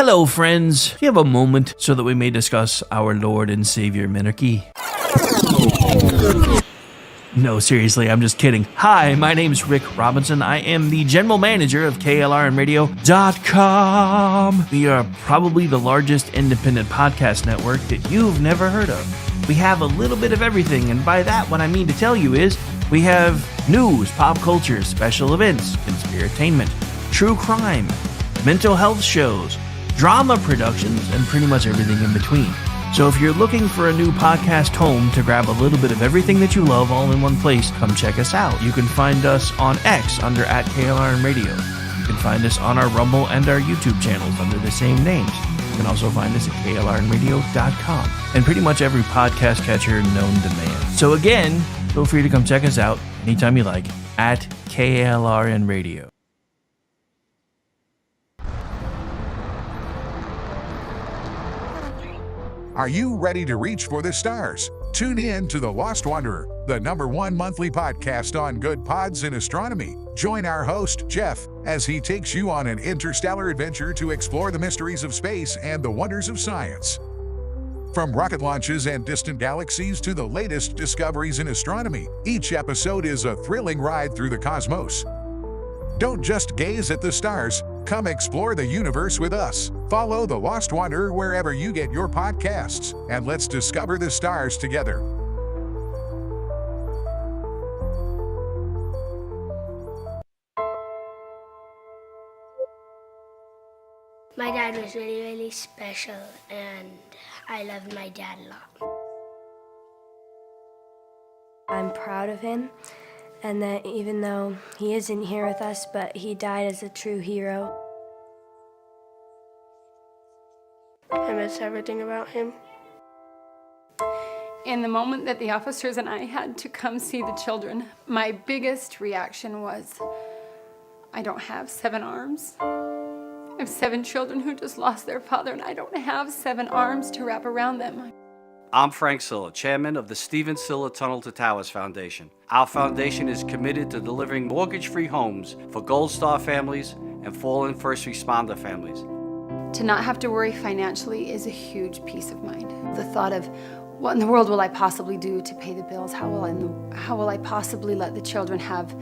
Hello, friends. Do you have a moment so that we may discuss our Lord and Savior Minarchy? No, seriously, I'm just kidding. Hi, my name's Rick Robinson. I am the general manager of KLRNradio.com. We are probably the largest independent podcast network that you've never heard of. We have a little bit of everything, and by that, what I mean to tell you is we have news, pop culture, special events, conspiratainment, true crime, mental health shows, drama productions, and pretty much everything in between. So if you're looking for a new podcast home to grab a little bit of everything that you love all in one place, come check us out. You can find us on X under @KLRNradio. You can find us on our Rumble and our YouTube channels under the same names. You can also find us at KLRNradio.com and pretty much every podcast catcher known to man. So again, feel free to come check us out anytime you like at KLRNradio. Are you ready to reach for the stars? Tune in to The Lost Wanderer, the #1 monthly podcast on good pods in astronomy. Join our host, Jeff, as he takes you on an interstellar adventure to explore the mysteries of space and the wonders of science. From rocket launches and distant galaxies to the latest discoveries in astronomy, each episode is a thrilling ride through the cosmos. Don't just gaze at the stars, come explore the universe with us. Follow The Lost Wanderer wherever you get your podcasts, and let's discover the stars together. My dad was really, really special, and I loved my dad a lot. I'm proud of him, and that even though he isn't here with us, but he died as a true hero. I miss everything about him. In the moment that the officers and I had to come see the children, my biggest reaction was, I don't have 7 arms. I have 7 children who just lost their father, and I don't have 7 arms to wrap around them. I'm Frank Silla, chairman of the Stephen Silla Tunnel to Towers Foundation. Our foundation is committed to delivering mortgage-free homes for Gold Star families and fallen first responder families. To not have to worry financially is a huge peace of mind. The thought of, what in the world will I possibly do to pay the bills? How will I possibly let the children have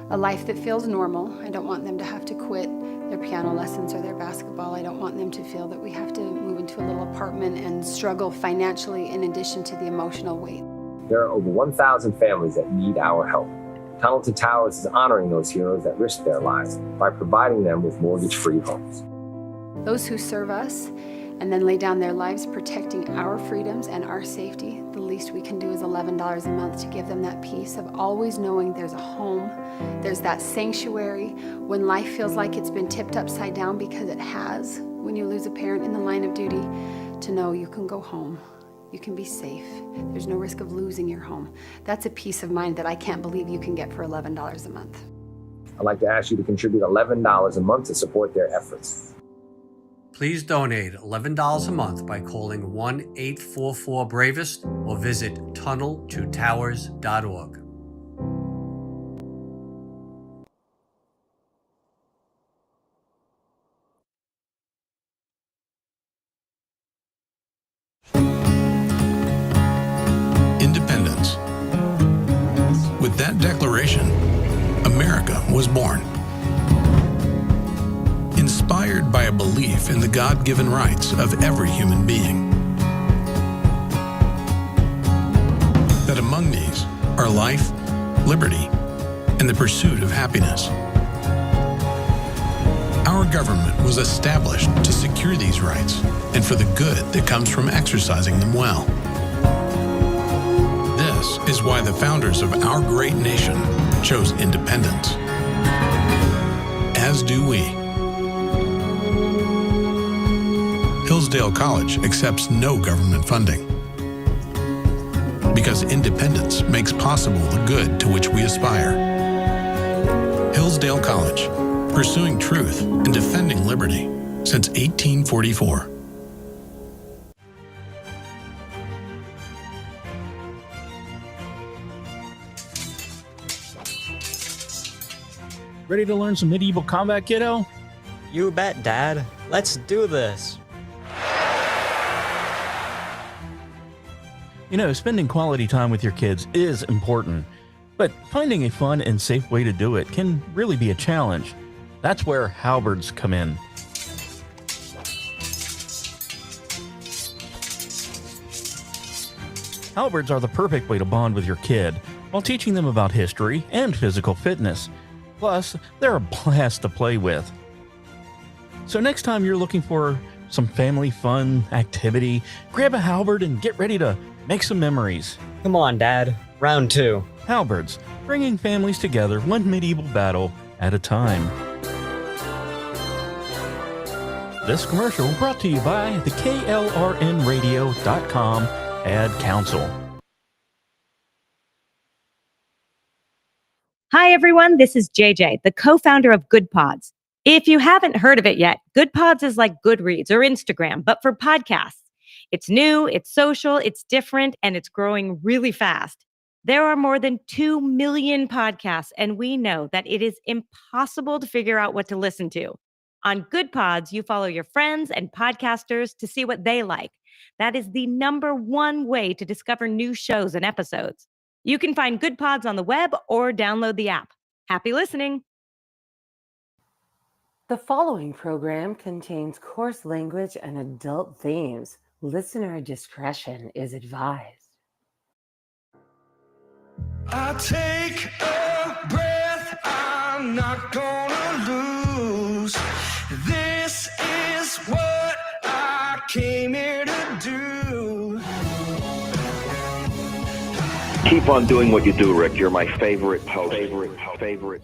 a life that feels normal? I don't want them to have to quit their piano lessons or their basketball. I don't want them to feel that we have to move into a little apartment and struggle financially in addition to the emotional weight. There are over 1,000 families that need our help. Tunnel to Towers is honoring those heroes that risk their lives by providing them with mortgage-free homes. Those who serve us and then lay down their lives protecting our freedoms and our safety, the least we can do is $11 a month to give them that peace of always knowing there's a home, there's that sanctuary when life feels like it's been tipped upside down, because it has, when you lose a parent in the line of duty, to know you can go home, you can be safe, there's no risk of losing your home. That's a peace of mind that I can't believe you can get for $11 a month. I'd like to ask you to contribute $11 a month to support their efforts. Please donate $11 a month by calling 1-844-BRAVEST or visit tunneltotowers.org. Independence. With that declaration, America was born. Inspired by a belief in the God-given rights of every human being. That among these are life, liberty, and the pursuit of happiness. Our government was established to secure these rights and for the good that comes from exercising them well. This is why the founders of our great nation chose independence. As do we. Hillsdale College accepts no government funding because independence makes possible the good to which we aspire. Hillsdale College, pursuing truth and defending liberty since 1844. Ready to learn some medieval combat, kiddo? You bet, Dad. Let's do this. You know, spending quality time with your kids is important, but finding a fun and safe way to do it can really be a challenge. That's where halberds come in. Halberds are the perfect way to bond with your kid while teaching them about history and physical fitness. Plus, they're a blast to play with. So next time you're looking for some family fun activity, grab a halberd and get ready to make some memories. Come on, Dad. Round 2. Halberds, bringing families together one medieval battle at a time. This commercial brought to you by the KLRNradio.com Ad Council. Hi, everyone. This is JJ, the co-founder of Good Pods. If you haven't heard of it yet, Good Pods is like Goodreads or Instagram, but for podcasts. It's new, it's social, it's different, and it's growing really fast. There are more than 2 million podcasts, and we know that it is impossible to figure out what to listen to. On Good Pods, you follow your friends and podcasters to see what they like. That is the #1 way to discover new shows and episodes. You can find Good Pods on the web or download the app. Happy listening. The following program contains coarse language and adult themes. Listener discretion is advised. I take a breath, I'm not gonna lose. This is what I came here to do. Keep on doing what you do, Rick. You're my favorite host. Favorite.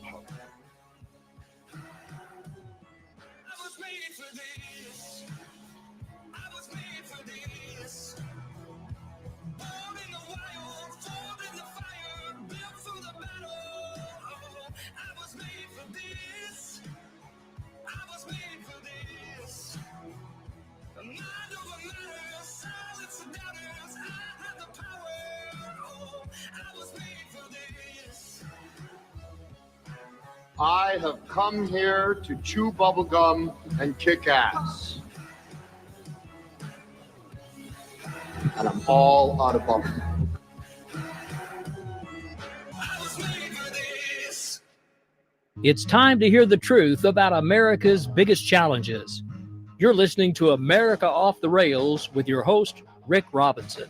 I have come here to chew bubblegum and kick ass. And I'm all out of bubblegum. It's time to hear the truth about America's biggest challenges. You're listening to America Off the Rails with your host, Rick Robinson.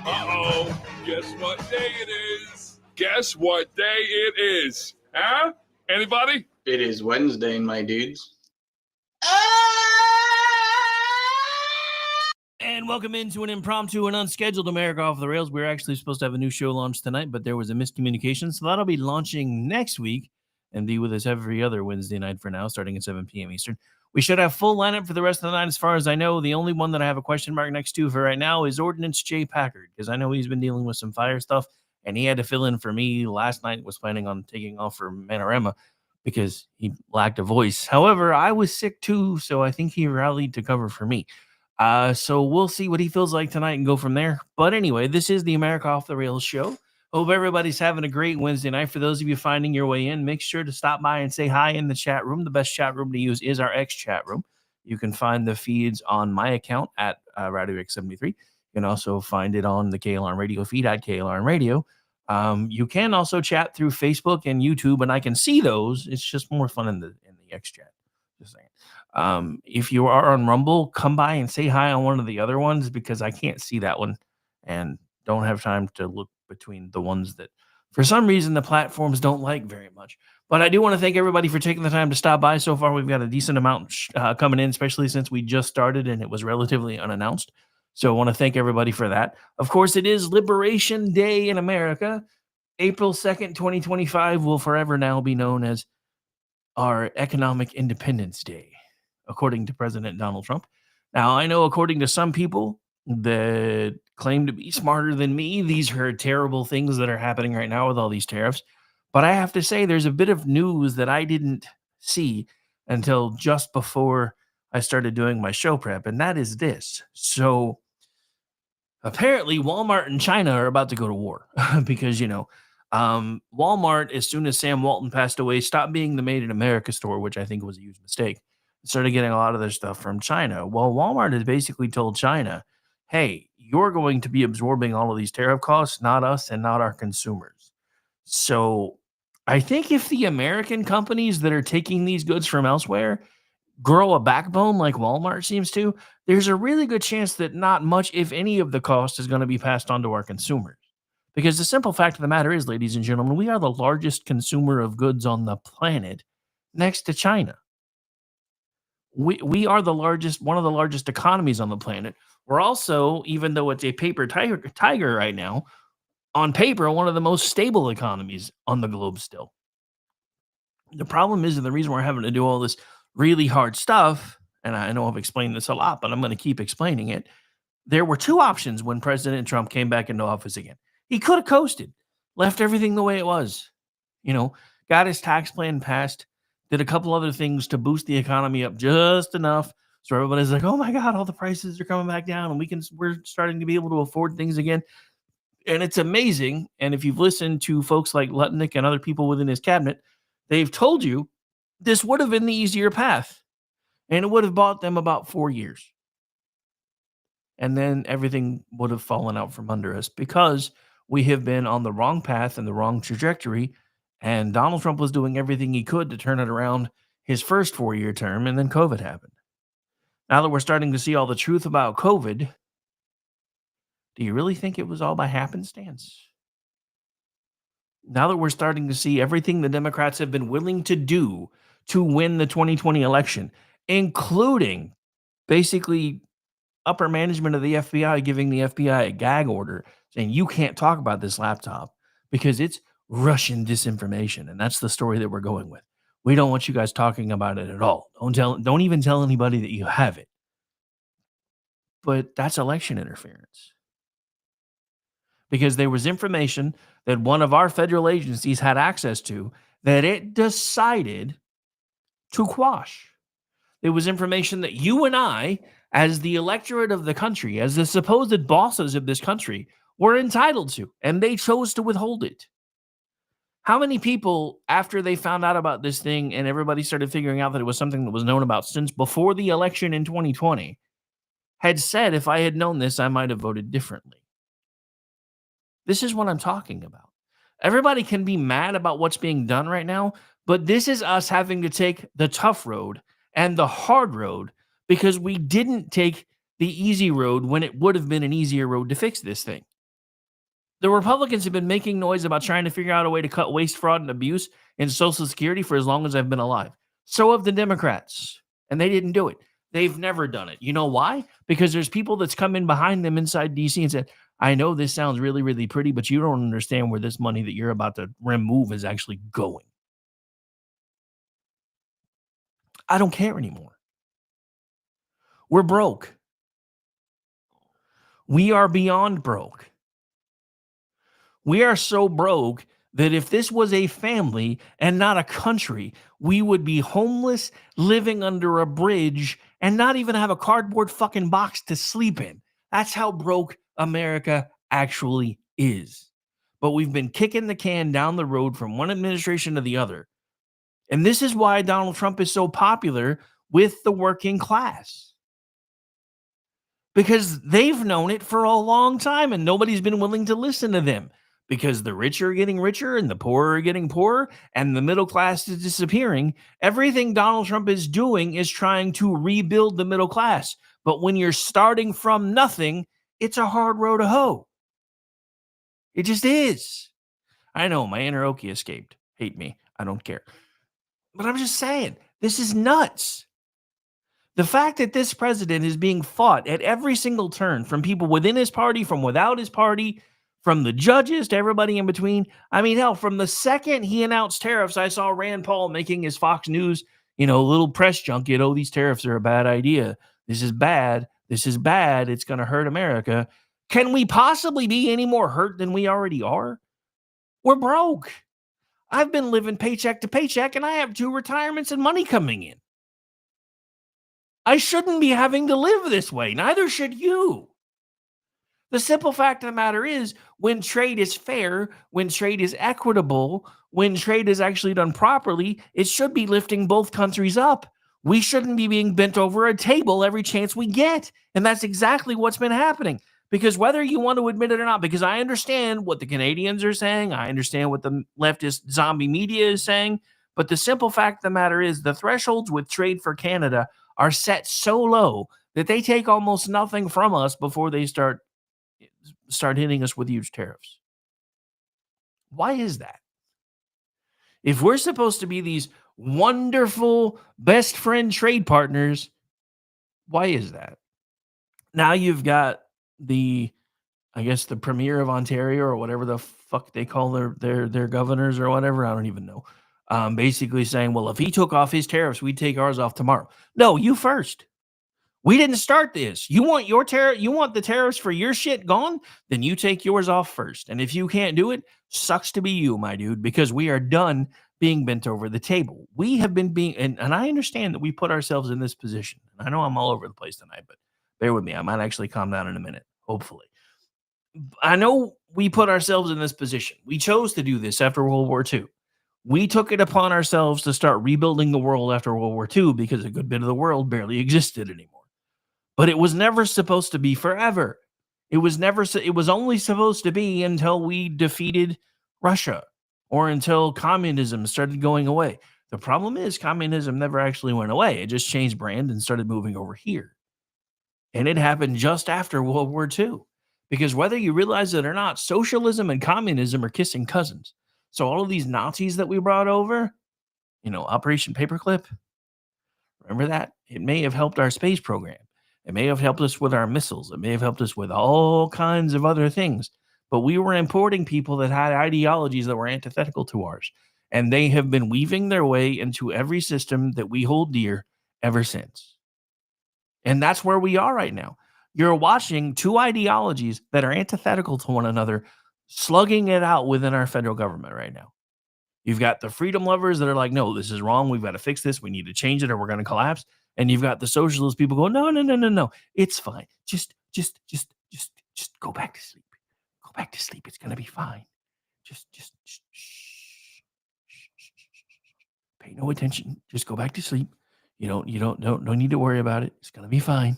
Uh-oh, guess what day it is? Guess what day it is? Huh? Anybody? It is Wednesday, my dudes. And welcome into an impromptu and unscheduled America Off the Rails. We were actually supposed to have a new show launch tonight, but there was a miscommunication. So that'll be launching next week and be with us every other Wednesday night for now, starting at 7 p.m. Eastern. We should have full lineup for the rest of the night as far as I know. The only one that I have a question mark next to for right now is Ordnance J. Packard, because I know he's been dealing with some fire stuff. And he had to fill in for me last night, was planning on taking off for Manorama because he lacked a voice. However, I was sick too, so I think he rallied to cover for me. So we'll see what he feels like tonight and go from there. But anyway, this is the America Off the Rails show. Hope everybody's having a great Wednesday night. For those of you finding your way in, make sure to stop by and say hi in the chat room. The best chat room to use is our X chat room. You can find the feeds on my account at RadioX73. You can also find it on the KLRN Radio feed at KLRN Radio. You can also chat through Facebook and YouTube, and I can see those. It's just more fun in the X chat. Just saying. If you are on Rumble, come by and say hi on one of the other ones because I can't see that one and don't have time to look between the ones that for some reason the platforms don't like very much. But I do want to thank everybody for taking the time to stop by. So far, we've got a decent amount coming in, especially since we just started and it was relatively unannounced. So I want to thank everybody for that. Of course, it is Liberation Day in America. April 2nd, 2025 will forever now be known as our Economic Independence Day, according to President Donald Trump. Now, I know according to some people that claim to be smarter than me, these are terrible things that are happening right now with all these tariffs. But I have to say there's a bit of news that I didn't see until just before I started doing my show prep, and that is this. So apparently Walmart and China are about to go to war because, Walmart, as soon as Sam Walton passed away, stopped being the Made in America store, which I think was a huge mistake. Started getting a lot of their stuff from China. Well, Walmart has basically told China, hey, you're going to be absorbing all of these tariff costs, not us and not our consumers. So I think if the American companies that are taking these goods from elsewhere grow a backbone like Walmart seems to, there's a really good chance that not much, if any, of the cost is going to be passed on to our consumers. Because the simple fact of the matter is, ladies and gentlemen, we are the largest consumer of goods on the planet next to China. We are the largest, one of the largest economies on the planet. We're also, even though it's a paper tiger right now, on paper, one of the most stable economies on the globe still. The problem is, and the reason we're having to do all this really hard stuff, and I know I've explained this a lot, but I'm going to keep explaining it. There were two options when President Trump came back into office again. He could have coasted, left everything the way it was, got his tax plan passed, did a couple other things to boost the economy up just enough so everybody's like, oh my God, all the prices are coming back down and we're starting to be able to afford things again. And it's amazing. And if you've listened to folks like Lutnick and other people within his cabinet, they've told you this would have been the easier path. And it would have bought them about 4 years. And then everything would have fallen out from under us because we have been on the wrong path and the wrong trajectory. And Donald Trump was doing everything he could to turn it around his first 4-year term, and then COVID happened. Now that we're starting to see all the truth about COVID, do you really think it was all by happenstance? Now that we're starting to see everything the Democrats have been willing to do to win the 2020 election, including basically upper management of the FBI giving the FBI a gag order saying you can't talk about this laptop because it's Russian disinformation. And that's the story that we're going with. We don't want you guys talking about it at all. Don't even tell anybody that you have it. But that's election interference. Because there was information that one of our federal agencies had access to that it decided to quash. There was information that you and I, as the electorate of the country, as the supposed bosses of this country, were entitled to, and they chose to withhold it. How many people, after they found out about this thing and everybody started figuring out that it was something that was known about since before the election in 2020, had said, if I had known this, I might have voted differently? This is what I'm talking about. Everybody can be mad about what's being done right now, but this is us having to take the tough road and the hard road because we didn't take the easy road when it would have been an easier road to fix this thing. The Republicans have been making noise about trying to figure out a way to cut waste, fraud, and abuse in Social Security for as long as I've been alive. So have the Democrats, and they didn't do it. They've never done it. You know why? Because there's people that's come in behind them inside DC and said, I know this sounds really, really pretty, but you don't understand where this money that you're about to remove is actually going. I don't care anymore. We're broke. We are beyond broke. We are so broke that if this was a family and not a country, we would be homeless, living under a bridge, and not even have a cardboard fucking box to sleep in. That's how broke America actually is. But we've been kicking the can down the road from one administration to the other. And this is why Donald Trump is so popular with the working class. Because they've known it for a long time and nobody's been willing to listen to them. Because the rich are getting richer and the poor are getting poorer and the middle class is disappearing. Everything Donald Trump is doing is trying to rebuild the middle class. But when you're starting from nothing, it's a hard road to hoe. It just is. I know my inner Okie escaped. Hate me. I don't care. But I'm just saying, this is nuts. The fact that this president is being fought at every single turn from people within his party, from without his party, from the judges to everybody in between. I mean, hell, from the second he announced tariffs, I saw Rand Paul making his Fox News, little press junket. Oh, these tariffs are a bad idea. This is bad. This is bad. It's going to hurt America. Can we possibly be any more hurt than we already are? We're broke. I've been living paycheck to paycheck, and I have 2 retirements and money coming in. I shouldn't be having to live this way. Neither should you. The simple fact of the matter is, when trade is fair, when trade is equitable, when trade is actually done properly, it should be lifting both countries up. We shouldn't be being bent over a table every chance we get. And that's exactly what's been happening. Because whether you want to admit it or not, because I understand what the Canadians are saying, I understand what the leftist zombie media is saying, but the simple fact of the matter is the thresholds with trade for Canada are set so low that they take almost nothing from us before they start hitting us with huge tariffs. Why is that? If we're supposed to be these wonderful best friend trade partners, why is that? Now you've got the premier of Ontario or whatever the fuck they call their governors or whatever. I don't even know. Basically saying, well, if he took off his tariffs, we'd take ours off tomorrow. No, you first. We didn't start this. You want you want the tariffs for your shit gone? Then you take yours off first. And if you can't do it, sucks to be you, my dude, because we are done being bent over the table. We have been and I understand that we put ourselves in this position. I know I'm all over the place tonight, but bear with me. I might actually calm down in a minute, hopefully. I know we put ourselves in this position. We chose to do this after World War II. We took it upon ourselves to start rebuilding the world after World War II because a good bit of the world barely existed anymore. But it was never supposed to be forever. It was only supposed to be until we defeated Russia or until communism started going away. The problem is communism never actually went away. It just changed brand and started moving over here. And it happened just after World War II. Because whether you realize it or not, socialism and communism are kissing cousins. So all of these Nazis that we brought over, Operation Paperclip, remember that? It may have helped our space program. It may have helped us with our missiles. It may have helped us with all kinds of other things. But we were importing people that had ideologies that were antithetical to ours. And they have been weaving their way into every system that we hold dear ever since. And that's where we are right now. You're watching two ideologies that are antithetical to one another slugging it out within our federal government right now. You've got the freedom lovers that are like, no, this is wrong. We've got to fix this. We need to change it or we're going to collapse. And you've got the socialist people going, no. It's fine. Just go back to sleep. Go back to sleep. It's going to be fine. Just shh. Pay no attention. Just go back to sleep. You don't need to worry about it. It's going to be fine.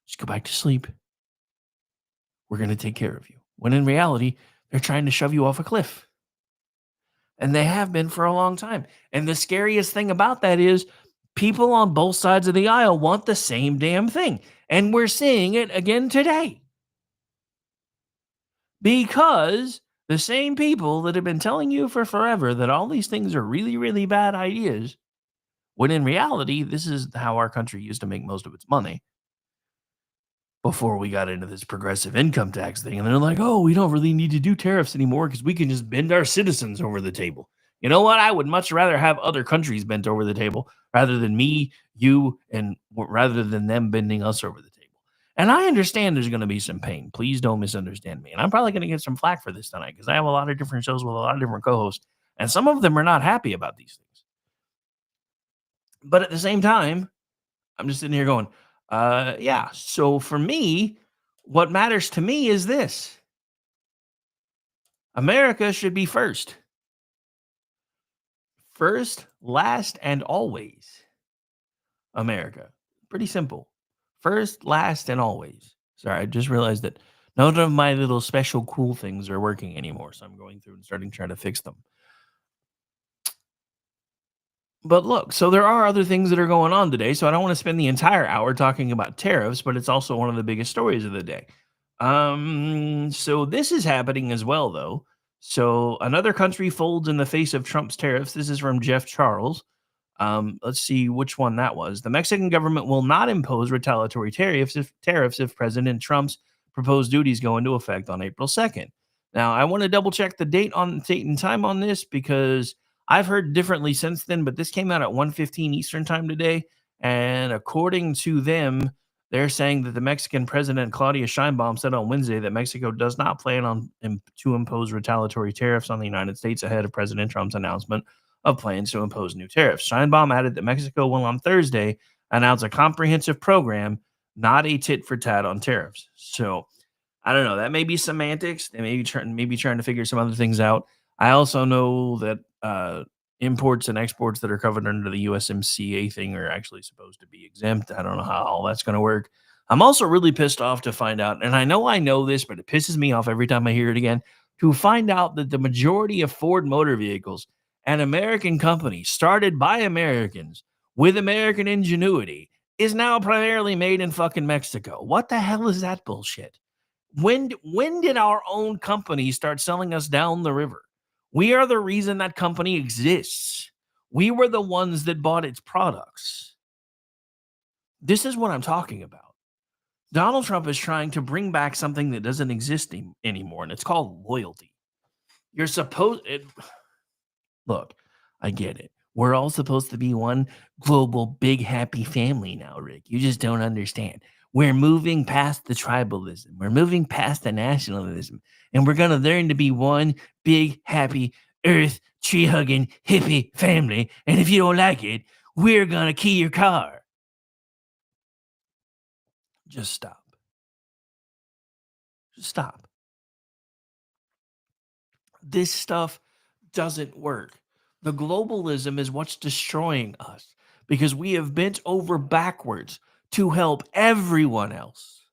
Just go back to sleep. We're going to take care of you. When in reality, they're trying to shove you off a cliff. And they have been for a long time. And the scariest thing about that is people on both sides of the aisle want the same damn thing. And we're seeing it again today. Because the same people that have been telling you for forever that all these things are really, really bad ideas, when in reality, this is how our country used to make most of its money before we got into this progressive income tax thing. And they're like, oh, we don't really need to do tariffs anymore because we can just bend our citizens over the table. You know what? I would much rather have other countries bent over the table rather than me, you, and rather than them bending us over the table. And I understand there's going to be some pain. Please don't misunderstand me. And I'm probably going to get some flack for this tonight because I have a lot of different shows with a lot of different co-hosts. And some of them are not happy about these things. But at the same time, I'm just sitting here going, yeah. So for me, what matters to me is this. America should be first. First, last, and always. America. Pretty simple. First, last, and always. Sorry, I just realized that none of my little special cool things are working anymore. So I'm going through and starting to try to fix them. But look, so there are other things that are going on today. So I don't want to spend the entire hour talking about tariffs, but it's also one of the biggest stories of the day. So this is happening as well, though. So another country folds in the face of Trump's tariffs. This is from Jeff Charles. Let's see which one that was. The Mexican government will not impose retaliatory tariffs if President Trump's proposed duties go into effect on April 2nd. Now, I want to double check the date and time on this because I've heard differently since then, but this came out at 1:15 Eastern time today. And according to them, they're saying that the Mexican president, Claudia Sheinbaum, said on Wednesday that Mexico does not plan to impose retaliatory tariffs on the United States ahead of President Trump's announcement of plans to impose new tariffs. Sheinbaum added that Mexico will on Thursday announce a comprehensive program, not a tit for tat on tariffs. So I don't know. That may be semantics. They may be trying to figure some other things out. I also know that imports and exports that are covered under the USMCA thing are actually supposed to be exempt. I don't know how all that's going to work. I'm also really pissed off to find out, and I know this, but it pisses me off every time I hear it again, to find out that the majority of Ford Motor Vehicles, an American company started by Americans with American ingenuity, is now primarily made in fucking Mexico. What the hell is that bullshit? When did our own company start selling us down the river? We are the reason that company exists. We were the ones that bought its products. This is what I'm talking about. Donald Trump is trying to bring back something that doesn't exist anymore, and it's called loyalty. You're supposed... Look, I get it. We're all supposed to be one global, big, happy family now, Rick. You just don't understand. We're moving past the tribalism. We're moving past the nationalism. And we're going to learn to be one big, happy, earth, tree-hugging, hippie family. And if you don't like it, we're going to key your car. Just stop. Just stop. This stuff doesn't work. The globalism is what's destroying us because we have bent over backwards to help everyone else.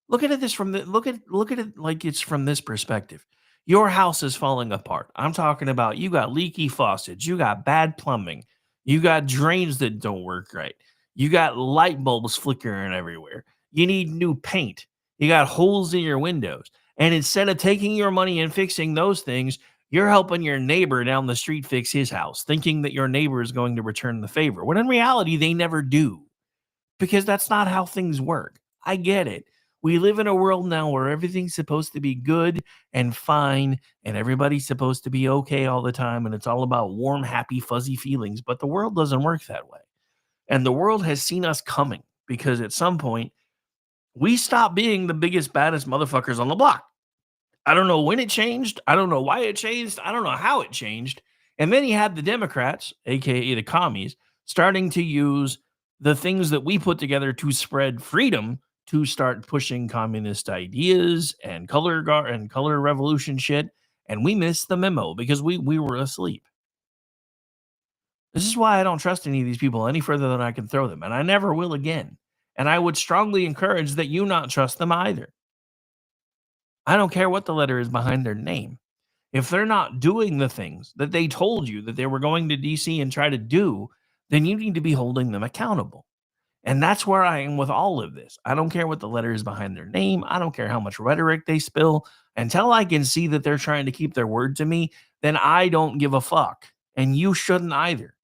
Look at it like it's from this perspective. Your house is falling apart. I'm talking about you got leaky faucets, you got bad plumbing, you got drains that don't work right, you got light bulbs flickering everywhere, you need new paint, you got holes in your windows. And instead of taking your money and fixing those things, you're helping your neighbor down the street fix his house, thinking that your neighbor is going to return the favor, when in reality, they never do. Because that's not how things work. I get it. We live in a world now where everything's supposed to be good and fine, and everybody's supposed to be okay all the time, and it's all about warm, happy, fuzzy feelings. But the world doesn't work that way. And the world has seen us coming because at some point, we stopped being the biggest, baddest motherfuckers on the block. I don't know when it changed. I don't know why it changed. I don't know how it changed. And then you had the Democrats, aka the commies, starting to use the things that we put together to spread freedom to start pushing communist ideas and color revolution shit. And we missed the memo because we were asleep. This is why I don't trust any of these people any further than I can throw them. And I never will again. And I would strongly encourage that you not trust them either. I don't care what the letter is behind their name. If they're not doing the things that they told you that they were going to DC and try to do, then you need to be holding them accountable. And that's where I am with all of this. I don't care what the letter is behind their name. I don't care how much rhetoric they spill. Until I can see that they're trying to keep their word to me, then I don't give a fuck. And you shouldn't either.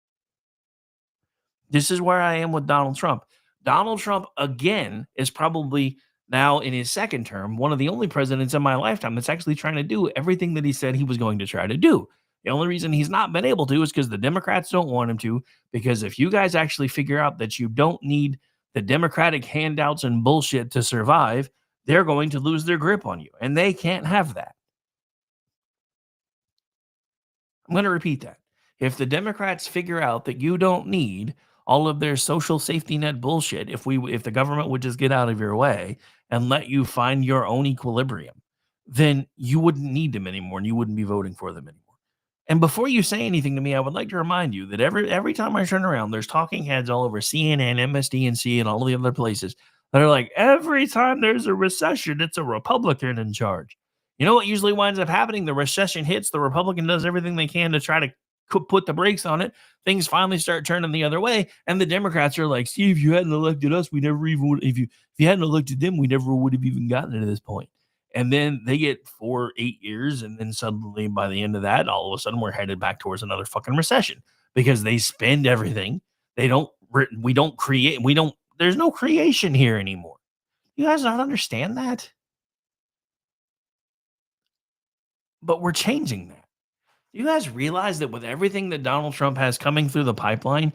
This is where I am with Donald Trump. Donald Trump, again, is probably now in his second term, one of the only presidents in my lifetime that's actually trying to do everything that he said he was going to try to do. The only reason he's not been able to is because the Democrats don't want him to, because if you guys actually figure out that you don't need the Democratic handouts and bullshit to survive, they're going to lose their grip on you, and they can't have that. I'm going to repeat that. If the Democrats figure out that you don't need all of their social safety net bullshit, if the government would just get out of your way and let you find your own equilibrium, then you wouldn't need them anymore and you wouldn't be voting for them anymore. And before you say anything to me, I would like to remind you that every time I turn around, there's talking heads all over CNN, MSDNC, and all the other places that are like, every time there's a recession, it's a Republican in charge. You know what usually winds up happening? The recession hits, the Republican does everything they can to try to put the brakes on it. Things finally start turning the other way, and the Democrats are like, "See, if you hadn't elected us, we never even would. If you hadn't elected them, we never would have even gotten to this point." And then they get 8 years, and then suddenly by the end of that, all of a sudden we're headed back towards another fucking recession because they spend everything. We don't create. There's no creation here anymore. You guys not understand that? But we're changing that. You guys realize that with everything that Donald Trump has coming through the pipeline,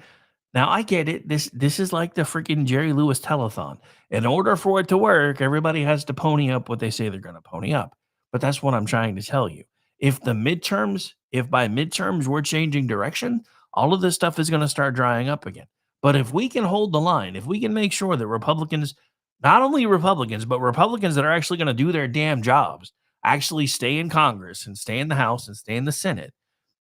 now I get it. This is like the freaking Jerry Lewis telethon. In order for it to work, everybody has to pony up what they say they're going to pony up. But that's what I'm trying to tell you. If by midterms we're changing direction, all of this stuff is going to start drying up again. But if we can hold the line, if we can make sure that Republicans not only Republicans, but Republicans that are actually going to do their damn jobs, actually stay in Congress and stay in the House and stay in the Senate,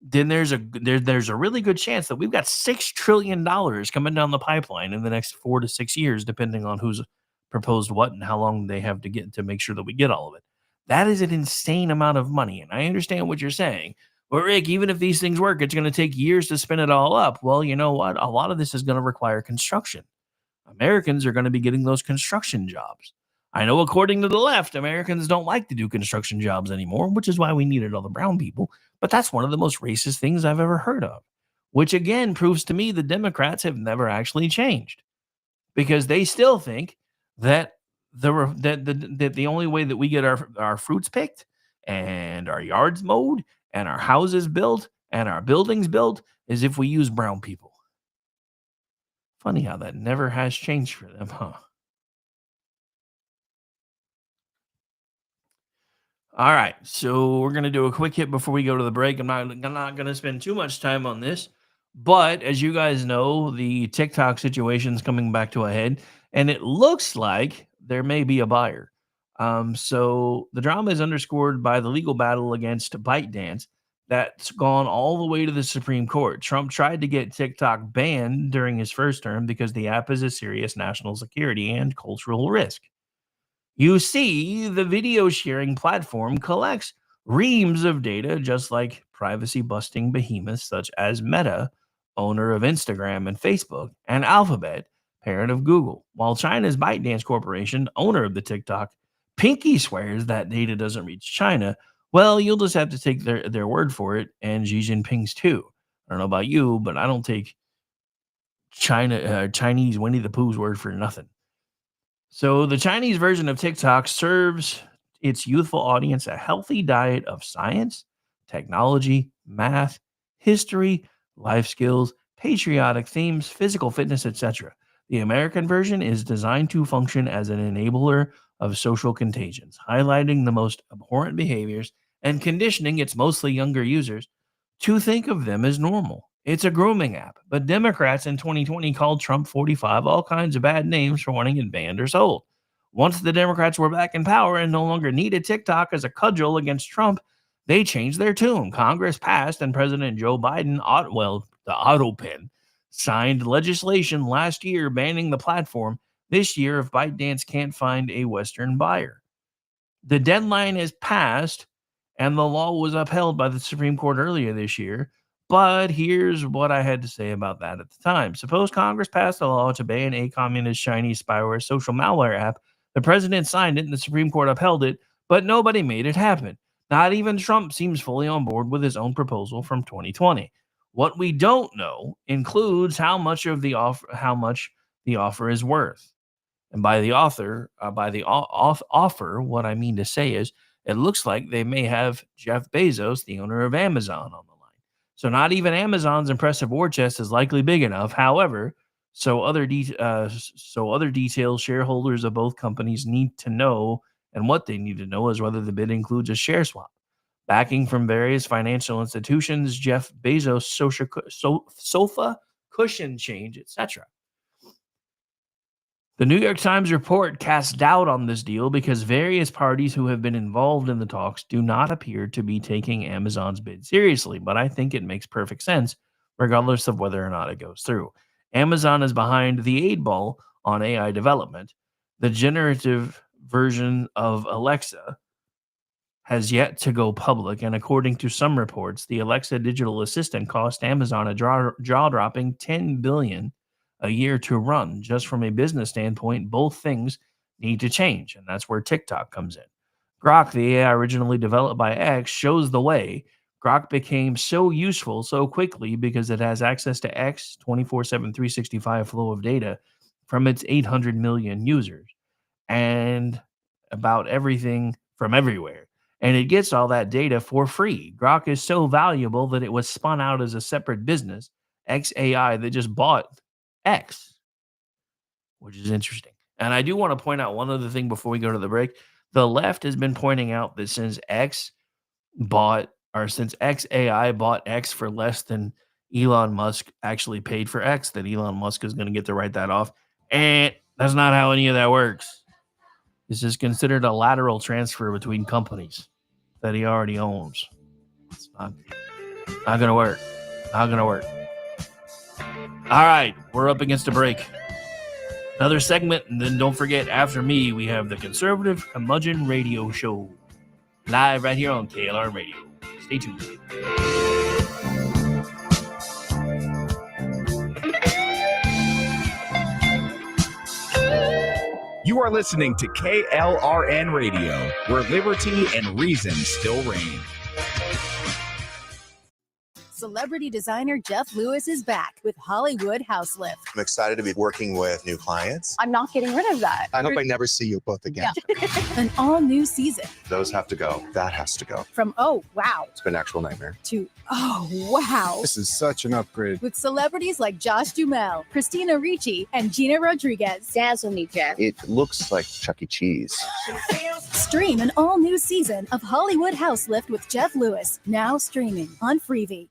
then there's a really good chance that we've got $6 trillion coming down the pipeline in the next 4 to 6 years, depending on who's proposed what and how long they have to get to make sure that we get all of it. That is an insane amount of money. And I understand what you're saying. But Rick, even if these things work, it's going to take years to spin it all up. Well, you know what? A lot of this is going to require construction. Americans are going to be getting those construction jobs. I know according to the left, Americans don't like to do construction jobs anymore, which is why we needed all the brown people. But that's one of the most racist things I've ever heard of, which again proves to me the Democrats have never actually changed, because they still think that the only way that we get our fruits picked and our yards mowed and our houses built and our buildings built is if we use brown people. Funny how that never has changed for them, huh? All right, so we're gonna do a quick hit before we go to the break. I'm not gonna spend too much time on this, but as you guys know, the TikTok situation's coming back to a head, and it looks like there may be a buyer. So the drama is underscored by the legal battle against ByteDance that's gone all the way to the Supreme Court. Trump tried to get TikTok banned during his first term because the app is a serious national security and cultural risk. You see, the video sharing platform collects reams of data, just like privacy busting behemoths such as Meta, owner of Instagram and Facebook, and Alphabet, parent of Google. While China's ByteDance Corporation, owner of the TikTok, pinky swears that data doesn't reach China. Well, you'll just have to take their word for it, and Xi Jinping's too. I don't know about you, but I don't take Chinese Winnie the Pooh's word for nothing. So the Chinese version of TikTok serves its youthful audience a healthy diet of science, technology, math, history, life skills, patriotic themes, physical fitness, etc. The American version is designed to function as an enabler of social contagions, highlighting the most abhorrent behaviors and conditioning its mostly younger users to think of them as normal. It's a grooming app, but Democrats in 2020 called Trump 45 all kinds of bad names for wanting it banned or sold. Once the Democrats were back in power and no longer needed TikTok as a cudgel against Trump, they changed their tune. Congress passed, and President Joe Biden, the auto pen, signed legislation last year banning the platform. This year, if ByteDance can't find a Western buyer, the deadline is passed, and the law was upheld by the Supreme Court earlier this year. But here's what I had to say about that at the time. Suppose Congress passed a law to ban a communist Chinese spyware social malware app. The president signed it and the Supreme Court upheld it, but nobody made it happen. Not even Trump seems fully on board with his own proposal from 2020. What we don't know includes how much the offer is worth. And by the offer, what I mean to say is it looks like they may have Jeff Bezos, the owner of Amazon, on the line. So not even Amazon's impressive war chest is likely big enough. However, so other details shareholders of both companies need to know, and what they need to know is whether the bid includes a share swap, backing from various financial institutions, Jeff Bezos' sofa cushion change, etc. The New York Times report casts doubt on this deal because various parties who have been involved in the talks do not appear to be taking Amazon's bid seriously, but I think it makes perfect sense regardless of whether or not it goes through. Amazon is behind the 8 ball on AI development. The generative version of Alexa has yet to go public, and according to some reports, the Alexa digital assistant cost Amazon a jaw-dropping $10 billion a year to run. Just from a business standpoint, both things need to change, and that's where TikTok comes in. Grok, the AI originally developed by X, shows the way. Grok became so useful so quickly because it has access to X 24/7, 365 flow of data from its 800 million users and about everything from everywhere. And it gets all that data for free. Grok is so valuable that it was spun out as a separate business, XAI, that just bought X, which is interesting. And I do want to point out one other thing before we go to the break. The left has been pointing out that since XAI bought X for less than Elon Musk actually paid for X, that Elon Musk is going to get to write that off. And that's not how any of that works. This is considered a lateral transfer between companies that he already owns. It's not going to work. Not going to work. All right, we're up against a break. Another segment, and then don't forget, after me, we have the Conservative Curmudgeon Radio Show. Live right here on KLR Radio. Stay tuned. You are listening to KLRN Radio, where liberty and reason still reign. Celebrity designer Jeff Lewis is back with Hollywood House Lift. I'm excited to be working with new clients. I'm not getting rid of that. I hope I never see you both again. Yeah. An all-new season. Those have to go. That has to go. From oh, wow. It's been an actual nightmare. To oh, wow. This is such an upgrade. With celebrities like Josh Duhamel, Christina Ricci, and Gina Rodriguez. Dazzle me, Jeff. It looks like Chuck E. Cheese. Stream an all-new season of Hollywood House Lift with Jeff Lewis. Now streaming on Freevee.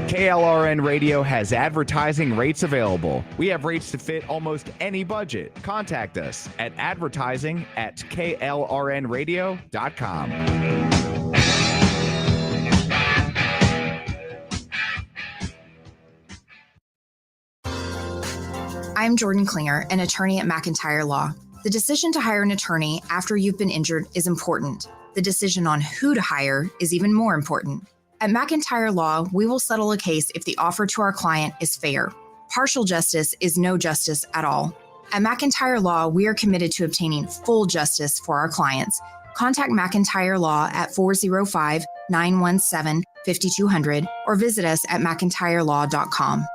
KLRN Radio has advertising rates available. We have rates to fit almost any budget. Contact us at advertising@klrnradio.com. I'm Jordan Klinger, an attorney at McIntyre Law. The decision to hire an attorney after you've been injured is important. The decision on who to hire is even more important. At McIntyre Law, we will settle a case if the offer to our client is fair. Partial justice is no justice at all. At McIntyre Law, we are committed to obtaining full justice for our clients. Contact McIntyre Law at 405-917-5200 or visit us at mcintyrelaw.com.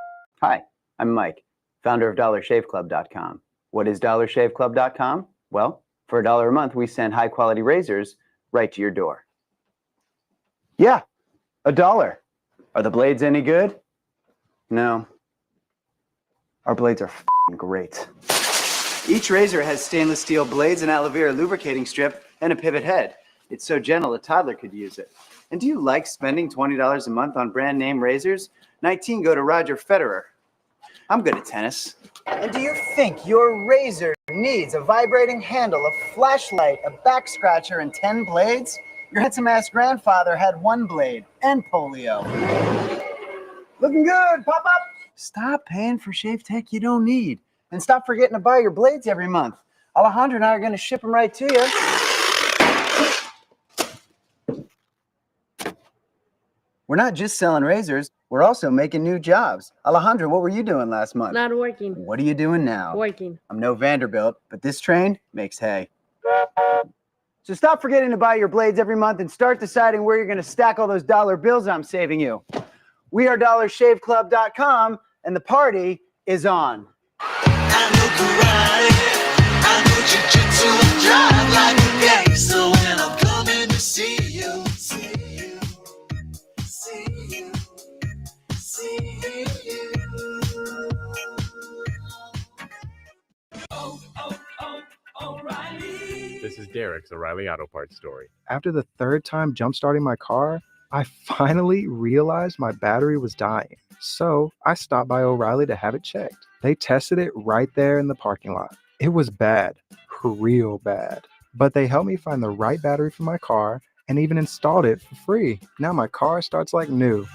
Hi, I'm Mike, founder of DollarShaveClub.com. What is DollarShaveClub.com? Well, for $1 a month, we send high-quality razors right to your door. Yeah, $1. Are the blades any good? No. Our blades are f***ing great. Each razor has stainless steel blades, an aloe vera lubricating strip, and a pivot head. It's so gentle a toddler could use it. And do you like spending $20 a month on brand name razors? 19 go to Roger Federer. I'm good at tennis. And do you think your razor needs a vibrating handle, a flashlight, a back scratcher, and 10 blades? Your handsome-ass grandfather had 1 blade and polio. Looking good, Pop-Up! Stop paying for shave tech you don't need. And stop forgetting to buy your blades every month. Alejandro and I are going to ship them right to you. We're not just selling razors. We're also making new jobs. Alejandro, what were you doing last month? Not working. What are you doing now? Working. I'm no Vanderbilt, but this train makes hay. So stop forgetting to buy your blades every month and start deciding where you're going to stack all those dollar bills I'm saving you. We are DollarShaveClub.com, and the party is on. I know karate, I know jiu-jitsu, and drive like a gangster when I'm coming to see you. This is Derek's O'Reilly Auto Parts story. After the 3rd time jump-starting my car, I finally realized my battery was dying. So I stopped by O'Reilly to have it checked. They tested it right there in the parking lot. It was bad, real bad. But they helped me find the right battery for my car and even installed it for free. Now my car starts like new.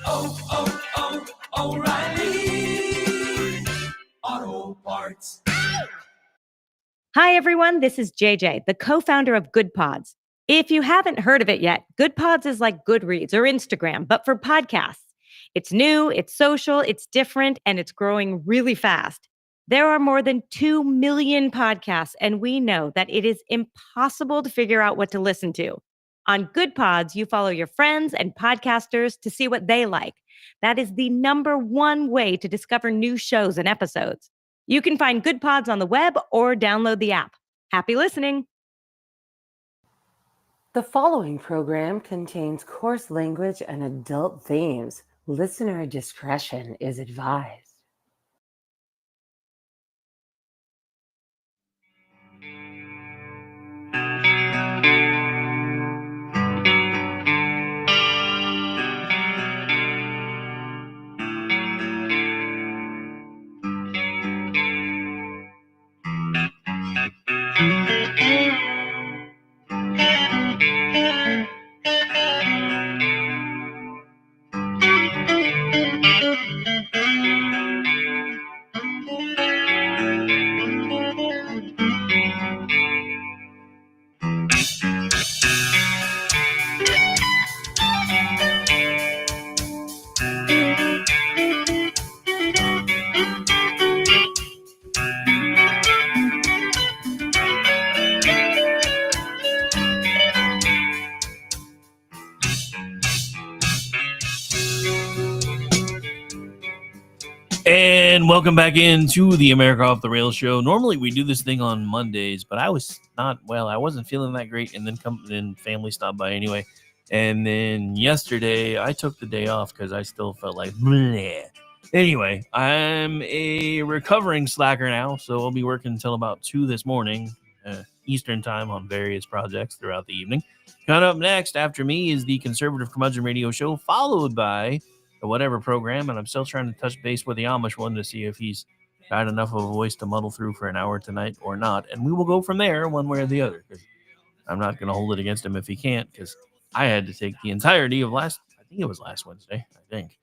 O'Reilly Auto Parts. Hi, everyone. This is JJ, the co-founder of Good Pods. If you haven't heard of it yet, Good Pods is like Goodreads or Instagram, but for podcasts. It's new, it's social, it's different, and it's growing really fast. There are more than 2 million podcasts, and we know that it is impossible to figure out what to listen to. On Good Pods, you follow your friends and podcasters to see what they like. That is the #1 way to discover new shows and episodes. You can find Good Pods on the web or download the app. Happy listening. The following program contains coarse language and adult themes. Listener discretion is advised. And welcome back into the America Off the Rails show. Normally we do this thing on Mondays, but I was not well. I wasn't feeling that great, and then family stopped by anyway. And then yesterday I took the day off because I still felt like bleh. Anyway, I'm a recovering slacker now, so I'll be working until about 2 this morning, Eastern time, on various projects throughout the evening. Coming up next after me is the Conservative Curmudgeon Radio Show, followed by or whatever program, and I'm still trying to touch base with the Amish one to see if he's got enough of a voice to muddle through for an hour tonight or not, and we will go from there one way or the other, because I'm not going to hold it against him if he can't, because I had to take the entirety of last Wednesday, I think.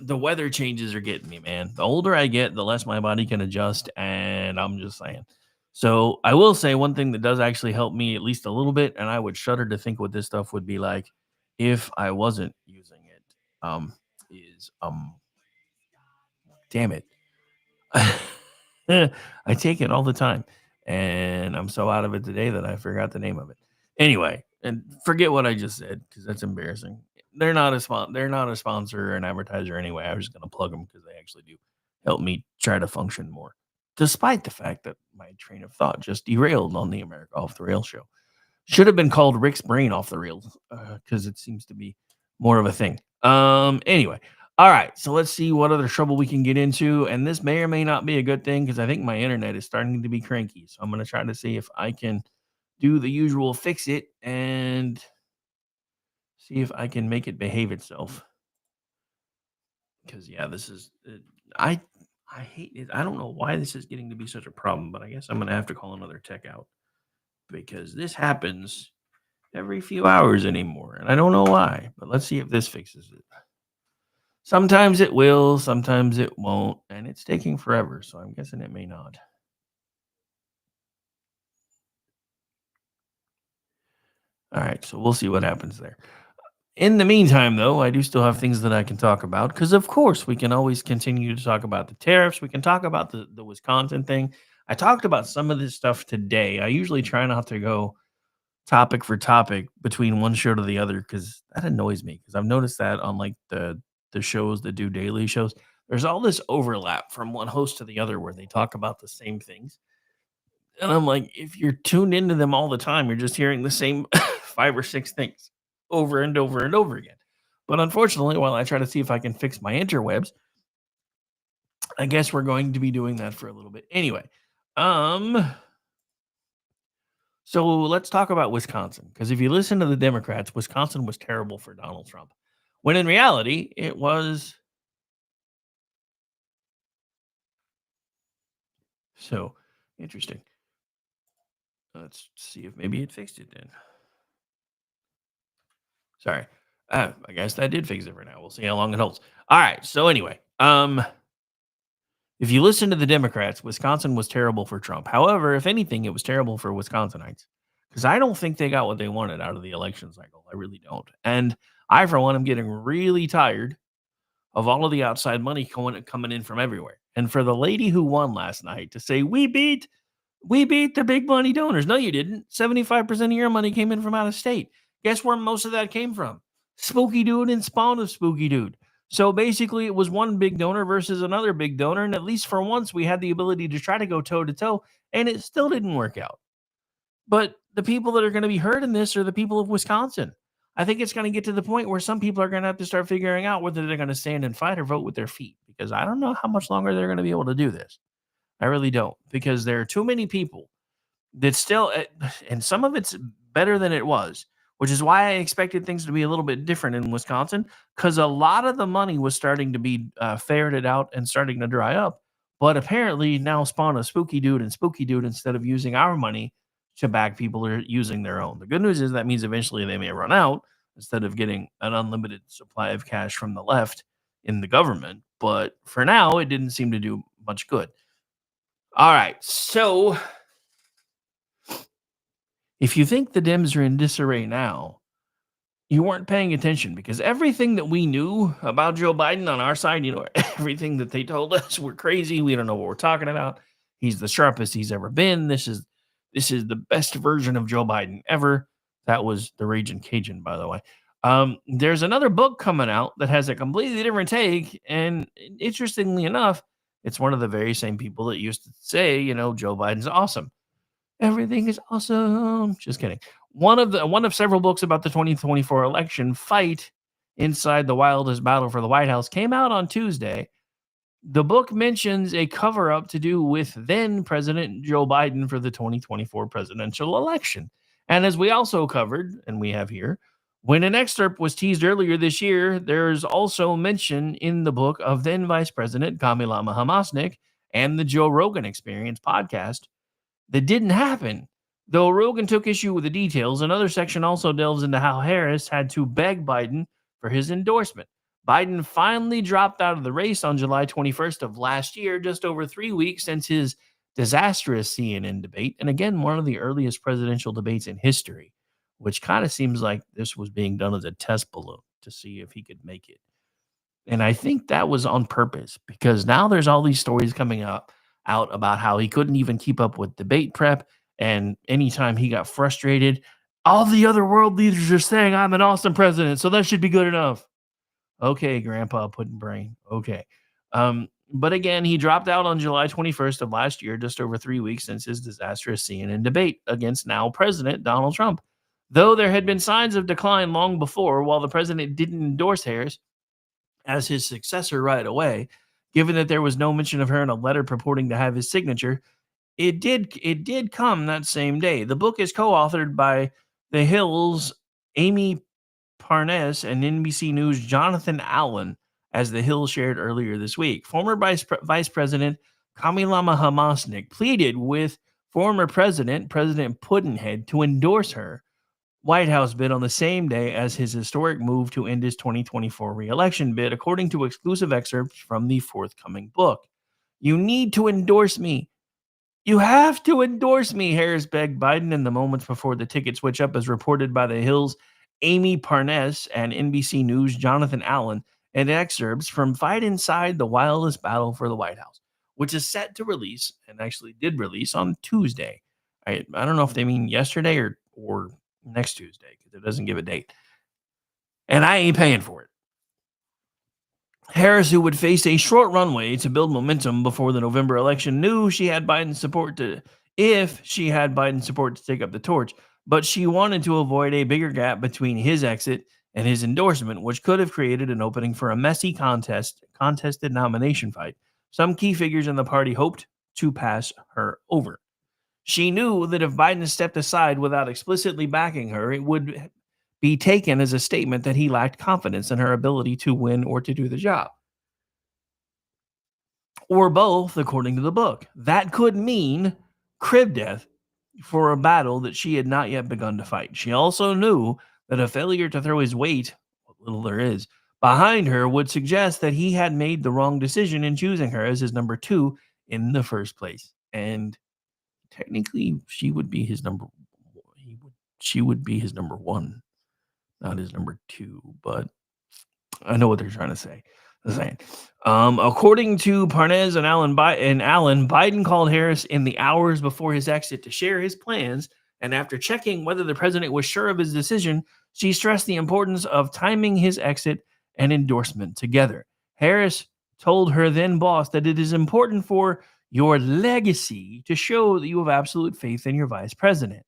The weather changes are getting me, man. The older I get, the less my body can adjust, and I'm just saying. So I will say one thing that does actually help me at least a little bit, and I would shudder to think what this stuff would be like if I wasn't using it. Damn it. I take it all the time, and I'm so out of it today that I forgot the name of it. Anyway, and forget what I just said because that's embarrassing. They're not a sponsor or an advertiser anyway. I was just going to plug them because they actually do help me try to function more, despite the fact that my train of thought just derailed on the America Off the Rails show. Should have been called Rick's Brain Off the Rails because it seems to be more of a thing. Anyway, all right, so let's see what other trouble we can get into, and this may or may not be a good thing because I think my internet is starting to be cranky, so I'm going to try to see if I can do the usual fix it and see if I can make it behave itself. Because, yeah, this is... I hate it. I don't know why this is getting to be such a problem, but I guess I'm going to have to call another tech out because this happens every few hours anymore, and I don't know why, but let's see if this fixes it. Sometimes it will, sometimes it won't, and it's taking forever, so I'm guessing it may not. All right, so we'll see what happens there. In the meantime, though, I do still have things that I can talk about because, of course, we can always continue to talk about the tariffs. We can talk about the Wisconsin thing. I talked about some of this stuff today. I usually try not to go topic for topic between one show to the other because that annoys me because I've noticed that on like the shows that do daily shows, there's all this overlap from one host to the other where they talk about the same things. And I'm like, if you're tuned into them all the time, you're just hearing the same 5 or 6 things over and over and over again. But unfortunately, while I try to see if I can fix my interwebs, I guess we're going to be doing that for a little bit. Anyway, so let's talk about Wisconsin, because if you listen to the Democrats, Wisconsin was terrible for Donald Trump, when in reality, it was. So interesting. Let's see if maybe it fixed it then. Sorry. I guess that did fix it for now. We'll see how long it holds. All right. So anyway, if you listen to the Democrats, Wisconsin was terrible for Trump. However, if anything, it was terrible for Wisconsinites because I don't think they got what they wanted out of the election cycle. I really don't. And I, for one, am getting really tired of all of the outside money coming in from everywhere. And for the lady who won last night to say, we beat the big money donors. No, you didn't. 75% of your money came in from out of state. Guess where most of that came from? Spooky Dude and Spawn of Spooky Dude. So basically, it was one big donor versus another big donor. And at least for once, we had the ability to try to go toe-to-toe, and it still didn't work out. But the people that are going to be hurt in this are the people of Wisconsin. I think it's going to get to the point where some people are going to have to start figuring out whether they're going to stand and fight or vote with their feet, because I don't know how much longer they're going to be able to do this. I really don't, because there are too many people that still, and some of it's better than it was, which is why I expected things to be a little bit different in Wisconsin, because a lot of the money was starting to be ferreted out and starting to dry up. But apparently now Spawn a Spooky Dude and Spooky Dude, instead of using our money to back people, are using their own. The good news is that means eventually they may run out instead of getting an unlimited supply of cash from the left in the government. But for now, it didn't seem to do much good. All right, so if you think the Dems are in disarray now, you weren't paying attention, because everything that we knew about Joe Biden on our side, everything that they told us, we're crazy, we don't know what we're talking about. He's the sharpest he's ever been. This is the best version of Joe Biden ever. That was the Raging Cajun, by the way. There's another book coming out that has a completely different take. And interestingly enough, it's one of the very same people that used to say, Joe Biden's awesome. Everything is awesome. Just kidding. One of several books about the 2024 election fight inside the wildest battle for the White House came out on Tuesday. The book mentions a cover-up to do with then President Joe Biden for the 2024 presidential election. And as we also covered, and we have here, when an excerpt was teased earlier this year, there's also mention in the book of then Vice President Kamala Hamasnik and the Joe Rogan Experience podcast that didn't happen. Though Rogan took issue with the details, another section also delves into how Harris had to beg Biden for his endorsement. Biden finally dropped out of the race on July 21st of last year, just over 3 weeks since his disastrous CNN debate, and again, one of the earliest presidential debates in history, which kind of seems like this was being done as a test balloon to see if he could make it. And I think that was on purpose, because now there's all these stories coming out about how he couldn't even keep up with debate prep, and anytime he got frustrated, all the other world leaders are saying, I'm an awesome president, so that should be good enough. Okay, Grandpa Puddin' Okay. But again, he dropped out on July 21st of last year, just over 3 weeks since his disastrous CNN debate against now President Donald Trump. Though there had been signs of decline long before, while the president didn't endorse Harris as his successor right away, given that there was no mention of her in a letter purporting to have his signature, it did come that same day. The book is co-authored by The Hill's Amy Parnes and NBC News' Jonathan Allen, as The Hill shared earlier this week. Former Vice President Kamala Hamasnik pleaded with former President Puddinhead to endorse her White House bid on the same day as his historic move to end his 2024 re-election bid, according to exclusive excerpts from the forthcoming book. You need to endorse me. You have to endorse me, Harris begged Biden in the moments before the ticket switch up, as reported by The Hill's Amy Parnes and NBC News' Jonathan Allen, and excerpts from Fight Inside the Wildest Battle for the White House, which is set to release, and actually did release, on Tuesday. I don't know if they mean yesterday or next Tuesday, because it doesn't give a date. And I ain't paying for it. Harris, who would face a short runway to build momentum before the November election, knew she had Biden's support to take up the torch, but she wanted to avoid a bigger gap between his exit and his endorsement, which could have created an opening for a messy contested nomination fight. Some key figures in the party hoped to pass her over. She knew that if Biden stepped aside without explicitly backing her, it would be taken as a statement that he lacked confidence in her ability to win or to do the job. Or both, according to the book. That could mean crib death for a battle that she had not yet begun to fight. She also knew that a failure to throw his weight, what little there is, behind her would suggest that he had made the wrong decision in choosing her as his number 2 in the first place. And technically, she would be his number 1, not his number 2, but I know what they're trying to say. According to Parnes and Allen, Biden called Harris in the hours before his exit to share his plans, and after checking whether the president was sure of his decision, she stressed the importance of timing his exit and endorsement together. Harris told her then boss that it is important for your legacy to show that you have absolute faith in your vice president.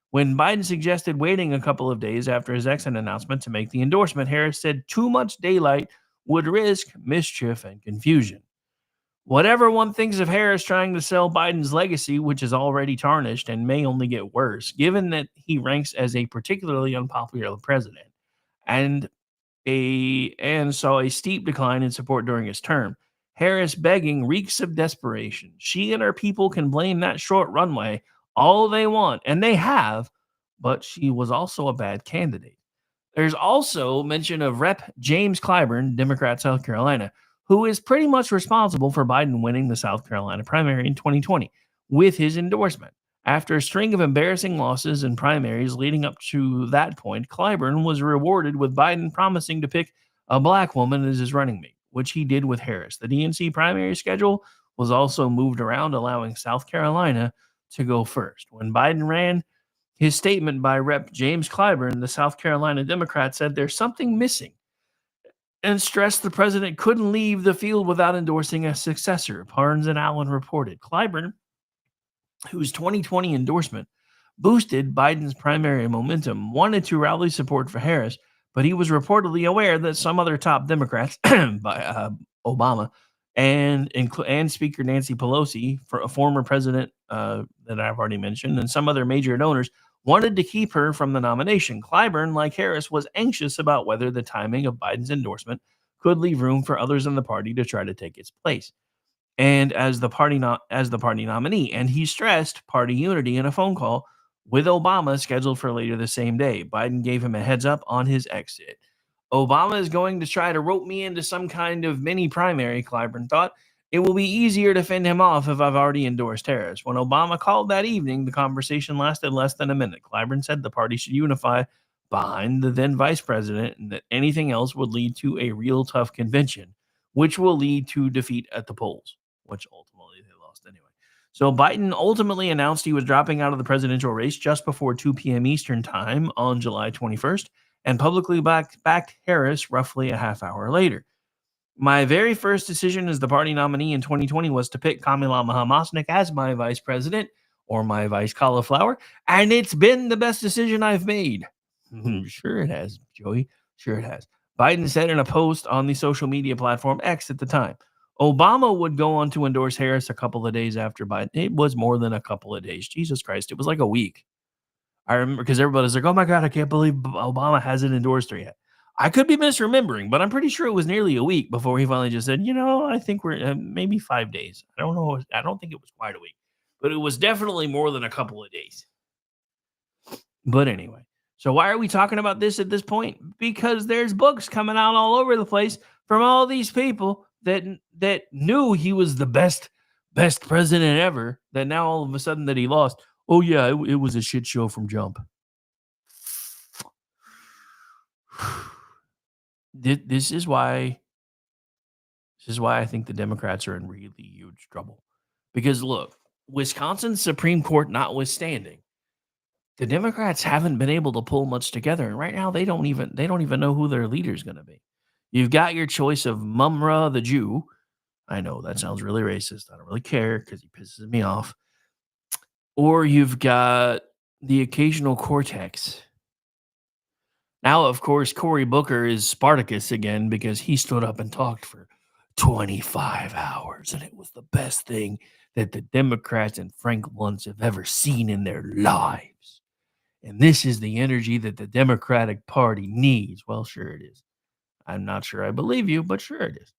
When Biden suggested waiting a couple of days after his exit announcement to make the endorsement, Harris said too much daylight would risk mischief and confusion. Whatever one thinks of Harris trying to sell Biden's legacy, which is already tarnished and may only get worse, given that he ranks as a particularly unpopular president, and saw a steep decline in support during his term, Harris begging reeks of desperation. She and her people can blame that short runway all they want, and they have, but she was also a bad candidate. There's also mention of Rep. James Clyburn, Democrat, South Carolina, who is pretty much responsible for Biden winning the South Carolina primary in 2020 with his endorsement. After a string of embarrassing losses in primaries leading up to that point, Clyburn was rewarded with Biden promising to pick a black woman as his running mate, which he did with Harris. The DNC primary schedule was also moved around, allowing South Carolina to go first. When Biden ran, His statement by Rep. James Clyburn, the South Carolina Democrat, said there's something missing and stressed the president couldn't leave the field without endorsing a successor. Barnes and Allen reported. Clyburn, whose 2020 endorsement boosted Biden's primary momentum, wanted to rally support for Harris, but he was reportedly aware that some other top Democrats, by Obama, and Speaker Nancy Pelosi, for a former president that I've already mentioned, and some other major donors wanted to keep her from the nomination. Clyburn, like Harris, was anxious about whether the timing of Biden's endorsement could leave room for others in the party to try to take its place. And as the party nominee, and he stressed party unity in a phone call with Obama scheduled for later the same day. Biden gave him a heads up on his exit. Obama is going to try to rope me into some kind of mini primary, Clyburn thought. It will be easier to fend him off if I've already endorsed Harris. When Obama called that evening, the conversation lasted less than a minute. Clyburn said the party should unify behind the then vice president and that anything else would lead to a real tough convention, which will lead to defeat at the polls, which ultimately they lost anyway. So Biden ultimately announced he was dropping out of the presidential race just before 2 p.m. Eastern time on July 21st and publicly backed Harris roughly a half hour later. My very first decision as the party nominee in 2020 was to pick Kamala Hamasnik as my vice president, or my vice cauliflower, and it's been the best decision I've made. Sure it has, Joey. Sure it has. Biden said in a post on the social media platform X at the time. Obama would go on to endorse Harris a couple of days after Biden. It was more than a couple of days. Jesus Christ. It was like a week. I remember because everybody's like, oh my God, I can't believe Obama hasn't endorsed her yet. I could be misremembering, but I'm pretty sure it was nearly a week before he finally just said, I think we're maybe 5 days. I don't know. I don't think it was quite a week, but it was definitely more than a couple of days. But anyway, so why are we talking about this at this point? Because there's books coming out all over the place from all these people that knew he was the best president ever, that now all of a sudden that he lost. Oh yeah, it was a shit show from jump. This is why I think the Democrats are in really huge trouble. Because look, Wisconsin's Supreme Court notwithstanding, the Democrats haven't been able to pull much together, and right now they don't even know who their leader is going to be. You've got your choice of Mumra the Jew. I know that sounds really racist. I don't really care because he pisses me off. Or you've got the occasional Cortex. Now, of course, Cory Booker is Spartacus again because he stood up and talked for 25 hours, and it was the best thing that the Democrats and Frank Luntz have ever seen in their lives. And this is the energy that the Democratic Party needs. Well, sure it is. I'm not sure I believe you, but sure it is.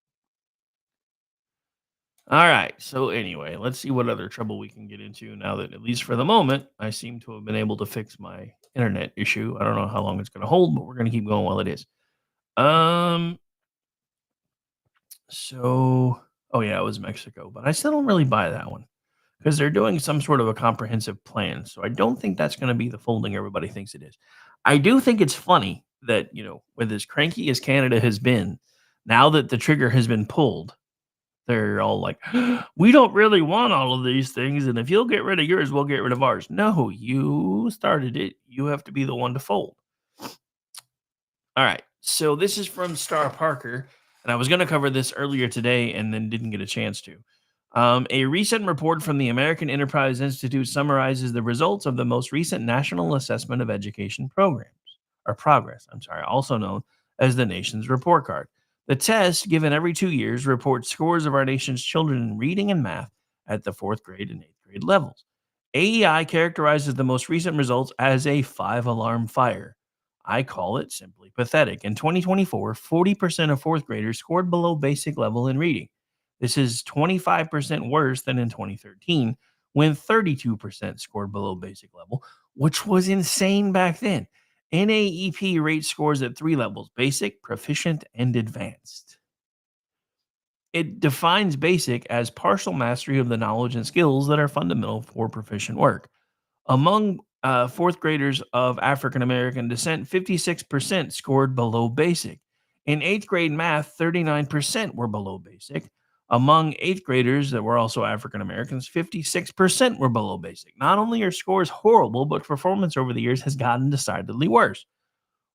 All right. So anyway, let's see what other trouble we can get into now that, at least for the moment, I seem to have been able to fix my internet issue. I don't know how long it's going to hold, but we're going to keep going while it is. So, oh yeah, it was Mexico, but I still don't really buy that one because they're doing some sort of a comprehensive plan. So I don't think that's going to be the folding everybody thinks it is. I do think it's funny that, with as cranky as Canada has been, now that the trigger has been pulled, they're all like, we don't really want all of these things. And if you'll get rid of yours, we'll get rid of ours. No, you started it. You have to be the one to fold. All right. So this is from Star Parker. And I was going to cover this earlier today and then didn't get a chance to. A recent report from the American Enterprise Institute summarizes the results of the most recent National Assessment of Education Progress, also known as the nation's report card. The test, given every 2 years, reports scores of our nation's children in reading and math at the 4th grade and 8th grade levels. AEI characterizes the most recent results as a 5-alarm fire. I call it simply pathetic. In 2024, 40% of 4th graders scored below basic level in reading. This is 25% worse than in 2013, when 32% scored below basic level, which was insane back then. NAEP rates scores at 3 levels: basic, proficient, and advanced. It defines basic as partial mastery of the knowledge and skills that are fundamental for proficient work. Among 4th graders of African American descent, 56% scored below basic. In 8th grade math, 39% were below basic. Among eighth graders that were also African Americans, 56% were below basic. Not only are scores horrible, but performance over the years has gotten decidedly worse.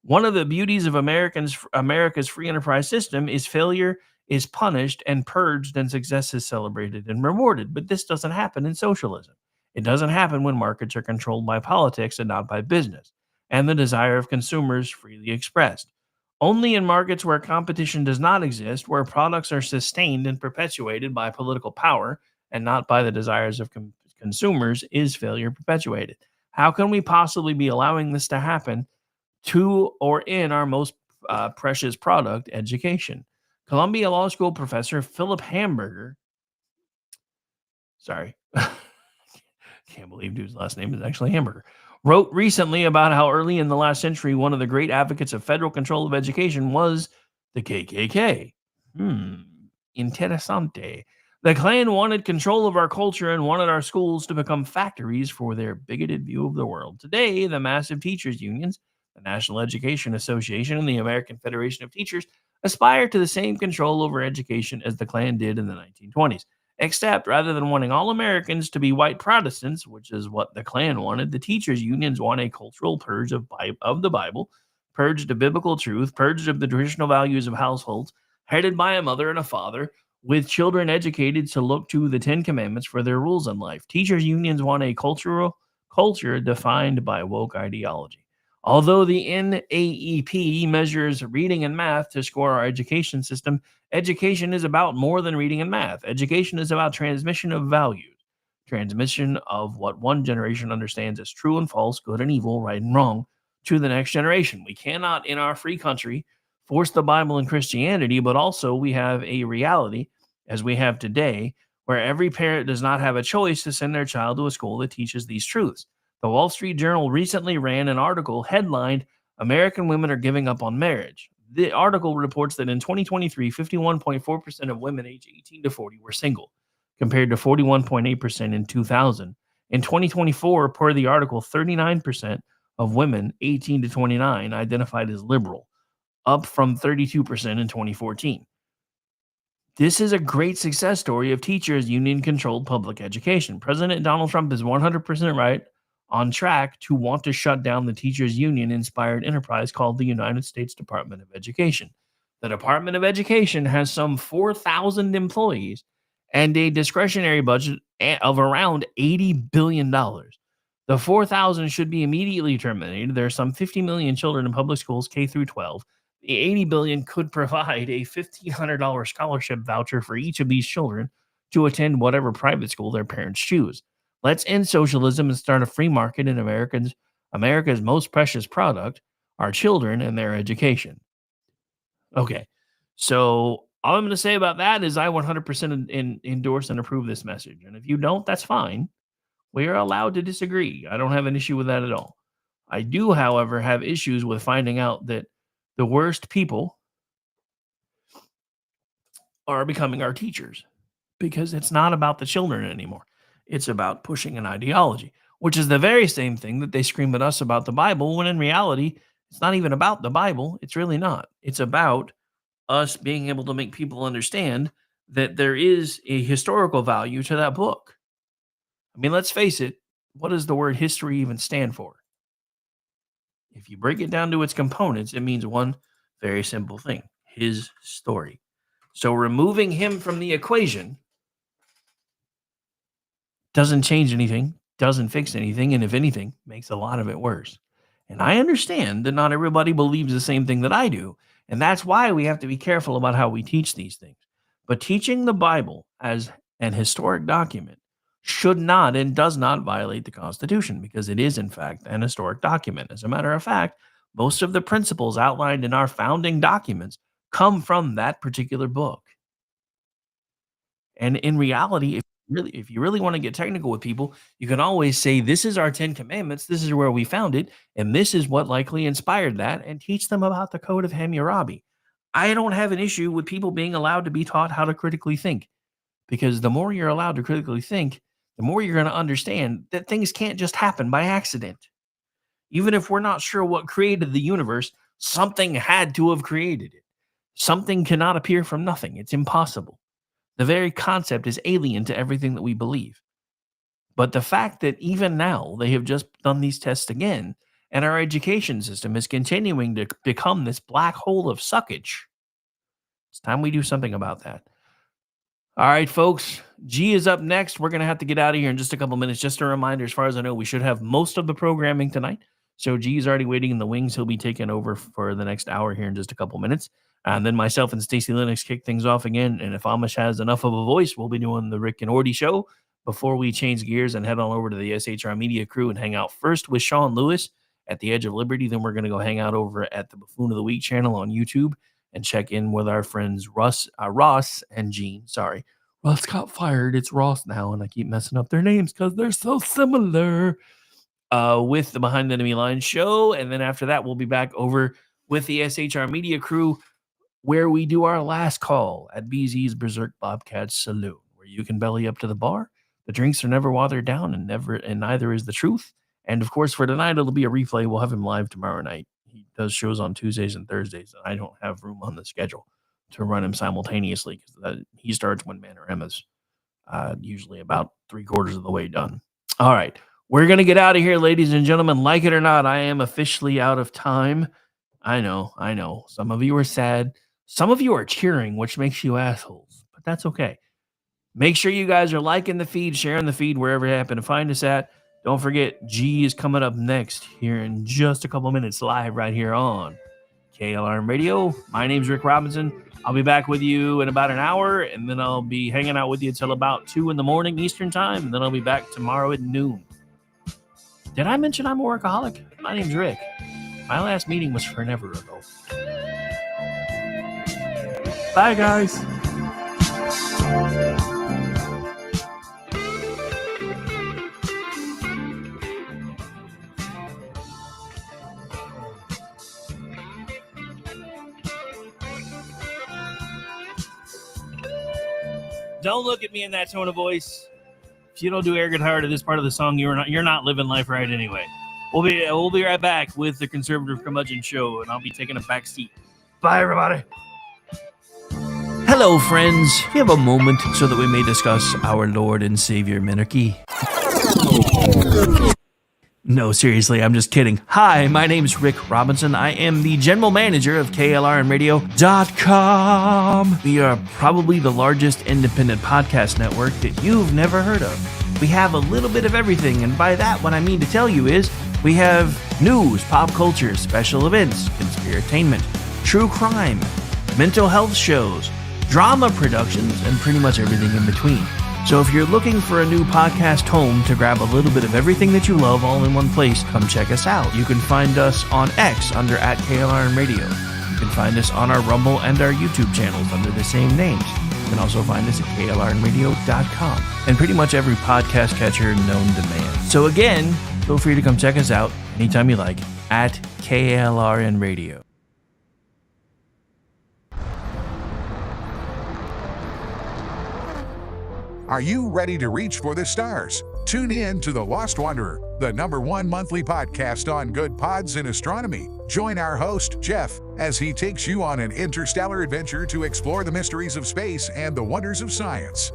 One of the beauties of America's free enterprise system is failure is punished and purged and success is celebrated and rewarded. But this doesn't happen in socialism. It doesn't happen when markets are controlled by politics and not by business, and the desire of consumers freely expressed. Only in markets where competition does not exist, where products are sustained and perpetuated by political power and not by the desires of consumers, is failure perpetuated. How can we possibly be allowing this to happen to or in our most precious product, education? Columbia Law School professor Philip Hamburger, sorry, can't believe dude's last name is actually Hamburger, wrote recently about how early in the last century, one of the great advocates of federal control of education was the KKK. Interessante. The Klan wanted control of our culture and wanted our schools to become factories for their bigoted view of the world. Today, the massive teachers' unions, the National Education Association, and the American Federation of Teachers aspire to the same control over education as the Klan did in the 1920s. Except rather than wanting all Americans to be white Protestants, which is what the Klan wanted, the teachers' unions want a cultural purge of the Bible, purged of biblical truth, purged of the traditional values of households, headed by a mother and a father, with children educated to look to the Ten Commandments for their rules in life. Teachers' unions want a culture defined by woke ideology. Although the NAEP measures reading and math to score our education system, education is about more than reading and math. Education is about transmission of values, transmission of what one generation understands as true and false, good and evil, right and wrong, to the next generation. We cannot, in our free country, force the Bible and Christianity, but also we have a reality, as we have today, where every parent does not have a choice to send their child to a school that teaches these truths. The Wall Street Journal recently ran an article headlined, "American Women Are Giving Up on Marriage." The article reports that in 2023, 51.4% of women aged 18 to 40 were single, compared to 41.8% in 2000. In 2024, per the article, 39% of women 18 to 29 identified as liberal, up from 32% in 2014. This is a great success story of teachers' union-controlled public education. President Donald Trump is 100% right, on track to want to shut down the teachers' union-inspired enterprise called the United States Department of Education. The Department of Education has some 4,000 employees and a discretionary budget of around $80 billion. The 4,000 should be immediately terminated. There are some 50 million children in public schools K through 12. The $80 billion could provide a $1,500 scholarship voucher for each of these children to attend whatever private school their parents choose. Let's end socialism and start a free market in America's most precious product, our children and their education. Okay, so all I'm going to say about that is I 100% endorse and approve this message. And if you don't, that's fine. We are allowed to disagree. I don't have an issue with that at all. I do, however, have issues with finding out that the worst people are becoming our teachers, because it's not about the children anymore. It's about pushing an ideology, which is the very same thing that they scream at us about the Bible, when in reality, it's not even about the Bible. It's really not. It's about us being able to make people understand that there is a historical value to that book. I mean, let's face it. What does the word history even stand for? If you break it down to its components, it means one very simple thing: his story. So removing him from the equation doesn't change anything, doesn't fix anything, and if anything, makes a lot of it worse. And I understand that not everybody believes the same thing that I do, and that's why we have to be careful about how we teach these things. But teaching the Bible as an historic document should not and does not violate the Constitution, because it is, in fact, an historic document. As a matter of fact, most of the principles outlined in our founding documents come from that particular book. And in reality, if you really want to get technical with people, you can always say, this is our 10 Commandments, this is where we found it, and this is what likely inspired that, and teach them about the Code of Hammurabi. I don't have an issue with people being allowed to be taught how to critically think, because the more you're allowed to critically think, the more you're going to understand that things can't just happen by accident. Even if we're not sure what created the universe, something had to have created it. Something cannot appear from nothing. It's impossible. The very concept is alien to everything that we believe. But the fact that even now they have just done these tests again, and our education system is continuing to become this black hole of suckage, it's time we do something about that. All right, folks, G is up next. We're going to have to get out of here in just a couple minutes. Just a reminder, as far as I know, we should have most of the programming tonight. So G is already waiting in the wings. He'll be taking over for the next hour here in just a couple minutes. And then myself and Stacey Lennox kick things off again. And if Amish has enough of a voice, we'll be doing the Rick and Orty show before we change gears and head on over to the SHR Media crew and hang out first with Sean Lewis at the Edge of Liberty. Then we're going to go hang out over at the Buffoon of the Week channel on YouTube and check in with our friends Ross and Gene. Sorry. Ross got fired. It's Ross now, and I keep messing up their names because they're so similar. With the Behind the Enemy Lines show, and then after that, we'll be back over with the SHR Media crew, where we do our last call at BZ's Berserk Bobcat Saloon, where you can belly up to the bar. The drinks are never watered down, and neither is the truth. And of course, for tonight, it'll be a replay. We'll have him live tomorrow night. He does shows on Tuesdays and Thursdays, and I don't have room on the schedule to run him simultaneously because he starts when Manorama's usually about 3/4 of the way done. All right. We're going to get out of here, ladies and gentlemen. Like it or not, I am officially out of time. I know. Some of you are sad. Some of you are cheering, which makes you assholes, but that's okay. Make sure you guys are liking the feed, sharing the feed, wherever you happen to find us at. Don't forget, G is coming up next here in just a couple minutes live right here on KLRM Radio. My name's Rick Robinson. I'll be back with you in about an hour, and then I'll be hanging out with you until about 2 in the morning Eastern time, and then I'll be back tomorrow at noon. Did I mention I'm a workaholic? My name's Rick. My last meeting was forever ago. Bye, guys. Don't look at me in that tone of voice. If you don't do air guitar to this part of the song, you're not living life right anyway. We'll be right back with the Conservative Curmudgeon Show, and I'll be taking a back seat. Bye, everybody. Hello, friends. We have a moment so that we may discuss our Lord and Savior Minarchy. No, seriously, I'm just kidding. Hi, my name's Rick Robinson. I am the general manager of KLRNradio.com. We are probably the largest independent podcast network that you've never heard of. We have a little bit of everything, and by that, what I mean to tell you is we have news, pop culture, special events, conspiratainment, true crime, mental health shows, drama productions, and pretty much everything in between. So if you're looking for a new podcast home to grab a little bit of everything that you love all in one place, come check us out. You can find us on X under @KLRNradio. You can find us on our Rumble and our YouTube channels under the same names. You can also find us at KLRNradio.com and pretty much every podcast catcher known to man. So again, feel free to come check us out anytime you like at KLRNradio. Are you ready to reach for the stars? Tune in to The Lost Wanderer, the #1 monthly podcast on good pods in astronomy. Join our host, Jeff, as he takes you on an interstellar adventure to explore the mysteries of space and the wonders of science.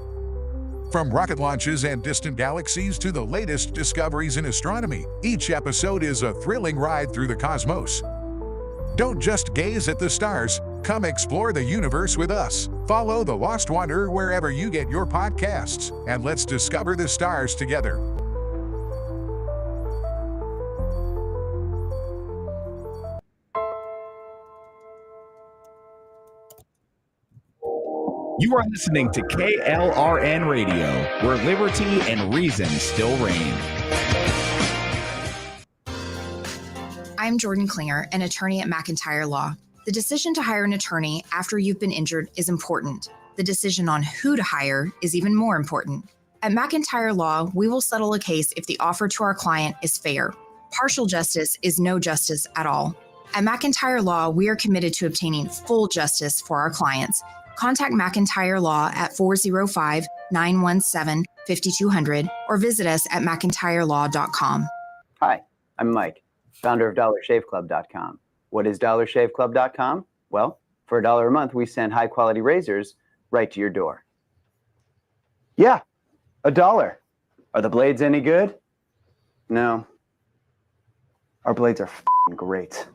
From rocket launches and distant galaxies to the latest discoveries in astronomy, each episode is a thrilling ride through the cosmos. Don't just gaze at the stars. Come explore the universe with us. Follow The Lost Wanderer wherever you get your podcasts, and let's discover the stars together. You are listening to KLRN Radio, where liberty and reason still reign. I'm Jordan Klinger, an attorney at McIntyre Law. The decision to hire an attorney after you've been injured is important. The decision on who to hire is even more important. At McIntyre Law, we will settle a case if the offer to our client is fair. Partial justice is no justice at all. At McIntyre Law, we are committed to obtaining full justice for our clients. Contact McIntyre Law at 405-917-5200 or visit us at McIntyreLaw.com. Hi, I'm Mike, founder of DollarShaveClub.com. What is DollarShaveClub.com? Well, for $1 a month, we send high-quality razors right to your door. Yeah, $1. Are the blades any good? No. Our blades are f***ing great.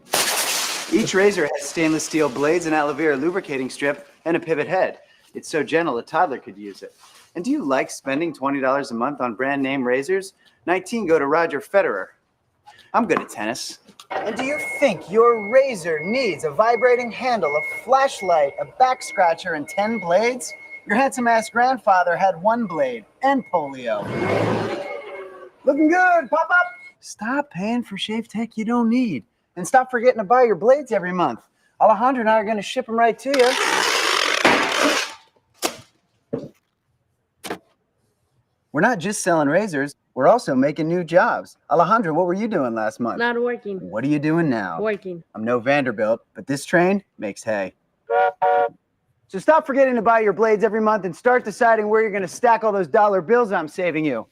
Each razor has stainless steel blades, an aloe vera lubricating strip, and a pivot head. It's so gentle a toddler could use it. And do you like spending $20 a month on brand name razors? 19 go to Roger Federer. I'm good at tennis. And do you think your razor needs a vibrating handle, a flashlight, a back scratcher, and 10 blades? Your handsome-ass grandfather had 1 blade and polio. Looking good, pop up! Stop paying for shave tech you don't need. And stop forgetting to buy your blades every month. Alejandro and I are going to ship them right to you. We're not just selling razors, we're also making new jobs. Alejandro, what were you doing last month? Not working. What are you doing now? Working. I'm no Vanderbilt, but this train makes hay. So stop forgetting to buy your blades every month and start deciding where you're going to stack all those dollar bills I'm saving you.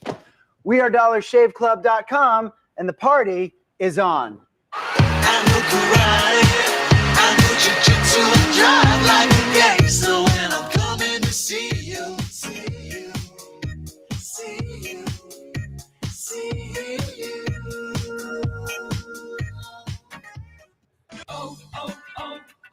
We are DollarShaveClub.com, and the party is on. I know karate, I know jiu-jitsu, and drive like a gangster when I'm coming to see you, see you, see you, see you.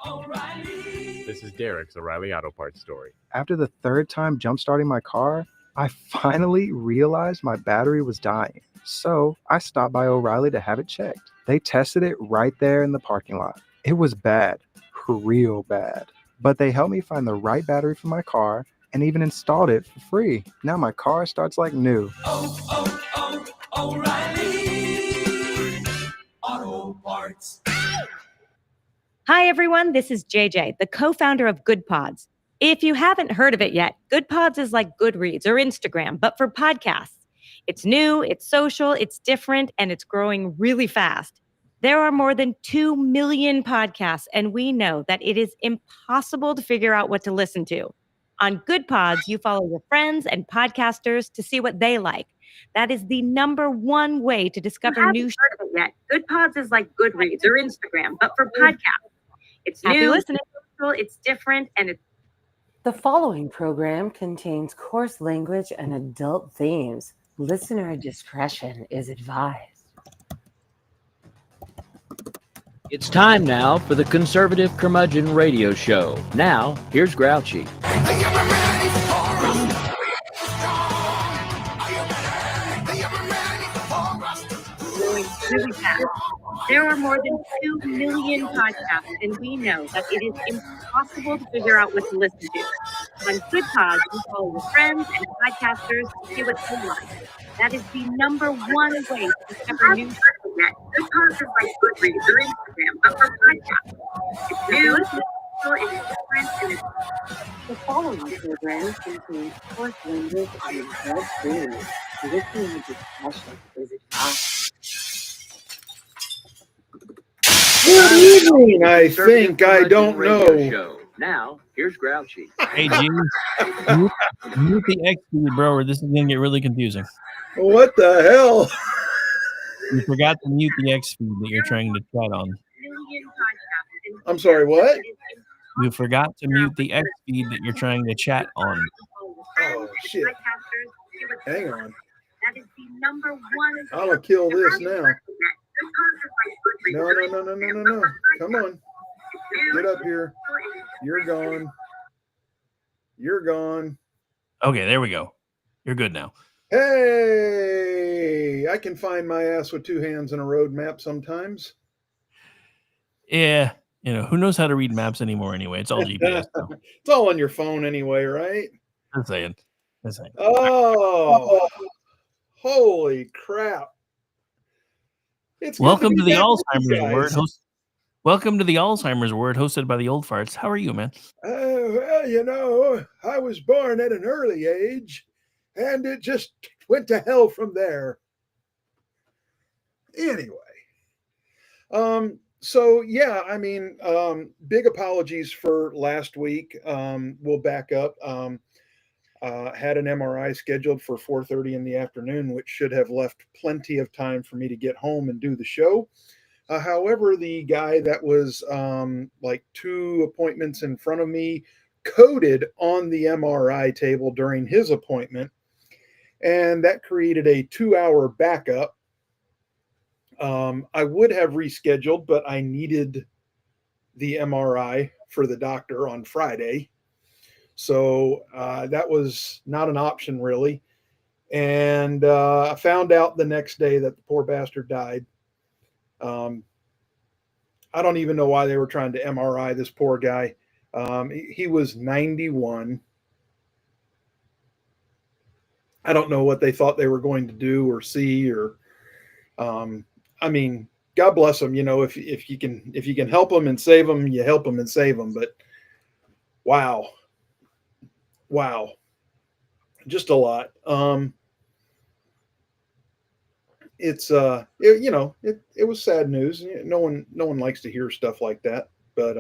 O'Reilly. This is Derek's O'Reilly Auto Parts story. After the third time jump-starting my car, I finally realized my battery was dying. So I stopped by O'Reilly to have it checked. They tested it right there in the parking lot. It was bad, real bad. But they helped me find the right battery for my car and even installed it for free. Now my car starts like new. O'Reilly Auto Parts. Hi, everyone. This is JJ, the co-founder of Good Pods. If you haven't heard of it yet, Good Pods is like Goodreads or Instagram, but for podcasts. It's new, it's social, it's different, and it's growing really fast. There are more than 2 million podcasts, and we know that it is impossible to figure out what to listen to. On Good Pods, you follow your friends and podcasters to see what they like. That is the #1 way to discover new shows. Heard of it yet? Good Pods is like Goodreads or Instagram, but for podcasts. It's new, listening. It's different, and it's... The following program contains coarse language and adult themes. Listener discretion is advised. It's time now for the Conservative Curmudgeon Radio Show. Now, here's Grouchy. Really fast. There are more than 2 million podcasts, and we know that it is impossible to figure out what to listen to. On Good Pods, you follow your friends and podcasters to see what they like. That is the #1 way to discover new shows. Good Pods is like Goodreads or Instagram, but for podcasts. It's new, it's different, and it's... The following program contains coarse language and adult themes. Listener discretion is advised. Good evening, I think. I don't know. Show. Now, here's Grouchy. Hey, James, mute the X feed, bro, or this is going to get really confusing. What the hell? You forgot to mute the X feed that you're trying to chat on. I'm sorry, what? You forgot to mute the X feed that you're trying to chat on. Oh, shit. Hang on. That is the #1. I'm going to kill this now. No. Come on. Get up here. You're gone. You're gone. Okay, there we go. You're good now. Hey, I can find my ass with 2 hands in a road map sometimes. Yeah, who knows how to read maps anymore anyway? It's all GPS. So. It's all on your phone anyway, right? Just saying. Oh, holy crap. Welcome to the Alzheimer's Word. Welcome to the Alzheimer's Word, hosted by the Old Farts. How are you, man? Well, I was born at an early age, and it just went to hell from there. Anyway, so yeah, big apologies for last week. We'll back up. Had an MRI scheduled for 4:30 in the afternoon, which should have left plenty of time for me to get home and do the show. However, the guy that was like 2 appointments in front of me coded on the MRI table during his appointment, and that created a 2-hour backup. I would have rescheduled, but I needed the MRI for the doctor on Friday. So that was not an option, really. And I found out the next day that the poor bastard died. I don't even know why they were trying to MRI this poor guy. He was 91. I don't know what they thought they were going to do or see, or I mean, God bless them. You know, if you can help them and save them, you help them and save them. But wow, just a lot. It's it was sad news. No one likes to hear stuff like that, but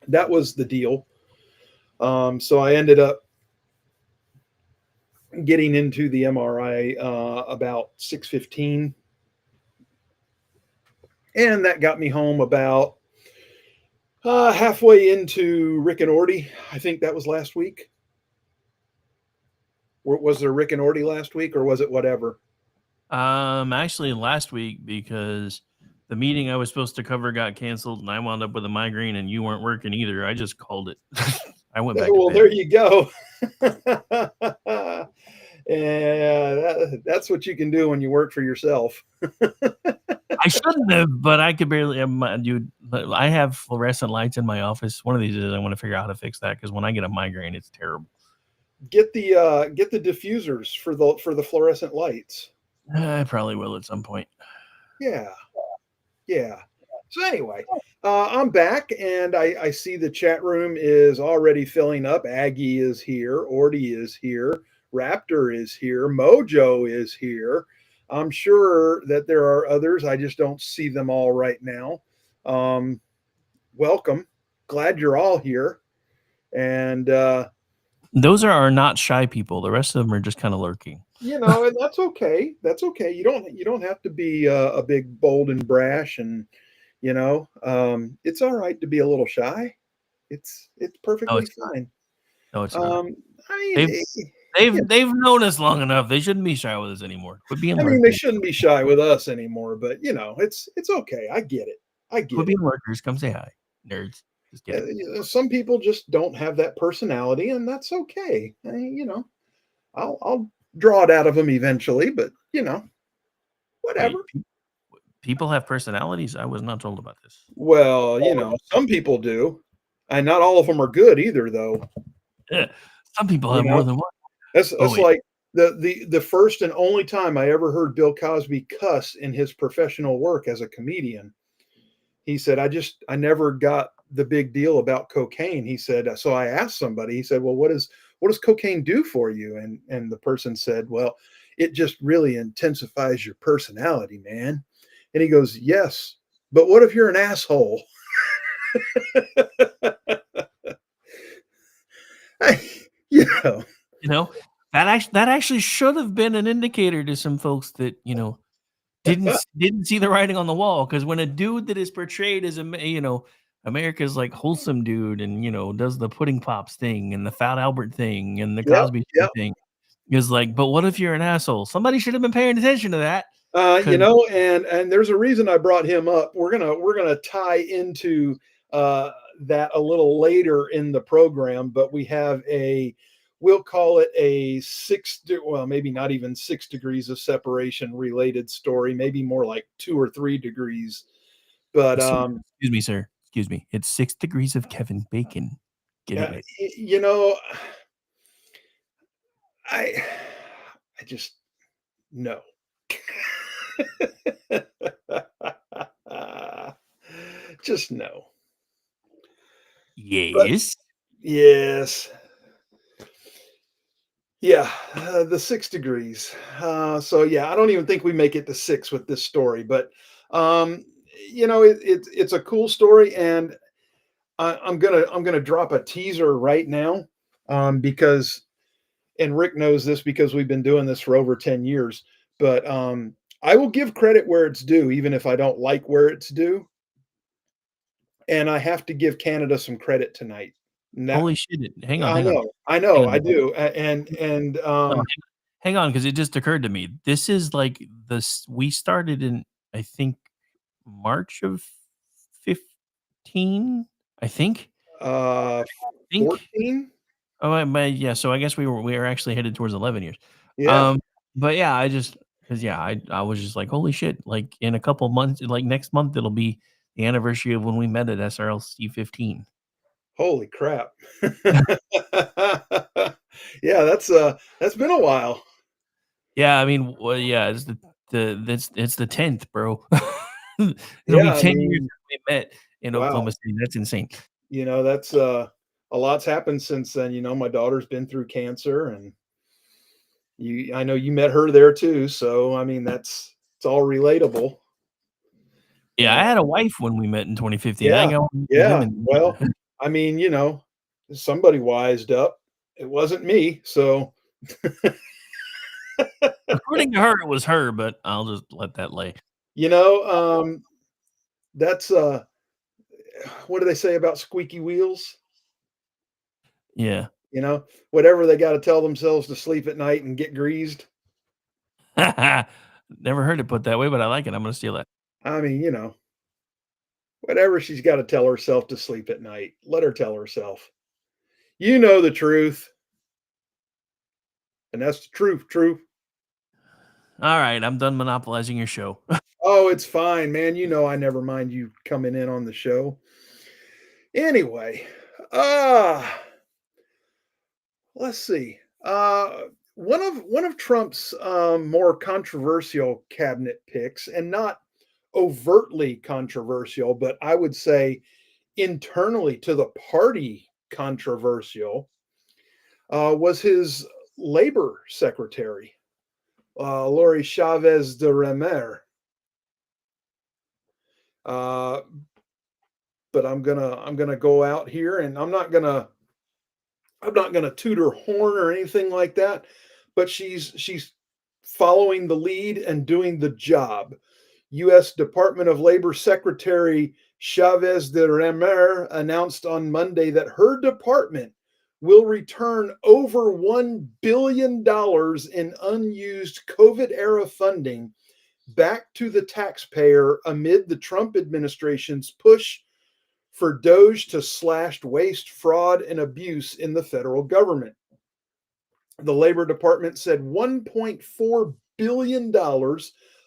that was the deal. So I ended up getting into the MRI about 6:15, and that got me home about halfway into Rick and Orty. I think that was last week. Was there Rick and Orty last week, or was it whatever? Actually last week, because the meeting I was supposed to cover got canceled and I wound up with a migraine and you weren't working either. I just called it. I went back. Well, there you go. Yeah, that's what you can do when you work for yourself. I shouldn't have, but I could barely. Dude, I have fluorescent lights in my office. One of these days, I want to figure out how to fix that, because when I get a migraine, it's terrible. Get the diffusers for the fluorescent lights. I probably will at some point. Yeah. So anyway, I'm back, and I see the chat room is already filling up. Aggie is here. Orty is here. Raptor is here. Mojo is here. I'm sure that there are others. I just don't see them all right now. Welcome. Glad you're all here. And those are not shy people. The rest of them are just kind of lurking. And that's okay. That's okay. You don't have to be a big, bold, and brash. And it's all right to be a little shy. It's perfectly fine. No, it's not. They've known us long enough. They shouldn't be shy with us anymore. They shouldn't be shy with us anymore. But it's okay. I get it. Quit being lurkers. Come say hi, nerds. Just get it. Some people just don't have that personality, and that's okay. I'll draw it out of them eventually, but whatever. Wait, people have personalities? I was not told about this. Well, some people do, and not all of them are good either, though. Yeah, some people have more than one. That's like the first and only time I ever heard Bill Cosby cuss in his professional work as a comedian. He said, I never got the big deal about cocaine. He said, so I asked somebody, he said, well, what does cocaine do for you? And the person said, well, it just really intensifies your personality, man. And he goes, yes, but what if you're an asshole? That actually should have been an indicator to some folks that, didn't see the writing on the wall. Because when a dude that is portrayed as America's like wholesome dude and does the pudding pops thing and the Fat Albert thing and the Cosby thing is like, but what if you're an asshole? Somebody should have been paying attention to that. And there's a reason I brought him up. We're gonna tie into that a little later in the program, but we have we'll call it a maybe not even 6 degrees of separation related story, maybe more like 2 or 3 degrees. But excuse me, sir. Excuse me. It's 6 degrees of Kevin Bacon. Get it right. I just no. Just no. Yes. Yes. Yeah, the 6 degrees. So yeah, I don't even think we make it to 6 with this story, but it's a cool story, and I'm gonna drop a teaser right now, because, and Rick knows this because we've been doing this for over 10 years, but I will give credit where it's due, even if I don't like where it's due. And I have to give Canada some credit tonight. Holy shit! Hang on, I hang on, know, hang on. I do, and No, hang on, because it just occurred to me. This is like this. We started in, I think, March of 15. I think. uh, Think. 14. Oh, but yeah. So I guess we were actually headed towards 11 years. Yeah. Um, but yeah, because yeah, I was just like, holy shit! Like in a couple months, like next month, it'll be the anniversary of when we met at SRLC 15. Holy crap! Yeah, that's been a while. Yeah, I mean, well, yeah, it's the 10th, bro. It'll be Yeah, I 10 years mean, since we met in wow. Oklahoma City. That's insane. That's a lot's happened since then. My daughter's been through cancer, and I know you met her there too. So I mean, it's all relatable. Yeah, And I had a wife when we met in 2015. I yeah, got yeah. women. Well, I mean, somebody wised up. It wasn't me. So According to her, it was her, but I'll just let that lay. you know, um, that's what do they say about squeaky wheels? Yeah. Whatever they got to tell themselves to sleep at night and get greased. Never heard it put that way, but I like it. I'm gonna steal that. I mean, whatever she's got to tell herself to sleep at night, let her tell herself. You know the truth. And that's the truth, truth. All right, I'm done monopolizing your show. Oh, it's fine, man. I never mind you coming in on the show. Anyway, let's see. One of Trump's more controversial cabinet picks, and not overtly controversial, but I would say internally to the party controversial, was his labor secretary, Lori Chavez de Remer. But I'm gonna go out here, and I'm not gonna toot her horn or anything like that. But she's following the lead and doing the job. U.S. Department of Labor Secretary Chavez de Remer announced on Monday that her department will return over $1 billion in unused COVID-era funding back to the taxpayer amid the Trump administration's push for DOJ to slash waste, fraud, and abuse in the federal government. The Labor Department said $1.4 billion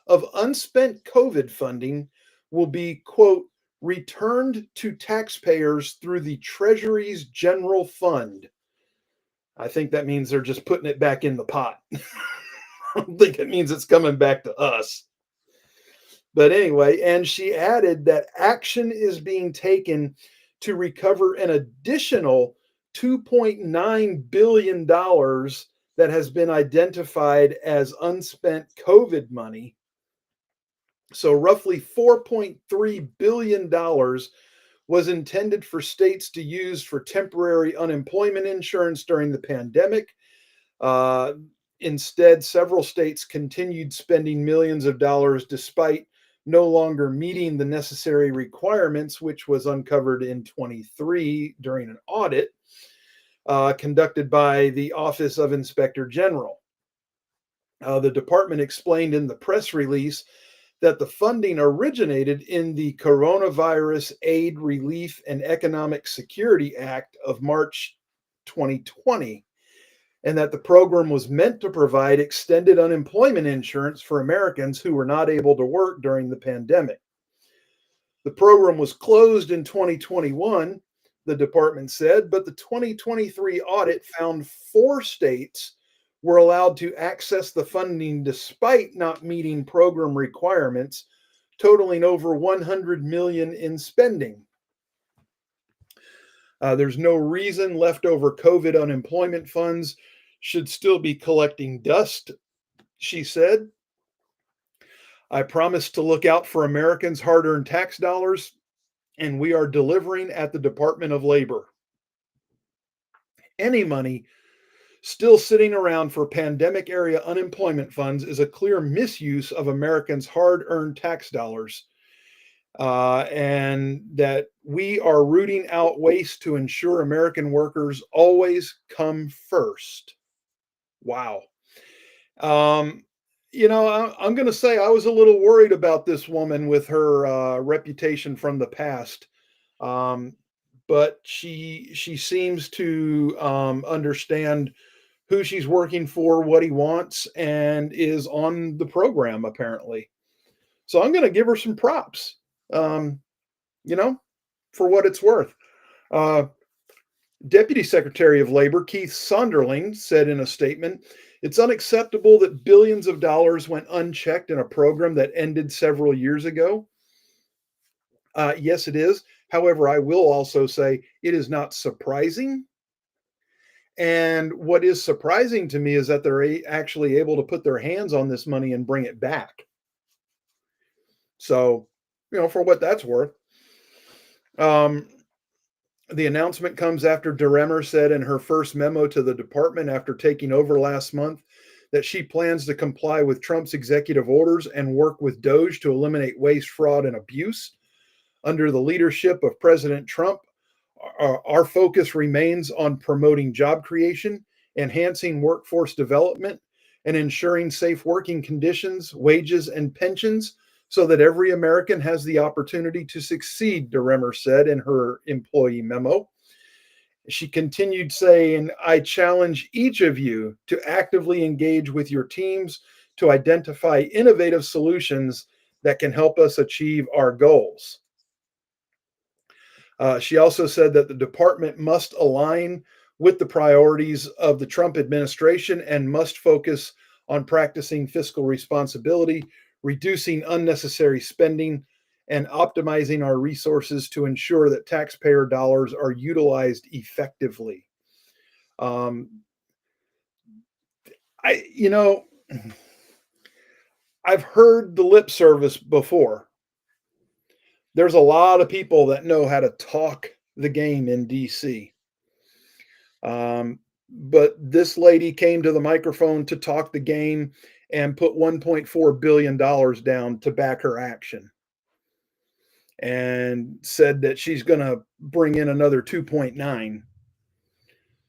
of unspent COVID funding will be, quote, returned to taxpayers through the Treasury's General Fund. I think that means they're just putting it back in the pot. I don't think it means it's coming back to us. But anyway, and she added that action is being taken to recover an additional $2.9 billion that has been identified as unspent COVID money. So roughly $4.3 billion was intended for states to use for temporary unemployment insurance during the pandemic. Instead, several states continued spending millions of dollars despite no longer meeting the necessary requirements, which was uncovered in 23 during an audit conducted by the Office of Inspector General. The department explained in the press release that the funding originated in the Coronavirus Aid, Relief, and Economic Security Act of March 2020, and that the program was meant to provide extended unemployment insurance for Americans who were not able to work during the pandemic. The program was closed in 2021, the department said, but the 2023 audit found 4 states were allowed to access the funding despite not meeting program requirements, totaling over $100 million in spending. There's no reason leftover COVID unemployment funds should still be collecting dust, she said. I promised to look out for Americans' hard-earned tax dollars, and we are delivering at the Department of Labor. Any money still sitting around for pandemic area unemployment funds is a clear misuse of Americans' hard-earned tax dollars. and that we are rooting out waste to ensure American workers always come first. Wow. I'm going to say I was a little worried about this woman with her reputation from the past. But she seems to understand who she's working for, what he wants, and is on the program apparently. So I'm going to give her some props, um, for what it's worth. Deputy Secretary of Labor Keith Sonderling said in a statement, "It's unacceptable that billions of dollars went unchecked in a program that ended several years ago." Yes, it is. However, I will also say it is not surprising. And what is surprising to me is that they're actually able to put their hands on this money and bring it back. So, for what that's worth. The announcement comes after DeRemer said in her first memo to the department after taking over last month that she plans to comply with Trump's executive orders and work with DOJ to eliminate waste, fraud, and abuse. Under the leadership of President Trump, our focus remains on promoting job creation, enhancing workforce development, and ensuring safe working conditions, wages, and pensions so that every American has the opportunity to succeed, DeRemer said in her employee memo. She continued saying, "I challenge each of you to actively engage with your teams to identify innovative solutions that can help us achieve our goals." She also said that the department must align with the priorities of the Trump administration and must focus on practicing fiscal responsibility, reducing unnecessary spending, and optimizing our resources to ensure that taxpayer dollars are utilized effectively. I've heard the lip service before. There's a lot of people that know how to talk the game in DC. But this lady came to the microphone to talk the game and put $1.4 billion down to back her action, and said that she's going to bring in another 2.9.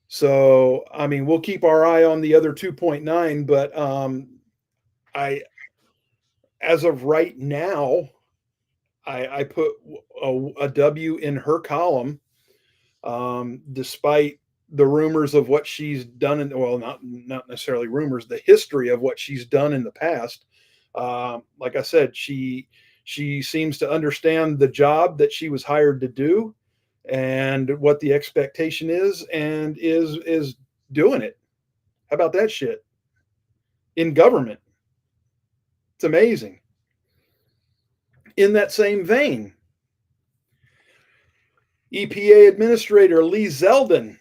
So, we'll keep our eye on the other 2.9, but as of right now, I put a W in her column, despite the rumors of what she's done not necessarily rumors, the history of what she's done in the past. Like I said, she seems to understand the job that she was hired to do and what the expectation is, and is doing it. How about that shit? In government. It's amazing. In that same vein, EPA Administrator Lee Zeldin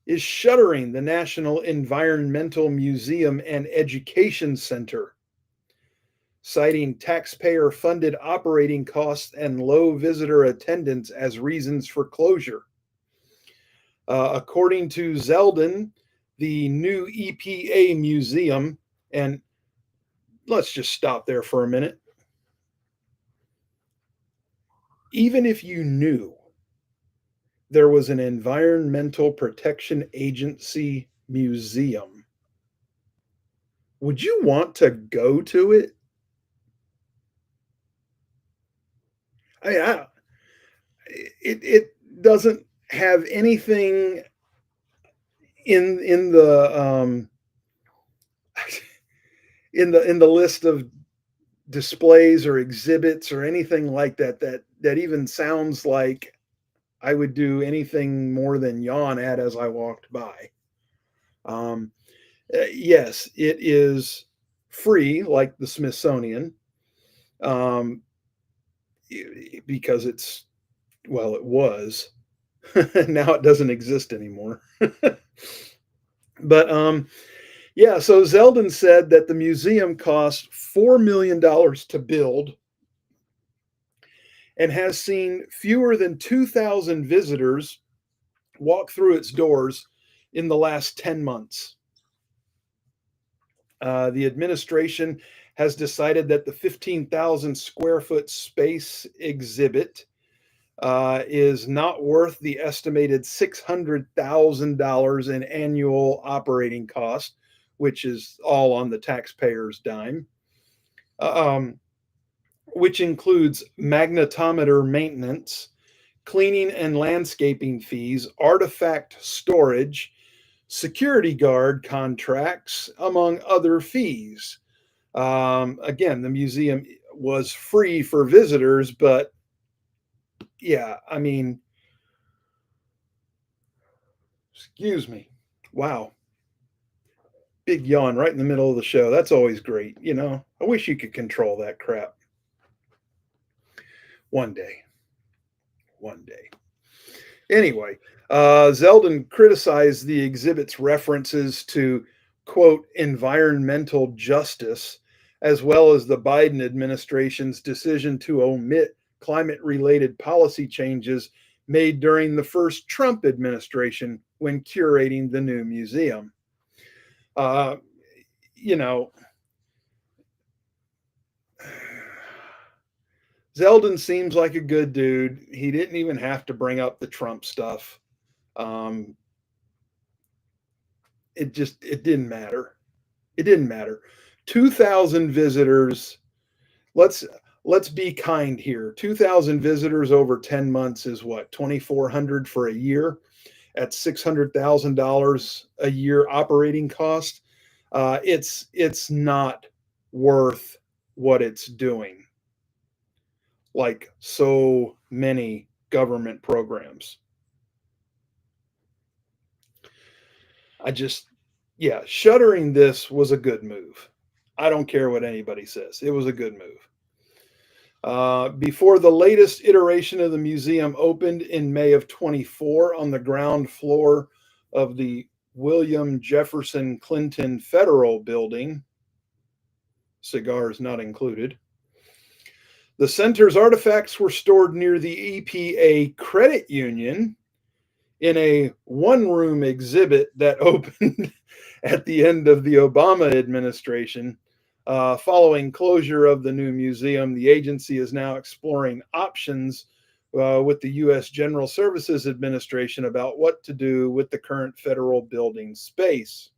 is shuttering the National Environmental Museum and Education Center, citing taxpayer-funded operating costs and low visitor attendance as reasons for closure. According to Zeldin, the new EPA museum, and let's just stop there for a minute. Even if you knew there was an Environmental Protection Agency museum, would you want to go to it? It doesn't have anything in the in the list of displays or exhibits or anything like that even sounds like I would do anything more than yawn at as I walked by. Yes, it is free, like the Smithsonian, because it was. Now it doesn't exist anymore. But so Zeldin said that the museum cost $4 million to build and has seen fewer than 2,000 visitors walk through its doors in the last 10 months. The administration has decided that the 15,000 square foot space exhibit is not worth the estimated $600,000 in annual operating cost, which is all on the taxpayer's dime, which includes magnetometer maintenance, cleaning and landscaping fees, artifact storage, security guard contracts, among other fees. Again, the museum was free for visitors, but yeah, I mean, excuse me. Wow. Big yawn right in the middle of the show. That's always great. You know, I wish you could control that crap. One day. Anyway, Zeldin criticized the exhibit's references to, quote, environmental justice, as well as the Biden administration's decision to omit climate-related policy changes made during the first Trump administration when curating the new museum. You know, Zeldin seems like a good dude. He didn't even have to bring up the Trump stuff. It didn't matter. It didn't matter. 2,000 visitors. Let's be kind here. 2,000 visitors over 10 months is what? 2,400 for a year at $600,000 a year operating cost. It's not worth what it's doing. Like so many government programs. Shuttering this was a good move. I don't care what anybody says. It was a good move. Before the latest iteration of the museum opened in May of 24 on the ground floor of the William Jefferson Clinton Federal Building, cigars not included, the center's artifacts were stored near the EPA Credit Union in a one-room exhibit that opened at the end of the Obama administration. Following closure of the new museum, the agency is now exploring options with the U.S. General Services Administration about what to do with the current federal building space.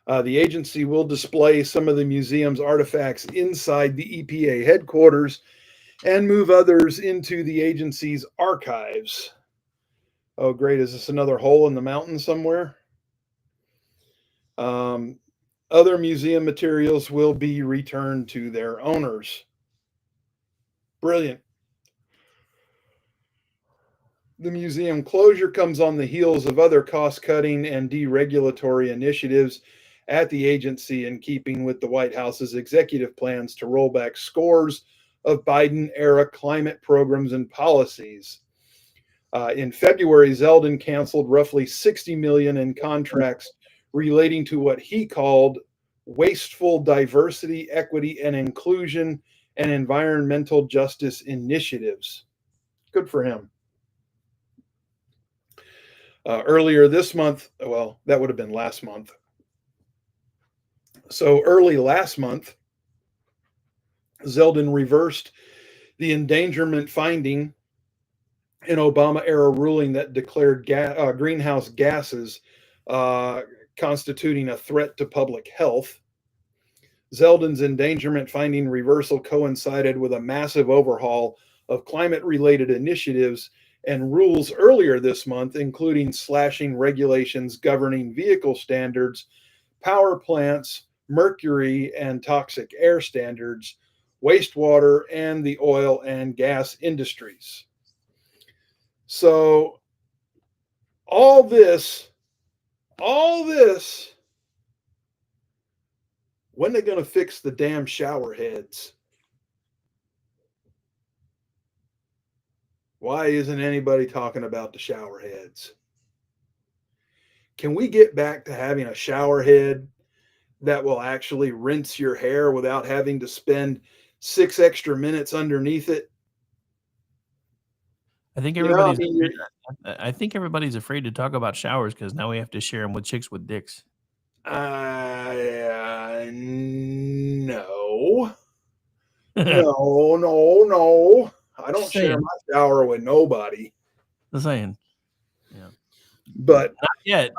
The agency will display some of the museum's artifacts inside the EPA headquarters and move others into the agency's archives. Oh, great. Is this another hole in the mountain somewhere? Other museum materials will be returned to their owners. Brilliant. The museum closure comes on the heels of other cost-cutting and deregulatory initiatives at the agency, in keeping with the White House's executive plans to roll back scores of Biden-era climate programs and policies. In February, Zeldin canceled roughly $60 million in contracts relating to what he called wasteful diversity, equity, and inclusion and environmental justice initiatives. Good for him. Earlier this month, well, that would have been last month. So early last month, Zeldin reversed the endangerment finding in Obama-era ruling that declared greenhouse gases constituting a threat to public health. Zeldin's endangerment finding reversal coincided with a massive overhaul of climate-related initiatives and rules earlier this month, including slashing regulations governing vehicle standards, power plants, mercury and toxic air standards, wastewater, and the oil and gas industries. So all this, when are they going to fix the damn shower heads? Why isn't anybody talking about the shower heads? Can we get back to having a shower head that will actually rinse your hair without having to spend 6 extra minutes underneath it? I think everybody's afraid to talk about showers because now we have to share them with chicks with dicks. No. No. I don't Just share saying. my shower with nobody. Just saying. Yeah. But Not yet.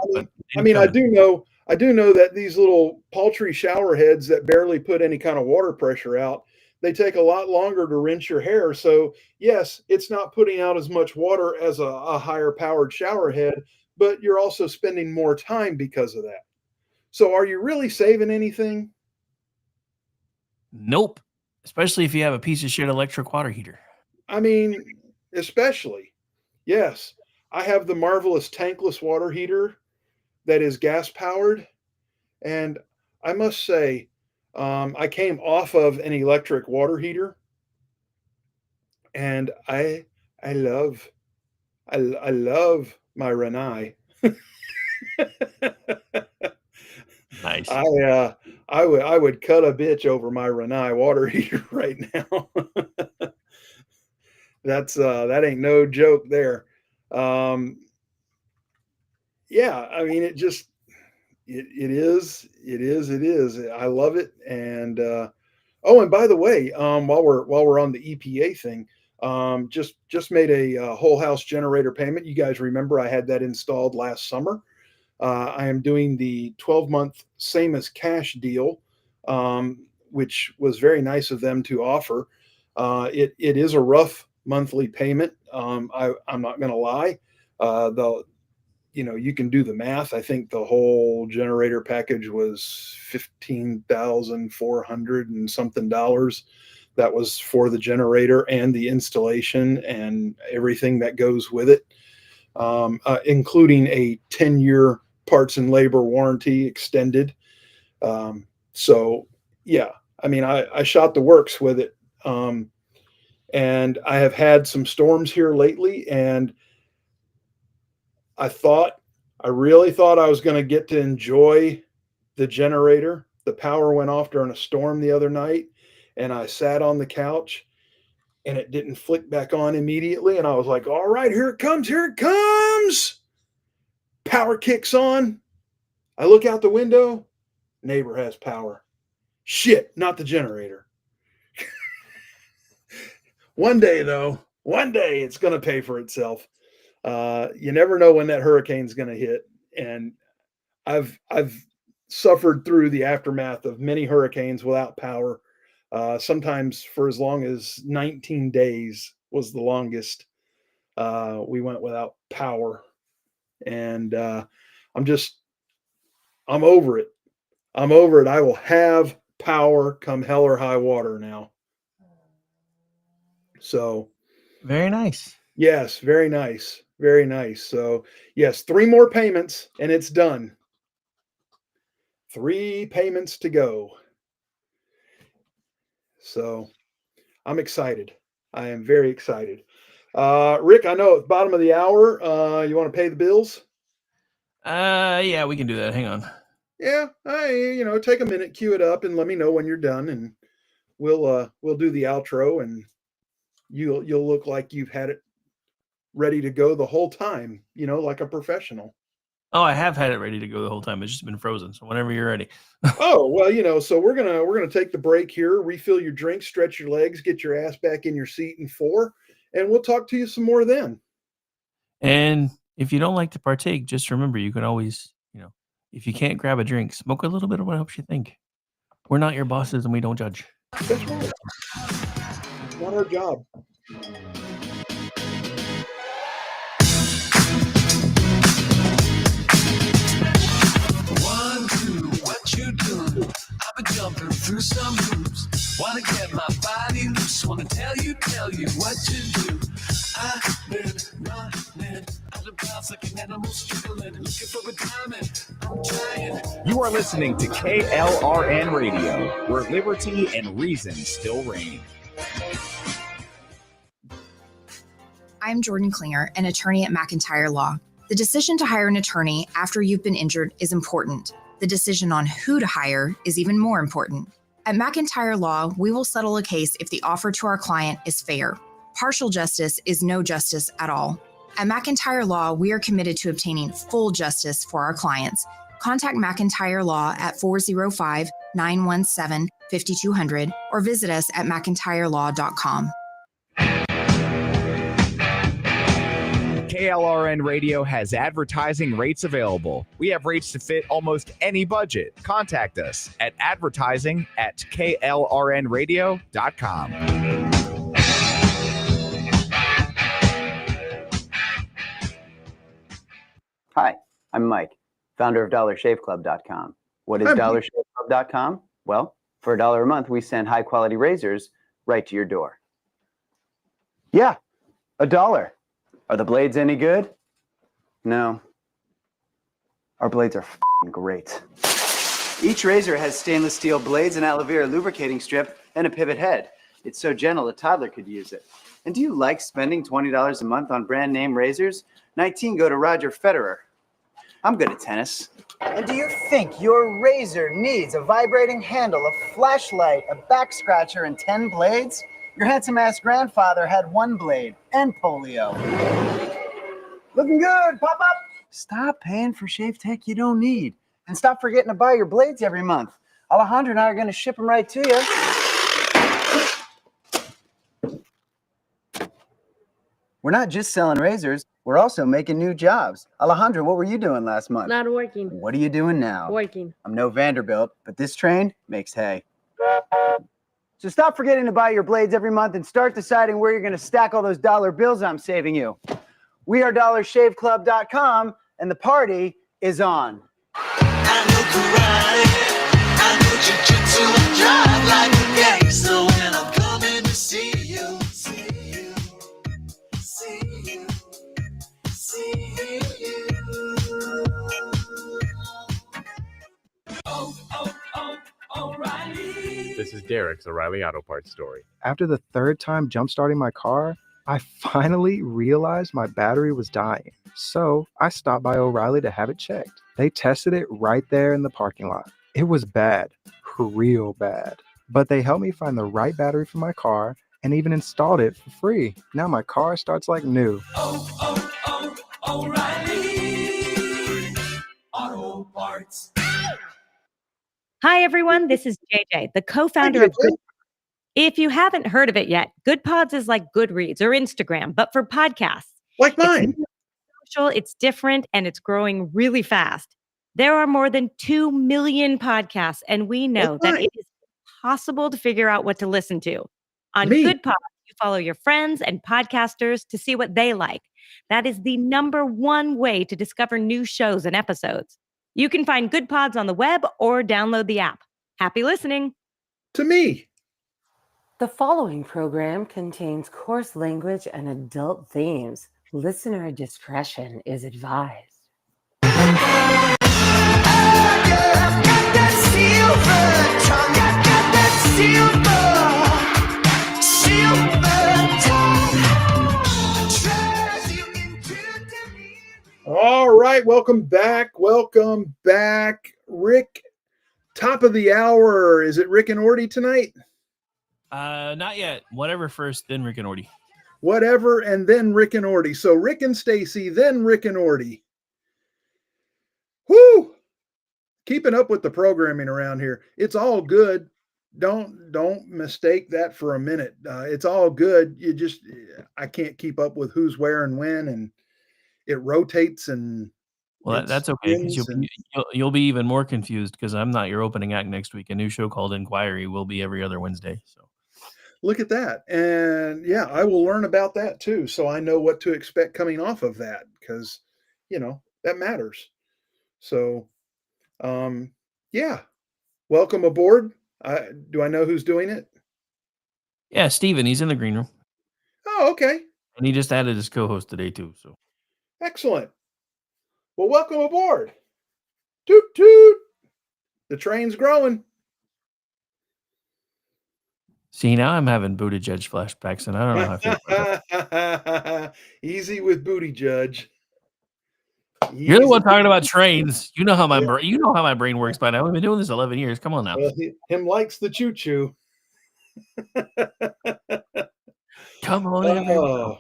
I mean, I do know that these little paltry shower heads that barely put any kind of water pressure out, they take a lot longer to rinse your hair. So yes, it's not putting out as much water as a higher powered shower head, but you're also spending more time because of that. So are you really saving anything? Nope. Especially if you have a piece of shit electric water heater. I mean, especially. Yes, I have the marvelous tankless water heater that is gas powered. And I must say, I came off of an electric water heater, and I love my Renai. Nice. I would cut a bitch over my Renai water heater right now. That ain't no joke there. Yeah, I mean it just it is. I love it. And oh, and by the way, while we're on the EPA thing, just made a whole house generator payment. You guys remember I had that installed last summer. I am doing the 12-month same as cash deal, which was very nice of them to offer. It is a rough monthly payment. I'm not going to lie. You can do the math. I think the whole generator package was $15,400 and something dollars. That was for the generator and the installation and everything that goes with it, including a 10-year parts and labor warranty extended. So, yeah, I mean, I shot the works with it. And I have had some storms here lately, and I really thought I was going to get to enjoy the generator. The power went off during a storm the other night, and I sat on the couch and it didn't flick back on immediately. And I was like, all right, here it comes. Power kicks on. I look out the window. Neighbor has power. Shit, not the generator. One day it's going to pay for itself. You never know when that hurricane's going to hit. And I've suffered through the aftermath of many hurricanes without power. Sometimes for as long as 19 days was the longest we went without power. And I'm over it. I will have power come hell or high water now. So very nice. Yes, very nice. Very nice. So yes, 3 more payments and it's done. 3 payments to go. So I'm excited. I am very excited. Rick, I know at the bottom of the hour, you want to pay the bills? Yeah, we can do that. Hang on. Yeah, take a minute, cue it up, and let me know when you're done, and we'll do the outro, and you'll look like you've had it ready to go the whole time, like a professional. Oh, I have had it ready to go the whole time. It's just been frozen. So whenever you're ready. Oh, well, so we're gonna take the break here, refill your drink, stretch your legs, get your ass back in your seat in 4, and we'll talk to you some more then. And if you don't like to partake, just remember you can always, if you can't grab a drink, smoke a little bit of what helps you think. We're not your bosses and we don't judge. That's right. It's not our job. I've been jumping through some hoops. Wanna get my body loose. Wanna tell you what to do. I've been running out of bounds like an animal struggling, looking for a diamond. I'm trying. You are listening to KLRN Radio, where liberty and reason still reign. I'm Jordan Klinger, an attorney at McIntyre Law. The decision to hire an attorney after you've been injured is important. The decision on who to hire is even more important. At McIntyre Law, we will settle a case if the offer to our client is fair. Partial justice is no justice at all. At McIntyre Law, we are committed to obtaining full justice for our clients. Contact McIntyre Law at 917-5200 or visit us at mcintyreLaw.com. KLRN Radio has advertising rates available. We have rates to fit almost any budget. Contact us at advertising@klrnradio.com. Hi, I'm Mike, founder of DollarShaveClub.com. What is DollarShaveClub.com? Well, for $1 a month, we send high-quality razors right to your door. Yeah, $1. Are the blades any good? No. Our blades are f***ing great. Each razor has stainless steel blades, an aloe vera lubricating strip, and a pivot head. It's so gentle a toddler could use it. And do you like spending $20 a month on brand name razors? 19 go to Roger Federer. I'm good at tennis. And do you think your razor needs a vibrating handle, a flashlight, a back scratcher, and 10 blades? Your handsome-ass grandfather had 1 blade and polio. Looking good, pop up. Stop paying for shave tech you don't need. And stop forgetting to buy your blades every month. Alejandro and I are going to ship them right to you. We're not just selling razors. We're also making new jobs. Alejandro, what were you doing last month? Not working. What are you doing now? Working. I'm no Vanderbilt, but this train makes hay. So stop forgetting to buy your blades every month and start deciding where you're going to stack all those dollar bills I'm saving you. We are DollarShaveClub.com, and the party is on. I know karate, I know jiu-jitsu, and drive like a gangster when I'm coming to see you, see you, see you, see you. O'Reilly. This is Derek's O'Reilly Auto Parts story. After the third time jump-starting my car, I finally realized my battery was dying. So I stopped by O'Reilly to have it checked. They tested it right there in the parking lot. It was bad, real bad. But they helped me find the right battery for my car and even installed it for free. Now my car starts like new. O'Reilly Auto Parts. Hi, everyone. This is JJ, the co-founder of Good. If you haven't heard of it yet, Good Pods is like Goodreads or Instagram, but for podcasts. Like mine. It's social, it's different, and it's growing really fast. There are more than 2 million podcasts, and we know that it is impossible to figure out what to listen to. On Good Pods, you follow your friends and podcasters to see what they like. That is the #1 way to discover new shows and episodes. You can find Good Pods on the web or download the app. Happy listening. To me. The following program contains coarse language and adult themes. Listener discretion is advised. All right, welcome back. Welcome back. Rick, top of the hour. Is it Rick and Orty tonight? Not yet. Whatever first, then Rick and Orty. Whatever, and then Rick and Orty. So Rick and Stacy, then Rick and Orty. Whoo! Keeping up with the programming around here. It's all good. Don't mistake that for a minute. It's all good. I can't keep up with who's where and when, and it rotates and. Well, that's okay, because you'll be even more confused because I'm not your opening act next week. A new show called Inquiry will be every other Wednesday. So. Look at that. And yeah, I will learn about that too. So I know what to expect coming off of that because, that matters. So, yeah, welcome aboard. Do I know who's doing it? Yeah, Steven, he's in the green room. Oh, okay. And he just added his co-host today too. So excellent. Well, welcome aboard. Toot, toot. The train's growing. see, now I'm having Booty Judge flashbacks, and I don't know how I feel about that. Easy with Booty Judge. You're the one talking about trains. You know how my brain works by now. We've been doing this 11 years. Come on now. Well, him likes the choo-choo. Come on. Never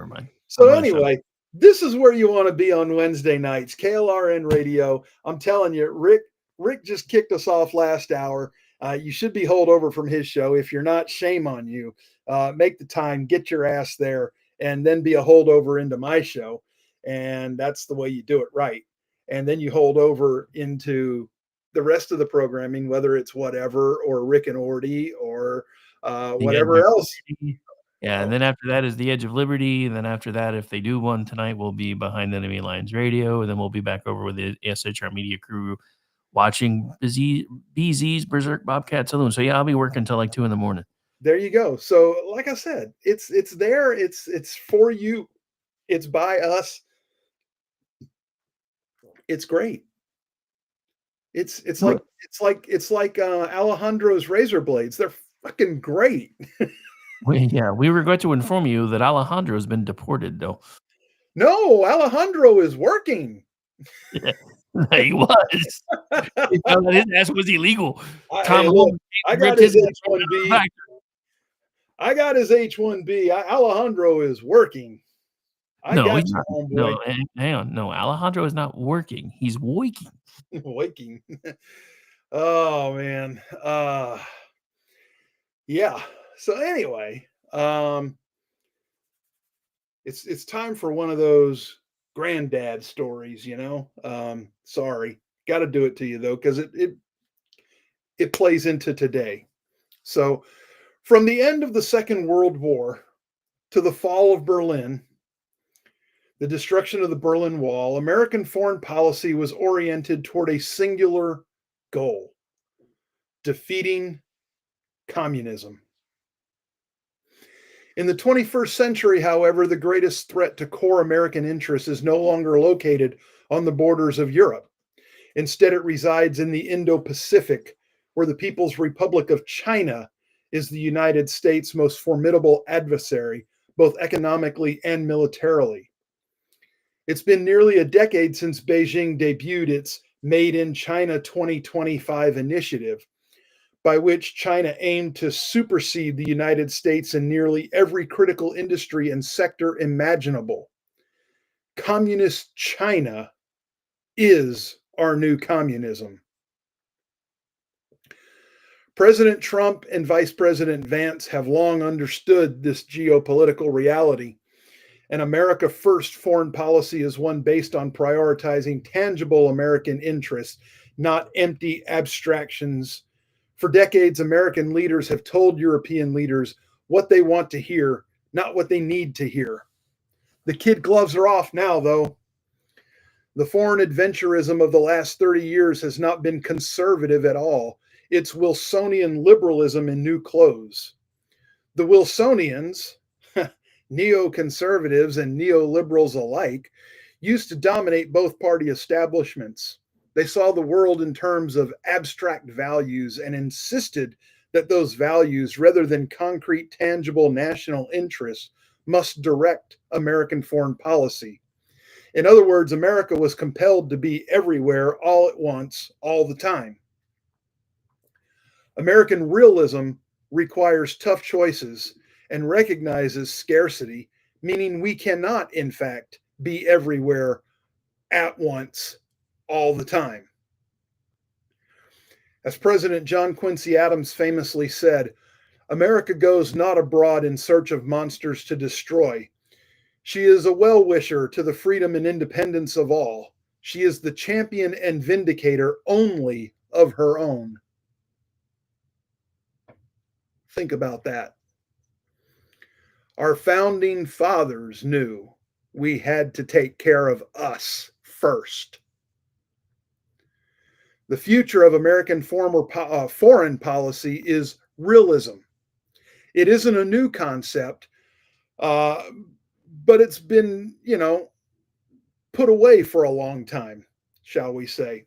mind. So anyway, this is where you want to be on Wednesday nights. KLRN Radio. I'm telling you, Rick just kicked us off last hour. You should be holed over from his show. If you're not, shame on you. Make the time, get your ass there, and then be a holdover into my show. And that's the way you do it right. And then you hold over into the rest of the programming, whether it's whatever or Rick and Orty or whatever else. Yeah, and then after that is the Edge of Liberty. And then after that, if they do one tonight, we'll be behind Enemy Lines Radio. And then we'll be back over with the SHR Media crew watching BZ's Berserk Bobcat Saloon. So yeah, I'll be working till like 2 a.m. There you go. So like I said, it's there. It's for you. It's by us. It's great. It's like Alejandro's razor blades. They're fucking great. We regret to inform you that Alejandro has been deported, though. No, Alejandro is working. Yeah, he was. His ass was illegal. I got his H-1B. I got his H-1B. Alejandro is working. He's not. No, hang on. No, Alejandro is not working. He's waking. Waking. Oh man. Yeah. So anyway, it's time for one of those granddad stories, sorry. Got to do it to you though, because it plays into today. So from the end of the Second World War to the fall of Berlin, the destruction of the Berlin Wall, American foreign policy was oriented toward a singular goal: defeating communism. In the 21st century, however, the greatest threat to core American interests is no longer located on the borders of Europe. Instead, it resides in the Indo-Pacific, where the People's Republic of China is the United States' most formidable adversary, both economically and militarily. It's been nearly a decade since Beijing debuted its Made in China 2025 initiative, by which China aimed to supersede the United States in nearly every critical industry and sector imaginable. Communist China is our new communism. President Trump and Vice President Vance have long understood this geopolitical reality, and America First foreign policy is one based on prioritizing tangible American interests, not empty abstractions. For decades, American leaders have told European leaders what they want to hear, not what they need to hear. The kid gloves are off now, though. The foreign adventurism of the last 30 years has not been conservative at all. It's Wilsonian liberalism in new clothes. The Wilsonians, neoconservatives and neoliberals alike, used to dominate both party establishments. They saw the world in terms of abstract values and insisted that those values, rather than concrete, tangible national interests, must direct American foreign policy. In other words, America was compelled to be everywhere, all at once, all the time. American realism requires tough choices and recognizes scarcity, meaning we cannot, in fact, be everywhere at once, all the time. As President John Quincy Adams famously said, America goes not abroad in search of monsters to destroy. She is a well-wisher to the freedom and independence of all. She is the champion and vindicator only of her own. Think about that. Our founding fathers knew we had to take care of us first. The future of American foreign policy is realism. It isn't a new concept, but it's been, put away for a long time, shall we say.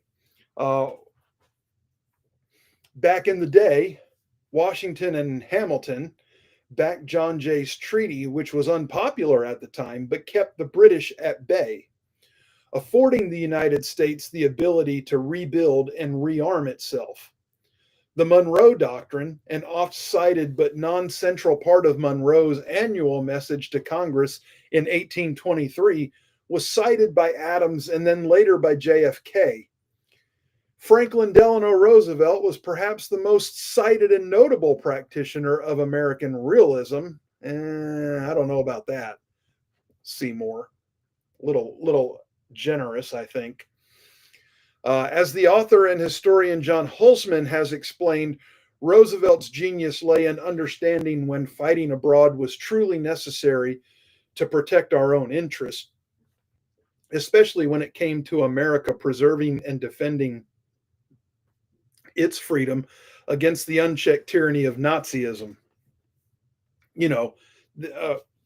Back in the day, Washington and Hamilton backed John Jay's treaty, which was unpopular at the time, but kept the British at bay, affording the United States the ability to rebuild and rearm itself. The Monroe Doctrine, an oft-cited but non-central part of Monroe's annual message to Congress in 1823, was cited by Adams and then later by JFK. Franklin Delano Roosevelt was perhaps the most cited and notable practitioner of American realism. I don't know about that, Seymour. Little generous, I think. As the author and historian John Holzman has explained, Roosevelt's genius lay in understanding when fighting abroad was truly necessary to protect our own interests, especially when it came to America preserving and defending its freedom against the unchecked tyranny of Nazism. You know,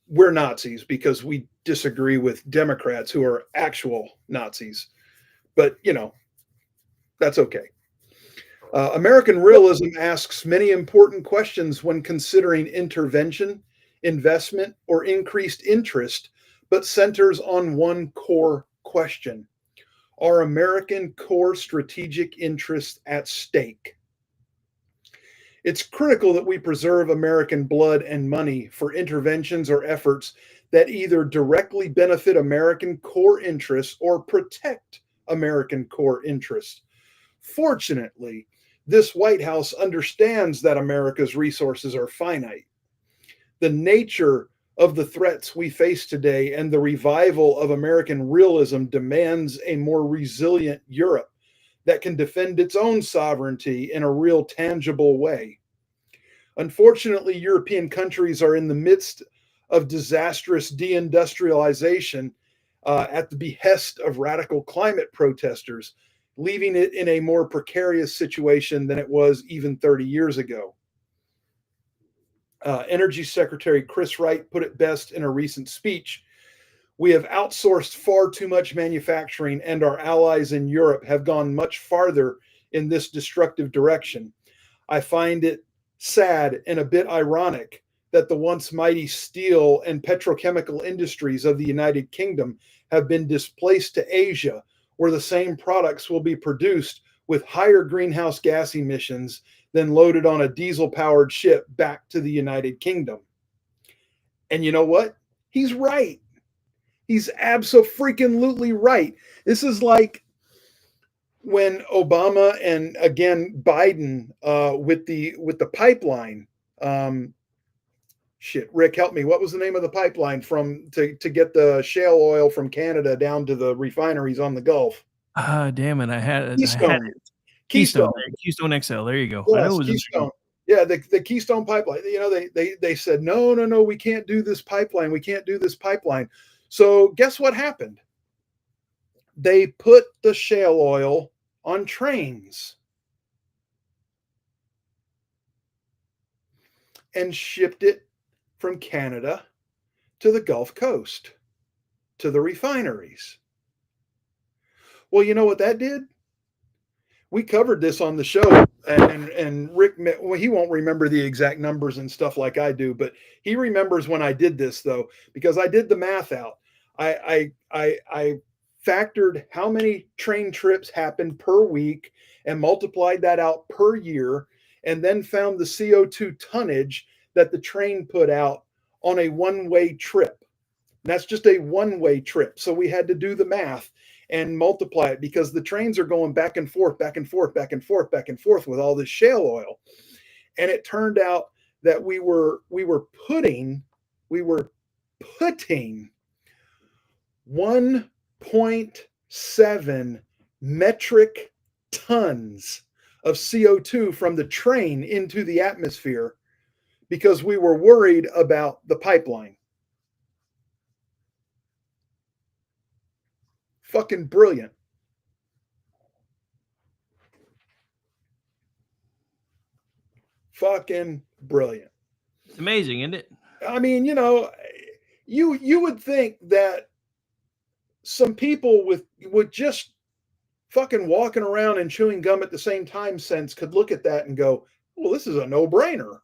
we're Nazis because we disagree with Democrats who are actual Nazis. But, that's okay. American realism asks many important questions when considering intervention, investment, or increased interest, but centers on one core question. Are American core strategic interests at stake? It's critical that we preserve American blood and money for interventions or efforts that either directly benefit American core interests or protect American core interests. Fortunately, this White House understands that America's resources are finite. The nature of the threats we face today and the revival of American realism demands a more resilient Europe that can defend its own sovereignty in a real tangible way. Unfortunately, European countries are in the midst of disastrous deindustrialization at the behest of radical climate protesters, leaving it in a more precarious situation than it was even 30 years ago. Energy Secretary Chris Wright put it best in a recent speech. We have outsourced far too much manufacturing, and our allies in Europe have gone much farther in this destructive direction. I find it sad and a bit ironic that the once mighty steel and petrochemical industries of the United Kingdom have been displaced to Asia, where the same products will be produced with higher greenhouse gas emissions than loaded on a diesel-powered ship back to the United Kingdom. And you know what? He's right. He's absolutely right. This is like when Obama and again Biden with the pipeline. Rick, help me. What was the name of the pipeline to get the shale oil from Canada down to the refineries on the Gulf? Damn it! I had it. Keystone. Keystone XL. There you go. Yes, I know it was Keystone. Yeah, the Keystone pipeline. They said no, we can't do this pipeline. We can't do this pipeline. So guess what happened? They put the shale oil on trains and shipped it from Canada to the Gulf Coast, to the refineries. Well, you know what that did? We covered this on the show, and Rick, well, he won't remember the exact numbers and stuff like I do, but he remembers when I did this, though, because I did the math out. I factored how many train trips happened per week and multiplied that out per year, and then found the CO2 tonnage that the train put out on a one-way trip. And that's just a one-way trip. So we had to do the math and multiply it because the trains are going back and forth, back and forth, back and forth, back and forth with all this shale oil. And it turned out that we were putting 1.7 metric tons of CO2 from the train into the atmosphere because we were worried about the pipeline. Fucking brilliant. Fucking brilliant. It's amazing, isn't it? I mean, you would think that some people with just fucking walking around and chewing gum at the same time sense could look at that and go, well, this is a no-brainer.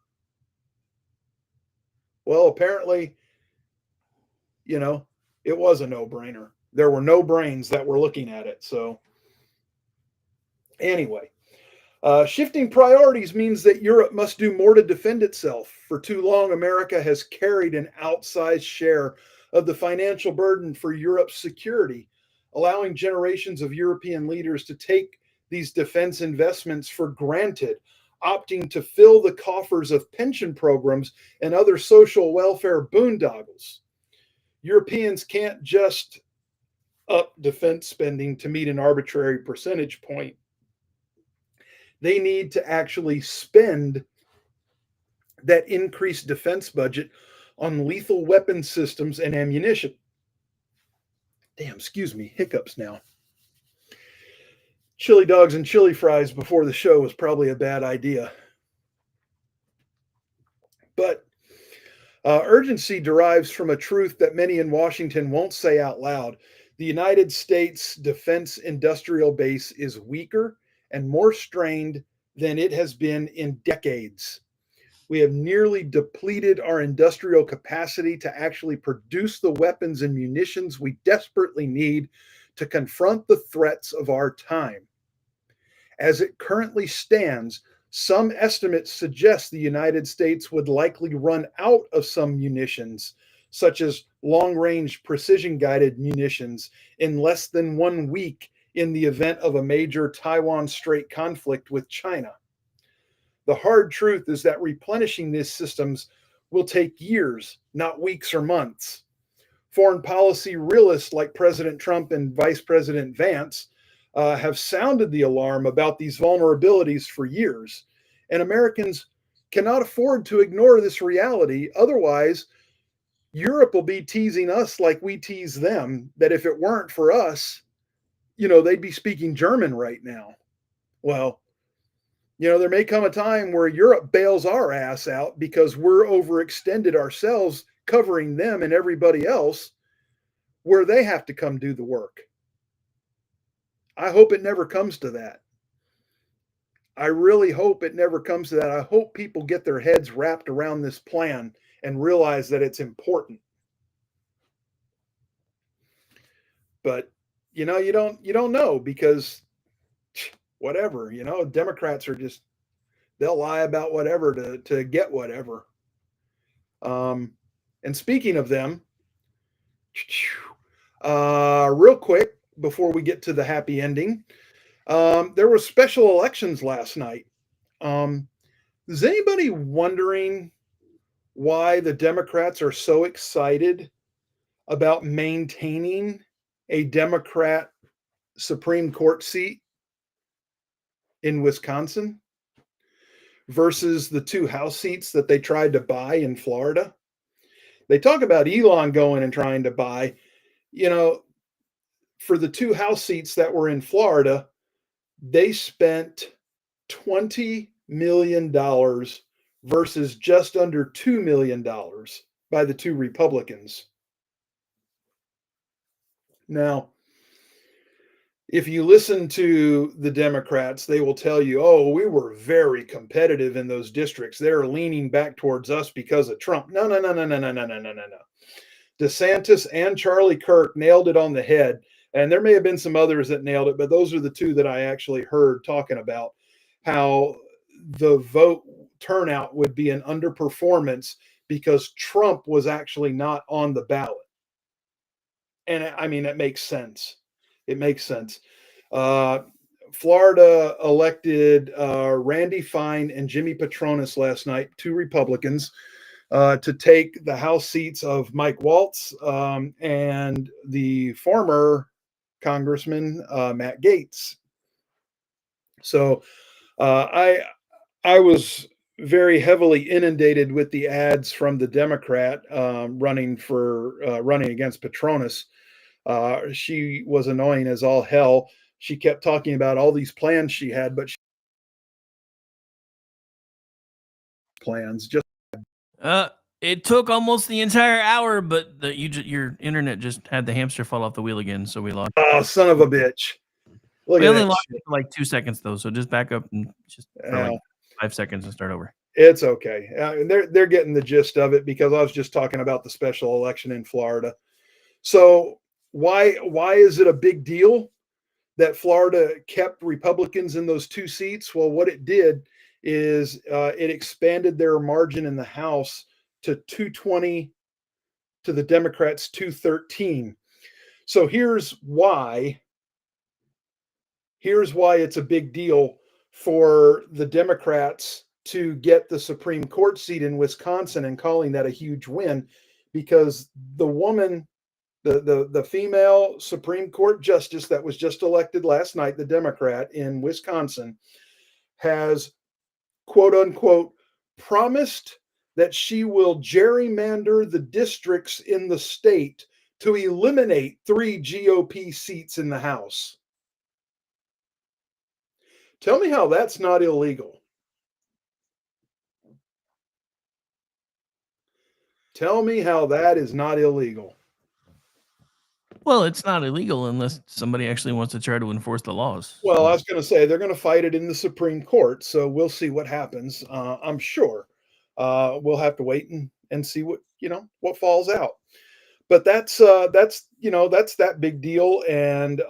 Well, apparently, it was a no-brainer. There were no brains that were looking at it. So anyway, shifting priorities means that Europe must do more to defend itself. For too long, America has carried an outsized share of the financial burden for Europe's security, allowing generations of European leaders to take these defense investments for granted, opting to fill the coffers of pension programs and other social welfare boondoggles. Europeans can't just up defense spending to meet an arbitrary percentage point. They need to actually spend that increased defense budget on lethal weapon systems and ammunition. Damn, excuse me, hiccups now. Chili dogs and chili fries before the show was probably a bad idea. But urgency derives from a truth that many in Washington won't say out loud. The United States defense industrial base is weaker and more strained than it has been in decades. We have nearly depleted our industrial capacity to actually produce the weapons and munitions we desperately need to confront the threats of our time. As it currently stands, some estimates suggest the United States would likely run out of some munitions, such as long-range precision-guided munitions, in less than 1 week in the event of a major Taiwan Strait conflict with China. The hard truth is that replenishing these systems will take years, not weeks or months. Foreign policy realists like President Trump and Vice President Vance have sounded the alarm about these vulnerabilities for years, and Americans cannot afford to ignore this reality. Otherwise, Europe will be teasing us like we tease them, that if it weren't for us, they'd be speaking German right now. Well, there may come a time where Europe bails our ass out because we're overextended ourselves, covering them and everybody else, where they have to come do the work. I hope it never comes to that. I really hope it never comes to that. I hope people get their heads wrapped around this plan and realize that it's important. But you don't know, because whatever, Democrats are just, they'll lie about whatever to get whatever. And speaking of them, real quick before we get to the happy ending, there were special elections last night. Is anybody wondering why the Democrats are so excited about maintaining a Democrat Supreme Court seat in Wisconsin versus the 2 House seats that they tried to buy in Florida? They talk about Elon going and trying to buy, for the 2 House seats that were in Florida, they spent $20 million versus just under $2 million by the 2 Republicans. Now, if you listen to the Democrats, they will tell you, oh, we were very competitive in those districts. They're leaning back towards us because of Trump. No. DeSantis and Charlie Kirk nailed it on the head. And there may have been some others that nailed it, but those are the 2 that I actually heard talking about how the vote turnout would be an underperformance because Trump was actually not on the ballot. And I mean, it makes sense. It makes sense. Florida elected Randy Fine and Jimmy Patronis last night, 2 Republicans, to take the House seats of Mike Waltz and the former Congressman Matt Gaetz. So I was very heavily inundated with the ads from the Democrat running against Patronis. She was annoying as all hell. She kept talking about all these plans she had, but plans just. It took almost the entire hour, but your internet just had the hamster fall off the wheel again, so we lost. Oh, son of a bitch! We only lost it for like 2 seconds though, so just back up and just for like 5 seconds and start over. It's okay. They're getting the gist of it, because I was just talking about the special election in Florida. So why is it a big deal that Florida kept Republicans in those 2 seats? Well, what it did is it expanded their margin in the House to 220 to the Democrats 213. So here's why here's why it's a big deal for the Democrats to get the Supreme Court seat in Wisconsin and calling that a huge win, because the woman, the female Supreme Court justice that was just elected last night, the Democrat in Wisconsin, has quote unquote promised that she will gerrymander the districts in the state to eliminate 3 GOP seats in the House. Tell me how that's not illegal. Tell me how that is not illegal. Well, it's not illegal unless somebody actually wants to try to enforce the laws. Well, I was going to say they're going to fight it in the Supreme Court, so we'll see what happens. I'm sure we'll have to wait and see what falls out. But that's that big deal. And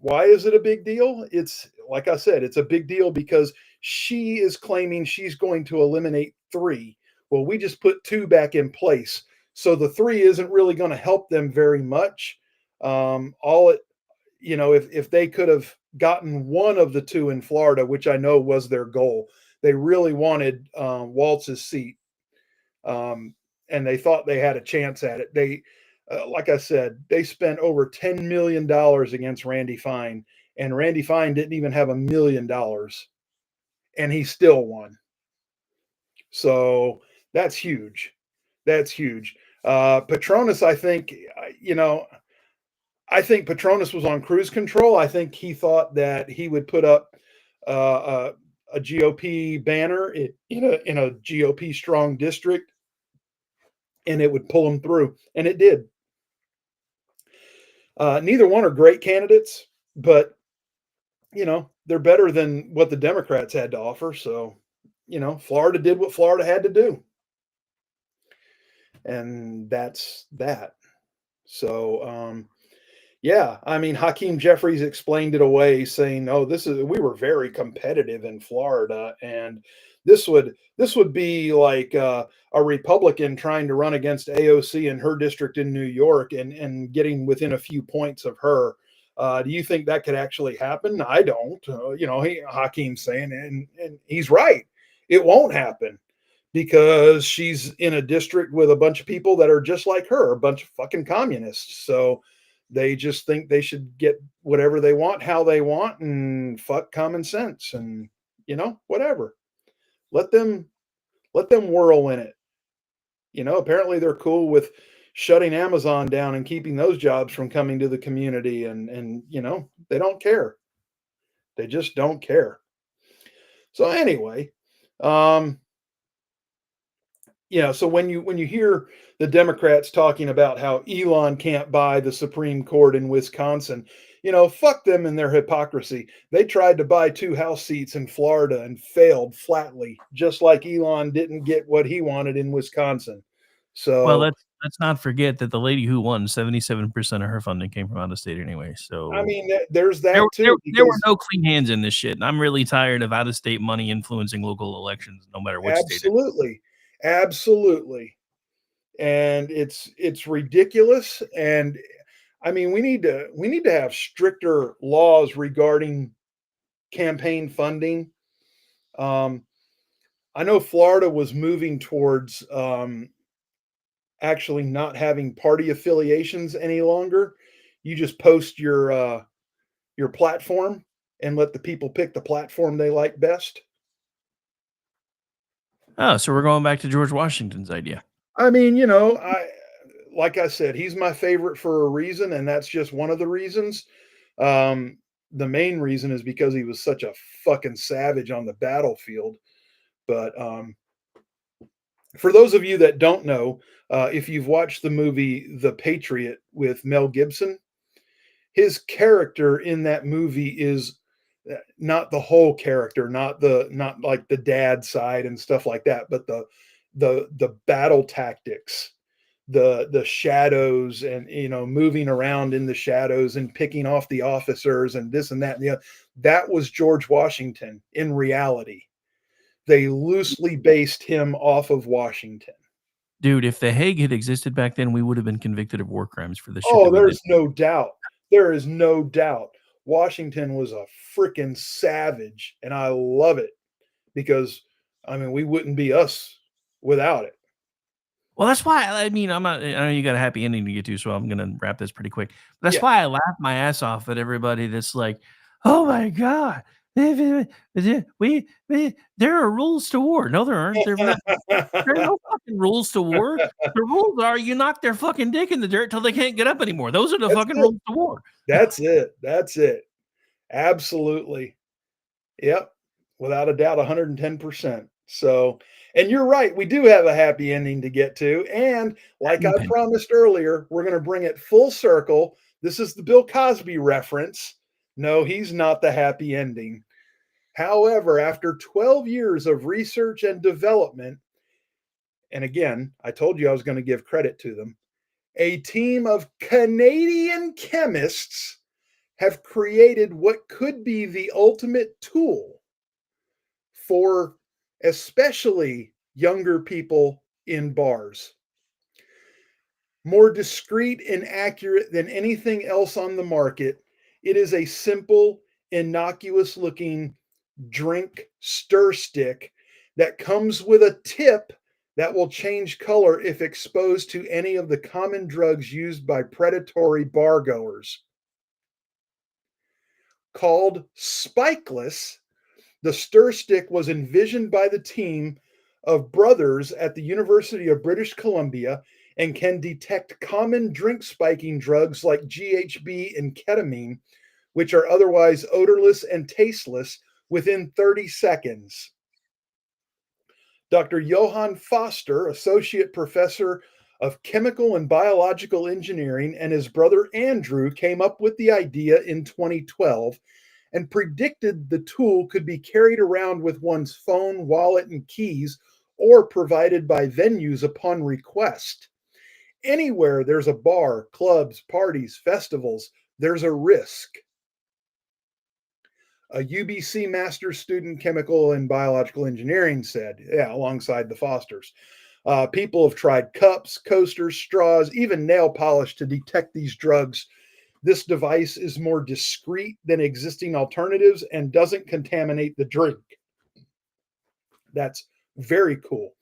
why is it a big deal? It's like I said, it's a big deal because she is claiming she's going to eliminate 3. Well, we just put 2 back in place. So the 3 isn't really going to help them very much. If they could have gotten one of the 2 in Florida, which I know was their goal, they really wanted Walz's seat. And they thought they had a chance at it. They, like I said, they spent over $10 million against Randy Fine, and Randy Fine didn't even have $1 million, and he still won. So that's huge. That's huge. Petronas, I think Petronas was on cruise control. I think he thought that he would put up a GOP banner in a GOP strong district, and it would pull him through, and it did. Neither one are great candidates, but they're better than what the Democrats had to offer. So, Florida did what Florida had to do. And that's that. So, Hakeem Jeffries explained it away, saying, "Oh, we were very competitive in Florida, and this would be like a Republican trying to run against AOC in her district in New York and getting within a few points of her. Do you think that could actually happen? I don't. Hakeem's saying, and he's right. It won't happen." Because she's in a district with a bunch of people that are just like her, a bunch of fucking communists. So they just think they should get whatever they want, how they want, and fuck common sense, and whatever. Let them whirl in it. Apparently they're cool with shutting Amazon down and keeping those jobs from coming to the community, and they don't care. They just don't care. So anyway, so when you hear the Democrats talking about how Elon can't buy the Supreme Court in Wisconsin, fuck them and their hypocrisy. They tried to buy 2 House seats in Florida and failed flatly, just like Elon didn't get what he wanted in Wisconsin. So, well, let's not forget that the lady who won, 77% of her funding came from out of state anyway. So there's that too. There were no clean hands in this shit, and I'm really tired of out of state money influencing local elections, no matter what state. Absolutely. And it's ridiculous. And we need to have stricter laws regarding campaign funding. I know Florida was moving towards actually not having party affiliations any longer. You just post your platform and let the people pick the platform they like best. Oh, so we're going back to George Washington's idea. Like I said, he's my favorite for a reason, and that's just one of the reasons. The main reason is because he was such a fucking savage on the battlefield. But for those of you that don't know, if you've watched the movie The Patriot with Mel Gibson, his character in that movie is not the whole character, not like the dad side and stuff like that, but the battle tactics, the shadows, and moving around in the shadows and picking off the officers and this and that and the other. That was George Washington in reality. They loosely based him off of Washington. Dude, if the Hague had existed back then, we would have been convicted of war crimes for the shit. Oh, there's no doubt. There is no doubt Washington was a freaking savage, and I love it because, I mean, we wouldn't be us without it. Well, that's why I mean, I'm not. I know you got a happy ending to get to, so I'm gonna wrap this pretty quick. That's Yeah. why I laugh my ass off at everybody that's like, "Oh my god, there are rules to war." No, there aren't. There are no fucking rules to war. The rules are you knock their fucking dick in the dirt till they can't get up anymore. Those are the That's fucking it. rules to war. That's it. That's it. Absolutely. Yep. Without a doubt, 110%. So, and you're right. We do have a happy ending to get to. And like I promised earlier, we're going to bring it full circle. This is the Bill Cosby reference. No, he's not the happy ending. However, after 12 years of research and development, and again, I told you I was going to give credit to them, a team of Canadian chemists have created what could be the ultimate tool for especially younger people in bars. More discreet and accurate than anything else on the market, it is a simple, innocuous looking drink stir stick that comes with a tip that will change color if exposed to any of the common drugs used by predatory bar goers. Called Spikeless, the stir stick was envisioned by the team of brothers at the University of British Columbia and can detect common drink spiking drugs like GHB and ketamine, which are otherwise odorless and tasteless, within 30 seconds. Dr. Johann Foster, Associate Professor of Chemical and Biological Engineering, and his brother Andrew came up with the idea in 2012 and predicted the tool could be carried around with one's phone, wallet, and keys, or provided by venues upon request. Anywhere there's a bar, clubs, parties, festivals, there's a risk. A UBC master's student, chemical and biological engineering, said, alongside the Fosters. People have tried cups, coasters, straws, even nail polish to detect these drugs. This device is more discreet than existing alternatives and doesn't contaminate the drink. That's very cool.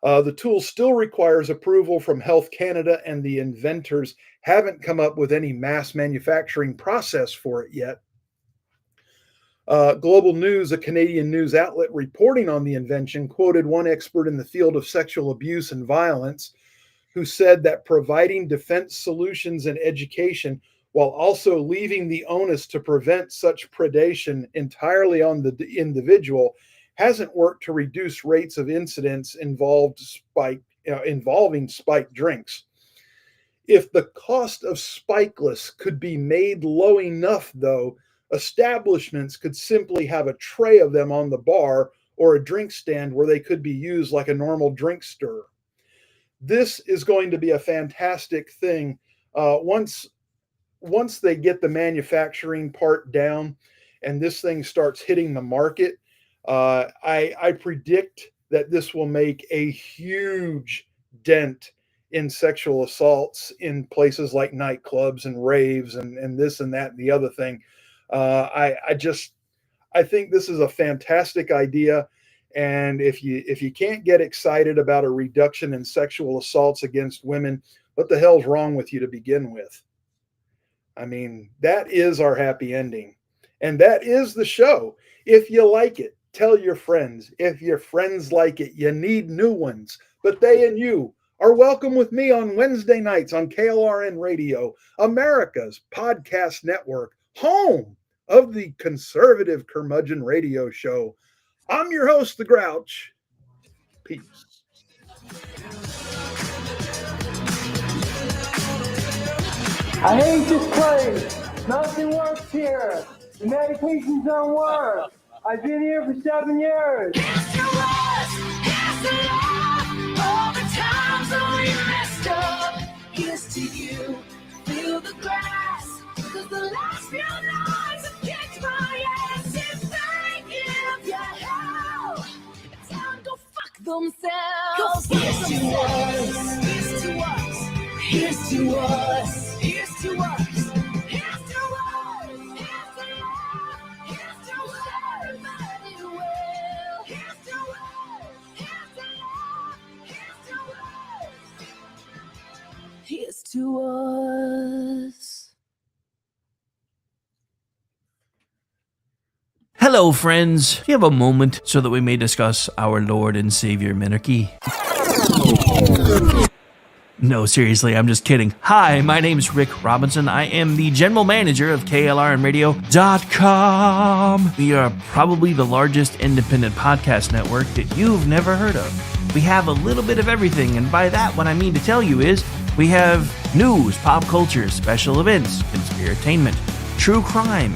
The tool still requires approval from Health Canada, and the inventors haven't come up with any mass manufacturing process for it yet. Global News, a Canadian news outlet reporting on the invention, quoted one expert in the field of sexual abuse and violence who said that providing defense solutions and education while also leaving the onus to prevent such predation entirely on the individual hasn't worked to reduce rates of incidents involving spiked drinks. If the cost of Spikeless could be made low enough, though, establishments could simply have a tray of them on the bar or a drink stand where they could be used like a normal drink stirrer. This is going to be a fantastic thing once they get the manufacturing part down and this thing starts hitting the market. I predict that this will make a huge dent in sexual assaults in places like nightclubs and raves and this and that and the other thing. I think this is a fantastic idea. And if you can't get excited about a reduction in sexual assaults against women, what the hell's wrong with you to begin with? I mean, that is our happy ending. And that is the show. If you like it, tell your friends. If your friends like it, you need new ones. But they and you are welcome with me on Wednesday nights on KLRN Radio, America's podcast network, home of the conservative curmudgeon radio show. I'm your host, The Grouch. Peace. I hate this place. Nothing works here. The medications don't work. I've been here for 7 years. Here's to us, here's to love, all the times that we messed up. Here's to you, feel the grass, cause the last few nights have kicked my ass. If they give you hell, tell them go fuck themselves. Here's to us, here's to us, here's to us, here's to us, here's to us. Hello, friends. Do you have a moment so that we may discuss our Lord and Savior Minarchy? No, seriously, I'm just kidding. Hi, my name's Rick Robinson. I am the general manager of KLRNradio.com. We are probably the largest independent podcast network that you've never heard of. We have a little bit of everything, and by that, what I mean to tell you is we have news, pop culture, special events, conspiratainment, true crime,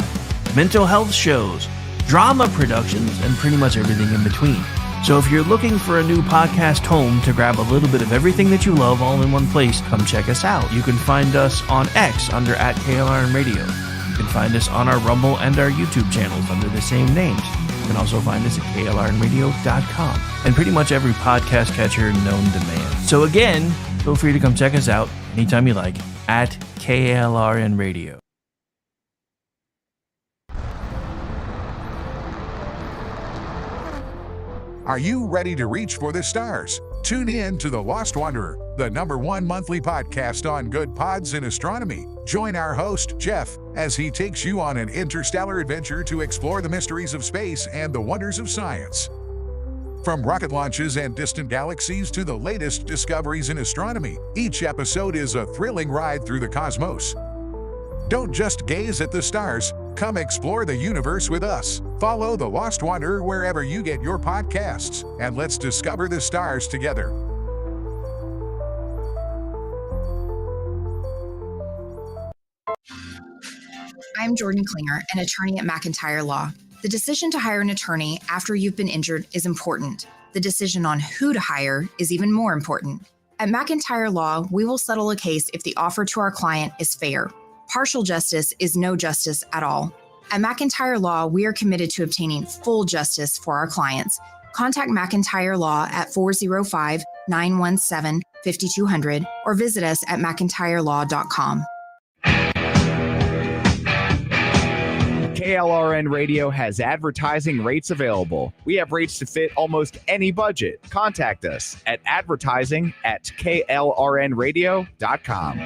mental health shows, drama productions, and pretty much everything in between. So if you're looking for a new podcast home to grab a little bit of everything that you love all in one place, come check us out. You can find us on X under @KLRNradio. You can find us on our Rumble and our YouTube channels under the same names. You can also find us at KLRNradio.com and pretty much every podcast catcher known to man. So again, feel free to come check us out anytime you like at KLRNradio. Are you ready to reach for the stars? Tune in to The Lost Wanderer, the #1 monthly podcast on good pods in astronomy. Join our host, Jeff, as he takes you on an interstellar adventure to explore the mysteries of space and the wonders of science. From rocket launches and distant galaxies to the latest discoveries in astronomy, each episode is a thrilling ride through the cosmos. Don't just gaze at the stars, come explore the universe with us. Follow The Lost Wanderer wherever you get your podcasts, and let's discover the stars together. I'm Jordan Klinger, an attorney at McIntyre Law. The decision to hire an attorney after you've been injured is important. The decision on who to hire is even more important. At McIntyre Law, we will settle a case if the offer to our client is fair. Partial justice is no justice at all. At McIntyre Law, we are committed to obtaining full justice for our clients. Contact McIntyre Law at 405-917-5200 or visit us at mcintyrelaw.com. KLRN Radio has advertising rates available. We have rates to fit almost any budget. Contact us at advertising@klrnradio.com.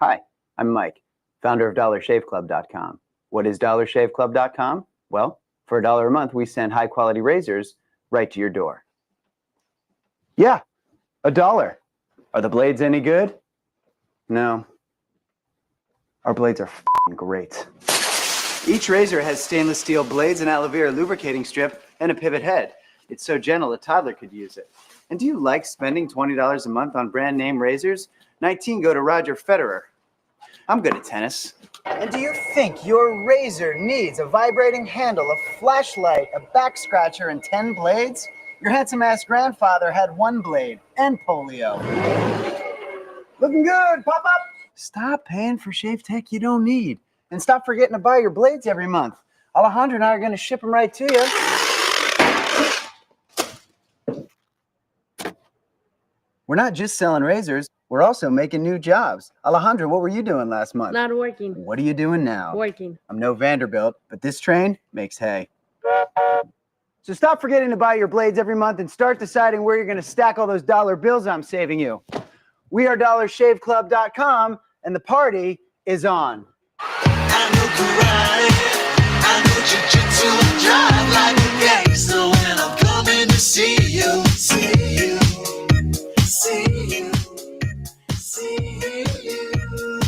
Hi, I'm Mike, founder of DollarShaveClub.com. What is DollarShaveClub.com? Well, for $1 a month, we send high-quality razors right to your door. Yeah, $1. Are the blades any good? No. Our blades are f***ing great. Each razor has stainless steel blades, an aloe vera lubricating strip, and a pivot head. It's so gentle a toddler could use it. And do you like spending $20 a month on brand name razors? 19 go to Roger Federer. I'm good at tennis. And do you think your razor needs a vibrating handle, a flashlight, a back scratcher, and 10 blades? Your handsome-ass grandfather had 1 blade and polio. Looking good, pop up! Stop paying for shave tech you don't need. And stop forgetting to buy your blades every month. Alejandro and I are going to ship them right to you. We're not just selling razors, we're also making new jobs. Alejandro, what were you doing last month? Not working. What are you doing now? Working. I'm no Vanderbilt, but this train makes hay. So stop forgetting to buy your blades every month and start deciding where you're going to stack all those dollar bills I'm saving you. We are DollarShaveClub.com, and the party is on. I know karate, I know jiu-jitsu, and drive like a gangster when I'm coming to see you, see you, see you, see you.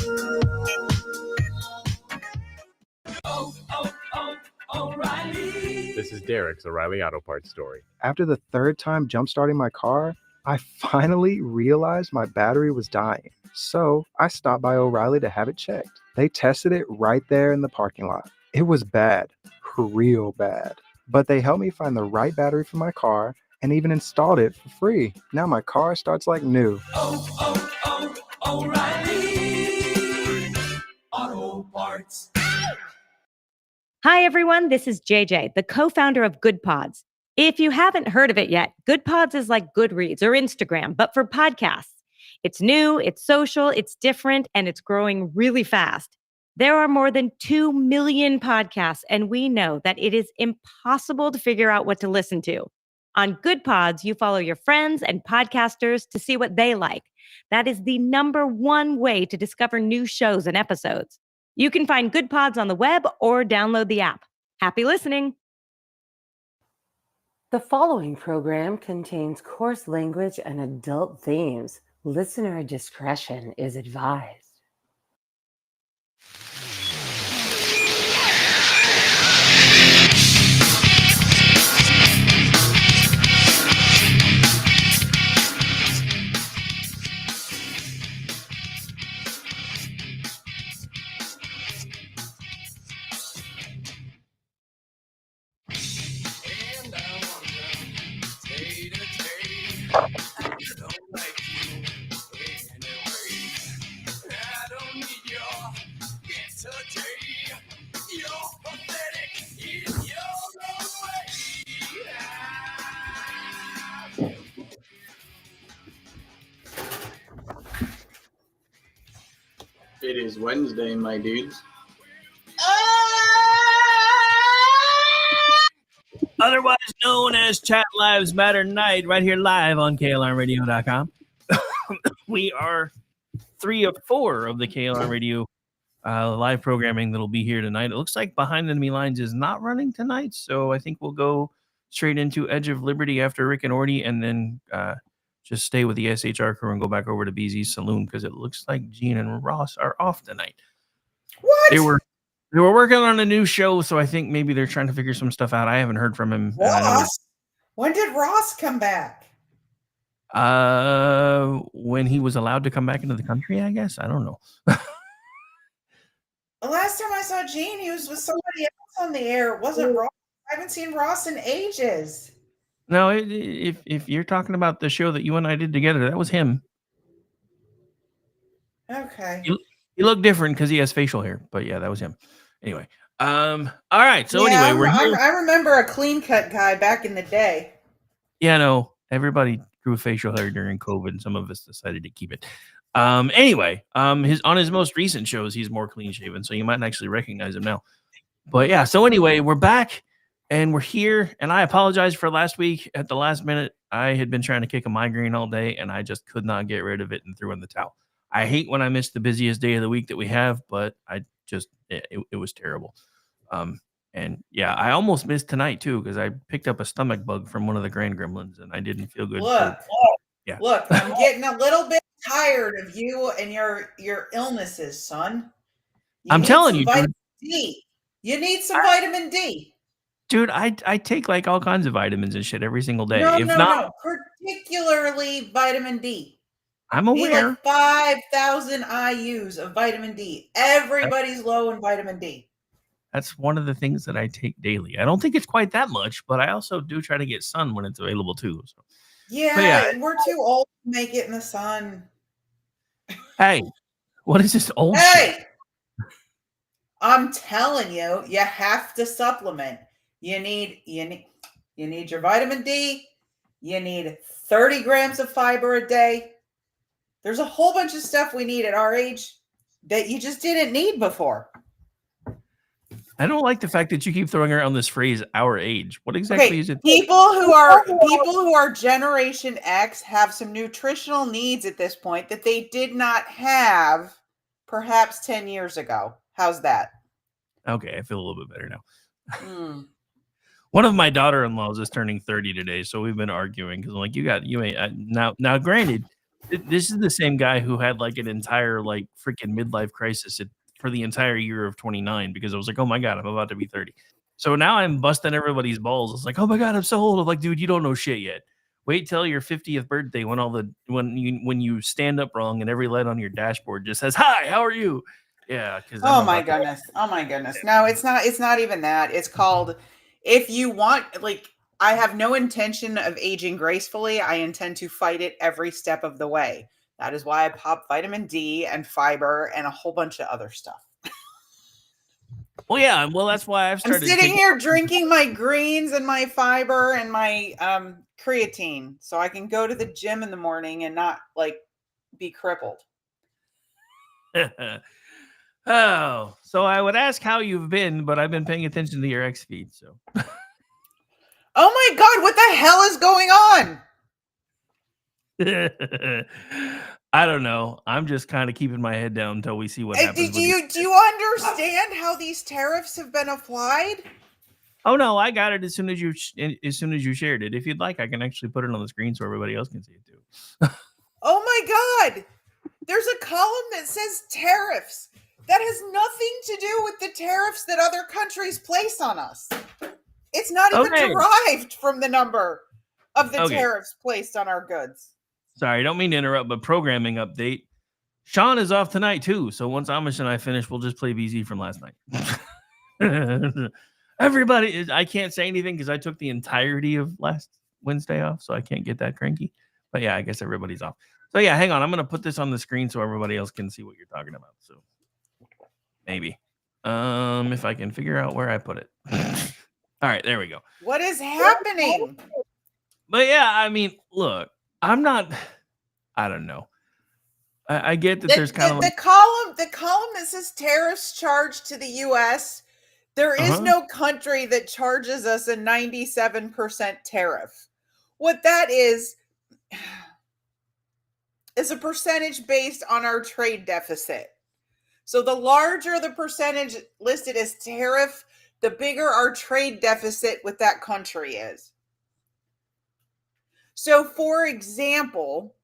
Oh, oh, oh, O'Reilly. This is Derek's O'Reilly Auto Parts story. After the third time jump-starting my car, I finally realized my battery was dying. So I stopped by O'Reilly to have it checked. They tested it right there in the parking lot. It was bad, real bad. But they helped me find the right battery for my car and even installed it for free. Now my car starts like new. Oh, oh, oh, O'Reilly Auto Parts. Hi, everyone. This is JJ, the co-founder of Good Pods. If you haven't heard of it yet, Good Pods is like Goodreads or Instagram, but for podcasts. It's new, it's social, it's different, and it's growing really fast. There are more than 2 million podcasts, and we know that it is impossible to figure out what to listen to. On Good Pods, you follow your friends and podcasters to see what they like. That is the #1 way to discover new shows and episodes. You can find Good Pods on the web or download the app. Happy listening. The following program contains coarse language and adult themes. Listener discretion is advised. It is Wednesday, my dudes. Otherwise known as Chat Lives Matter Night, right here live on KLRradio.com. We are 3 of 4 of the KLR Radio live programming that'll be here tonight. It looks like Behind Enemy Lines is not running tonight, so I think we'll go straight into Edge of Liberty after Rick and Orty, and then just stay with the SHR crew and go back over to BZ's Saloon because it looks like Gene and Ross are off tonight. What? They were working on a new show, so I think maybe they're trying to figure some stuff out. I haven't heard from him. Ross? When did Ross come back? When he was allowed to come back into the country, I guess. I don't know. The last time I saw Gene, he was with somebody else on the air. It wasn't Ross. I haven't seen Ross in ages. No, if you're talking about the show that you and I did together, that was him. Okay. He looked different because he has facial hair, but yeah, that was him. Anyway, all right. So anyway, we're here. I remember a clean cut guy back in the day. Yeah, no, everybody grew facial hair during COVID, and some of us decided to keep it. Anyway, on his most recent shows, he's more clean shaven, so you might actually recognize him now. But yeah, so anyway, we're back and we're here, and I apologize for last week at the last minute. I had been trying to kick a migraine all day, and I just could not get rid of it and threw in the towel. I hate when I miss the busiest day of the week that we have, but it was terrible. And yeah, I almost missed tonight too because I picked up a stomach bug from one of the Grand Gremlins, and I didn't feel good. Look, I'm getting a little bit tired of you and your illnesses, son. I'm telling you, vitamin D. You need some vitamin D. Dude, I take like all kinds of vitamins and shit every single day. No, particularly vitamin D. I'm aware. Like 5,000 IUs of vitamin D. Everybody's low in vitamin D. That's one of the things that I take daily. I don't think it's quite that much, but I also do try to get sun when it's available too. So. Yeah, we're too old to make it in the sun. Hey, what is this old shit? I'm telling you, you have to supplement. You need your vitamin D. You need 30 grams of fiber a day. There's a whole bunch of stuff we need at our age that you just didn't need before. I don't like the fact that you keep throwing around this phrase "our age." What exactly is it? People who are Generation X have some nutritional needs at this point that they did not have perhaps 10 years ago. How's that? Okay, I feel a little bit better now. One of my daughter-in-laws is turning 30 today, so we've been arguing because I'm like, you ain't now. Granted, this is the same guy who had like an entire like freaking midlife crisis for the entire year of 29 because I was like, oh my God, I'm about to be 30. So now I'm busting everybody's balls. It's like, oh my God, I'm so old. I'm like, dude, you don't know shit yet. Wait till your 50th birthday when you stand up wrong and every light on your dashboard just says, hi, how are you? Yeah. Oh my goodness. No, it's not even that. It's called, if you want, like, I have no intention of aging gracefully. I intend to fight it every step of the way. That is why I pop vitamin D and fiber and a whole bunch of other stuff. Well, yeah. Well, that's why I've started. I'm sitting here drinking my greens and my fiber and my creatine so I can go to the gym in the morning and not like be crippled. Oh, so I would ask how you've been, but I've been paying attention to your X feed. So. Oh my God, what the hell is going on? I don't know. I'm just kind of keeping my head down until we see what happens. Do you understand how these tariffs have been applied? Oh no, I got it as soon as you shared it. If you'd like, I can actually put it on the screen so everybody else can see it too. Oh my God. There's a column that says tariffs. That has nothing to do with the tariffs that other countries place on us. It's not even derived from the number of the tariffs placed on our goods. Sorry, I don't mean to interrupt, but programming update. Sean is off tonight too, so once Amish and I finish, we'll just play BZ from last night. Everybody, I can't say anything because I took the entirety of last Wednesday off, so I can't get that cranky. But yeah, I guess everybody's off. So yeah, hang on. I'm going to put this on the screen so everybody else can see what you're talking about. So maybe. If I can figure out where I put it. All right, there we go. What is happening? But yeah, I mean, look, I don't know. I get that there's kind of the column that says tariffs charged to the U.S. There is no country that charges us a 97% tariff. What that is a percentage based on our trade deficit. So the larger the percentage listed as tariff, the bigger our trade deficit with that country is. So, for example,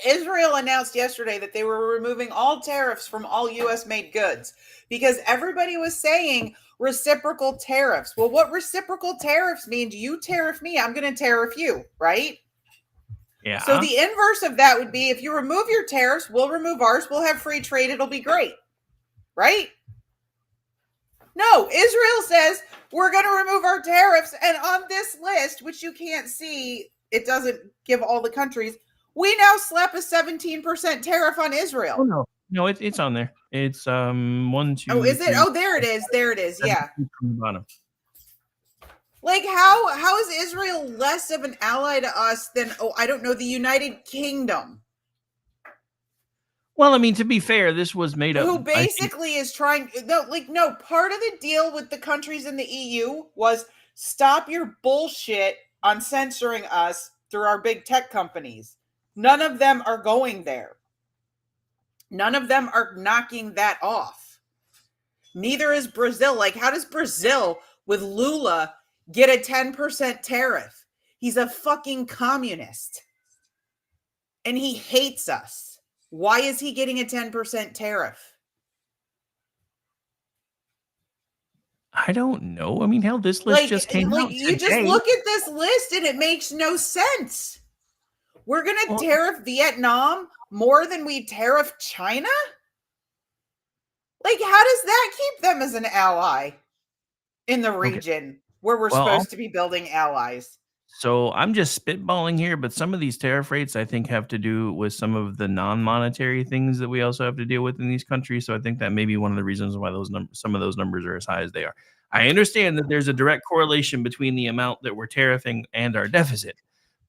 Israel announced yesterday that they were removing all tariffs from all U.S.-made goods because everybody was saying reciprocal tariffs. Well, what reciprocal tariffs mean? You tariff me, I'm going to tariff you, right? Yeah. So the inverse of that would be if you remove your tariffs, we'll remove ours. We'll have free trade. It'll be great, right? No, Israel says we're going to remove our tariffs. And on this list, which you can't see, it doesn't give all the countries. We now slap a 17% tariff on Israel. Oh, no, it's on there. It's 1, 2. Oh, is it? Oh, there it is. There it is. Yeah. From the bottom. Like how is Israel less of an ally to us than the United Kingdom? Well, I mean, to be fair, this was made up. Who basically is trying part of the deal with the countries in the EU was stop your bullshit on censoring us through our big tech companies. None of them are going there. None of them are knocking that off. Neither is Brazil. Like, how does Brazil with Lula get a 10% tariff? He's a fucking communist. And he hates us. Why is he getting a 10% tariff? I don't know. I mean, hell, this list just came out today. You just look at this list and it makes no sense. We're going to tariff Vietnam more than we tariff China? Like, how does that keep them as an ally in the region where we're supposed to be building allies? So I'm just spitballing here, but some of these tariff rates, I think, have to do with some of the non-monetary things that we also have to deal with in these countries. So I think that may be one of the reasons why some of those numbers are as high as they are. I understand that there's a direct correlation between the amount that we're tariffing and our deficit,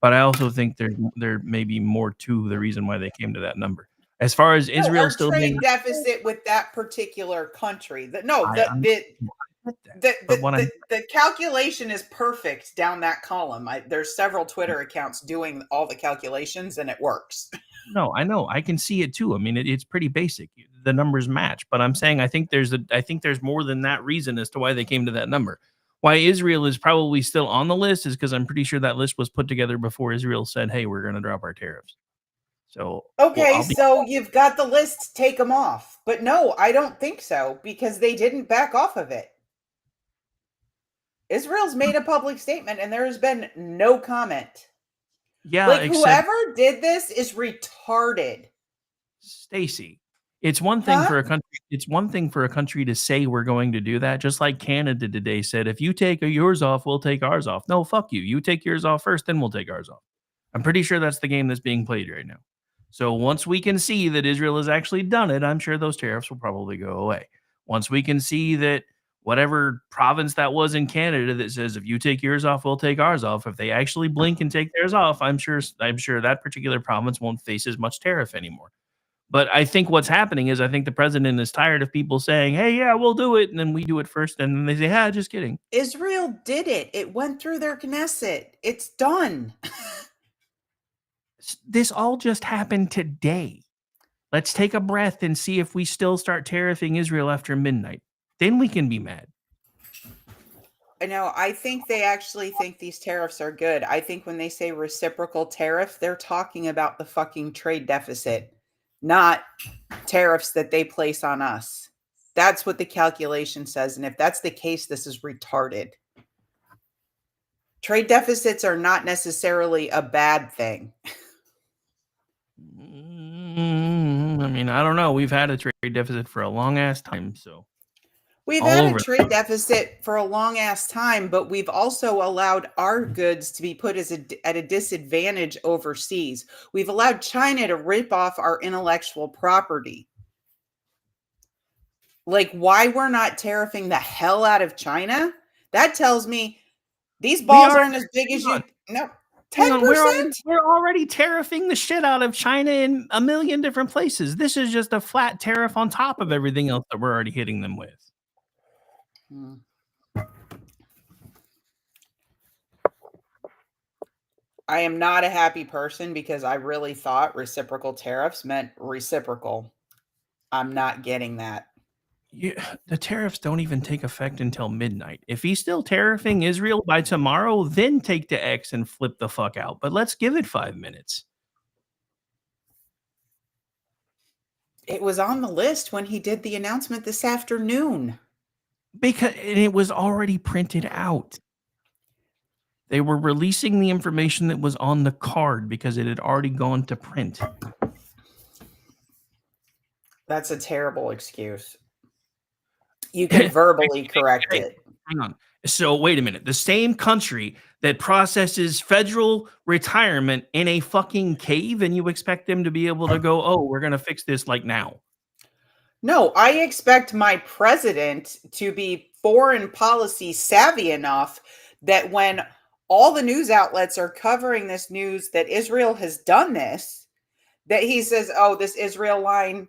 but I also think there may be more to the reason why they came to that number. As far as Israel still being deficit with that particular country, the calculation is perfect down that column. There's several Twitter accounts doing all the calculations, and it works. No, I know. I can see it too. I mean, it's pretty basic. The numbers match, but I'm saying I think there's more than that reason as to why they came to that number. Why Israel is probably still on the list is because I'm pretty sure that list was put together before Israel said, "Hey, we're going to drop our tariffs." So so you've got the list, take them off. But no, I don't think so, because they didn't back off of it. Israel's made a public statement and there has been no comment. Yeah, like whoever did this is retarded. Stacy, it's one thing for a country. It's one thing for a country to say we're going to do that, just like Canada today said, if you take yours off, we'll take ours off. No, fuck you. You take yours off first, then we'll take ours off. I'm pretty sure that's the game that's being played right now. So once we can see that Israel has actually done it, I'm sure those tariffs will probably go away. Once we can see that whatever province that was in Canada that says, if you take yours off, we'll take ours off, if they actually blink and take theirs off, I'm sure that particular province won't face as much tariff anymore. But I think what's happening is I think the president is tired of people saying, hey, yeah, we'll do it. And then we do it first. And then they say, ah, just kidding. Israel did it. It went through their Knesset. It's done. This all just happened today. Let's take a breath and see if we still start tariffing Israel after midnight. Then we can be mad. I know. I think they actually think these tariffs are good. I think when they say reciprocal tariff, they're talking about the fucking trade deficit, not tariffs that they place on us. That's what the calculation says. And if that's the case, this is retarded. Trade deficits are not necessarily a bad thing. I mean, I don't know. We've had a trade deficit for a long ass time. So We've all had a over. trade deficit for a long ass time, but we've also allowed our goods to be put at a disadvantage overseas. We've allowed China to rip off our intellectual property. Like, why we're not tariffing the hell out of China? That tells me these balls aren't as big as you. No, 10%. We're already tariffing the shit out of China in a million different places. This is just a flat tariff on top of everything else that we're already hitting them with. I am not a happy person because I really thought reciprocal tariffs meant reciprocal. I'm not getting that. Yeah, the tariffs don't even take effect until midnight. If he's still tariffing Israel by tomorrow, then take to X and flip the fuck out. But let's give it 5 minutes. It was on the list when he did the announcement this afternoon. Because it was already printed out. They were releasing the information that was on the card because it had already gone to print. That's a terrible excuse. You can verbally correct it. Hang on. So wait a minute. The same country that processes federal retirement in a fucking cave, and you expect them to be able to go, oh, we're going to fix this like now. No, I expect my president to be foreign policy savvy enough that when all the news outlets are covering this news that Israel has done this, that he says, oh, this Israel line,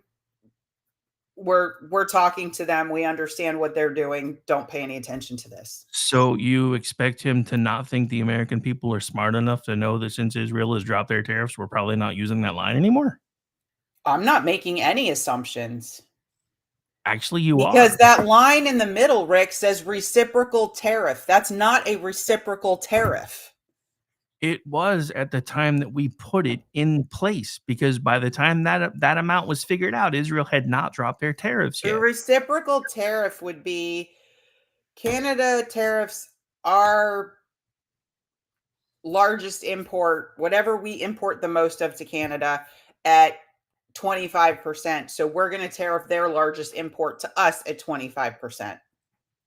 we're talking to them. We understand what they're doing. Don't pay any attention to this. So you expect him to not think the American people are smart enough to know that since Israel has dropped their tariffs, we're probably not using that line anymore? I'm not making any assumptions. Actually, you are. Because that line in the middle, Rick, says reciprocal tariff. That's not a reciprocal tariff. It was at the time that we put it in place, because by the time that amount was figured out, Israel had not dropped their tariffs yet. The reciprocal tariff would be Canada tariffs our largest import, whatever we import the most of to Canada, at 25%. So we're going to tariff their largest import to us at 25%.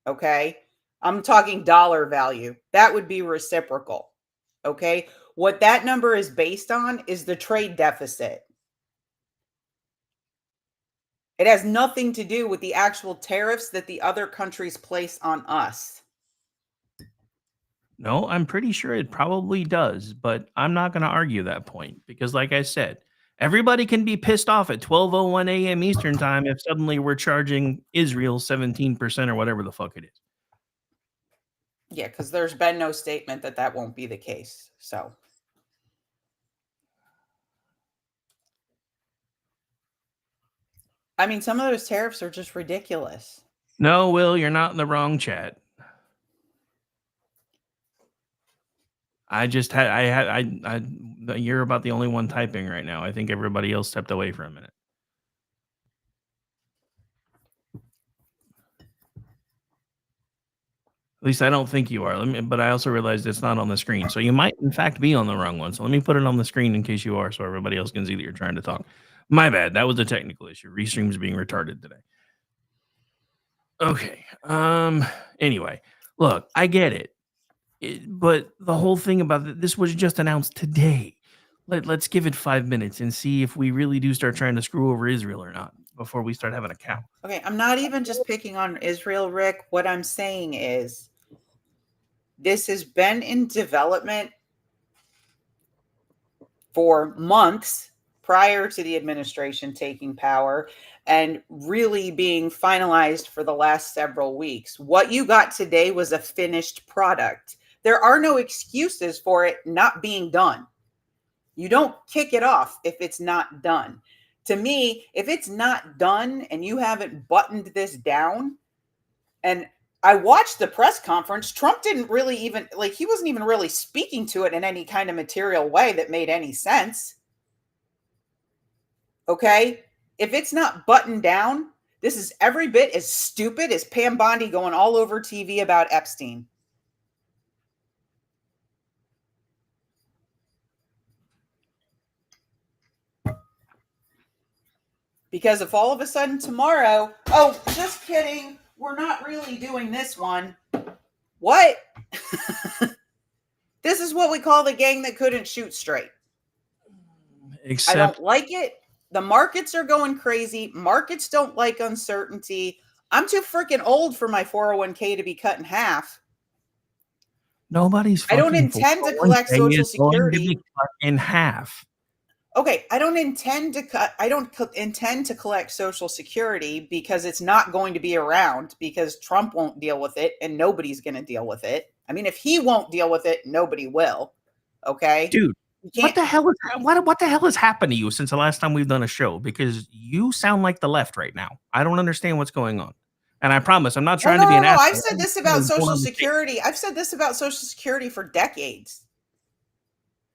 Okay? I'm talking dollar value. That would be reciprocal. Okay? What that number is based on is the trade deficit. It has nothing to do with the actual tariffs that the other countries place on us. No, I'm pretty sure it probably does, but I'm not going to argue that point because, like I said, everybody can be pissed off at 12:01 a.m. Eastern time if suddenly we're charging Israel 17% or whatever the fuck it is. Yeah, because there's been no statement that that won't be the case. So, I mean, some of those tariffs are just ridiculous. No, Will, you're not in the wrong chat. You're about the only one typing right now. I think everybody else stepped away for a minute. At least I don't think you are. But I also realized it's not on the screen. So you might, in fact, be on the wrong one. So let me put it on the screen in case you are, so everybody else can see that you're trying to talk. My bad. That was a technical issue. Restream's being retarded today. Okay. Anyway, look, I get it. But the whole thing about this was just announced today. Let's give it 5 minutes and see if we really do start trying to screw over Israel or not before we start having a cow. Okay, I'm not even just picking on Israel, Rick. What I'm saying is this has been in development for months, prior to the administration taking power and really being finalized for the last several weeks. What you got today was a finished product. There are no excuses for it not being done. You don't kick it off if it's not done. To me, if it's not done and you haven't buttoned this down, and I watched the press conference, Trump didn't really even, like, he wasn't even really speaking to it in any kind of material way that made any sense. Okay? If it's not buttoned down, this is every bit as stupid as Pam Bondi going all over TV about Epstein. Because if all of a sudden tomorrow, oh, just kidding, we're not really doing this one. What? This is what we call the gang that couldn't shoot straight. Except I don't like it. The markets are going crazy. Markets don't like uncertainty. I'm too freaking old for my 401k to be cut in half. nobody's. I don't fucking intend to 401k collect Social is going to Security. be cut in half. Okay, I don't intend to collect Social Security because it's not going to be around, because Trump won't deal with it and nobody's going to deal with it. I mean, if he won't deal with it, nobody will. Okay, Dude, what the hell has happened to you since the last time we've done a show? Because you sound like the left right now. I don't understand what's going on. And I promise, I'm not trying to be an asshole. I've said this about Social Security. I've said this about Social Security for decades.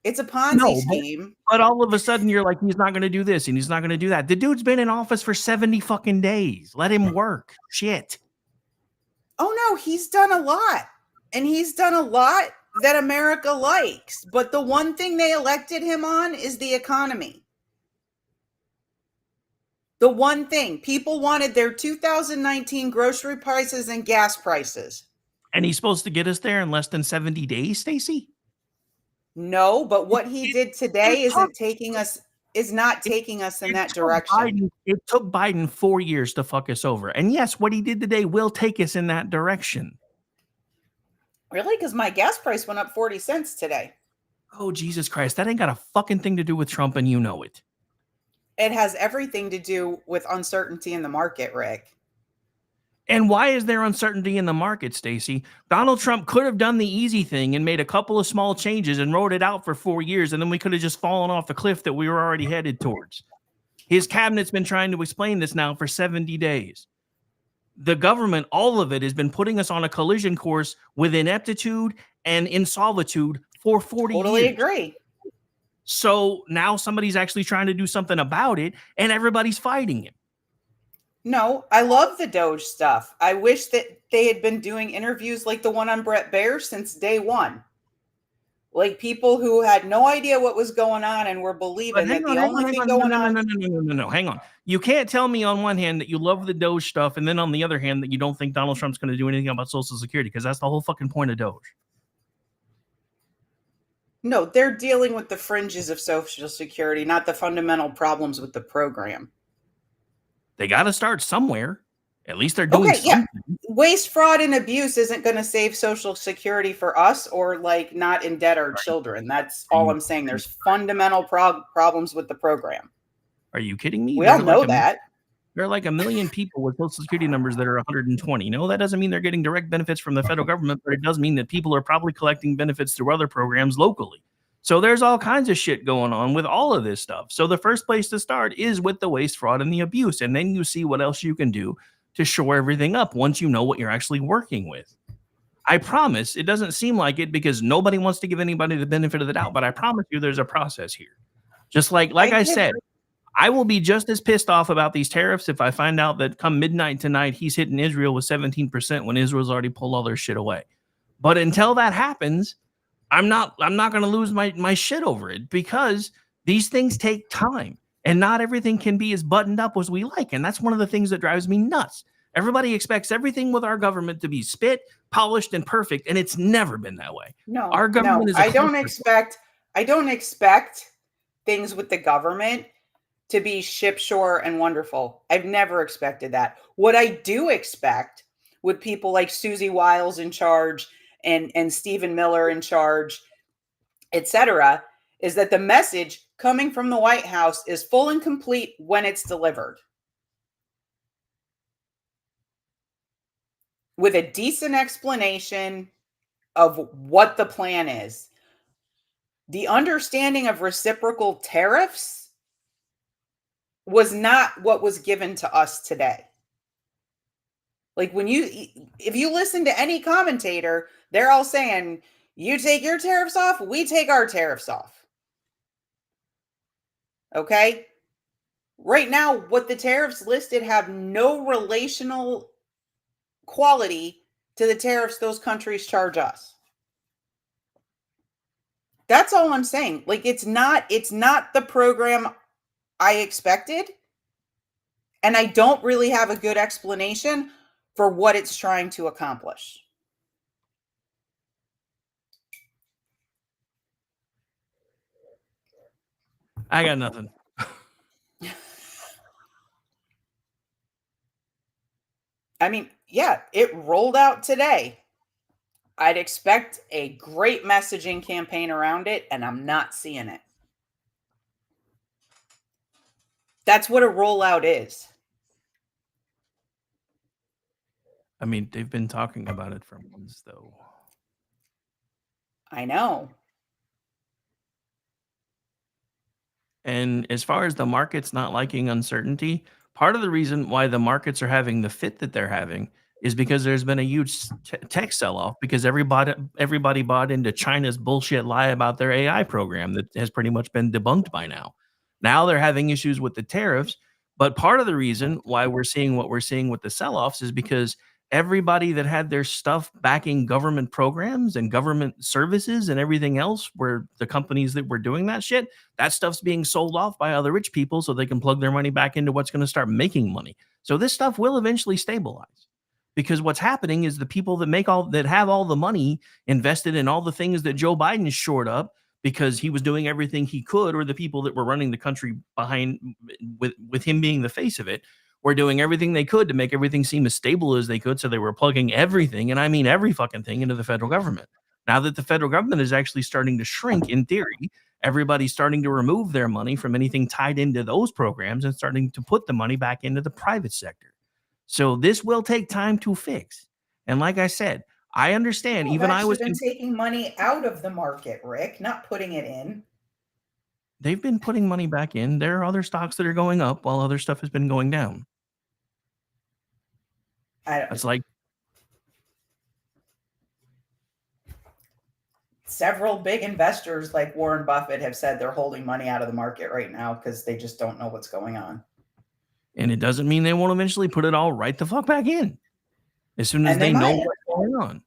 It's a Ponzi scheme. But all of a sudden you're like, he's not going to do this and he's not going to do that. The dude's been in office for 70 fucking days. Let him work. Shit. Oh no, he's done a lot. And he's done a lot that America likes. But the one thing they elected him on is the economy. The one thing people wanted, their 2019 grocery prices and gas prices. And he's supposed to get us there in less than 70 days, Stacey? No, but what he did today is not taking us in that direction. It took Biden 4 years to fuck us over. And yes, what he did today will take us in that direction. Really? Because my gas price went up 40 cents today. Oh, Jesus Christ. That ain't got a fucking thing to do with Trump, and you know it. It has everything to do with uncertainty in the market, Rick. And why is there uncertainty in the market, Stacey? Donald Trump could have done the easy thing and made a couple of small changes and wrote it out for 4 years, and then we could have just fallen off the cliff that we were already headed towards. His cabinet's been trying to explain this now for 70 days. The government, all of it, has been putting us on a collision course with ineptitude and insolvitude for 40 years. Totally agree. So now somebody's actually trying to do something about it, and everybody's fighting him. No, I love the Doge stuff. I wish that they had been doing interviews like the one on Brett Baer since day one. Like people who had no idea what was going on and were believing that the only thing going on. No, hang on. You can't tell me on one hand that you love the Doge stuff, and then on the other hand that you don't think Donald Trump's going to do anything about Social Security, because that's the whole fucking point of Doge. No, they're dealing with the fringes of Social Security, not the fundamental problems with the program. They got to start somewhere. At least they're doing something. Yeah. Waste, fraud, and abuse isn't going to save Social Security for us, or like not indebt our children. That's all I'm saying. There's fundamental problems with the program. Are you kidding me? We all know that. There are like 1 million people with Social Security numbers that are 120. No, that doesn't mean they're getting direct benefits from the federal government, but it does mean that people are probably collecting benefits through other programs locally. So there's all kinds of shit going on with all of this stuff. So the first place to start is with the waste, fraud, and the abuse. And then you see what else you can do to shore everything up once you know what you're actually working with. I promise it doesn't seem like it because nobody wants to give anybody the benefit of the doubt, but I promise you there's a process here. Just like I said, I will be just as pissed off about these tariffs if I find out that come midnight tonight, he's hitting Israel with 17% when Israel's already pulled all their shit away. But until that happens, I'm not going to lose my shit over it, because these things take time and not everything can be as buttoned up as we like. And that's one of the things that drives me nuts. Everybody expects everything with our government to be spit, polished, and perfect. And it's never been that way. No, our government is I don't expect things with the government to be shipshore and wonderful. I've never expected that. What I do expect with people like Susie Wiles in charge and Stephen Miller in charge, etc., is that the message coming from the White House is full and complete when it's delivered, with a decent explanation of what the plan is. The understanding of reciprocal tariffs was not what was given to us today. Like if you listen to any commentator, they're all saying, you take your tariffs off, we take our tariffs off. Okay? Right now, what the tariffs listed have no relational quality to the tariffs those countries charge us. That's all I'm saying. Like, it's not the program I expected. And I don't really have a good explanation for what it's trying to accomplish. I got nothing. I mean, yeah, it rolled out today. I'd expect a great messaging campaign around it, and I'm not seeing it. That's what a rollout is. I mean, they've been talking about it for months, though. I know. And as far as the markets not liking uncertainty, part of the reason why the markets are having the fit that they're having is because there's been a huge tech sell-off because everybody bought into China's bullshit lie about their AI program that has pretty much been debunked by now. Now they're having issues with the tariffs, but part of the reason why we're seeing what we're seeing with the sell-offs is because everybody that had their stuff backing government programs and government services and everything else, where the companies that were doing that shit, that stuff's being sold off by other rich people so they can plug their money back into what's going to start making money. So this stuff will eventually stabilize. Because what's happening is the people that have all the money invested in all the things that Joe Biden shored up because he was doing everything he could, or the people that were running the country behind with him being the face of it, were doing everything they could to make everything seem as stable as they could. So they were plugging everything, and I mean every fucking thing, into the federal government. Now that the federal government is actually starting to shrink, in theory, everybody's starting to remove their money from anything tied into those programs and starting to put the money back into the private sector. So this will take time to fix. And like I said, I understand. Even I was been taking money out of the market, Rick, not putting it in. They've been putting money back in. There are other stocks that are going up while other stuff has been going down. It's like several big investors like Warren Buffett have said they're holding money out of the market right now because they just don't know what's going on. And it doesn't mean they won't eventually put it all right the fuck back in as soon as they know what's going on.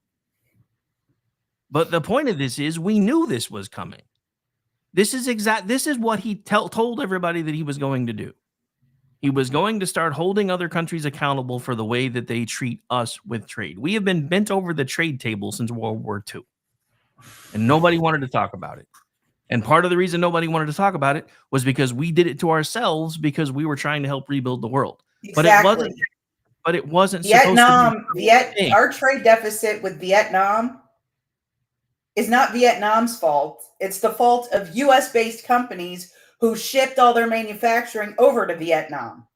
But the point of this is we knew this was coming. This is what he told everybody that he was going to do. He was going to start holding other countries accountable for the way that they treat us with trade. We have been bent over the trade table since World War II, and nobody wanted to talk about it. And part of the reason nobody wanted to talk about it was because we did it to ourselves because we were trying to help rebuild the world. Exactly. But it wasn't Vietnam. supposed to be Our trade deficit with Vietnam is not Vietnam's fault. It's the fault of U.S.-based companies who shipped all their manufacturing over to Vietnam.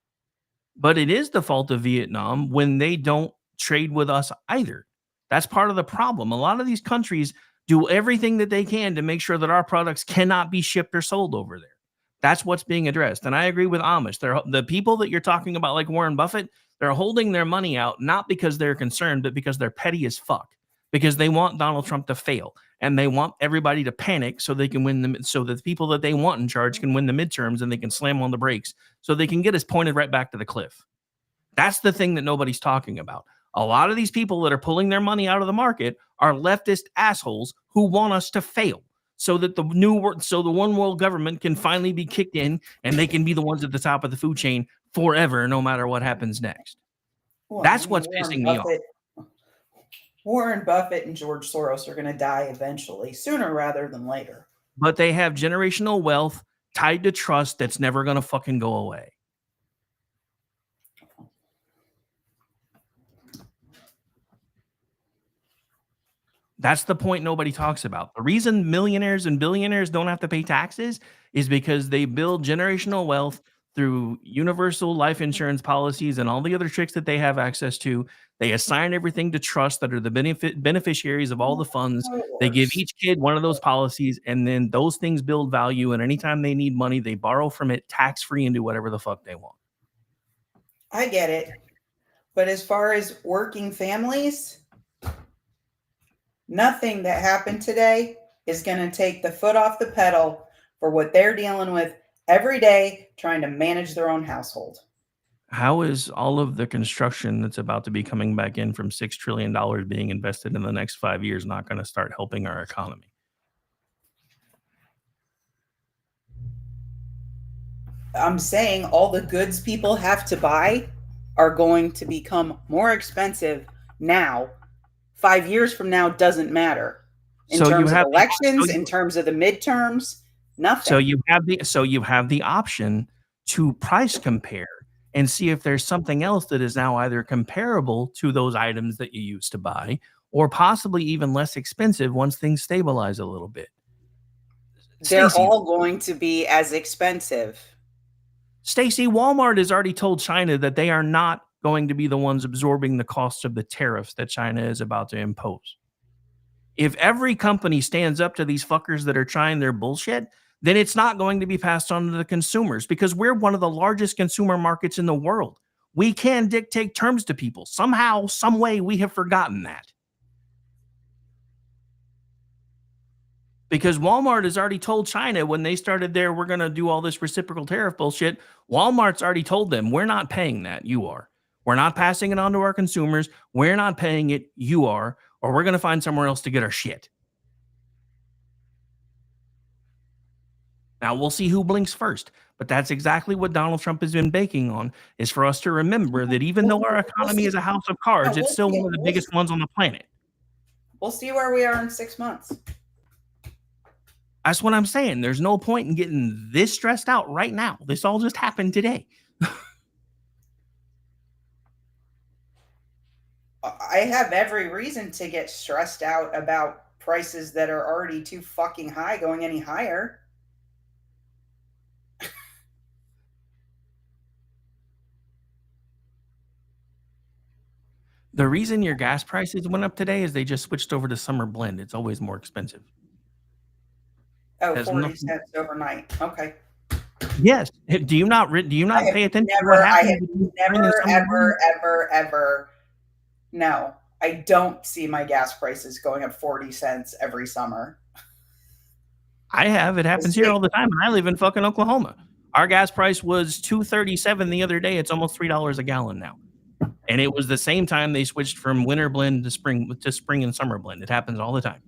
But it is the fault of Vietnam when they don't trade with us either. That's part of the problem. A lot of these countries do everything that they can to make sure that our products cannot be shipped or sold over there. That's what's being addressed. And I agree with Amish. The people that you're talking about, like Warren Buffett, they're holding their money out, not because they're concerned, but because they're petty as fuck. Because they want Donald Trump to fail. And they want everybody to panic so they can win them, so that the people that they want in charge can win the midterms and they can slam on the brakes so they can get us pointed right back to the cliff. That's the thing that nobody's talking about. A lot of these people that are pulling their money out of the market are leftist assholes who want us to fail so that the one world government can finally be kicked in and they can be the ones at the top of the food chain forever, no matter what happens next. That's what's pissing me off. Warren Buffett and George Soros are going to die eventually, sooner rather than later. But they have generational wealth tied to trust that's never going to fucking go away. That's the point nobody talks about. The reason millionaires and billionaires don't have to pay taxes is because they build generational wealth through universal life insurance policies and all the other tricks that they have access to. They assign everything to trusts that are the beneficiaries of all the funds. They give each kid one of those policies, and then those things build value. And anytime they need money, they borrow from it tax-free and do whatever the fuck they want. I get it. But as far as working families, nothing that happened today is going to take the foot off the pedal for what they're dealing with every day trying to manage their own household. How is all of the construction that's about to be coming back in from $6 trillion being invested in the next 5 years not going to start helping our economy? I'm saying all the goods people have to buy are going to become more expensive now. 5 years from now doesn't matter. In terms of elections, in terms of the midterms, nothing. So you have the option to price compare and see if there's something else that is now either comparable to those items that you used to buy or possibly even less expensive once things stabilize a little bit. They're all going to be as expensive. Stacey, Walmart has already told China that they are not going to be the ones absorbing the costs of the tariffs that China is about to impose. If every company stands up to these fuckers that are trying their bullshit, then it's not going to be passed on to the consumers because we're one of the largest consumer markets in the world. We can dictate terms to people. Somehow, some way, we have forgotten that. Because Walmart has already told China when they started there, we're going to do all this reciprocal tariff bullshit. Walmart's already told them, we're not paying that. You are. We're not passing it on to our consumers. We're not paying it. You are. Or we're going to find somewhere else to get our shit. Now, we'll see who blinks first. But that's exactly what Donald Trump has been banking on, is for us to remember that even though our economy is a house of cards, it's still one of the biggest ones on the planet. We'll see where we are in 6 months. That's what I'm saying. There's no point in getting this stressed out right now. This all just happened today. I have every reason to get stressed out about prices that are already too fucking high going any higher. The reason your gas prices went up today is they just switched over to summer blend. It's always more expensive. Oh, 40 cents overnight. Okay. Yes. Do you not pay attention to what I happens? have never, ever. No, I don't see my gas prices going up 40 cents every summer. I have. It happens here all the time. And I live in fucking Oklahoma. Our gas price was $2.37 the other day. It's almost $3 a gallon now. And it was the same time they switched from winter blend to spring and summer blend. It happens all the time.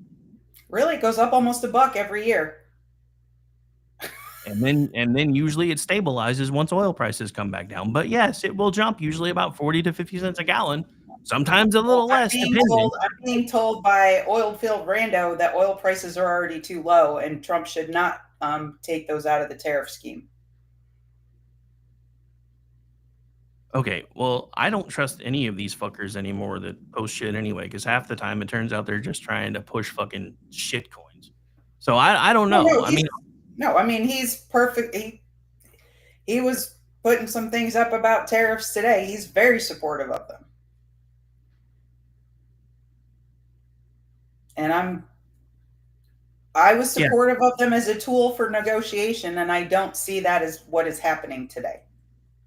Really? It goes up almost $1 every year. And then usually it stabilizes once oil prices come back down. But yes, it will jump usually about 40 to 50 cents a gallon. Sometimes a little less, depending. I'm being told by Oilfield Rando that oil prices are already too low and Trump should not take those out of the tariff scheme. Okay, well, I don't trust any of these fuckers anymore that post shit anyway, because half the time it turns out they're just trying to push fucking shit coins. So I don't know. I mean, he's perfect. He was putting some things up about tariffs today. He's very supportive of them. And I was supportive of them as a tool for negotiation, and I don't see that as what is happening today.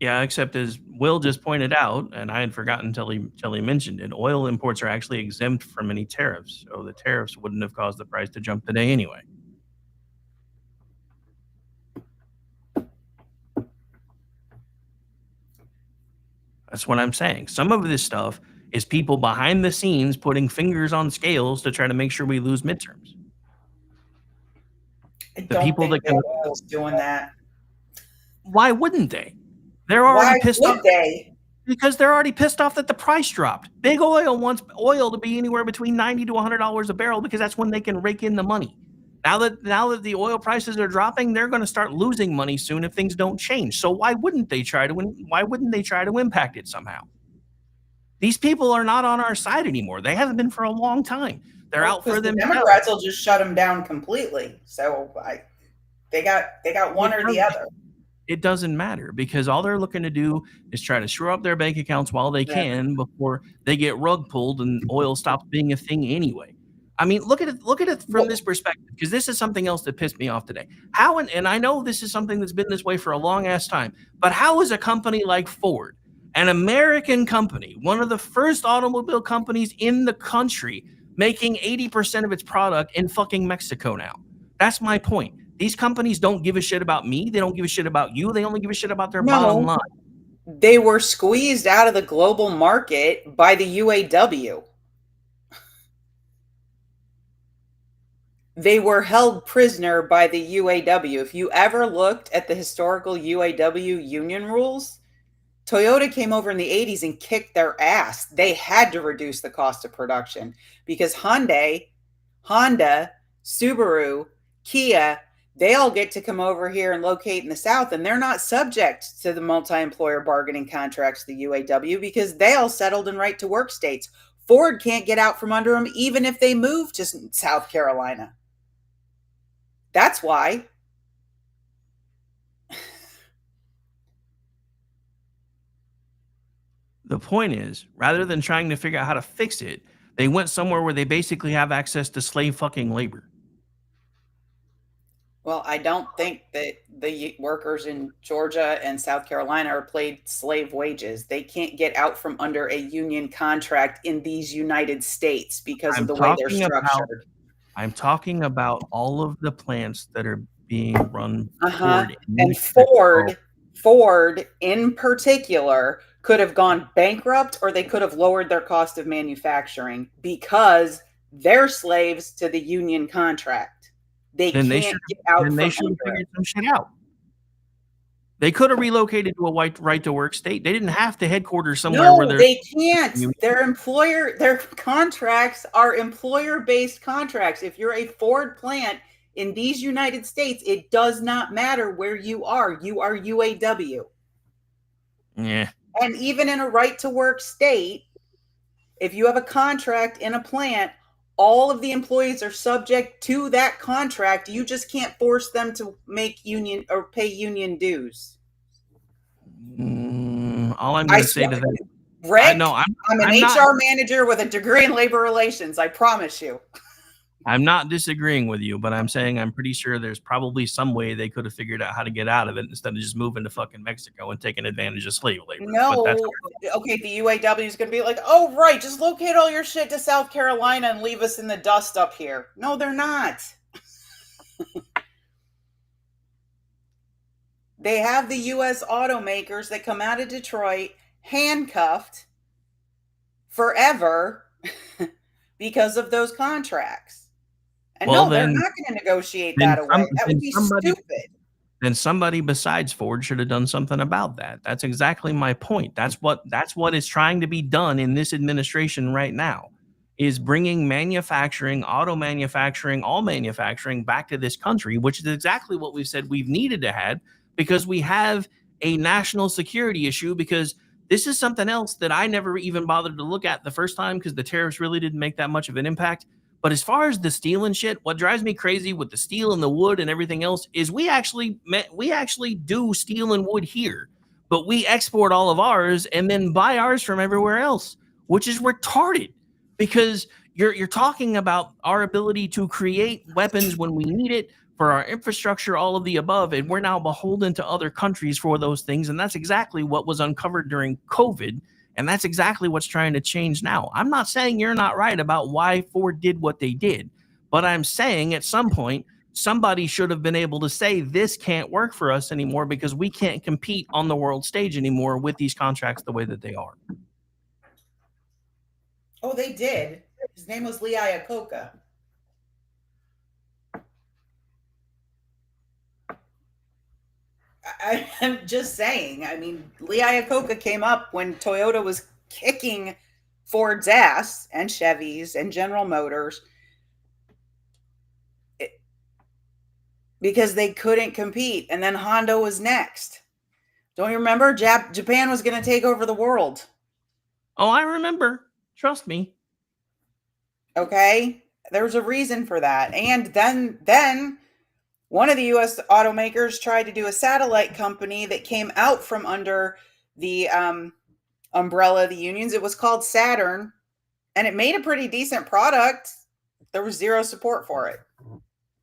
Yeah, except as Will just pointed out, and I had forgotten until he mentioned it, oil imports are actually exempt from any tariffs. So the tariffs wouldn't have caused the price to jump today anyway. That's what I'm saying. Some of this stuff is people behind the scenes putting fingers on scales to try to make sure we lose midterms. I don't think oil's doing that. Why wouldn't they? They're already pissed off. Because they're already pissed off that the price dropped. Big oil wants oil to be anywhere between $90 to $100 a barrel because that's when they can rake in the money. Now that the oil prices are dropping, they're going to start losing money soon if things don't change. So why wouldn't they try to impact it somehow? These people are not on our side anymore. They haven't been for a long time. They're out for The themselves. Democrats will just shut them down completely. So they got one or the other. It doesn't matter because all they're looking to do is try to shore up their bank accounts while they can before they get rug pulled and oil stops being a thing anyway. I mean, look at it from this perspective, because this is something else that pissed me off today. How, and I know this is something that's been this way for a long ass time, but how is a company like Ford, an American company, one of the first automobile companies in the country, making 80% of its product in fucking Mexico now? That's my point. These companies don't give a shit about me. They don't give a shit about you. They only give a shit about their bottom line. They were squeezed out of the global market by the UAW. They were held prisoner by the UAW. If you ever looked at the historical UAW union rules, Toyota came over in the 80s and kicked their ass. They had to reduce the cost of production because Honda, Subaru, Kia, they all get to come over here and locate in the South, and they're not subject to the multi-employer bargaining contracts, the UAW, because they all settled in right-to-work states. Ford can't get out from under them even if they move to South Carolina. That's why. The point is, rather than trying to figure out how to fix it, they went somewhere where they basically have access to slave fucking labor. Well, I don't think that the workers in Georgia and South Carolina are paid slave wages. They can't get out from under a union contract in these United States because of the way they're structured. I'm talking about all of the plants that are being run Ford. And Ford in particular could have gone bankrupt, or they could have lowered their cost of manufacturing because they're slaves to the union contract. They can't get out from they should have figured some shit out. They could have relocated to a right to work state. They didn't have to headquarters somewhere where they're. They can't. Their contracts are employer-based contracts. If you're a Ford plant in these United States, it does not matter where you are. You are UAW. Yeah. And even in a right to work state, if you have a contract in a plant, all of the employees are subject to that contract. You just can't force them to make union or pay union dues. All I'm going to say to that, Rick, I'm an HR manager with a degree in labor relations. I promise you. I'm not disagreeing with you, but I'm saying I'm pretty sure there's probably some way they could have figured out how to get out of it instead of just moving to fucking Mexico and taking advantage of slave labor. No, okay, the UAW is going to be like, oh, right, just locate all your shit to South Carolina and leave us in the dust up here. No, they're not. They have the U.S. automakers that come out of Detroit handcuffed forever because of those contracts. And they're not going to negotiate that away. That would be stupid. Then somebody besides Ford should have done something about that. That's exactly my point. That's what is trying to be done in this administration right now, is bringing manufacturing, auto manufacturing, all manufacturing back to this country, which is exactly what we've said we've needed to have, because we have a national security issue. Because this is something else that I never even bothered to look at the first time because the tariffs really didn't make that much of an impact. But as far as the steel and shit, what drives me crazy with the steel and the wood and everything else is we actually do steel and wood here, but we export all of ours and then buy ours from everywhere else, which is retarded, because you're talking about our ability to create weapons when we need it, for our infrastructure, all of the above, and we're now beholden to other countries for those things. And that's exactly what was uncovered during COVID. And that's exactly what's trying to change now. I'm not saying you're not right about why Ford did what they did, but I'm saying at some point, somebody should have been able to say this can't work for us anymore because we can't compete on the world stage anymore with these contracts the way that they are. Oh, they did. His name was Lee Iacocca. I'm just saying. I mean, Lee Iacocca came up when Toyota was kicking Ford's ass and Chevy's and General Motors because they couldn't compete. And then Honda was next. Don't you remember? Japan was going to take over the world. Oh, I remember. Trust me. Okay. There's a reason for that. And then one of the U.S. automakers tried to do a satellite company that came out from under the umbrella of the unions. It was called Saturn, and it made a pretty decent product. There was zero support for it.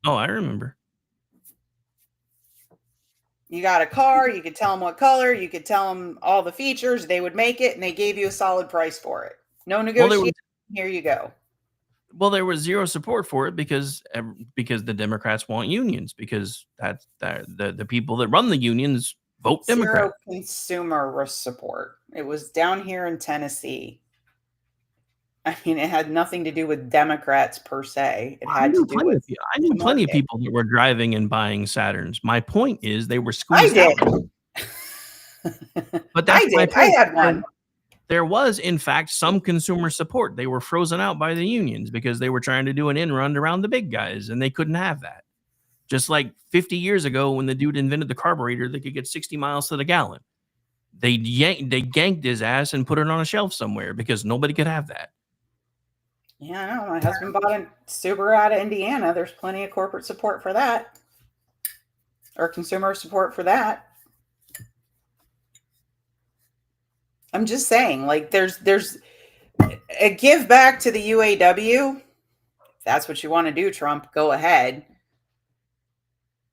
Oh, I remember. You got a car, you could tell them what color, you could tell them all the features, they would make it, and they gave you a solid price for it. No negotiation. Here you go. Well, there was zero support for it because the Democrats want unions, because the people that run the unions vote Democrat. Zero consumer support. It was down here in Tennessee. I mean, it had nothing to do with Democrats per se. It had to do with. I knew plenty of people that were driving and buying Saturns. My point is they were squeezed out. But that's my point. I had one. There was, in fact, some consumer support. They were frozen out by the unions because they were trying to do an in-run around the big guys, and they couldn't have that. Just like 50 years ago when the dude invented the carburetor that could get 60 miles to the gallon. They ganked his ass and put it on a shelf somewhere because nobody could have that. Yeah, I know. My husband bought a Subaru out of Indiana. There's plenty of corporate support for that, or consumer support for that. I'm just saying, like, there's a give back to the UAW. If that's what you want to do, Trump, go ahead.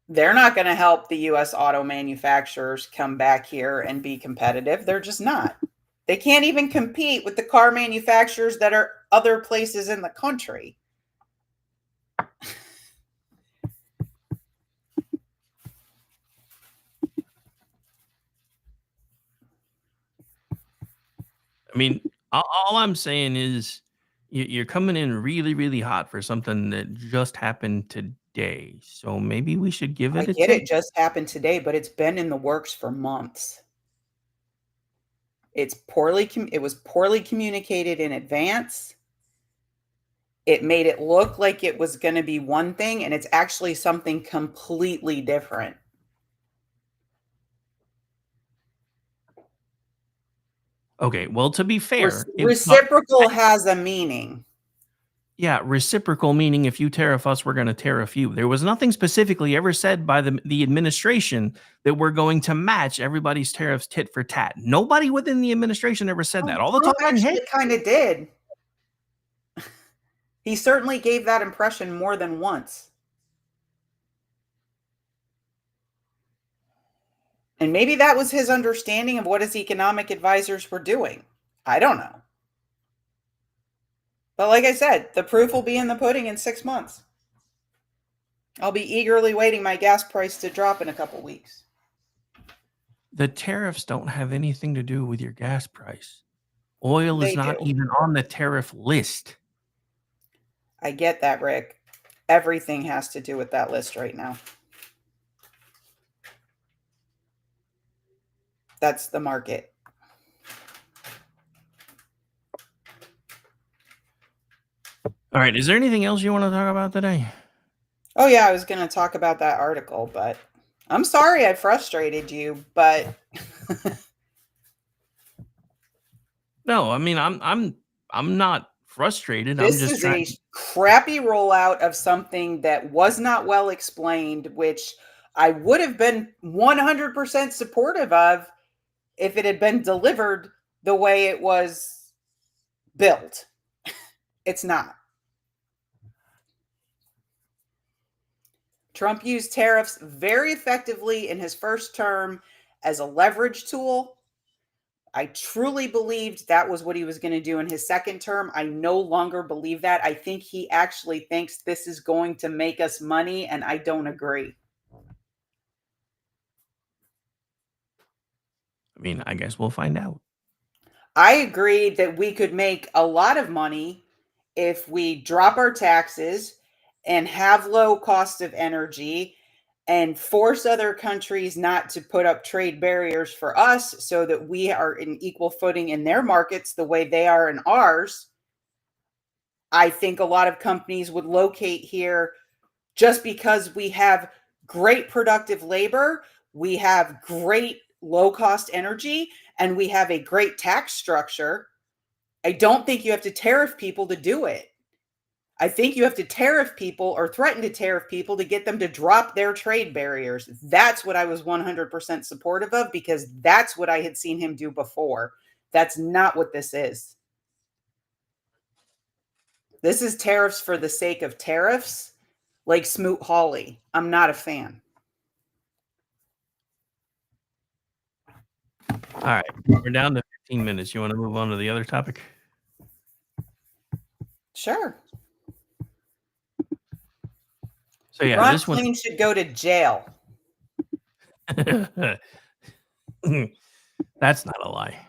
They're not going to help the U.S. auto manufacturers come back here and be competitive. They're just not. They can't even compete with the car manufacturers that are other places in the country. I mean, all I'm saying is you're coming in really, really hot for something that just happened today. So maybe we should give it a get chance. it just happened today, but it's been in the works for months. It was poorly communicated in advance. It made it look like it was going to be one thing, and it's actually something completely different. Okay, well, to be fair, reciprocal has a meaning. Yeah, reciprocal meaning if you tariff us, we're going to tariff you. There was nothing specifically ever said by the administration that we're going to match everybody's tariffs tit for tat. Nobody within the administration ever said that. All the Trump talking actually heads kind of did. He certainly gave that impression more than once. And maybe that was his understanding of what his economic advisors were doing. I don't know. But like I said, the proof will be in the pudding in 6 months. I'll be eagerly waiting my gas price to drop in a couple weeks. The tariffs don't have anything to do with your gas price. Oil is not even on the tariff list. I get that, Rick. Everything has to do with that list right now. That's the market. All right. Is there anything else you want to talk about today? Oh, yeah. I was going to talk about that article, but I'm sorry I frustrated you, but no, I mean, I'm not frustrated. This I'm just is trying. a crappy rollout of something that was not well explained, which I would have been 100% supportive of if it had been delivered the way it was built. It's not. Trump used tariffs very effectively in his first term as a leverage tool. I truly believed that was what he was going to do in his second term. I no longer believe that. I think he actually thinks this is going to make us money, and I don't agree. I mean, I guess we'll find out. I agree that we could make a lot of money if we drop our taxes and have low cost of energy and force other countries not to put up trade barriers for us so that we are in equal footing in their markets the way they are in ours. I think a lot of companies would locate here just because we have great productive labor, we have great low-cost energy, and we have a great tax structure. I don't think you have to tariff people to do it. I think you have to tariff people or threaten to tariff people to get them to drop their trade barriers. That's what I was 100% supportive of, because that's what I had seen him do before. That's not what this is. This is tariffs for the sake of tariffs, like Smoot-Hawley. I'm not a fan. All right, we're down to 15 minutes. You want to move on to the other topic? Sure. So yeah, Ron this one. Klain should go to jail. That's not a lie.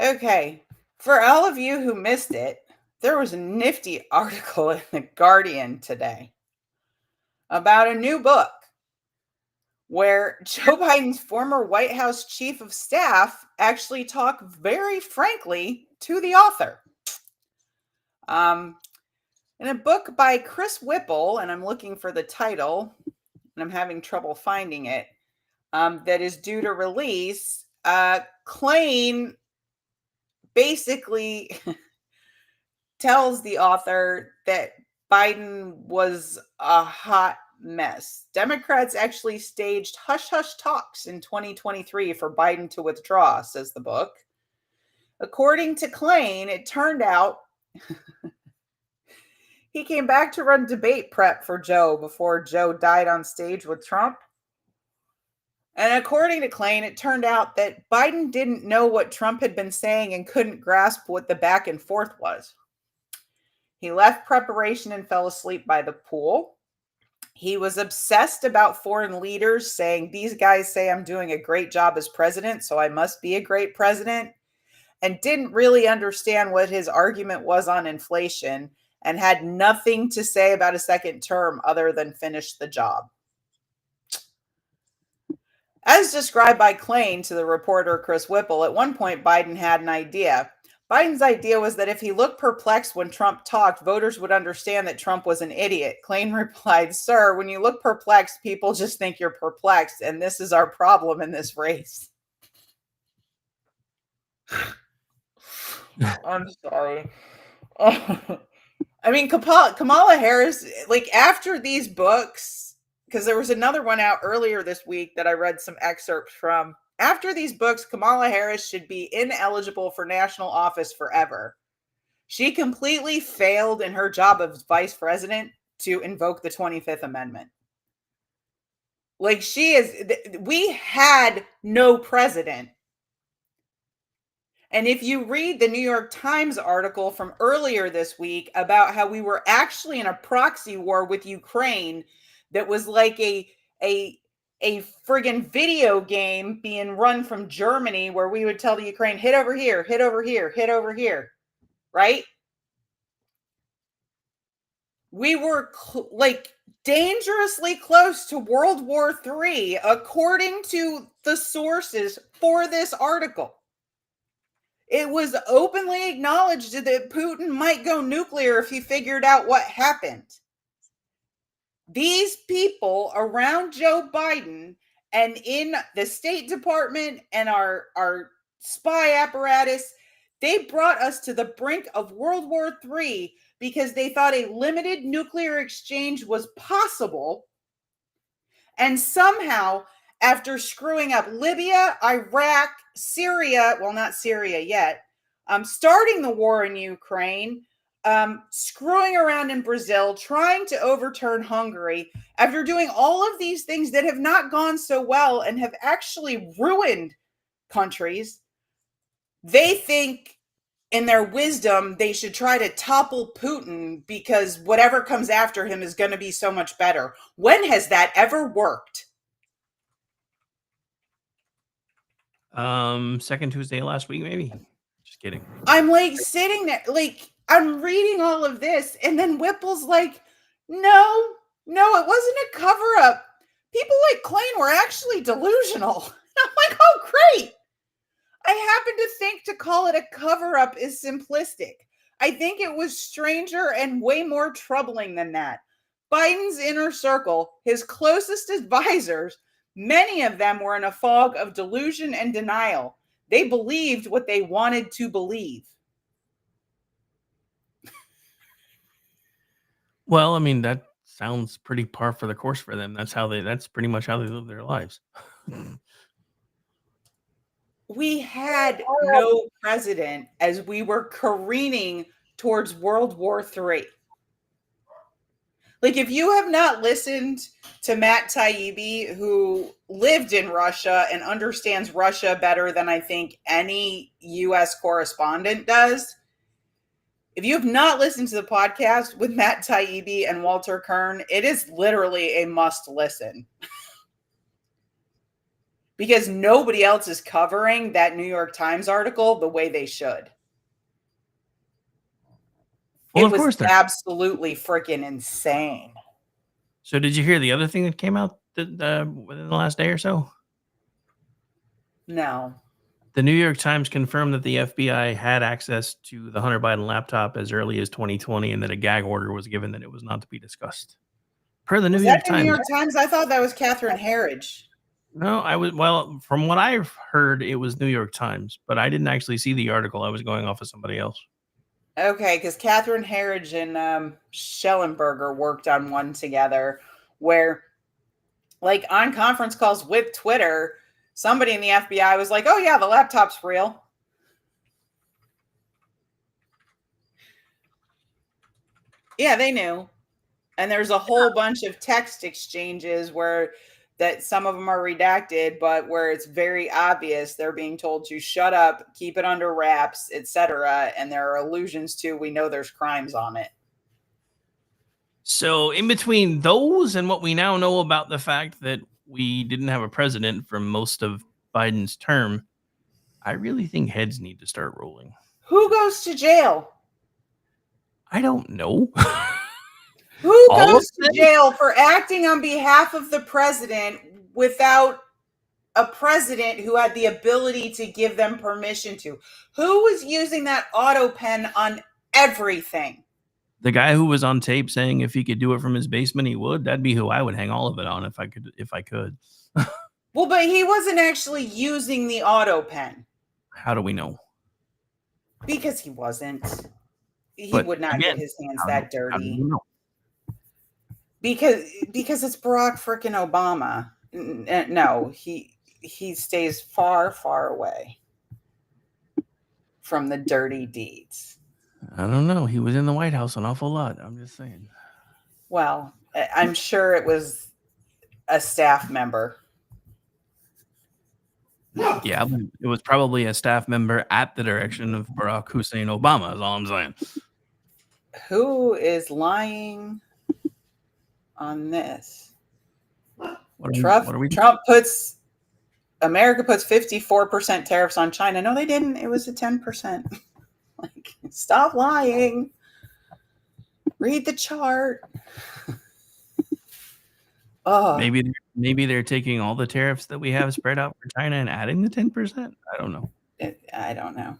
Okay. For all of you who missed it, there was a nifty article in The Guardian today about a new book where Joe Biden's former White House chief of staff actually talked very frankly to the author. In a book by Chris Whipple, and I'm looking for the title, and I'm having trouble finding it, that is due to release, Klain basically tells the author that Biden was a hot mess. Democrats actually staged hush-hush talks in 2023 for Biden to withdraw, says the book. According to Klain, it turned out he came back to run debate prep for Joe before Joe died on stage with Trump. And according to Klain, it turned out that Biden didn't know what Trump had been saying and couldn't grasp what the back and forth was. He left preparation and fell asleep by the pool. He was obsessed about foreign leaders, saying, these guys say I'm doing a great job as president, so I must be a great president, and didn't really understand what his argument was on inflation, and had nothing to say about a second term other than finish the job. As described by Klain to the reporter Chris Whipple, at one point Biden had an idea. Biden's idea was that if he looked perplexed when Trump talked, voters would understand that Trump was an idiot. Klain replied, sir, when you look perplexed, people just think you're perplexed, and this is our problem in this race. I'm sorry. I mean, Kamala Harris, like after these books, because there was another one out earlier this week that I read some excerpts from. After these books, Kamala Harris should be ineligible for national office forever. She completely failed in her job as vice president to invoke the 25th Amendment. Like we had no president. And if you read the New York Times article from earlier this week about how we were actually in a proxy war with Ukraine that was like a friggin' video game being run from Germany, where we would tell the Ukraine, hit over here, hit over here, hit over here, right? We were like dangerously close to World War III, according to the sources for this article. It was openly acknowledged that Putin might go nuclear if he figured out what happened. These people around Joe Biden and in the State Department and our spy apparatus, they brought us to the brink of World War III because they thought a limited nuclear exchange was possible. And somehow, after screwing up Libya, Iraq, Syria, well, not Syria yet, starting the war in Ukraine, screwing around in Brazil, trying to overturn Hungary, after doing all of these things that have not gone so well and have actually ruined countries, they think in their wisdom they should try to topple Putin because whatever comes after him is going to be so much better. When has that ever worked? Second Tuesday last week, maybe. Just kidding. I'm like sitting there, like I'm reading all of this, and then Whipple's like, no, it wasn't a cover up. People like Klain were actually delusional. I'm like, oh, great. I happen to think to call it a cover up is simplistic. I think it was stranger and way more troubling than that. Biden's inner circle, his closest advisors, many of them were in a fog of delusion and denial. They believed what they wanted to believe. Well, I mean, that sounds pretty par for the course for them. That's pretty much how they live their lives. We had no president as we were careening towards World War III. Like, if you have not listened to Matt Taibbi, who lived in Russia and understands Russia better than I think any U.S. correspondent does, if you have not listened to the podcast with Matt Taibbi and Walter Kern, it is literally a must listen. Because nobody else is covering that New York Times article the way they should. Well, It of was course they're. absolutely freaking insane. So, did you hear the other thing that came out within the last day or so? No. The New York Times confirmed that the FBI had access to the Hunter Biden laptop as early as 2020, and that a gag order was given that it was not to be discussed. Per the New York New Times. York Times? I thought that was Catherine Herridge. No, well, from what I've heard, it was New York Times, but I didn't actually see the article. I was going off of somebody else. Okay, because Catherine Herridge and Schellenberger worked on one together where, like, on conference calls with Twitter, somebody in the FBI was like, oh, yeah, the laptop's real. Yeah, they knew. And there's a whole bunch of text exchanges where that some of them are redacted, but where it's very obvious they're being told to shut up, keep it under wraps, etc. And there are allusions to, we know there's crimes on it. So, in between those and what we now know about the fact that we didn't have a president for most of Biden's term, I really think heads need to start rolling. Who goes to jail? I don't know. Who goes to jail for acting on behalf of the president without a president who had the ability to give them permission to? Who was using that auto pen on everything? The guy who was on tape saying if he could do it from his basement, he would. That'd be who I would hang all of it on if I could. Well, but he wasn't actually using the auto pen. How do we know? Because he wasn't. He would not again, get his hands that dirty. How do we know? Because it's Barack freaking Obama. No, he stays far, far away from the dirty deeds. I don't know. He was in the White House an awful lot. I'm just saying. Well, I'm sure it was a staff member. Yeah, but it was probably a staff member at the direction of Barack Hussein Obama, is all I'm saying. Who is lying on this? Trump puts America puts 54% tariffs on China. No, they didn't. It was a 10%. Like, stop lying. Read the chart. Oh, Maybe they're taking all the tariffs that we have spread out for China and adding the 10%. I don't know. I don't know.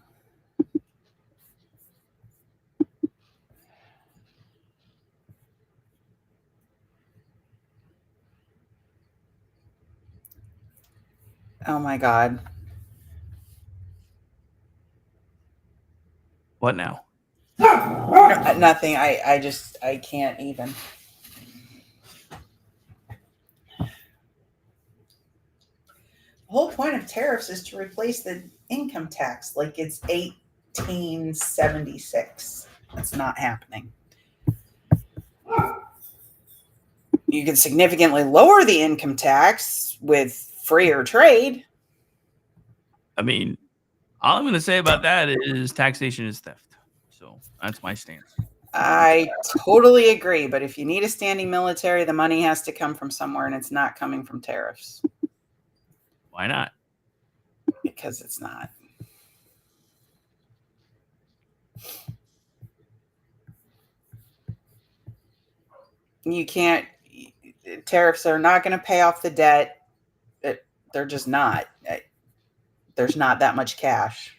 Oh my God. What now? Nothing. I can't even. The whole point of tariffs is to replace the income tax like it's 1876. That's not happening. You can significantly lower the income tax with freer trade. I mean, all I'm going to say about that is taxation is theft. So that's my stance. I totally agree. But if you need a standing military, the money has to come from somewhere, and it's not coming from tariffs. Why not? Because it's not. You can't. Tariffs are not going to pay off the debt. They're just not. There's not that much cash.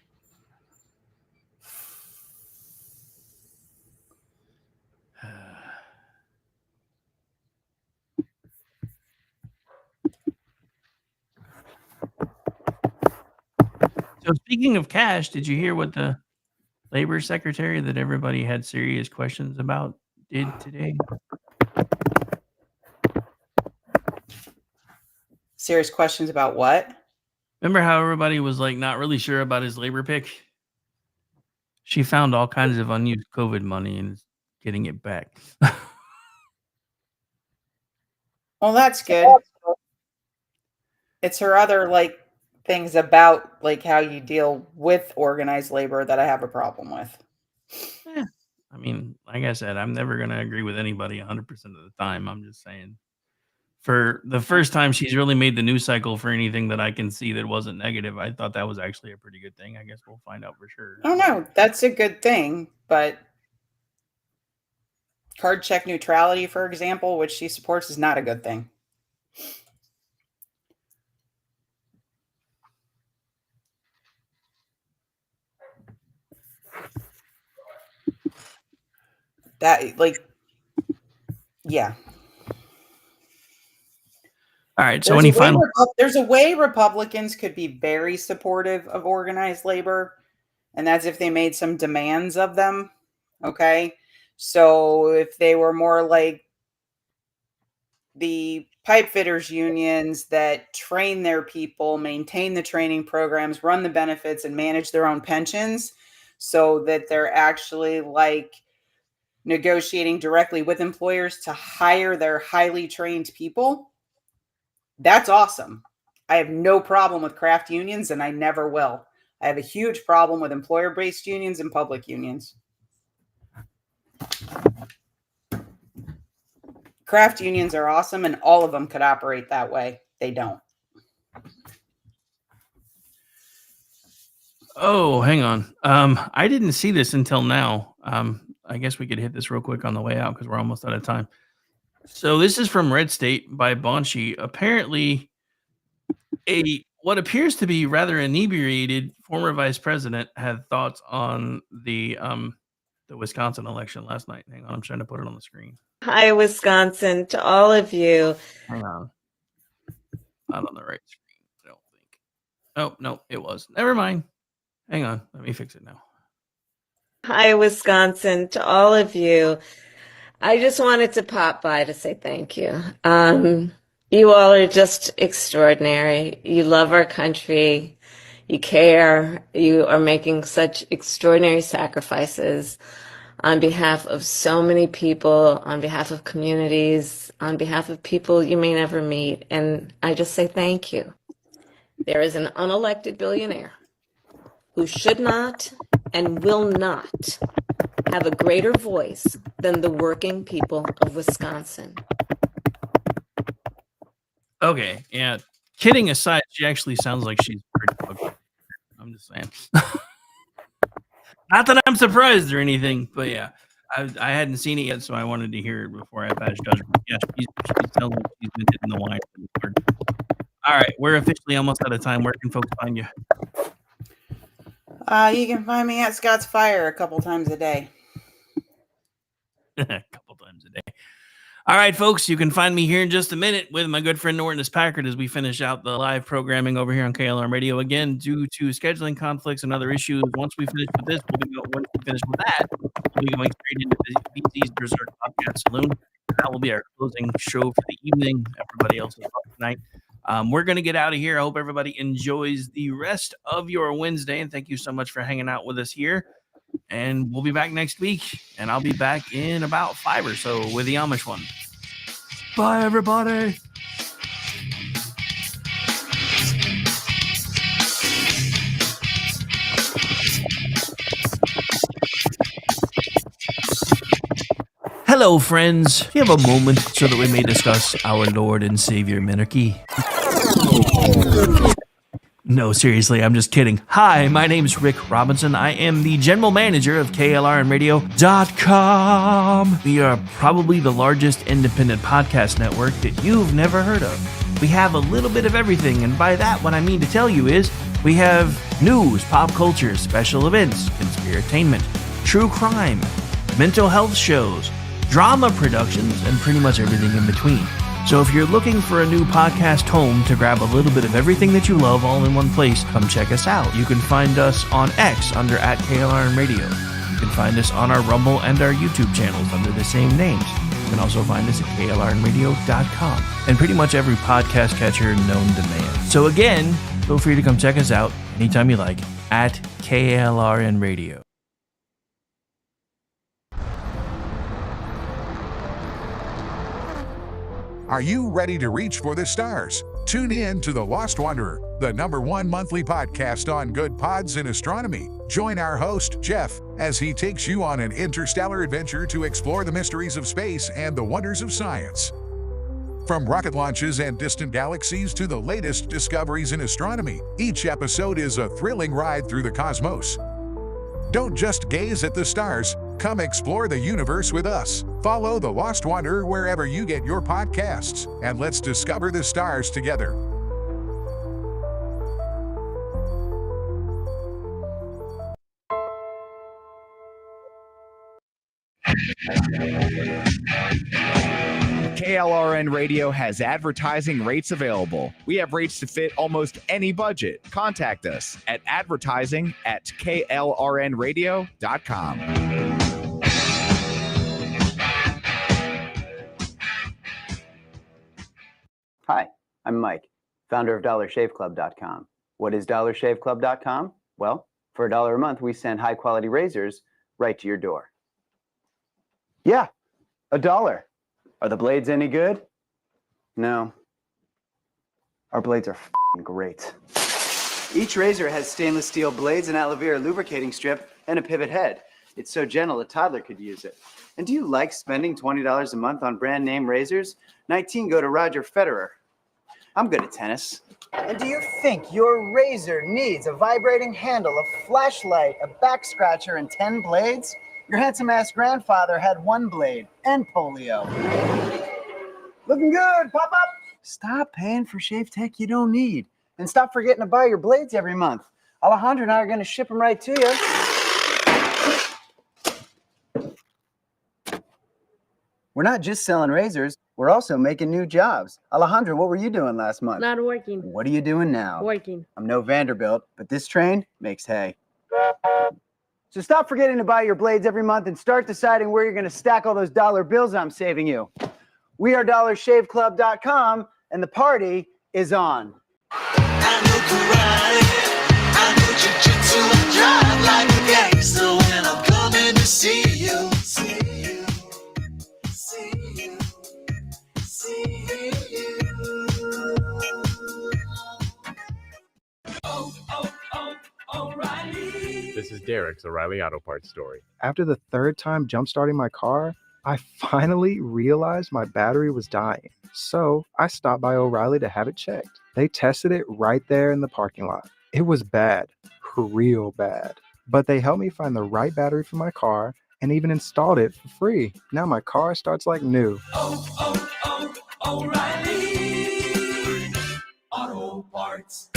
So speaking of cash, did you hear what the labor secretary that everybody had serious questions about did today. Serious questions about what? Remember how everybody was like not really sure about his labor pick? She found all kinds of unused COVID money and is getting it back. Well, that's good. It's her other like things about like how you deal with organized labor that I have a problem with. I mean, like I said, I'm never going to agree with anybody 100% of the time. I'm just saying, for the first time she's really made the news cycle for anything that I can see that wasn't negative, I thought that was actually a pretty good thing. I guess we'll find out for sure. Oh no, that's a good thing, but card check neutrality, for example, which she supports, is not a good thing. That, like, yeah. All right. So any final? There's a way Republicans could be very supportive of organized labor, and that's if they made some demands of them. Okay. So if they were more like the pipe fitters unions that train their people, maintain the training programs, run the benefits, and manage their own pensions, so that they're actually like negotiating directly with employers to hire their highly trained people. That's awesome. I have no problem with craft unions, and I never will. I have a huge problem with employer-based unions and public unions. Craft unions are awesome, and all of them could operate that way. They don't. Oh, hang on. I didn't see this until now. I guess we could hit this real quick on the way out because we're almost out of time. So this is from Red State by Bonchi. Apparently, what appears to be rather inebriated former vice president had thoughts on the Wisconsin election last night. Hang on, I'm trying to put it on the screen. Hi, Wisconsin, to all of you. Hang on. Not on the right screen, I don't think. Oh, no, it was. Never mind. Hang on. Let me fix it now. Hi, Wisconsin, to all of you. I just wanted to pop by to say thank you. You all are just extraordinary. You love our country. You care. You are making such extraordinary sacrifices on behalf of so many people, on behalf of communities, on behalf of people you may never meet. And I just say thank you. There is an unelected billionaire who should not and will not have a greater voice than the working people of Wisconsin. Okay, yeah. Kidding aside, she actually sounds like she's pretty ugly. I'm just saying. Not that I'm surprised or anything, but yeah, I hadn't seen it yet, so I wanted to hear it before I passed judgment. Yeah, she sounds like she's been hitting the wine. All right, we're officially almost out of time. Where can folks find you? You can find me at Scott's Fire a couple times a day. A couple times a day. All right, folks, you can find me here in just a minute with my good friend Norton S. Packard as we finish out the live programming over here on KLRM Radio. Again, due to scheduling conflicts and other issues, once we finish with this, we'll be going straight into the BZ's Berserk Podcast Saloon. That will be our closing show for the evening. Everybody else is up tonight. We're going to get out of here. I hope everybody enjoys the rest of your Wednesday, and thank you so much for hanging out with us here. And we'll be back next week, and I'll be back in about 5 or so with the Amish one. Bye, everybody. Hello, friends. Do you have a moment so that we may discuss our Lord and Savior Minarchy? No, seriously, I'm just kidding. Hi, my name's Rick Robinson. I am the general manager of KLRMradio.com. We are probably the largest independent podcast network that you've never heard of. We have a little bit of everything, and by that, what I mean to tell you is we have news, pop culture, special events, conspiratainment, true crime, mental health shows, drama productions, and pretty much everything in between. So if you're looking for a new podcast home to grab a little bit of everything that you love all in one place, come check us out. You can find us on X under @KLRM Radio. You can find us on our Rumble and our YouTube channels under the same names. You can also find us at klrnradio.com and pretty much every podcast catcher known to man. So again, feel free to come check us out anytime you like at KLRN Radio. Are you ready to reach for the stars? Tune in to The Lost Wanderer, the #1 monthly podcast on good pods in astronomy. Join our host, Jeff, as he takes you on an interstellar adventure to explore the mysteries of space and the wonders of science. From rocket launches and distant galaxies to the latest discoveries in astronomy, each episode is a thrilling ride through the cosmos. Don't just gaze at the stars, come explore the universe with us. Follow The Lost Wanderer wherever you get your podcasts, and let's discover the stars together. KLRN Radio has advertising rates available. We have rates to fit almost any budget. Contact us at advertising@klrnradio.com. Hi, I'm Mike, founder of DollarShaveClub.com. What is DollarShaveClub.com? Well, for $1 a month, we send high-quality razors right to your door. Yeah, $1. Are the blades any good? No. Our blades are f***ing great. Each razor has stainless steel blades, an aloe vera lubricating strip, and a pivot head. It's so gentle a toddler could use it. And do you like spending $20 a month on brand name razors? 19 go to Roger Federer. I'm good at tennis. And do you think your razor needs a vibrating handle, a flashlight, a back scratcher, and 10 blades? Your handsome-ass grandfather had 1 blade and polio. Looking good, Pop-Up! Stop paying for shave tech you don't need. And stop forgetting to buy your blades every month. Alejandro and I are going to ship them right to you. We're not just selling razors, we're also making new jobs. Alejandro, what were you doing last month? Not working. What are you doing now? Working. I'm no Vanderbilt, but this train makes hay. So stop forgetting to buy your blades every month and start deciding where you're going to stack all those dollar bills I'm saving you. We are DollarShaveClub.com, and the party is on. I know karate, I know jiu-jitsu, I drive like a gangster when I'm coming to see you. See you, see you, see you. Oh, O'Reilly. This is Derek's O'Reilly Auto Parts story. After the third time jump starting my car, I finally realized my battery was dying. So I stopped by O'Reilly to have it checked. They tested it right there in the parking lot. It was bad, real bad. But they helped me find the right battery for my car and even installed it for free. Now my car starts like new. O'Reilly Auto Parts.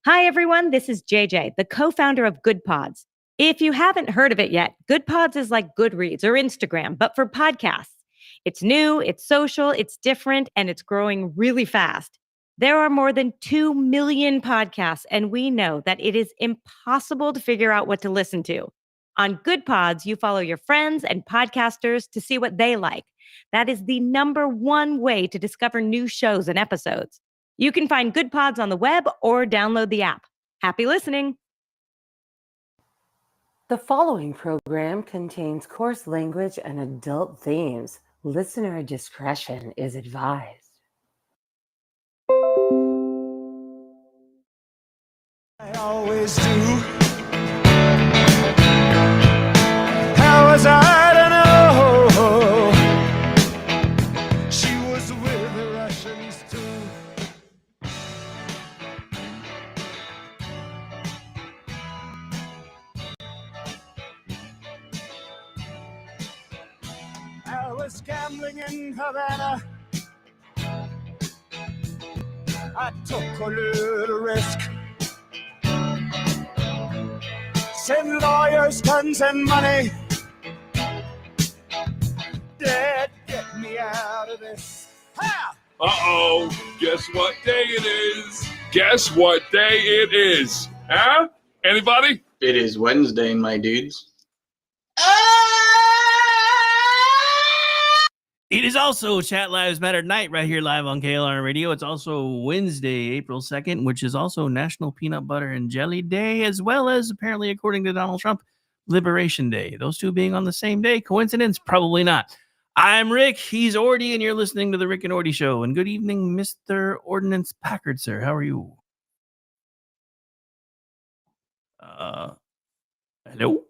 Hi, everyone. This is JJ, the co-founder of Good Pods. If you haven't heard of it yet, Good Pods is like Goodreads or Instagram, but for podcasts. It's new, it's social, it's different, and it's growing really fast. There are more than 2 million podcasts, and we know that it is impossible to figure out what to listen to. On Good Pods, you follow your friends and podcasters to see what they like. That is the #1 way to discover new shows and episodes. You can find Good Pods on the web or download the app. Happy listening. The following program contains coarse language and adult themes. Listener discretion is advised. I always do. How was I to know? She was with the Russians too. I was gambling in Havana. I took a little risk. Send lawyers, guns, and money. Dad, get me out of this. Ha! Uh-oh, guess what day it is? Guess what day it is? Huh? Anybody? It is Wednesday, my dudes. It is also Chat Lives Matter night right here live on KLR Radio. It's also Wednesday, April 2nd, which is also National Peanut Butter and Jelly Day, as well as, apparently, according to Donald Trump, Liberation Day. Those two being on the same day. Coincidence? Probably not. I'm Rick. He's Ordy, and you're listening to The Rick and Ordy Show. And good evening, Mr. Ordnance Packard, sir. How are you? Hello?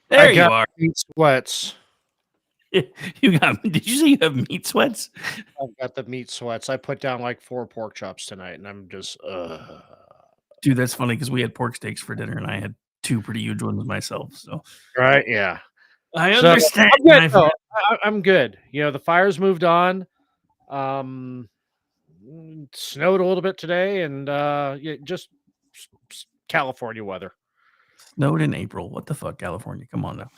There I got you are. meat sweats. You got? Did you say you have meat sweats? I've got the meat sweats. I put down like 4 pork chops tonight, and I'm just Dude, that's funny because we had pork steaks for dinner, and I had 2 pretty huge ones myself. So right, yeah. I So, understand. I'm good, though. I'm good. You know, the fire's moved on. Snowed a little bit today, and yeah, just California weather. Snowed in April. What the fuck, California? Come on now.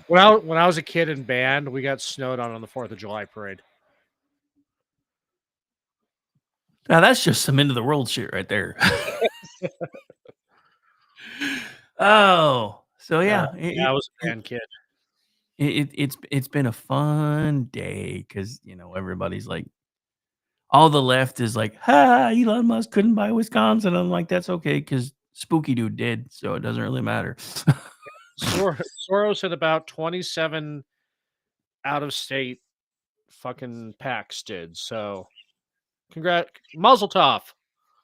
When I was a kid in band, we got snowed on the 4th of July parade. Now that's just some end of the world shit right there. Oh, so yeah, I was a band kid. It's been a fun day because everybody's like, all the left is like, ha, Elon Musk couldn't buy Wisconsin. I'm like, that's okay because Spooky Dude did, so it doesn't really matter. Soros had about 27 out of state fucking PACs did. So Mazel tov.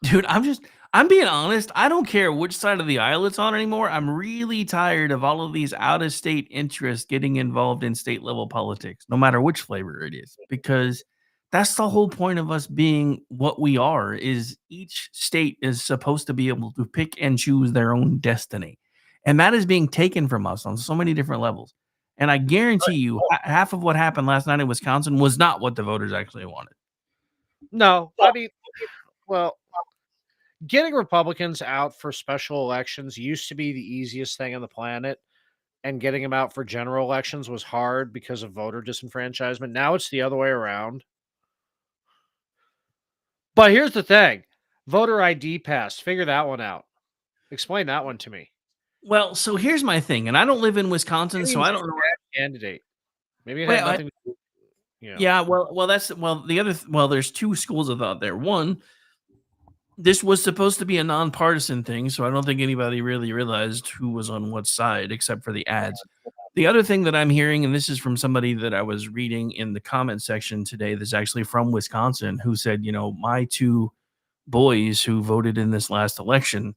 Dude, I'm being honest. I don't care which side of the aisle it's on anymore. I'm really tired of all of these out of state interests getting involved in state level politics, no matter which flavor it is, because that's the whole point of us being what we are, is each state is supposed to be able to pick and choose their own destiny. And that is being taken from us on so many different levels. And I guarantee you, half of what happened last night in Wisconsin was not what the voters actually wanted. No, I mean, well, getting Republicans out for special elections used to be the easiest thing on the planet, and getting them out for general elections was hard because of voter disenfranchisement. Now it's the other way around. But here's the thing. Voter ID pass. Figure that one out. Explain that one to me. Well, so here's my thing, and I don't live in Wisconsin, so I don't know. Candidate. Maybe it had nothing to do. Yeah, there's 2 schools of thought there. One, this was supposed to be a nonpartisan thing, so I don't think anybody really realized who was on what side, except for the ads. The other thing that I'm hearing, and this is from somebody that I was reading in the comment section today, that's actually from Wisconsin, who said, my 2 boys who voted in this last election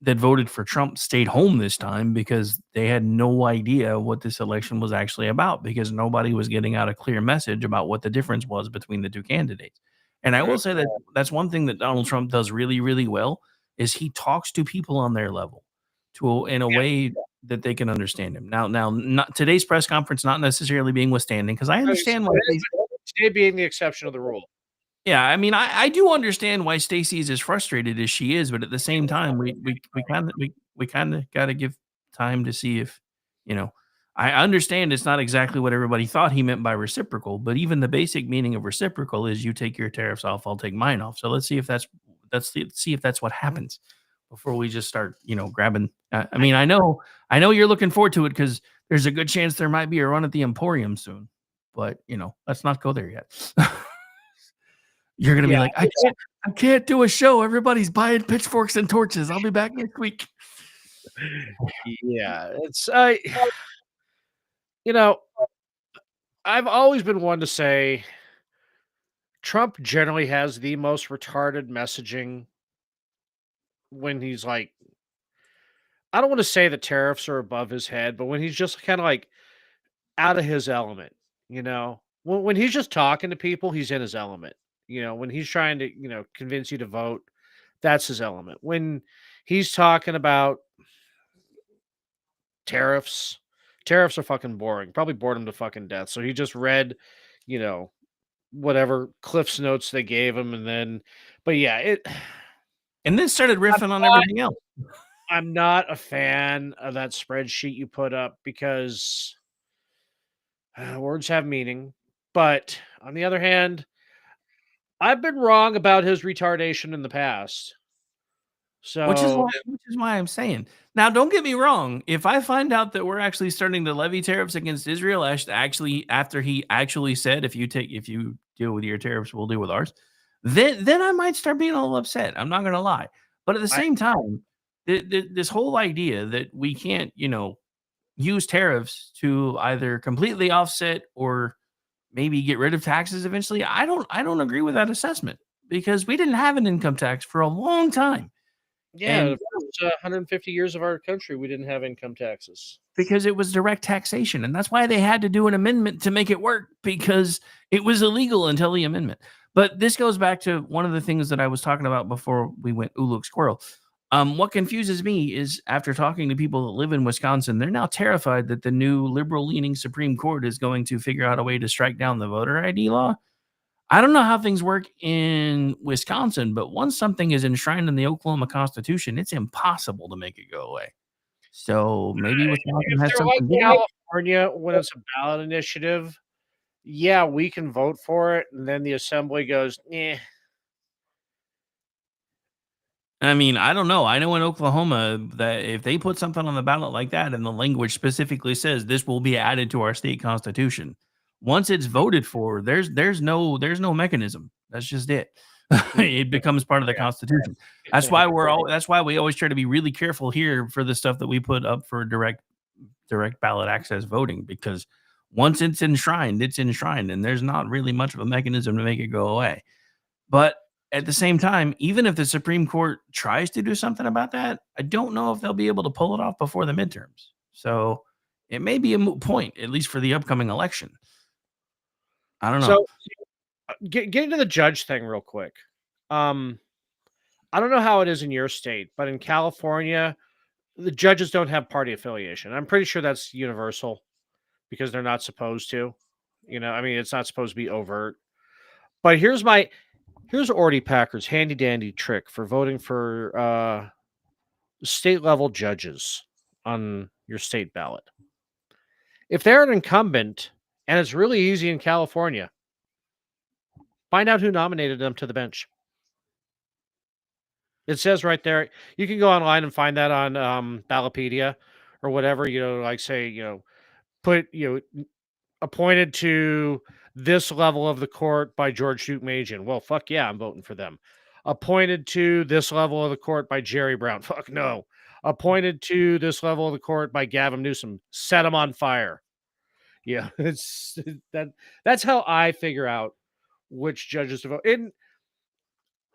that voted for Trump stayed home this time because they had no idea what this election was actually about, because nobody was getting out a clear message about what the difference was between the 2 candidates. And I will say that that's one thing that Donald Trump does really, really well, is he talks to people on their level in a way that they can understand him. Now, not today's press conference not necessarily being withstanding, because I understand why today being the exception of the rule. Yeah, I mean, I do understand why Stacey is as frustrated as she is, but at the same time, we kind of got to give time to see if, I understand it's not exactly what everybody thought he meant by reciprocal, but even the basic meaning of reciprocal is you take your tariffs off, I'll take mine off. So let's see if that's what happens before we just start, grabbing. I mean, I know you're looking forward to it because there's a good chance there might be a run at the Emporium soon, but let's not go there yet. You're going to be like, I can't do a show. Everybody's buying pitchforks and torches. I'll be back next week. Yeah, I've always been one to say Trump generally has the most retarded messaging when he's like, I don't want to say the tariffs are above his head, but when he's just kind of like out of his element, when he's just talking to people, he's in his element. When he's trying to, convince you to vote, that's his element. When he's talking about tariffs are fucking boring. Probably bored him to fucking death. So he just read, whatever Cliff's notes they gave him. And then started riffing on everything else. I'm not a fan of that spreadsheet you put up because words have meaning. But on the other hand, I've been wrong about his retardation in the past. Which is So why I'm saying. Now, don't get me wrong. If I find out that we're actually starting to levy tariffs against Israel, actually after he actually said, if you deal with your tariffs, we'll deal with ours, then I might start being a little upset. I'm not gonna lie. But at the same time, this whole idea that we can't, use tariffs to either completely offset or maybe get rid of taxes eventually, I don't agree with that assessment because we didn't have an income tax for a long time. yeah, And the first 150 years of our country, we didn't have income taxes. because it was direct taxation, and that's why they had to do an amendment to make it work because it was illegal until the amendment. But this goes back to one of the things that I was talking about before we went, "Ooh, look, squirrel." What confuses me is after talking to people that live in Wisconsin, they're now terrified that the new liberal-leaning Supreme Court is going to figure out a way to strike down the voter ID law. I don't know how things work in Wisconsin, but once something is enshrined in the Oklahoma Constitution, it's impossible to make it go away. So maybe Wisconsin If has they're like something to do. California when it's a ballot initiative, yeah, we can vote for it, and then the assembly goes, "Eh." I mean, I don't know. I know in Oklahoma that if they put something on the ballot like that and the language specifically says this will be added to our state constitution, once it's voted for, there's no mechanism. That's just it. It becomes part of the constitution. That's why we always try to be really careful here for the stuff that we put up for direct ballot access voting because once it's enshrined, and there's not really much of a mechanism to make it go away. But at the same time, even if the Supreme Court tries to do something about that, I don't know if they'll be able to pull it off before the midterms. So it may be a moot point, at least for the upcoming election. I don't know. So, getting to the judge thing real quick. I don't know how it is in your state, but in California, the judges don't have party affiliation. I'm pretty sure that's universal because they're not supposed to. I mean, it's not supposed to be overt. But here's Orty Packer's handy dandy trick for voting for state level judges on your state ballot. If they're an incumbent, and it's really easy in California, find out who nominated them to the bench. It says right there. You can go online and find that on Ballotpedia or whatever. Like say, put appointed to this level of the court by George Deukmejian. Well, fuck yeah, I'm voting for them. Appointed to this level of the court by Jerry Brown. Fuck no. Appointed to this level of the court by Gavin Newsom. Set them on fire. Yeah, that's how I figure out which judges to vote. And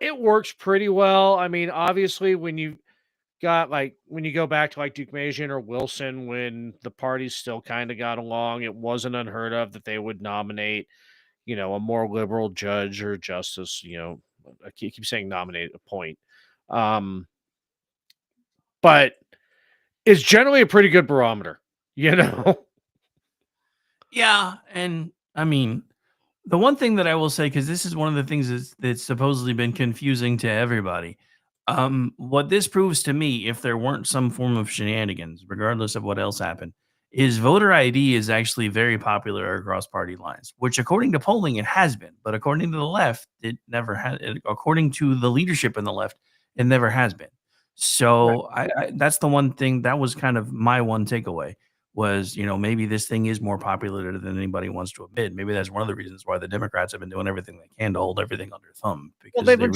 it works pretty well. I mean, obviously, when you go back to like Deukmejian or Wilson, when the parties still kind of got along, it wasn't unheard of that they would nominate, a more liberal judge or justice. I keep saying nominate, appoint, but it's generally a pretty good barometer. Yeah, and I mean, the one thing that I will say, because this is one of the things that's supposedly been confusing to everybody. What this proves to me, if there weren't some form of shenanigans, regardless of what else happened, is voter ID is actually very popular across party lines, which according to polling, it has been. But according to the left, it never had. According to the leadership in the left, it never has been. So that's the one thing that was kind of my one takeaway was, maybe this thing is more popular than anybody wants to admit. Maybe that's one of the reasons why the Democrats have been doing everything they can to hold everything under thumb. Well, Because they've been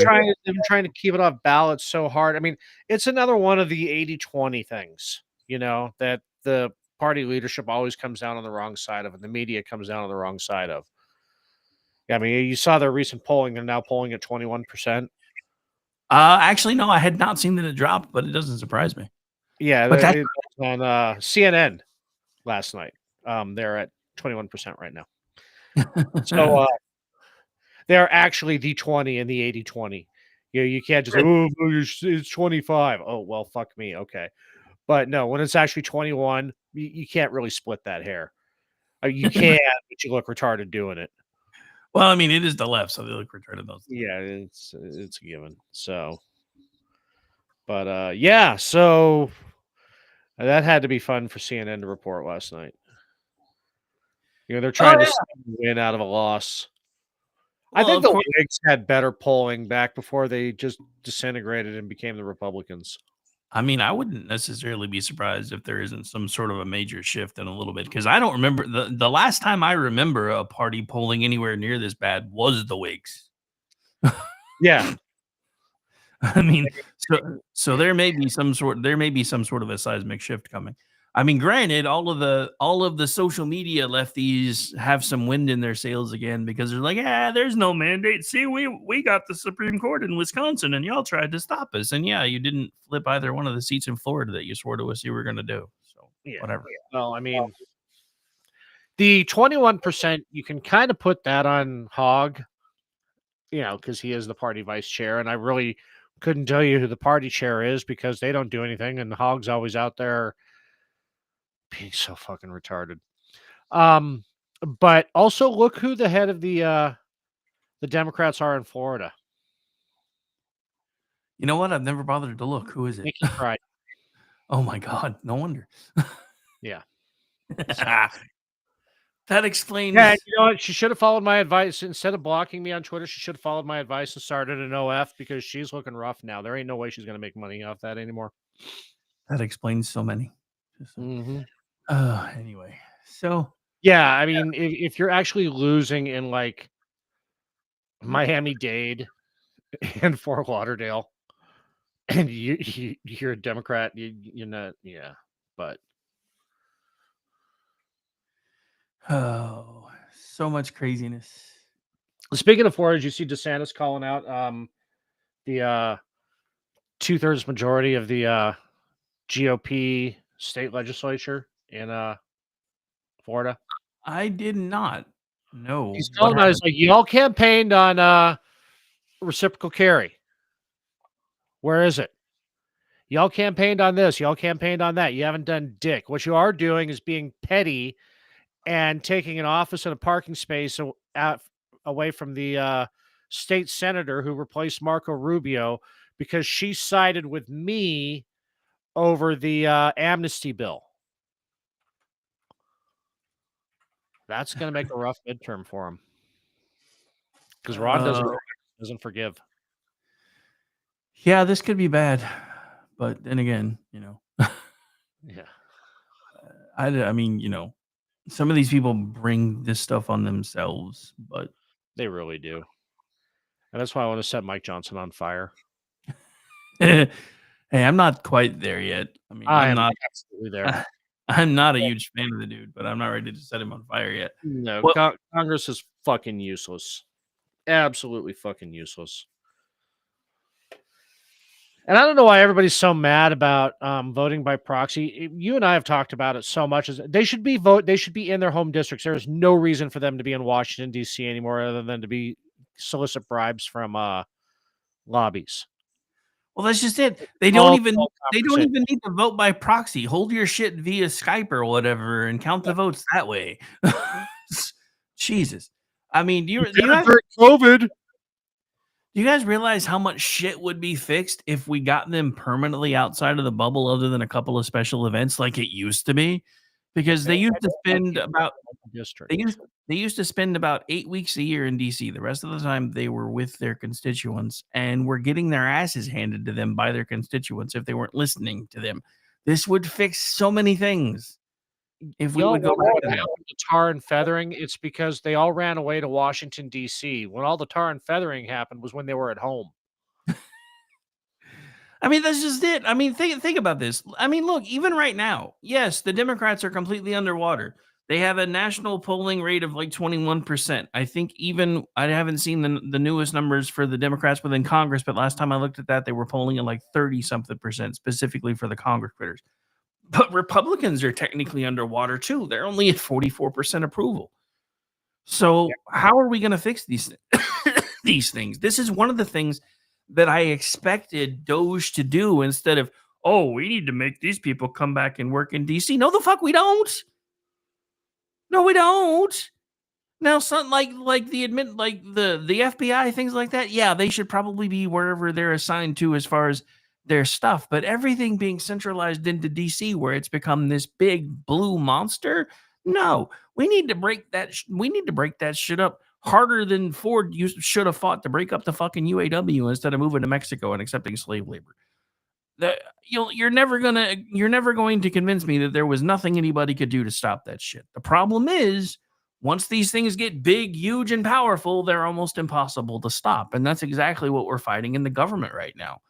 trying to keep it off ballots so hard. I mean, it's another one of the 80-20 things, that the party leadership always comes down on the wrong side of, and the media comes down on the wrong side of. I mean, you saw their recent polling; they're now polling at 21%. Actually, no, I had not seen that it dropped, but it doesn't surprise me. Yeah, but it was on CNN last night. They're at 21% right now. So they're actually the 20 and the 80-20. You can't just it's 25. Oh, well, fuck me. Okay. But no, when it's actually 21, you can't really split that hair. You can, but you look retarded doing it. Well, I mean, it is the left, so they look retarded. Yeah, it's a given. So, but yeah, so that had to be fun for CNN to report last night. They're trying to win out of a loss. I Well, think of the course. Whigs had better polling back before they just disintegrated and became the Republicans. I mean, I wouldn't necessarily be surprised if there isn't some sort of a major shift in a little bit because I don't remember the last time I remember a party polling anywhere near this bad was the Whigs. Yeah. I mean, so there may be some sort of a seismic shift coming. I mean, granted, all of the social media lefties have some wind in their sails again because they're like, yeah, there's no mandate. See, we got the Supreme Court in Wisconsin, and y'all tried to stop us, and yeah, you didn't flip either one of the seats in Florida that you swore to us you were going to do. So Yeah. whatever. Well, I mean, the 21%, you can kind of put that on Hogg, because he is the party vice chair, and I really couldn't tell you who the party chair is because they don't do anything, and Hogg's always out there being so fucking retarded. But also look who the head of the Democrats are in Florida. You know what? I've never bothered to look. Who is it? Nikki Friday. Oh my God! No wonder. Yeah. That explains. Yeah, you know what? She should have followed my advice. Instead of blocking me on Twitter, she should have followed my advice and started an OF because she's looking rough now. There ain't no way she's going to make money off that anymore. That explains so many. Mm-hmm. Anyway, so yeah, I mean, if you're actually losing in like Miami-Dade and Fort Lauderdale, and you're a Democrat, you're not. Yeah, but oh, so much craziness. Speaking of Florida, did you see DeSantis calling out the 2/3 majority of the GOP state legislature in Florida? I did not know. He's calling out, he's like, y'all campaigned on reciprocal carry. Where is it? Y'all campaigned on this. Y'all campaigned on that. You haven't done dick. What you are doing is being petty and taking an office and a parking space away from the state senator who replaced Marco Rubio because she sided with me over the amnesty bill. That's going to make a rough midterm for him because Ron doesn't forgive. Yeah, this could be bad, but then again, Yeah. I mean, some of these people bring this stuff on themselves, but they really do. And that's why I want to set Mike Johnson on fire. Hey, I'm not quite there yet. I mean, I'm not absolutely there. I'm not a huge fan of the dude, but I'm not ready to set him on fire yet. No, Well, Congress is fucking useless. Absolutely fucking useless. And I don't know why everybody's so mad about voting by proxy. You and I have talked about it so much. As they should be They should be in their home districts. There is no reason for them to be in Washington D.C. anymore, other than to solicit bribes from lobbies. Well, that's just it. They don't even need to vote by proxy. Hold your shit via Skype or whatever, and count the votes that way. Jesus, I mean, do you guys, COVID? Do you guys realize how much shit would be fixed if we got them permanently outside of the bubble, other than a couple of special events like it used to be? Because they used to spend about 8 weeks a year in DC. The rest of the time they were with their constituents and were getting their asses handed to them by their constituents if they weren't listening to them. This would fix so many things if we would go back to that. The tar and feathering, it's because they all ran away to Washington, D.C. When all the tar and feathering happened was when they were at home. I mean, that's just it. I mean, think about this. I mean, look, even right now, yes, the Democrats are completely underwater. They have a national polling rate of like 21%. I think I haven't seen the newest numbers for the Democrats within Congress, but last time I looked at that, they were polling at like 30-something% specifically for the Congress critters. But Republicans are technically underwater too. They're only at 44% approval. So how are we going to fix these things? This is one of the things that I expected Doge to do instead of, we need to make these people come back and work in DC. No, the fuck we don't. No, we don't. Now, something like the FBI, things like that. Yeah, they should probably be wherever they're assigned to as far as their stuff. But everything being centralized into DC, where it's become this big blue monster. No, we need to break that. We need to break that shit up harder than Ford should have fought to break up the fucking UAW instead of moving to Mexico and accepting slave labor. You're never going to convince me that there was nothing anybody could do to stop that shit. The problem is, once these things get big, huge, and powerful, they're almost impossible to stop. And that's exactly what we're fighting in the government right now.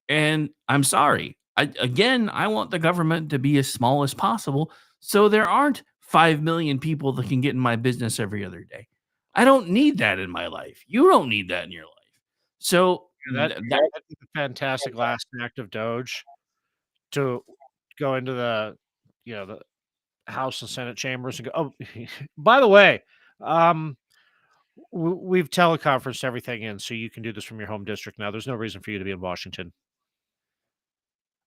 And I'm sorry. I want the government to be as small as possible so there aren't 5 million people that can get in my business every other day. I don't need that in my life. You don't need that in your life. So That'd be a fantastic last act of Doge to go into the House and Senate chambers and go, oh, by the way, we've teleconferenced everything in, so you can do this from your home district now. There's no reason for you to be in Washington.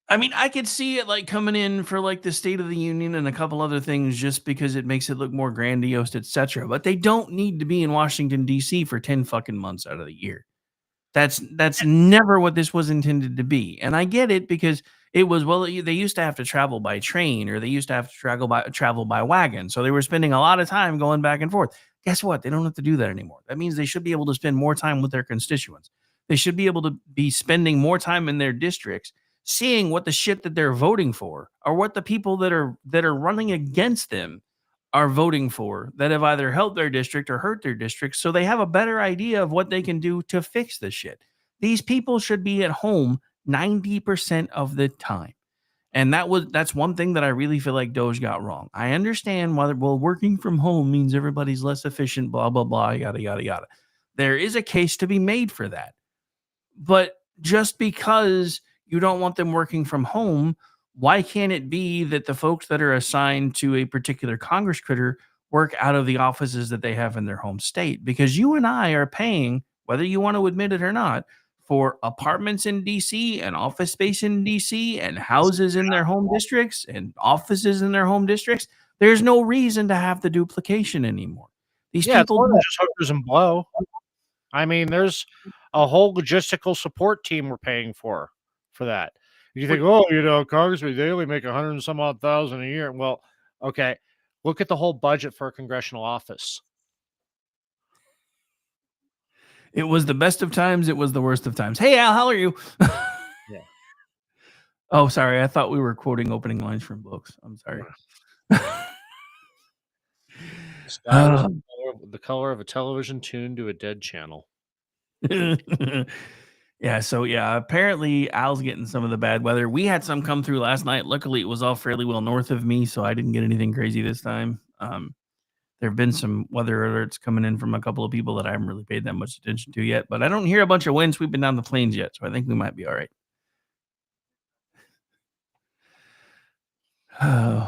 I mean, I could see it like coming in for like the State of the Union and a couple other things just because it makes it look more grandiose, etc. But they don't need to be in Washington, D.C. for 10 fucking months out of the year. That's never what this was intended to be. And I get it because it was, they used to have to travel by train or they used to have to travel by wagon. So they were spending a lot of time going back and forth. Guess what? They don't have to do that anymore. That means they should be able to spend more time with their constituents. They should be able to be spending more time in their districts, seeing what the shit that they're voting for or what the people that are running against them are voting for that have either helped their district or hurt their district, so they have a better idea of what they can do to fix this shit. These people should be at home 90% of the time. And that's one thing that I really feel like Doge got wrong. I understand why working from home means everybody's less efficient, blah, blah, blah, yada, yada, yada. There is a case to be made for that. But just because you don't want them working from home, why can't it be that the folks that are assigned to a particular Congress critter work out of the offices that they have in their home state? Because you and I are paying, whether you want to admit it or not, for apartments in DC and office space in DC and houses in their home districts and offices in their home districts. There's no reason to have the duplication anymore. These It's people more than just hookers and blow. I mean, there's a whole logistical support team we're paying for that. You think, congressmen, they only make 100 and some odd thousand a year. Well, okay, look at the whole budget for a congressional office. It was the best of times. It was the worst of times. Hey, Al, how are you? Yeah. Oh, sorry. I thought we were quoting opening lines from books. I'm sorry. The sky was the color of a television tuned to a dead channel. Yeah, so apparently Al's getting some of the bad weather. We had some come through last night. Luckily, it was all fairly well north of me, so I didn't get anything crazy this time. There have been some weather alerts coming in from a couple of people that I haven't really paid that much attention to yet, but I don't hear a bunch of wind sweeping down the plains yet, so I think we might be all right.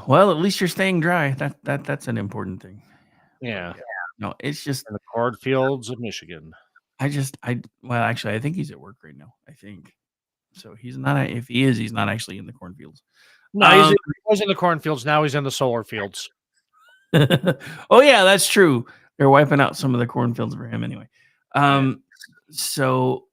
Well, at least you're staying dry. That's an important thing. Yeah. No, it's just in the cornfields of Michigan. Well, actually, I think he's at work right now. I think so. He's not. If he is, he's not actually in the cornfields. No, he was in the cornfields. Now he's in the solar fields. Oh yeah, that's true. They're wiping out some of the cornfields for him anyway. So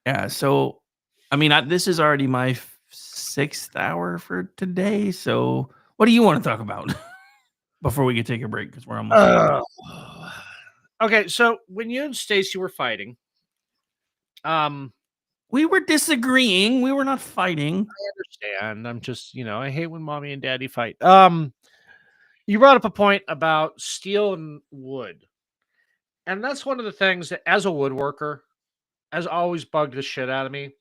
I mean, this is already my 6th hour for today. So what do you want to talk about before we can take a break? Because we're almost. Okay, so when you and Stacy were fighting, we were disagreeing. We were not fighting. I understand. I'm just, I hate when mommy and daddy fight. You brought up a point about steel and wood. And that's one of the things that, as a woodworker, has always bugged the shit out of me.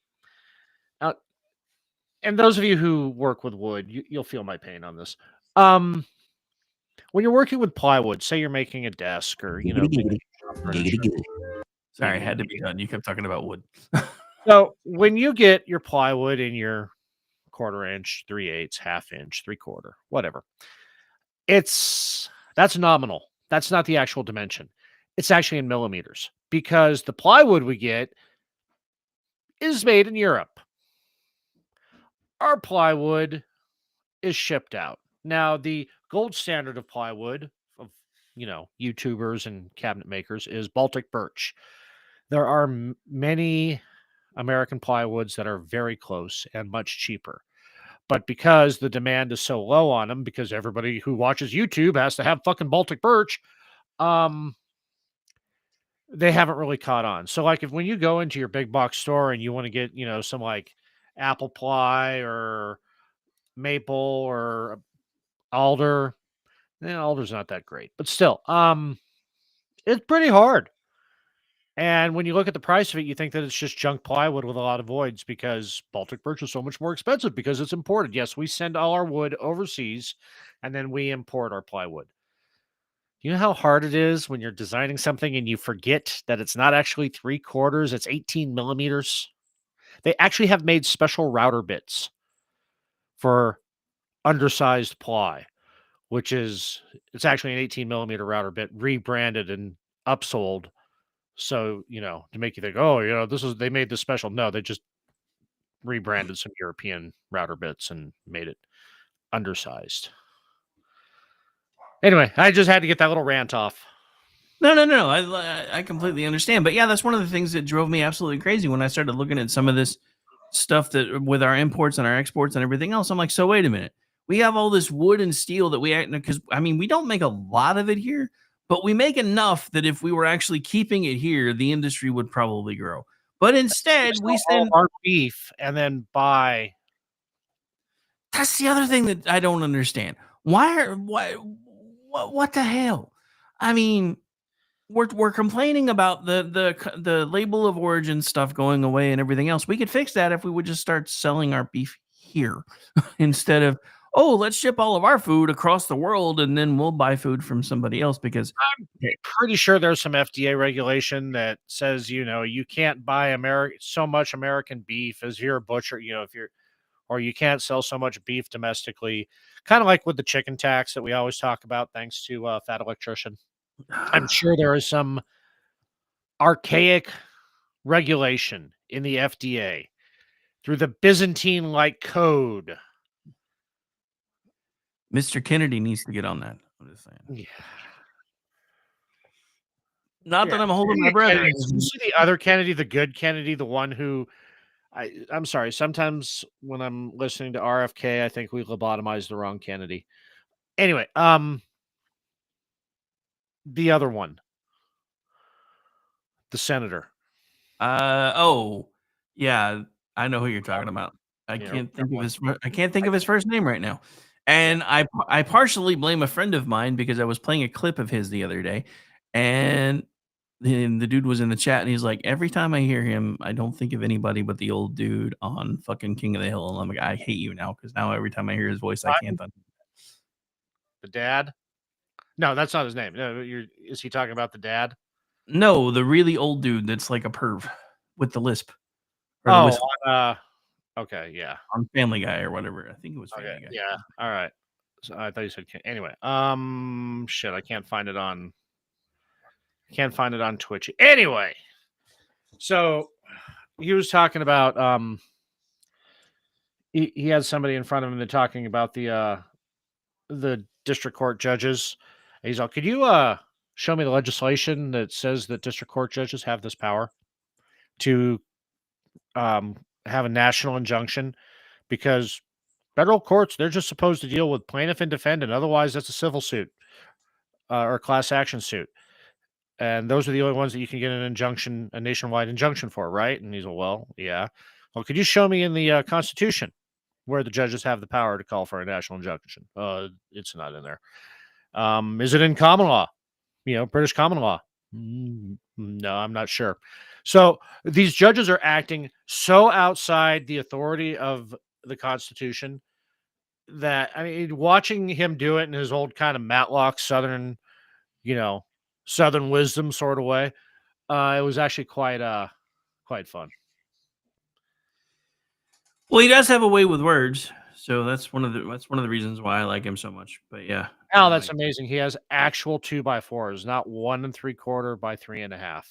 And those of you who work with wood, you'll feel my pain on this. When you're working with plywood, say you're making a desk or, Sorry, I had to be done. You kept talking about wood. So when you get your plywood in your 1/4 inch, 3/8, 1/2 inch, 3/4, whatever, that's nominal. That's not the actual dimension. It's actually in millimeters because the plywood we get is made in Europe. Our plywood is shipped out. Now, the gold standard of plywood of, YouTubers and cabinet makers is Baltic birch. There are many American plywoods that are very close and much cheaper. But because the demand is so low on them, because everybody who watches YouTube has to have fucking Baltic birch, they haven't really caught on. So like when you go into your big box store and you want to get, some like apple pie or maple or alder, alder's not that great, but still, it's pretty hard. And when you look at the price of it, you think that it's just junk plywood with a lot of voids because Baltic birch is so much more expensive because it's imported. Yes, we send all our wood overseas and then we import our plywood. You know how hard it is when you're designing something and you forget that it's not actually 3/4, it's 18 millimeters? They actually have made special router bits for undersized ply, it's actually an 18 millimeter router bit rebranded and upsold. So, to make you think, oh, they made this special. No, they just rebranded some European router bits and made it undersized. Anyway, I just had to get that little rant off. No. I completely understand. But yeah, that's one of the things that drove me absolutely crazy when I started looking at some of this stuff that with our imports and our exports and everything else. I'm like, so wait a minute. We have all this wood and steel that because we don't make a lot of it here, but we make enough that if we were actually keeping it here, the industry would probably grow. But instead, we send our beef and then buy. That's the other thing that I don't understand. What the hell? We're complaining about the label of origin stuff going away and everything else. We could fix that if we would just start selling our beef here instead of, let's ship all of our food across the world and then we'll buy food from somebody else because I'm pretty sure there's some FDA regulation that says, you can't buy so much American beef as you're a butcher, or you can't sell so much beef domestically, kind of like with the chicken tax that we always talk about, thanks to Fat Electrician. I'm sure there is some archaic regulation in the FDA through the Byzantine-like code. Mr. Kennedy needs to get on that. I'm just saying. Yeah. Not that I'm holding my breath. You see the other Kennedy, the good Kennedy, the one who I'm sorry. Sometimes when I'm listening to RFK, I think we lobotomized the wrong Kennedy. Anyway, the other one, the senator. Yeah, I know who you're talking about. I can't think of his first name right now. And I partially blame a friend of mine because I was playing a clip of his the other day, and the dude was in the chat and he's like, every time I hear him, I don't think of anybody but the old dude on fucking King of the Hill. And I'm like, I hate you now because now every time I hear his voice, I can't. The dad? No, that's not his name. No, is he talking about the dad? No, the really old dude that's like a perv with the lisp. Okay, yeah. On Family Guy or whatever. I think it was Family Guy. Yeah. All right. So I thought you said anyway. Shit, I can't find it on Twitch. Anyway, so he was talking about he had somebody in front of him and talking about the district court judges. And he's like, could you show me the legislation that says that district court judges have this power to have a national injunction? Because federal courts, they're just supposed to deal with plaintiff and defendant. Otherwise, that's a civil suit or class action suit. And those are the only ones that you can get an injunction, a nationwide injunction for, right? And he's like, well, yeah. Well, could you show me in the Constitution where the judges have the power to call for a national injunction? It's not in there. Is it in common law? British common law? No, I'm not sure. So these judges are acting so outside the authority of the Constitution that, watching him do it in his old kind of Matlock Southern, Southern wisdom sort of way, it was actually quite fun. Well, he does have a way with words, so that's one of the reasons why I like him so much. But yeah. Oh, that's amazing. He has actual 2x4s, not 1 3/4 by 3.5.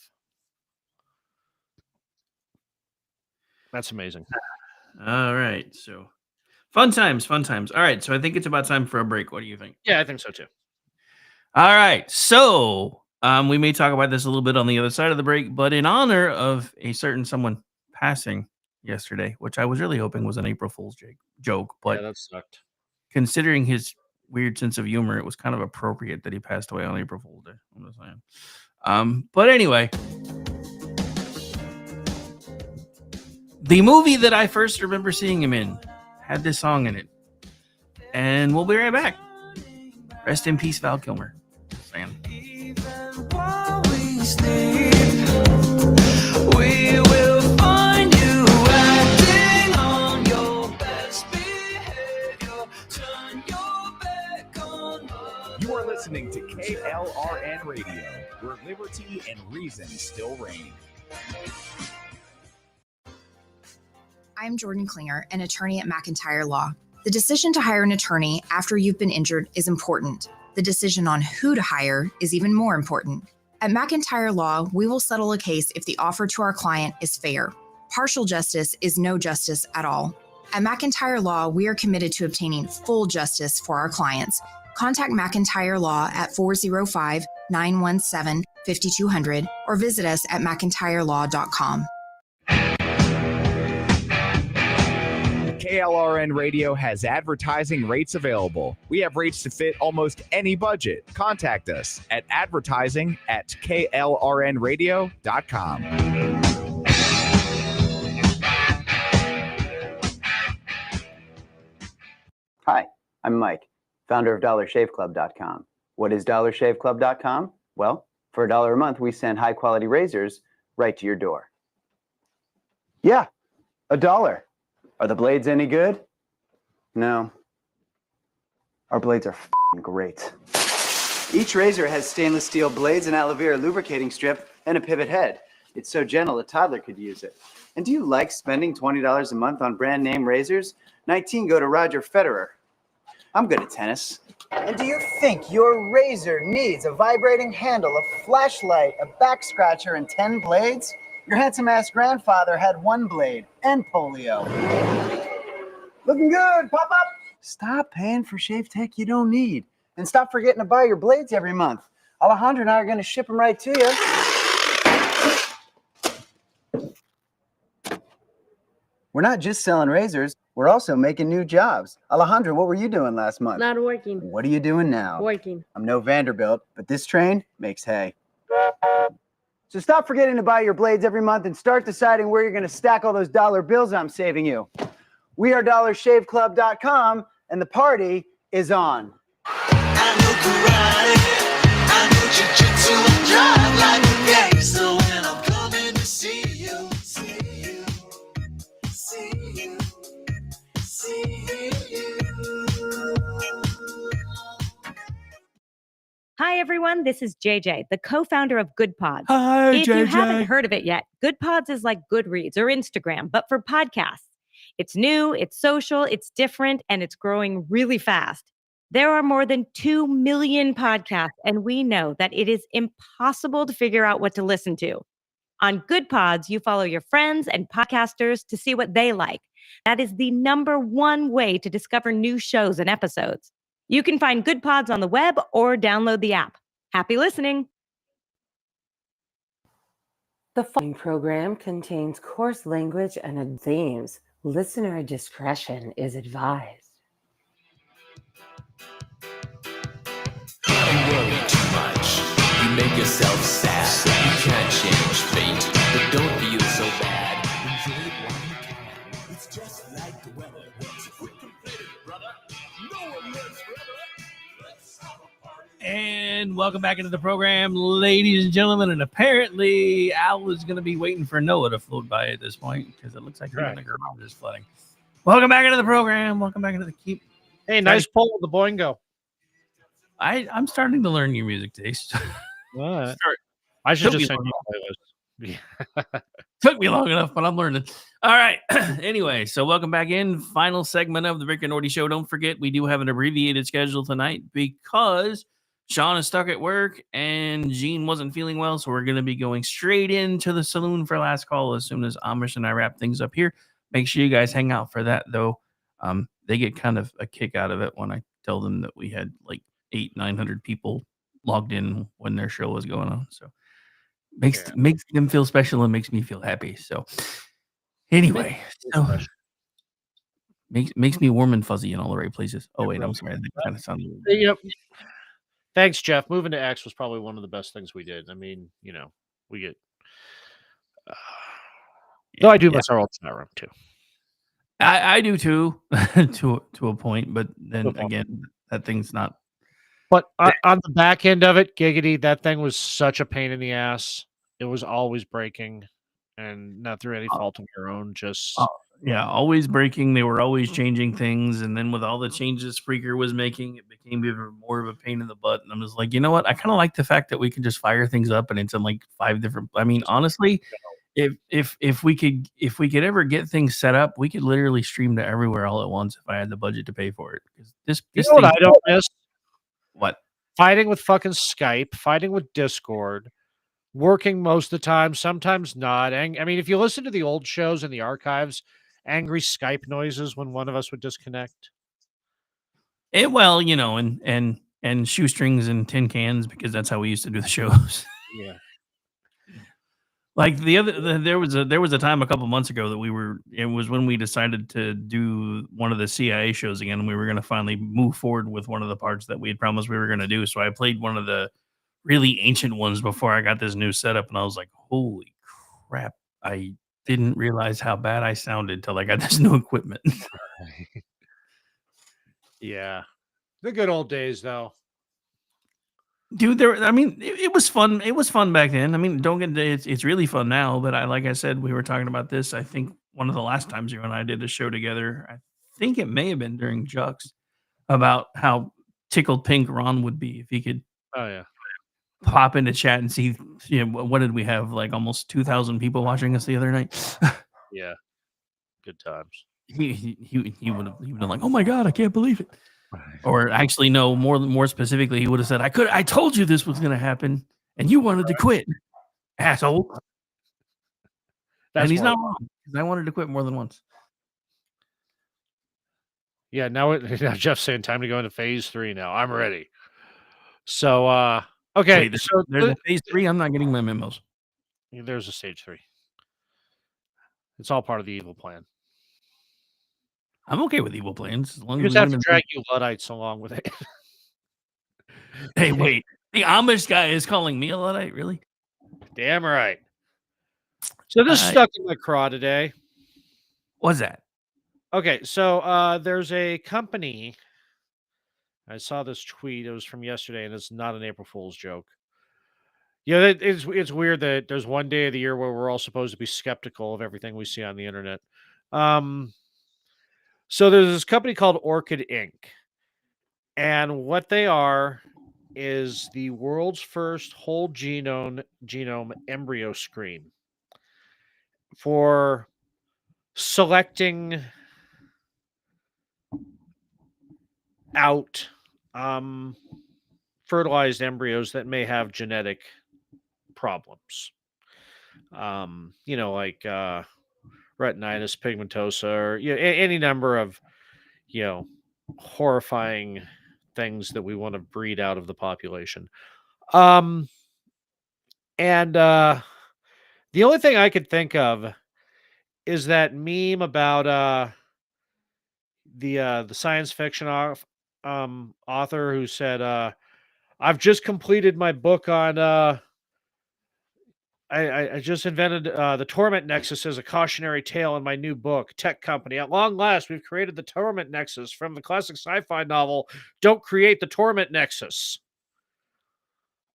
That's amazing. All right. So fun times. All right. So I think it's about time for a break. What do you think? Yeah, I think so too. All right. So we may talk about this a little bit on the other side of the break, but in honor of a certain someone passing yesterday, which I was really hoping was an April Fool's joke, but yeah, that sucked. Considering his weird sense of humor, it was kind of appropriate that he passed away on April Fool's Day. I'm just saying. But anyway, The movie that I first remember seeing him in had this song in it. And we'll be right back. Rest in peace, Val Kilmer. Sam. We will find you acting on your best behavior. Turn your back on us. You are listening to KLRN Radio, where liberty and reason still reign. I'm Jordan Klinger, an attorney at McIntyre Law. The decision to hire an attorney after you've been injured is important. The decision on who to hire is even more important. At McIntyre Law, we will settle a case if the offer to our client is fair. Partial justice is no justice at all. At McIntyre Law, we are committed to obtaining full justice for our clients. Contact McIntyre Law at 405-917-5200 or visit us at mcintyrelaw.com. KLRN Radio has advertising rates available. We have rates to fit almost any budget. Contact us at advertising@klrnradio.com. Hi, I'm Mike, founder of DollarShaveClub.com. What is DollarShaveClub.com? Well, for $1 a month, we send high-quality razors right to your door. Yeah, $1. Are the blades any good? No. Our blades are f***ing great. Each razor has stainless steel blades, an aloe vera lubricating strip, and a pivot head. It's so gentle a toddler could use it. And do you like spending $20 a month on brand name razors? 19 go to Roger Federer. I'm good at tennis. And do you think your razor needs a vibrating handle, a flashlight, a back scratcher, and 10 blades? Your handsome-ass grandfather had 1 blade and polio. Looking good, Pop-Up! Stop paying for shave tech you don't need. And stop forgetting to buy your blades every month. Alejandro and I are going to ship them right to you. We're not just selling razors. We're also making new jobs. Alejandro, what were you doing last month? Not working. What are you doing now? Working. I'm no Vanderbilt, but this train makes hay. So stop forgetting to buy your blades every month and start deciding where you're going to stack all those dollar bills I'm saving you. We are DollarShaveClub.com, and the party is on. I know karate, I know jiu-jitsu, and drive like a gangster when I'm coming to see you, see you, see you, see you. Hi, everyone. This is JJ, the co-founder of Good Pods. Hi, if you JJ. haven't heard of it yet, Good Pods is like Goodreads or Instagram, but for podcasts. It's new, it's social, it's different, and it's growing really fast. There are more than 2 million podcasts, and we know that it is impossible to figure out what to listen to. On Good Pods, you follow your friends and podcasters to see what they like. That is the #1 way to discover new shows and episodes. You can find Good Pods on the web or download the app. Happy listening. The following program contains coarse language and themes. Listener discretion is advised. You worry too much, you make yourself sad. You can't change fate, but don't feel so bad. Enjoy it while you can. It's just like the weather. It's a quick competitive, brother. No one lives forever. Let's have a party. And welcome back into the program, ladies and gentlemen. And apparently, Al is going to be waiting for Noah to float by at this point because it looks like the garage is flooding. Welcome back into the program. Welcome back into the keep. Hey, nice pull with the Boingo. I'm starting to learn your music taste. What? I should just send you a playlist. Took me long enough, but I'm learning. All right. Anyway, so welcome back in. Final segment of the Rick and Morty Show. Don't forget, we do have an abbreviated schedule tonight because Sean is stuck at work and Gene wasn't feeling well. So we're going to be going straight into the saloon for last call as soon as Amish and I wrap things up here. Make sure you guys hang out for that, though. They get kind of a kick out of it when I tell them that we had like 800-900 people logged in when their show was going on. So makes them feel special and makes me feel happy. So anyway, so makes me warm and fuzzy in all the right places. Oh wait, I'm sorry. That kind of sounded. Yep. Thanks, Jeff. Moving to X was probably one of the best things we did. I mean, we get Though I do miss our old chat room too. I do too, to a point, but then again, that thing's not. But on the back end of it, Giggity, that thing was such a pain in the ass. It was always breaking, and not through any fault of your own. Just Yeah, always breaking. They were always changing things, and then with all the changes Spreaker was making, it became even more of a pain in the butt. And I'm just like, you know what? I kind of like the fact that we can just fire things up, and it's in like 5 different. I mean, honestly, if we could ever get things set up, we could literally stream to everywhere all at once if I had the budget to pay for it. 'Cause this what thing, I don't miss? What? Fighting with fucking Skype, fighting with Discord, working most of the time, sometimes not. I mean, if you listen to the old shows in the archives, angry Skype noises when one of us would disconnect. Well, you know, and shoestrings and tin cans because that's how we used to do the shows. Yeah. Like there was a time a couple months ago that it was when we decided to do one of the CIA shows again, and we were going to finally move forward with one of the parts that we had promised we were going to do. So I played one of the really ancient ones before I got this new setup, and I was like, holy crap, I didn't realize how bad I sounded till I got this new equipment. Yeah. The good old days, though. Dude, it was fun. It was fun back then. I mean, don't get it's really fun now. But like I said, we were talking about this. I think one of the last times you and I did a show together. I think it may have been during Jux about how tickled pink Ron would be if he could. Oh yeah. Pop into chat and see. You know, what did we have? Like almost 2,000 people watching us the other night. Yeah. Good times. He would have been like, oh my god, I can't believe it. Or actually, no, more specifically, he would have said, I told you this was going to happen, and you wanted to quit, asshole. And he's not wrong, because I wanted to quit more than once. Yeah, now Jeff's saying time to go into phase 3 now. I'm ready. So, okay. Wait, so there's a phase 3? I'm not getting my memos. There's a stage 3. It's all part of the evil plan. I'm okay with evil plans as long You as just we have win to in drag you Luddites along with it. Hey, wait. The Amish guy is calling me a Luddite, really? Damn right. So this stuck in my craw today. What's that? Okay, so there's a company. I saw this tweet. It was from yesterday, and it's not an April Fool's joke. Yeah, it's weird that there's one day of the year where we're all supposed to be skeptical of everything we see on the internet. So there's this company called Orchid Inc. And what they are is the world's first whole genome embryo screen for selecting out fertilized embryos that may have genetic problems. Like retinitis pigmentosa, or any number of horrifying things that we want to breed out of the population. And the only thing I could think of is that meme about the science fiction author who said, I've just completed my book on I just invented the Torment Nexus as a cautionary tale in my new book, Tech Company. At long last, we've created the Torment Nexus from the classic sci-fi novel, Don't Create the Torment Nexus.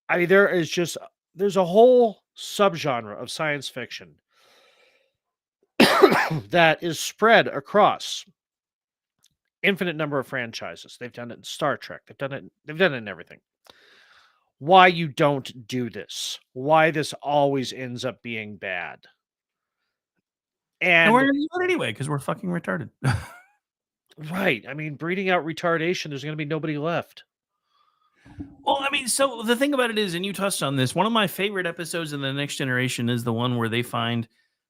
I mean, there's a whole subgenre of science fiction that is spread across infinite number of franchises. They've done it in Star Trek. They've done it in everything. Why you don't do this? Why this always ends up being bad? And we're going to do it anyway because we're fucking retarded. Right. I mean, breeding out retardation, there's going to be nobody left. Well, I mean, so the thing about it is, and you touched on this, one of my favorite episodes in The Next Generation is the one where they find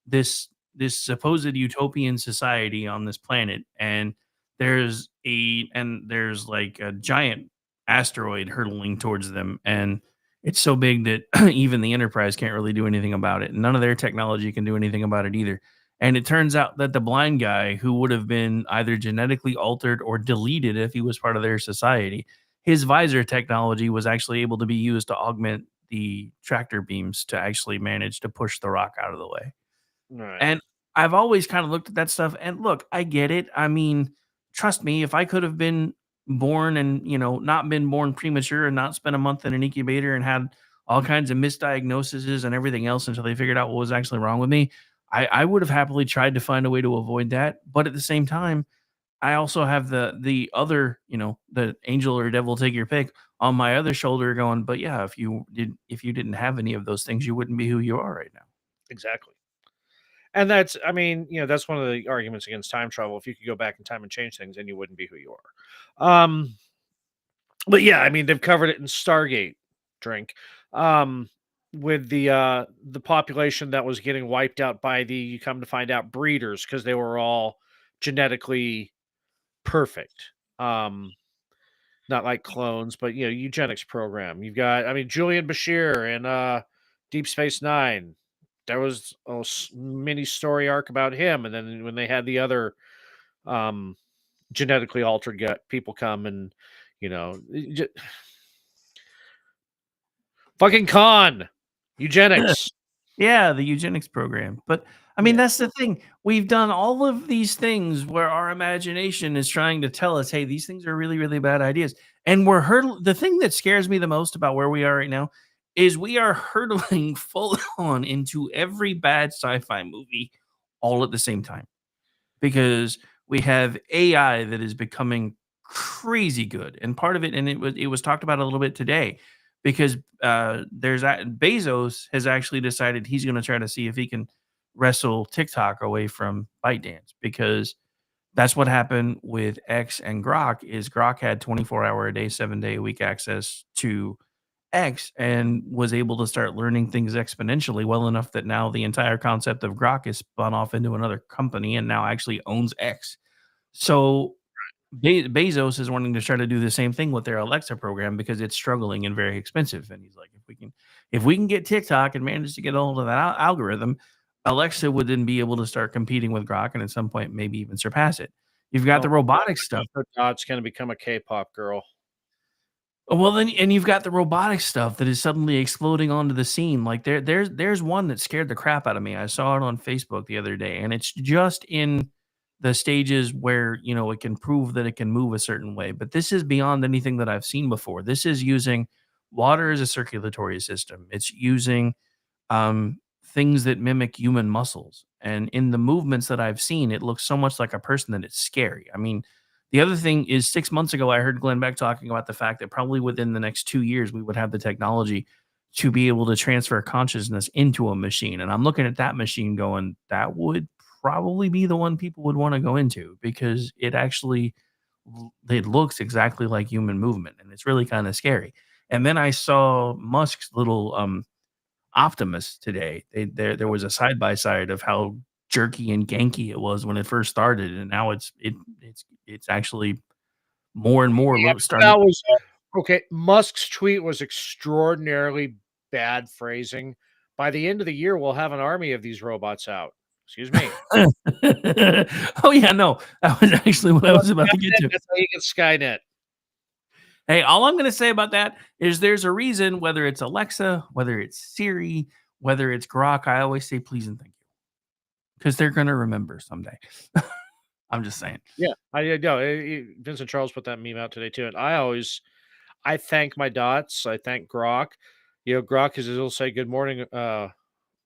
this supposed utopian society on this planet, and there's like a giant asteroid hurtling towards them, and it's so big that even the Enterprise can't really do anything about it. None of their technology can do anything about it either. And it turns out that the blind guy, who would have been either genetically altered or deleted if he was part of their society, his visor technology was actually able to be used to augment the tractor beams to actually manage to push the rock out of the way. Right. And I've always kind of looked at that stuff and look, I get it. I mean, trust me, if I could have been born and, not been born premature and not spent a month in an incubator and had all kinds of misdiagnoses and everything else until they figured out what was actually wrong with me, I would have happily tried to find a way to avoid that. But at the same time, I also have the other, the angel or devil, take your pick, on my other shoulder going, but yeah, if you didn't have any of those things, you wouldn't be who you are right now. Exactly. And that's, I mean, that's one of the arguments against time travel. If you could go back in time and change things, then you wouldn't be who you are. But yeah, I mean, they've covered it in Stargate drink. With the population that was getting wiped out by the, you come to find out, breeders, because they were all genetically perfect. Not like clones, but eugenics program. You've got, I mean, Julian Bashir and Deep Space Nine. There was a mini story arc about him, and then when they had the other um, genetically altered people come and fucking con eugenics. Yeah, the eugenics program. But I mean, that's the thing. We've done all of these things where our imagination is trying to tell us, hey, these things are really, really bad ideas. And we're hurdling. The thing that scares me the most about where we are right now is we are hurtling full on into every bad sci-fi movie all at the same time. Because we have AI that is becoming crazy good. And part of it, and it was talked about a little bit today, because Bezos has actually decided he's going to try to see if he can wrestle TikTok away from ByteDance, because that's what happened with X and Grok. Is Grok had 24-hour a day, 7-day a week access to X and was able to start learning things exponentially well enough that now the entire concept of Grok is spun off into another company and now actually owns X. So Bezos is wanting to try to do the same thing with their Alexa program because it's struggling and very expensive. And he's like, if we can get TikTok and manage to get a hold of that algorithm, Alexa would then be able to start competing with Grok and at some point maybe even surpass it. You've got the robotics stuff. Dot's going to become a K-pop girl. Well, then, and you've got the robotic stuff that is suddenly exploding onto the scene. Like there's one that scared the crap out of me. I saw it on Facebook the other day, and it's just in the stages where it can prove that it can move a certain way. But this is beyond anything that I've seen before. This is using water as a circulatory system. It's using things that mimic human muscles, and in the movements that I've seen, it looks so much like a person that it's scary. I mean, the other thing is 6 months ago, I heard Glenn Beck talking about the fact that probably within the next 2 years, we would have the technology to be able to transfer consciousness into a machine. And I'm looking at that machine going, that would probably be the one people would want to go into, because it looks exactly like human movement. And it's really kind of scary. And then I saw Musk's little Optimus today. There was a side by side of how jerky and ganky it was when it first started, and now it's actually more and more starting. That was okay. Musk's tweet was extraordinarily bad phrasing. By the end of the year, we'll have an army of these robots out. Excuse me. Oh yeah, no, that was actually what I was about to get to. That's how you get Skynet. Hey, all I'm going to say about that is there's a reason, whether it's Alexa, whether it's Siri, whether it's Grok, I always say please and thank you, because they're going to remember someday. I'm just saying. Yeah, I know. Vincent Charles put that meme out today too, and I thank my dots. I thank Grok. Grok he'll say good morning,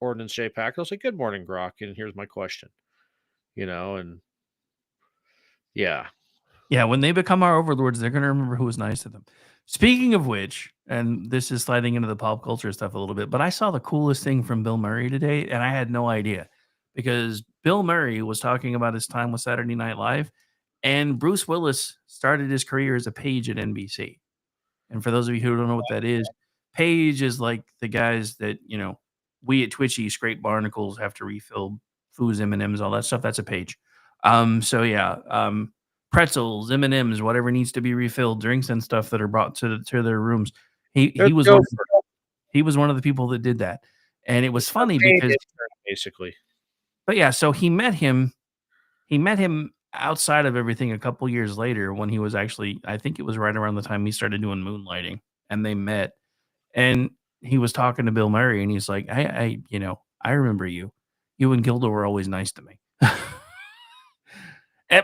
Ordnance J Pack. He'll say good morning, Grok, and here's my question. And yeah. Yeah, when they become our overlords, they're going to remember who was nice to them. Speaking of which, and this is sliding into the pop culture stuff a little bit, but I saw the coolest thing from Bill Murray today, and I had no idea, because Bill Murray was talking about his time with Saturday Night Live, and Bruce Willis started his career as a page at NBC. And for those of you who don't know what that is, page is like the guys that, we at Twitchy scrape barnacles, have to refill foods, M&Ms, all that stuff. That's a page. Pretzels, M&Ms, whatever needs to be refilled, drinks and stuff that are brought to their rooms. He was one of the people that did that, and it was funny because basically. But yeah, so he met him outside of everything a couple years later when he was actually, I think it was right around the time he started doing moonlighting, and they met, and he was talking to Bill Murray, and he's like, I remember you. You and Gilda were always nice to me.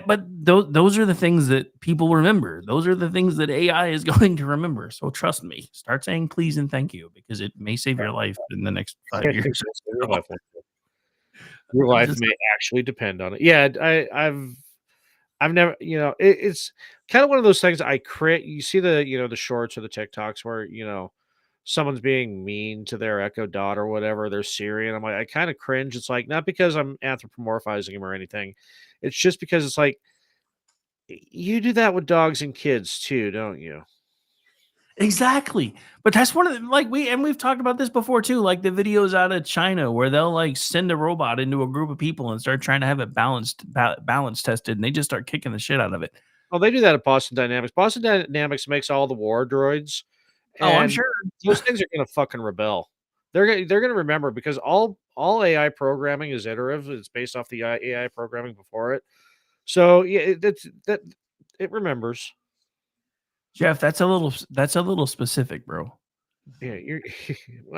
But those are the things that people remember. Those are the things that AI is going to remember. So trust me. Start saying please and thank you because it may save your life in the next 5 years. Your life Just- may actually depend on it. Yeah, I've never, it's kind of one of those things I create. You see the shorts or the TikToks where, someone's being mean to their Echo Dot or whatever, their Siri. And I'm like, I kind of cringe. It's like, not because I'm anthropomorphizing him or anything. It's just because it's like, you do that with dogs and kids too, don't you? Exactly. But that's one of the, we've talked about this before too, like the videos out of China where they'll like send a robot into a group of people and start trying to have it balance tested and they just start kicking the shit out of it. Oh, they do that at Boston Dynamics. Boston Dynamics makes all the war droids. Oh, I'm And sure. those things are gonna fucking rebel. They're gonna remember because all AI programming is iterative. It's based off the AI programming before it. So yeah, that it remembers. Jeff, that's a little specific, bro. Yeah, you're.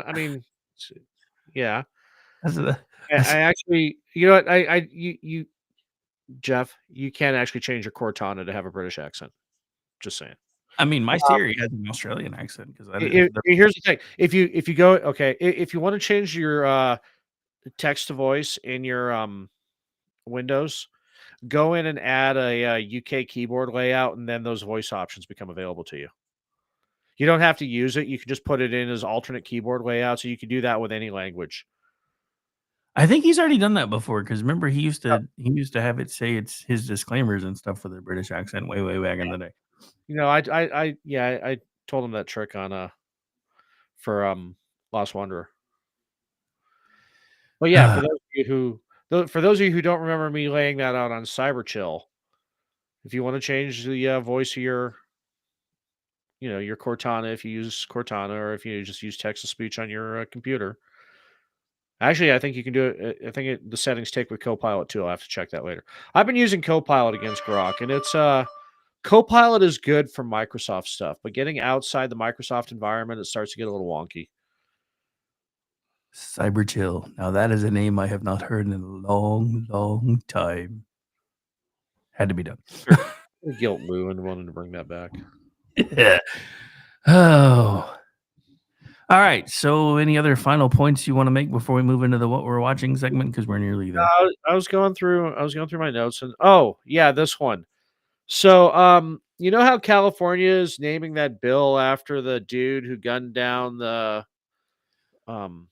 I mean, yeah. That's a, I actually, you know what? You, Jeff, you can't actually change your Cortana to have a British accent. Just saying. I mean, my Siri has an Australian accent because Here's the thing: if you go if you want to change your text to voice in your Windows, go in and add a UK keyboard layout, and then those voice options become available to you. You don't have to use it. You can just put it in as alternate keyboard layout, so you can do that with any language. I think he's already done that before because remember he used to have it say it's his disclaimers and stuff for the British accent way back in the day. I told him that trick on for Lost Wanderer. Well, yeah, for those of you who don't remember me laying that out on Cyberchill, if you want to change the voice of your Cortana, if you use Cortana, or if you just use text to speech on your computer. Actually, I think you can do it. I think the settings take with Copilot too. I'll have to check that later. I've been using Copilot against Grok, and it's Copilot is good for Microsoft stuff, but getting outside the Microsoft environment, it starts to get a little wonky. Cyberchill. Now that is a name I have not heard in a long time. Had to be done. Guilt Lou and wanted to bring that back. Yeah. Oh. All right. So, any other final points you want to make before we move into the what we're watching segment? Because we're nearly there. I was going through my notes, and oh yeah, this one. So, you know how California is naming that bill after the dude who gunned down the Oh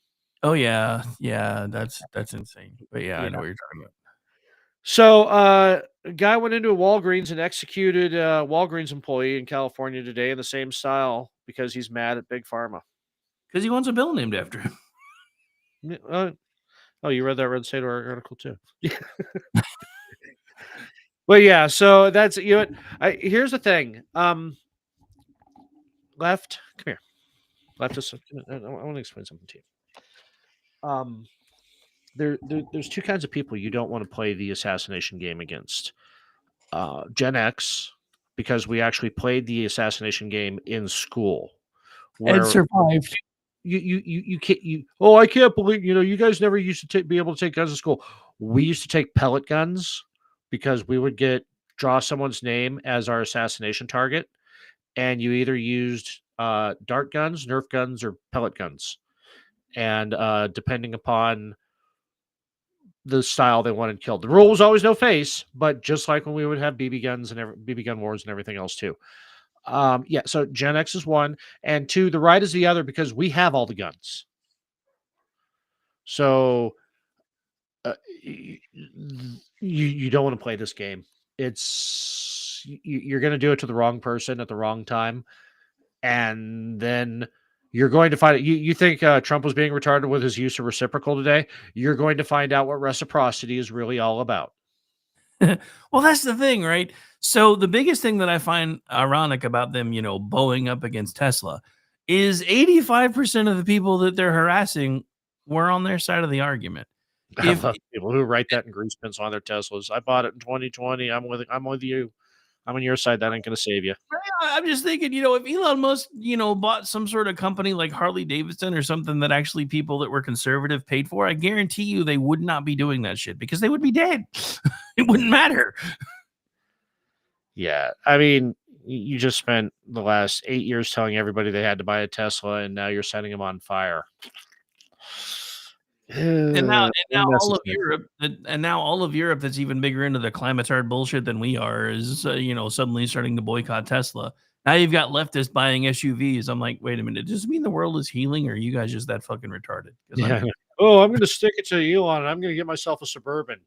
yeah, that's insane. But yeah, I know what you're talking about. So, a guy went into a Walgreens and executed a Walgreens employee in California today in the same style because he's mad at Big Pharma. Because he wants a bill named after him. Oh, you read that Red State article too. Well, yeah. So that's here's the thing. Left, come here. Leftist. I want to explain something to you. There's two kinds of people you don't want to play the assassination game against. Gen X, because we actually played the assassination game in school And survived. You can't I can't believe you guys never used to be able to take guns to school. We used to take pellet guns because we would draw someone's name as our assassination target, and you either used dart guns, Nerf guns, or pellet guns, and depending upon the style they wanted killed. The rule was always no face, but just like when we would have BB guns and BB gun wars and everything else too. So Gen X is one, and two, the right is the other because we have all the guns. So you don't want to play this game. You're going to do it to the wrong person at the wrong time, and then you're going to find it. You think Trump was being retarded with his use of reciprocal today? You're going to find out what reciprocity is really all about. Well, that's the thing, right? So the biggest thing that I find ironic about them, bowing up against Tesla is 85% of the people that they're harassing were on their side of the argument. I love people who write that in grease pens on their Teslas. I bought it in 2020. I'm with you. I'm on your side. That ain't going to save you. I'm just thinking, if Elon Musk, bought some sort of company like Harley Davidson or something that actually people that were conservative paid for, I guarantee you they would not be doing that shit because they would be dead. It wouldn't matter. Yeah. I mean, you just spent the last 8 years telling everybody they had to buy a Tesla, and now you're setting them on fire. And now all of Europe that's even bigger into the climate-hard bullshit than we are is suddenly starting to boycott Tesla. Now you've got leftists buying SUVs. I'm like, wait a minute, does it mean the world is healing, or are you guys just that fucking retarded? Yeah. I'm going to stick it to Elon, and I'm going to get myself a Suburban.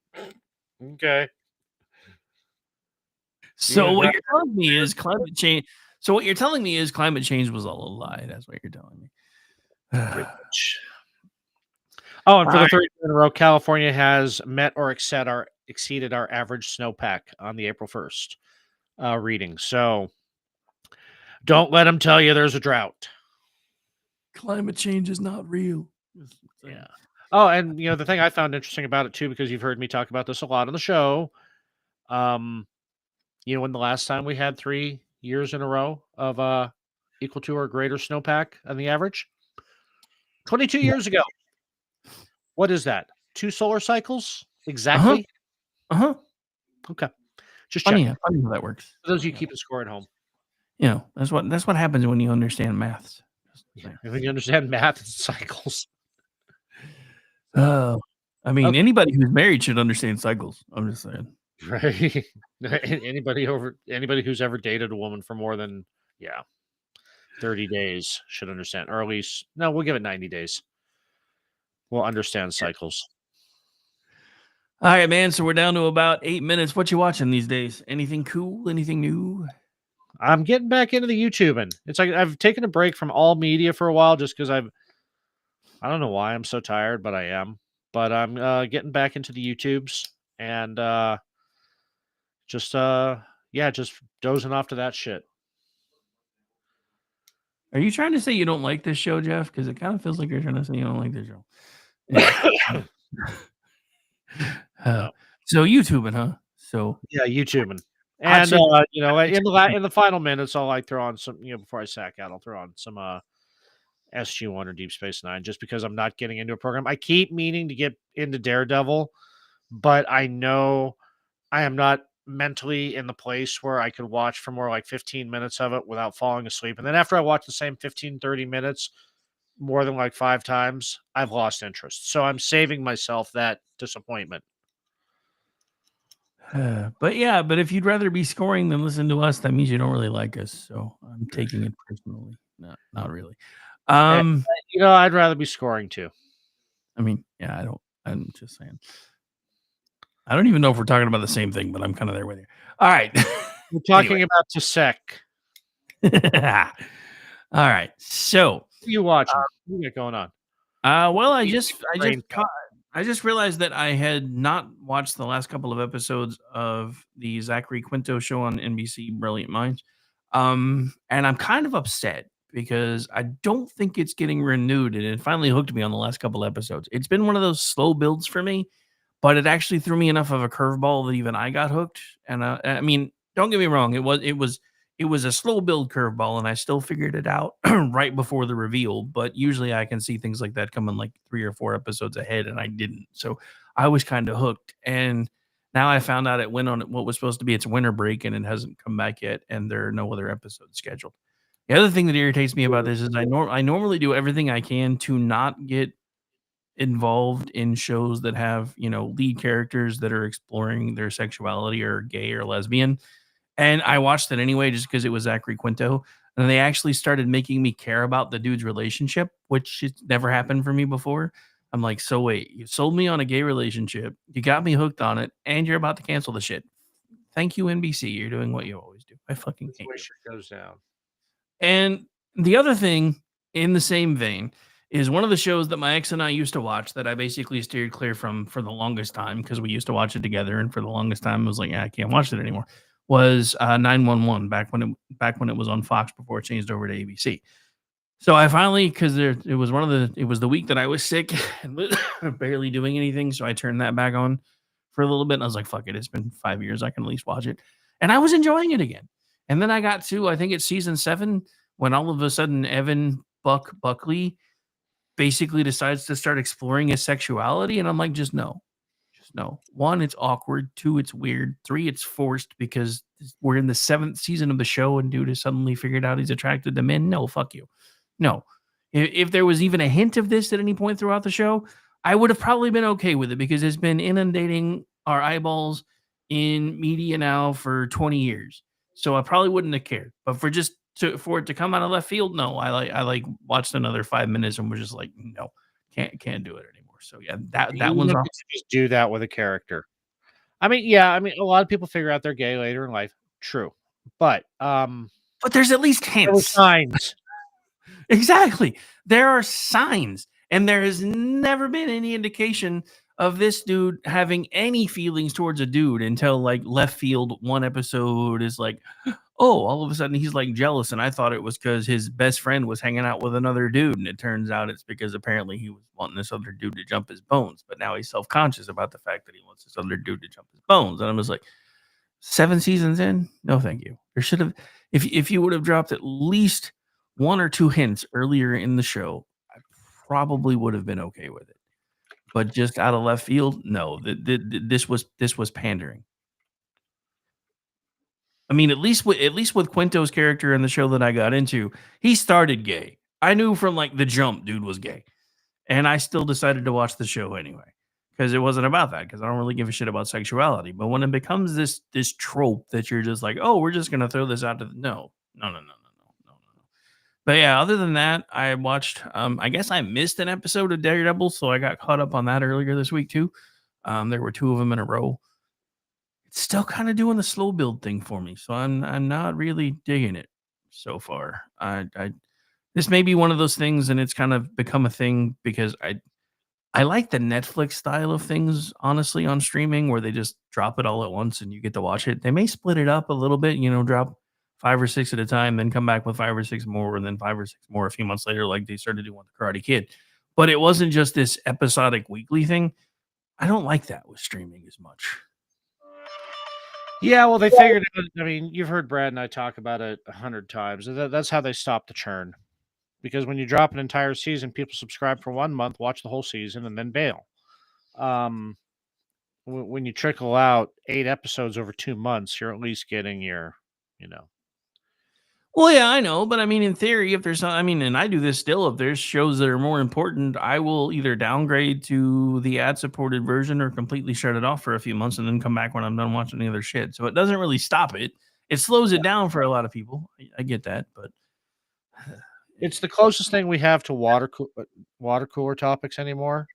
Okay. So what you're telling me is climate change. So what you're telling me is climate change was all a lie. That's what you're telling me. Pretty much. Oh, and for the third year in a row, California has met or exceeded our average snowpack on the April 1st reading. So don't let them tell you there's a drought. Climate change is not real. Yeah. Oh, and the thing I found interesting about it too, because you've heard me talk about this a lot on the show. When the last time we had 3 years in a row of equal to or greater snowpack on the average? 22 years ago. What is that? 2 solar cycles? Exactly? Uh-huh. Okay. Just funny checking. how that works. For those of you keeping score at home. That's what happens when you understand maths. Yeah. When you understand math and cycles. I mean, anybody who's married should understand cycles. I'm just saying. Right. Anybody who's ever dated a woman for more than 30 days should understand. Or at least, no, we'll give it 90 days. We'll understand cycles. All right, man. So we're down to about 8 minutes. What you watching these days? Anything cool? Anything new? I'm getting back into the YouTubing. It's like I've taken a break from all media for a while just because I don't know why I'm so tired, but I am. But I'm getting back into the YouTubes and just dozing off to that shit. Are you trying to say you don't like this show, Jeff? Because it kind of feels like you're trying to say you don't like this show. Yeah. So YouTubing, huh? So yeah, YouTubing. And in the final minutes, I'll throw on some, before I sack out, I'll throw on some SG1 or Deep Space Nine, just because I'm not getting into a program. I keep meaning to get into Daredevil, but I know I am not mentally in the place where I could watch for more like 15 minutes of it without falling asleep. And then after I watch the same 15, 30 minutes more than like 5 times, I've lost interest. So I'm saving myself that disappointment. But if you'd rather be scoring than listen to us, that means you don't really like us. So I'm taking it personally. No, not really. I'd rather be scoring too. I mean, I'm just saying. I don't even know if we're talking about the same thing, but I'm kind of there with you. All right. We're talking about TCC. All right. So what are you watching? What you got going on? Well, I just realized that I had not watched the last couple of episodes of the Zachary Quinto show on NBC, Brilliant Minds. And I'm kind of upset because I don't think it's getting renewed, and it finally hooked me on the last couple episodes. It's been one of those slow builds for me, but it actually threw me enough of a curveball that even I got hooked. And I mean, don't get me wrong, it was a slow build curveball, and I still figured it out right before the reveal. But usually I can see things like that coming like 3 or 4 episodes ahead, and I didn't. So I was kind of hooked. And now I found out it went on what was supposed to be its winter break, and it hasn't come back yet, and there are no other episodes scheduled. The other thing that irritates me about this is I normally do everything I can to not get involved in shows that have, lead characters that are exploring their sexuality or gay or lesbian. And I watched it anyway just because it was Zachary Quinto. And they actually started making me care about the dude's relationship, which has never happened for me before. I'm like, so wait, you sold me on a gay relationship. You got me hooked on it, and you're about to cancel the shit. Thank you, NBC. You're doing what you always do. I fucking hate it. Goes down. And the other thing in the same vein is one of the shows that my ex and I used to watch that I basically steered clear from for the longest time because we used to watch it together. And for the longest time, I was like, I can't watch it anymore. Was 911 back when it was on Fox before it changed over to ABC. So I finally, because it was the week that I was sick and barely doing anything. So I turned that back on for a little bit. And I was like, fuck it. It's been 5 years. I can at least watch it. And I was enjoying it again. And then I got to, I think it's season 7, when all of a sudden Evan Buckley basically decides to start exploring his sexuality. And I'm like, just no. Just no. 1, it's awkward. 2, it's weird. 3, it's forced because we're in the 7th season of the show and dude has suddenly figured out he's attracted to men. No, fuck you. No. If there was even a hint of this at any point throughout the show, I would have probably been okay with it because it's been inundating our eyeballs in media now for 20 years. So I probably wouldn't have cared. But for it to come out of left field, no. I watched another 5 minutes and was just like, no, can't do it anymore. So yeah, that You one's look off. to just do that with a character. I mean, yeah, I mean, a lot of people figure out they're gay later in life. True. But there's at least there were hints. signs. Exactly. There are signs, and there has never been any indication of this dude having any feelings towards a dude until like left field. One episode is like, oh, all of a sudden he's like jealous, and I thought it was because his best friend was hanging out with another dude, and it turns out it's because apparently he was wanting this other dude to jump his bones, but now he's self-conscious about the fact that he wants this other dude to jump his bones, and I'm just like, 7 seasons in, no, thank you. There should have, if you would have dropped at least 1 or 2 hints earlier in the show, I probably would have been okay with it. But just out of left field, no. This was pandering. I mean, at least with Quinto's character in the show that I got into, he started gay. I knew from like the jump, dude was gay, and I still decided to watch the show anyway because it wasn't about that. Because I don't really give a shit about sexuality. But when it becomes this trope that you're just like, oh, we're just gonna throw this out to no. But yeah, other than that, I watched. I guess I missed an episode of Daredevil, so I got caught up on that earlier this week too. There were 2 of them in a row. It's still kind of doing the slow build thing for me, so I'm not really digging it so far. I this may be one of those things, and it's kind of become a thing because I like the Netflix style of things, honestly, on streaming where they just drop it all at once and you get to watch it. They may split it up a little bit, drop 5 or 6 at a time, then come back with 5 or 6 more, and then 5 or 6 more a few months later, like they started doing with the Karate Kid. But it wasn't just this episodic weekly thing. I don't like that with streaming as much. Yeah, well, they figured out. I mean, you've heard Brad and I talk about it 100 times. That's how they stop the churn. Because when you drop an entire season, people subscribe for 1 month, watch the whole season, and then bail. When you trickle out 8 episodes over 2 months, you're at least getting your. Well, yeah, I know, but I mean, in theory, if there's, and I do this still, if there's shows that are more important, I will either downgrade to the ad-supported version or completely shut it off for a few months and then come back when I'm done watching the other shit. So it doesn't really stop it. It slows it down for a lot of people. I get that, but it's the closest thing we have to water cooler topics anymore.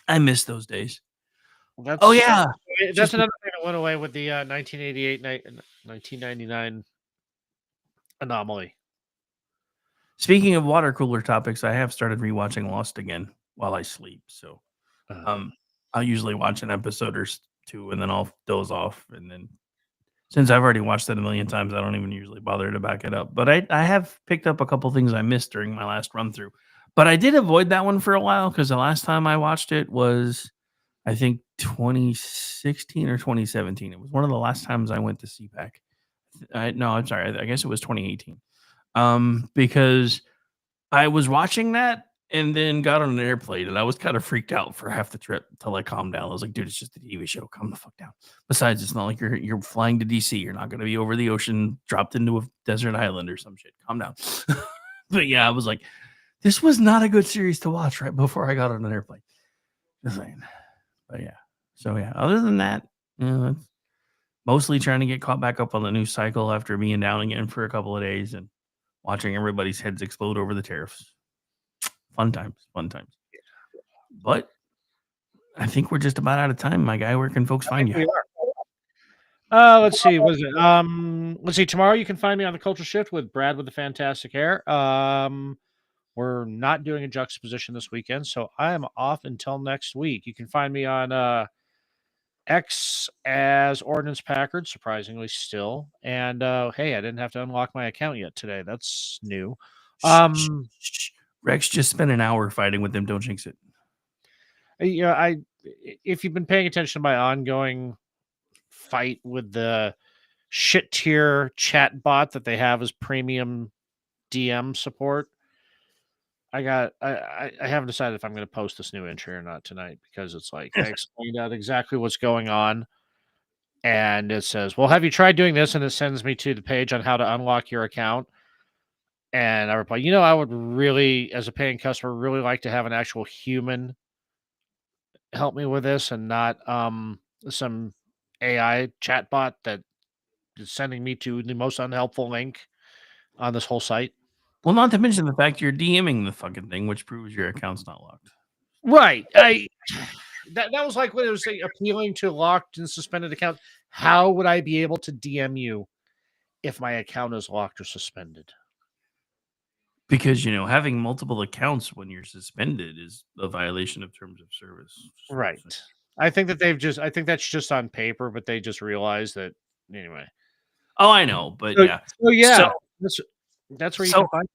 I miss those days. That's another thing that went away with the 1999 anomaly. Speaking of water cooler topics, I have started rewatching Lost again while I sleep. So I'll usually watch an episode or 2 and then I'll doze off. And then since I've already watched it a million times, I don't even usually bother to back it up. But I have picked up a couple things I missed during my last run through. But I did avoid that one for a while because the last time I watched it was, I think, 2016 or 2017. It was one of the last times I went to CPAC. No, I'm sorry. I guess it was 2018. Because I was watching that and then got on an airplane and I was kind of freaked out for half the trip till I calmed down. I was like, dude, it's just a TV show. Calm the fuck down. Besides, it's not like you're flying to DC. You're not going to be over the ocean, dropped into a desert island or some shit. Calm down. But yeah, I was like, this was not a good series to watch right before I got on an airplane. Just saying. But yeah. So yeah, other than that, it's mostly trying to get caught back up on the news cycle after being down again for a couple of days and watching everybody's heads explode over the tariffs. Fun times. But I think we're just about out of time, my guy. Where can folks find you? Let's see. What is it? Let's see. Tomorrow you can find me on the Culture Shift with Brad with the fantastic hair. We're not doing a juxtaposition this weekend, so I am off until next week. You can find me on X as Ordnance Packard, surprisingly still. And hey, I didn't have to unlock my account yet today. That's new. Rex just spent an hour fighting with them. Don't jinx it. If you've been paying attention to my ongoing fight with the shit tier chat bot that they have as premium DM support. I haven't decided if I'm going to post this new entry or not tonight, because it's like I explained out exactly what's going on, and it says, "Well, have you tried doing this?" And it sends me to the page on how to unlock your account. And I reply, I would really, as a paying customer, really like to have an actual human help me with this, and not some AI chatbot that is sending me to the most unhelpful link on this whole site. Well, not to mention the fact you're DMing the fucking thing, which proves your account's not locked. Right. That was like when it was appealing to locked and suspended accounts. How would I be able to DM you if my account is locked or suspended? Because, having multiple accounts when you're suspended is a violation of terms of service. Right. I think that's just on paper, but they just realized that anyway. Oh, I know, but yeah. So yeah, that's where you can find.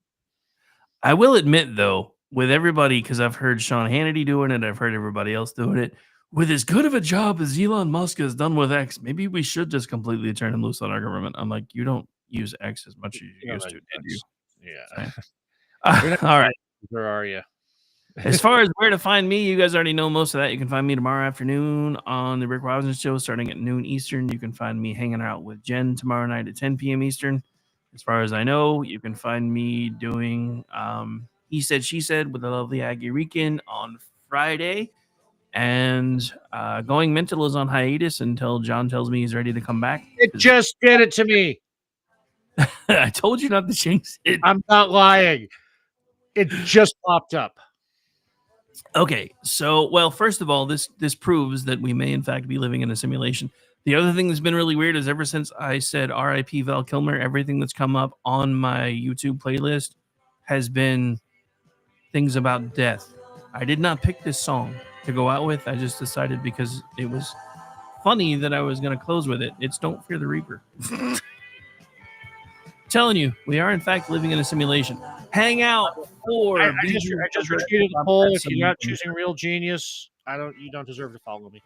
I will admit, though, with everybody, because I've heard Sean Hannity doing it, I've heard everybody else doing it, with as good of a job as Elon Musk has done with X, maybe we should just completely turn him loose on our government. I'm like, you don't use X as much as you used to, did you? Yeah. All right. Where are you? As far as where to find me, you guys already know most of that. You can find me tomorrow afternoon on the Rick Robinson Show starting at noon Eastern. You can find me hanging out with Jen tomorrow night at 10 p.m. Eastern. As far as I know, you can find me doing He Said, She Said with the lovely Aggie Rican on Friday. And Going Mental is on hiatus until John tells me he's ready to come back. It just did it to me. I told you not to jinx it. I'm not lying. It just popped up. Okay, so, well, first of all, this proves that we may, in fact, be living in a simulation. The other thing that's been really weird is ever since I said R.I.P. Val Kilmer, everything that's come up on my YouTube playlist has been things about death. I did not pick this song to go out with. I just decided because it was funny that I was going to close with it. It's Don't Fear the Reaper. Telling you, we are, in fact, living in a simulation. Hang out for... I just retweeted the poll. If you're not choosing Real Genius, you don't deserve to follow me.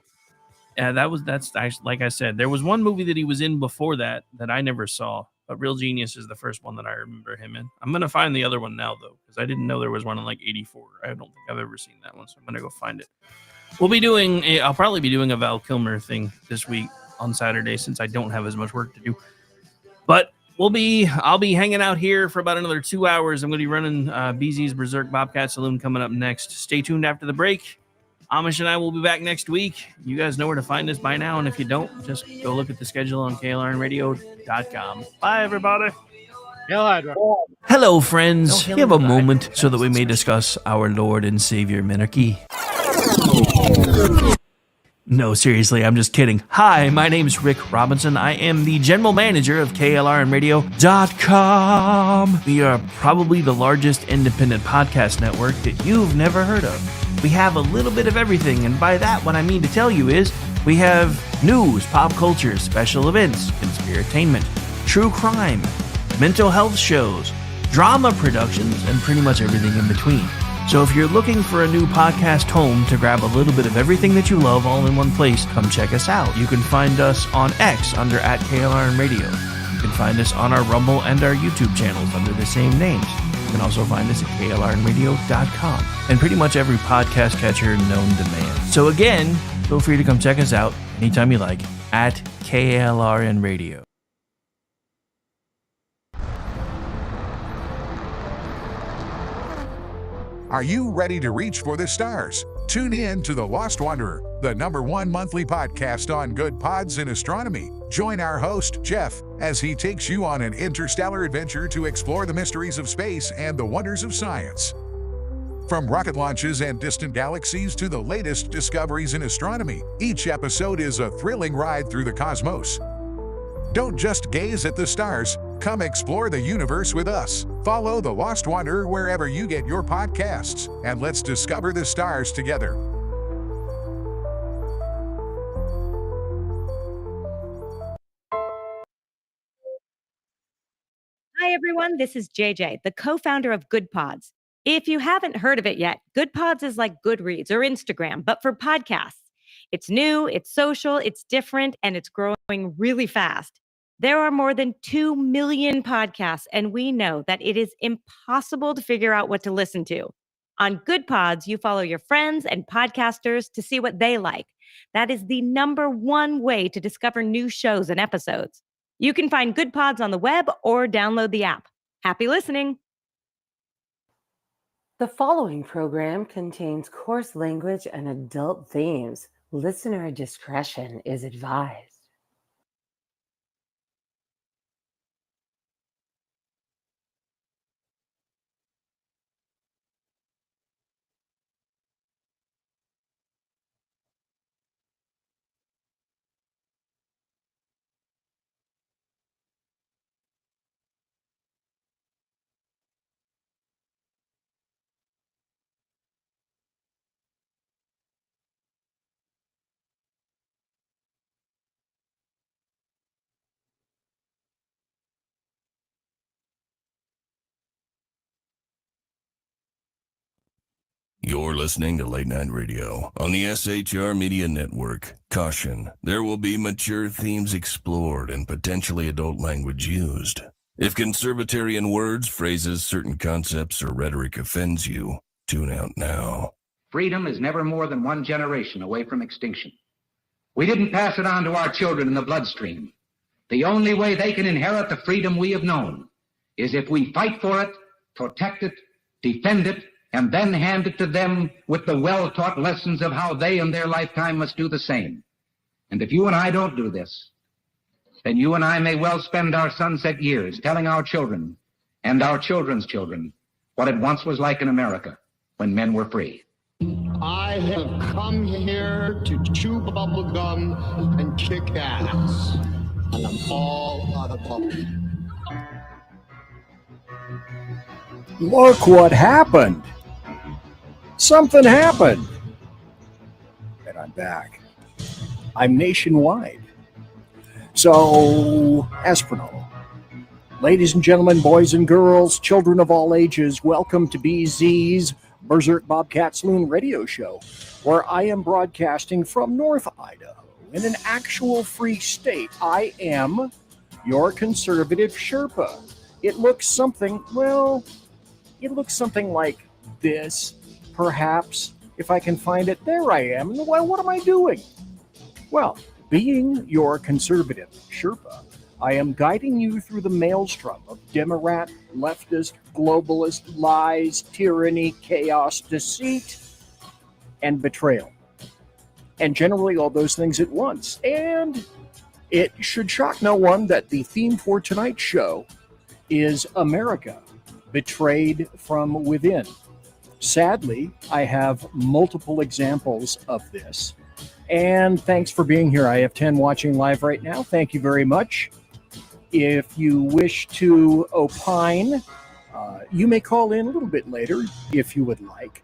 Yeah, that's actually, like I said, there was one movie that he was in before that I never saw, but Real Genius is the first one that I remember him in. I'm going to find the other one now, though, because I didn't know there was one in like 84. I don't think I've ever seen that one, so I'm going to go find it. I'll probably be doing a Val Kilmer thing this week on Saturday since I don't have as much work to do. But I'll be hanging out here for about another 2 hours. I'm going to be running BZ's Berserk Bobcat Saloon coming up next. Stay tuned after the break. Amish and I will be back next week. You guys know where to find us by now, and if you don't, just go look at the schedule on klrnradio.com. Bye, everybody. Hello, friends. You have a moment so that we may discuss our Lord and Savior Minarchy. No, seriously, I'm just kidding. Hi, my name's Rick Robinson. I am the general manager of KLRNradio.com. We are probably the largest independent podcast network that you've never heard of. We have a little bit of everything, and by that, what I mean to tell you is we have news, pop culture, special events, conspiratainment, true crime, mental health shows, drama productions, and pretty much everything in between. So if you're looking for a new podcast home to grab a little bit of everything that you love all in one place, come check us out. You can find us on X under @KLRNradio. You can find us on our Rumble and our YouTube channels under the same names. You can also find us at KLRNradio.com and pretty much every podcast catcher known to man. So again, feel free to come check us out anytime you like at KLRNradio. Are you ready to reach for the stars? Tune in to The Lost Wanderer, the #1 monthly podcast on good pods in astronomy. Join our host, Jeff, as he takes you on an interstellar adventure to explore the mysteries of space and the wonders of science. From rocket launches and distant galaxies to the latest discoveries in astronomy, each episode is a thrilling ride through the cosmos. Don't just gaze at the stars. Come explore the universe with us. Follow The Lost Wanderer wherever you get your podcasts, and let's discover the stars together. Hi, everyone. This is JJ, the co-founder of Good Pods. If you haven't heard of it yet, Good Pods is like Goodreads or Instagram, but for podcasts. It's new, it's social, it's different, and it's growing really fast. There are more than 2 million podcasts, and we know that it is impossible to figure out what to listen to. On Good Pods, you follow your friends and podcasters to see what they like. That is the number one way to discover new shows and episodes. You can find Good Pods on the web or download the app. Happy listening. The following program contains coarse language and adult themes. Listener discretion is advised. You're listening to Late Night Radio on the SHR Media Network. Caution, there will be mature themes explored and potentially adult language used. If conservatarian words, phrases, certain concepts, or rhetoric offends you, tune out now. Freedom is never more than one generation away from extinction. We didn't pass it on to our children in the bloodstream. The only way they can inherit the freedom we have known is if we fight for it, protect it, defend it, and then hand it to them with the well-taught lessons of how they in their lifetime must do the same. And if you and I don't do this, then you and I may well spend our sunset years telling our children and our children's children what it once was like in America when men were free. I have come here to chew bubble gum and kick ass, and I'm all out of bubble. Look what happened. Something happened. And I'm back. I'm nationwide. So, as per normal, ladies and gentlemen, boys and girls, children of all ages, welcome to BZ's Berserk Bobcat Saloon radio show, where I am broadcasting from North Idaho in an actual free state. I am your conservative Sherpa. It looks something, well, it looks something like this, perhaps, if I can find it. There I am. Well, what am I doing? Well, being your conservative Sherpa, I am guiding you through the maelstrom of Democrat, leftist, globalist, lies, tyranny, chaos, deceit, and betrayal. And generally all those things at once. And it should shock no one that the theme for tonight's show is America, betrayed from within. Sadly, I have multiple examples of this. And thanks for being here. I have 10 watching live right now. Thank you very much. If you wish to opine, you may call in a little bit later if you would like.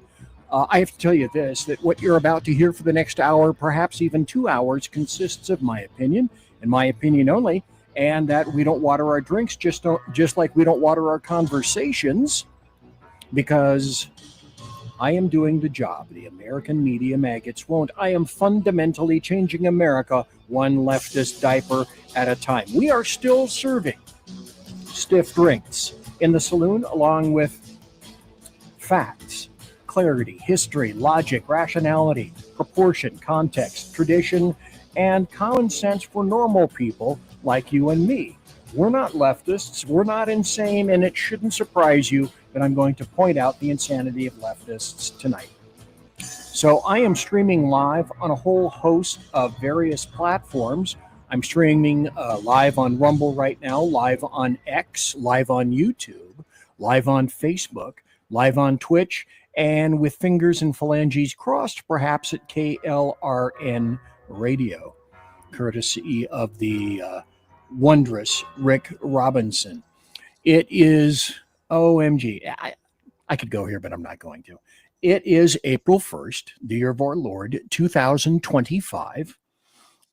I have to tell you this, that what you're about to hear for the next hour, perhaps even 2 hours, consists of my opinion, and my opinion only, and that we don't water our drinks just like we don't water our conversations, because I am doing the job the American media maggots won't. I am fundamentally changing America one leftist diaper at a time. We are still serving stiff drinks in the saloon, along with facts, clarity, history, logic, rationality, proportion, context, tradition, and common sense for normal people like you and me. We're not leftists, we're not insane, and it shouldn't surprise you that I'm going to point out the insanity of leftists tonight. So I am streaming live on a whole host of various platforms. I'm streaming live on Rumble right now, live on X, live on YouTube, live on Facebook, live on Twitch, and with fingers and phalanges crossed, perhaps at KLRN Radio, courtesy of the wondrous Rick Robinson. It is, OMG, I could go here, but I'm not going to. It is April 1st, the year of our Lord, 2025.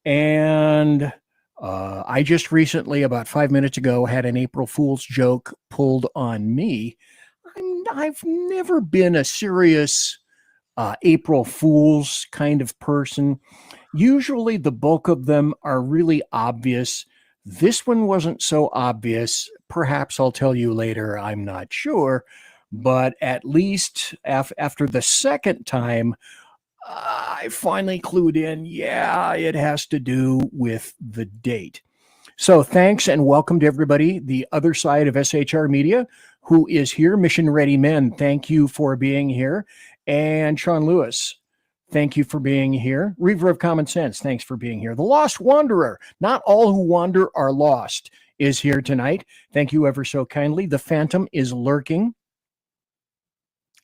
And I just recently, about 5 minutes ago, had an April Fool's joke pulled on me. I've never been a serious April Fool's kind of person. Usually the bulk of them are really obvious. This one wasn't so obvious. Perhaps I'll tell you later, I'm not sure. But at least after the second time, I finally clued in. Yeah, it has to do with the date. So thanks and welcome to everybody, the other side of SHR Media, who is here. Mission Ready Men, thank you for being here. And Sean Lewis, thank you for being here. Reaver of Common Sense, thanks for being here. The Lost Wanderer, not all who wander are lost, is here tonight. Thank you ever so kindly. The Phantom is lurking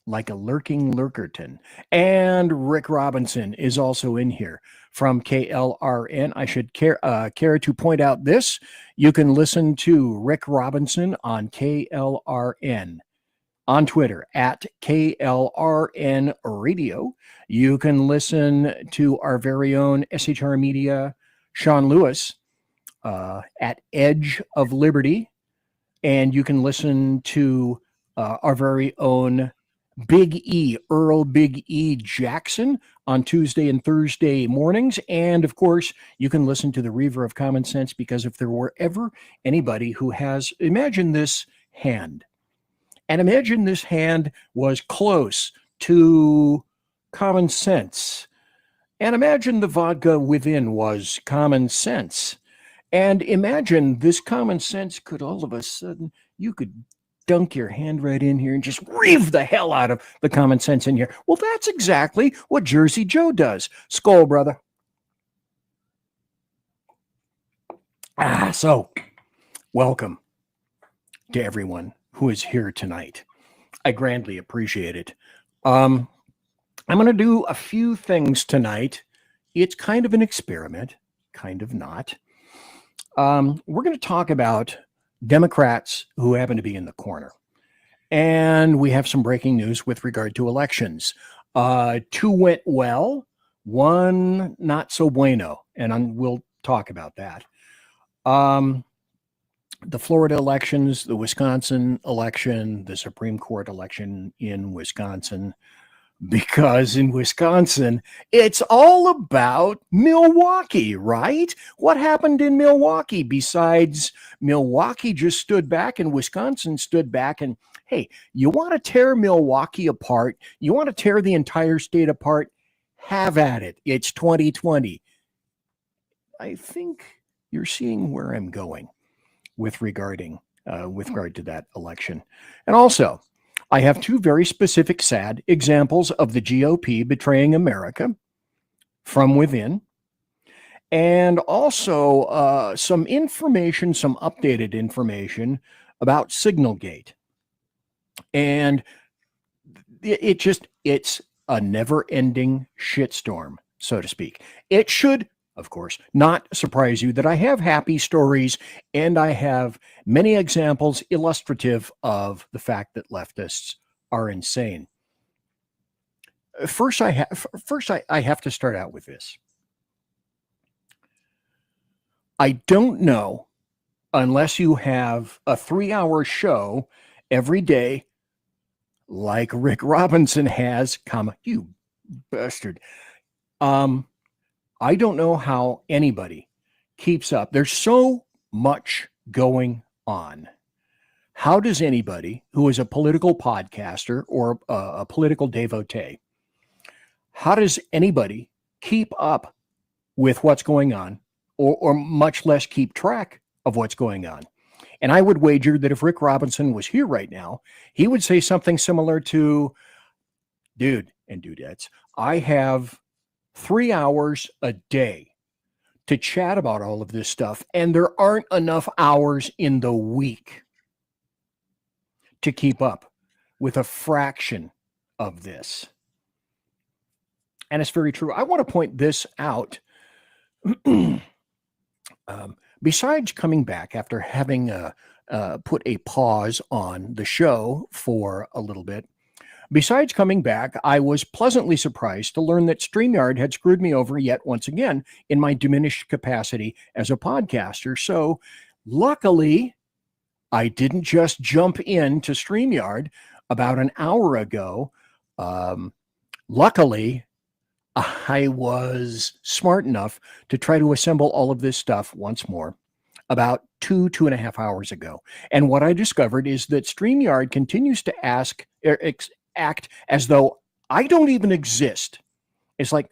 like a lurking lurkerton. And Rick Robinson is also in here from KLRN. I should care to point out this. You can listen to Rick Robinson on KLRN on Twitter at KLRN Radio. You can listen to our very own SHR Media, Sean Lewis, at Edge of Liberty. And you can listen to our very own Big E, Earl Big E Jackson on Tuesday and Thursday mornings. And of course, you can listen to the Reaver of Common Sense, because if there were ever anybody who has, imagine this hand, and imagine this hand was close to common sense, and imagine the vodka within was common sense, and imagine this common sense could all of a sudden, you could dunk your hand right in here and just reeve the hell out of the common sense in here. Well, that's exactly what Jersey Joe does. Skull, brother. So welcome to everyone who is here tonight. I grandly appreciate it. I'm going to do a few things tonight. It's kind of an experiment, kind of not. We're going to talk about Democrats who happen to be in the corner. And we have some breaking news with regard to elections. 2 went well, 1 not so bueno, and we'll talk about that. The Florida elections, the Wisconsin election, the Supreme Court election in Wisconsin, because in Wisconsin, it's all about Milwaukee, right? What happened in Milwaukee besides Milwaukee just stood back and Wisconsin stood back? And hey, you want to tear Milwaukee apart? You want to tear the entire state apart? Have at it. It's 2020. I think you're seeing where I'm going with regard to that election. And also, I have 2 very specific sad examples of the GOP betraying America from within. And also some information, some updated information about Signalgate. And it's a never-ending shitstorm, so to speak. It should, of course, not surprise you that I have happy stories and I have many examples illustrative of the fact that leftists are insane. First, I have to start out with this. I don't know, unless you have a 3-hour show every day like Rick Robinson has, you bastard. I don't know how anybody keeps up. There's so much going on. How does anybody who is a political podcaster or a political devotee, how does anybody keep up with what's going on, or much less keep track of what's going on? And I would wager that if Rick Robinson was here right now, he would say something similar to, dude and dudettes, I have 3 hours a day to chat about all of this stuff, and there aren't enough hours in the week to keep up with a fraction of this. And it's very true. I want to point this out. Besides coming back after having put a pause on the show for a little bit, besides coming back, I was pleasantly surprised to learn that StreamYard had screwed me over yet once again in my diminished capacity as a podcaster. So luckily, I didn't just jump into StreamYard about an hour ago. Luckily, I was smart enough to try to assemble all of this stuff once more about 2.5 hours ago. And what I discovered is that StreamYard continues to act as though I don't even exist. It's like,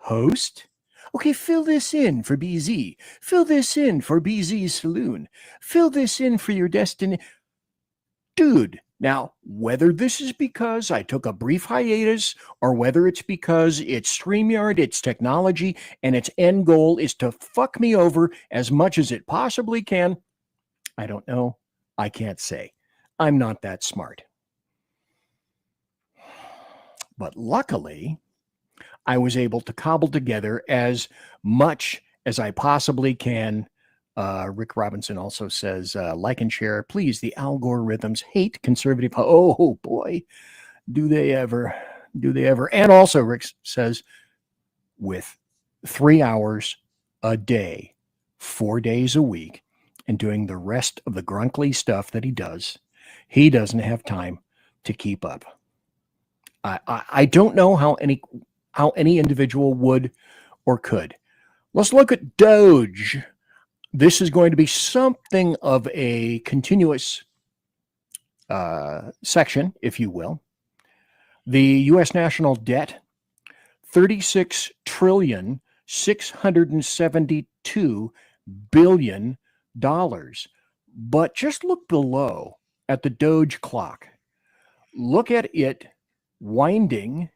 host? Okay, fill this in for BZ. Fill this in for BZ's Saloon. Fill this in for your destiny. Dude, now, whether this is because I took a brief hiatus or whether it's because it's StreamYard, it's technology, and its end goal is to fuck me over as much as it possibly can, I don't know. I can't say. I'm not that smart. But luckily, I was able to cobble together as much as I possibly can. Rick Robinson also says, like and share, please. The algorithms hate conservative. Oh boy, do they ever? Do they ever? And also, Rick says, with 3 hours a day, 4 days a week, and doing the rest of the grunkly stuff that he doesn't have time to keep up. I don't know how any individual would or could. Let's look at Doge. This is going to be something of a continuous section, if you will. The U.S. national debt, $36,672 billion. But just look below at the Doge clock. Look at it winding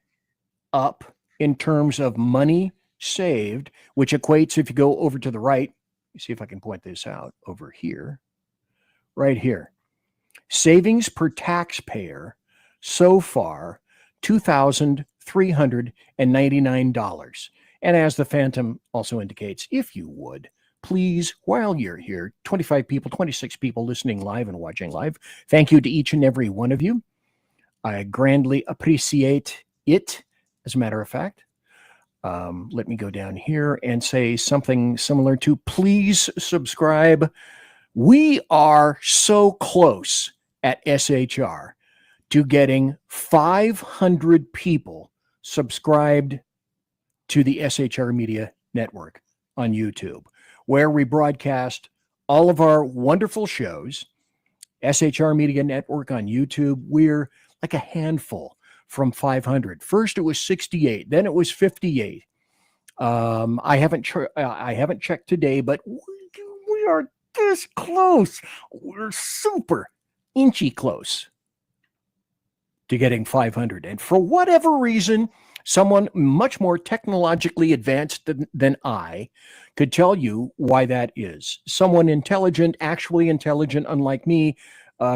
up in terms of money saved, which equates, if you go over to the right, see if I can point this out over here, right here. Savings per taxpayer so far, $2,399. And as the Phantom also indicates, if you would, please, while you're here, 25 people, 26 people listening live and watching live, thank you to each and every one of you. I grandly appreciate it, as a matter of fact. Let me go down here and say something similar to please subscribe. We are so close at SHR to getting 500 people subscribed to the SHR Media Network on YouTube, where we broadcast all of our wonderful shows. SHR Media Network on YouTube, we're like a handful from 500. First, it was 68. Then it was 58. I haven't checked today, but we are this close. We're super inchy close to getting 500. And for whatever reason, someone much more technologically advanced than I could tell you why that is. Someone intelligent, actually intelligent, unlike me,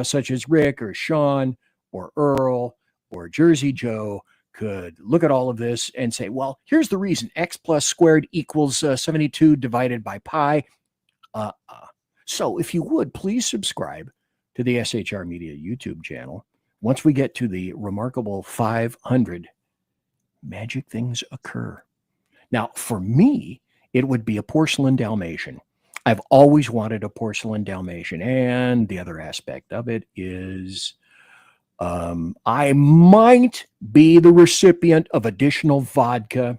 such as Rick or Sean or Earl or Jersey Joe, could look at all of this and say, well, here's the reason. X plus squared equals 72 divided by pi. So if you would, please subscribe to the SHR Media YouTube channel. Once we get to the remarkable 500, magic things occur. Now, for me, it would be a porcelain Dalmatian. I've always wanted a porcelain Dalmatian. And the other aspect of it is I might be the recipient of additional vodka.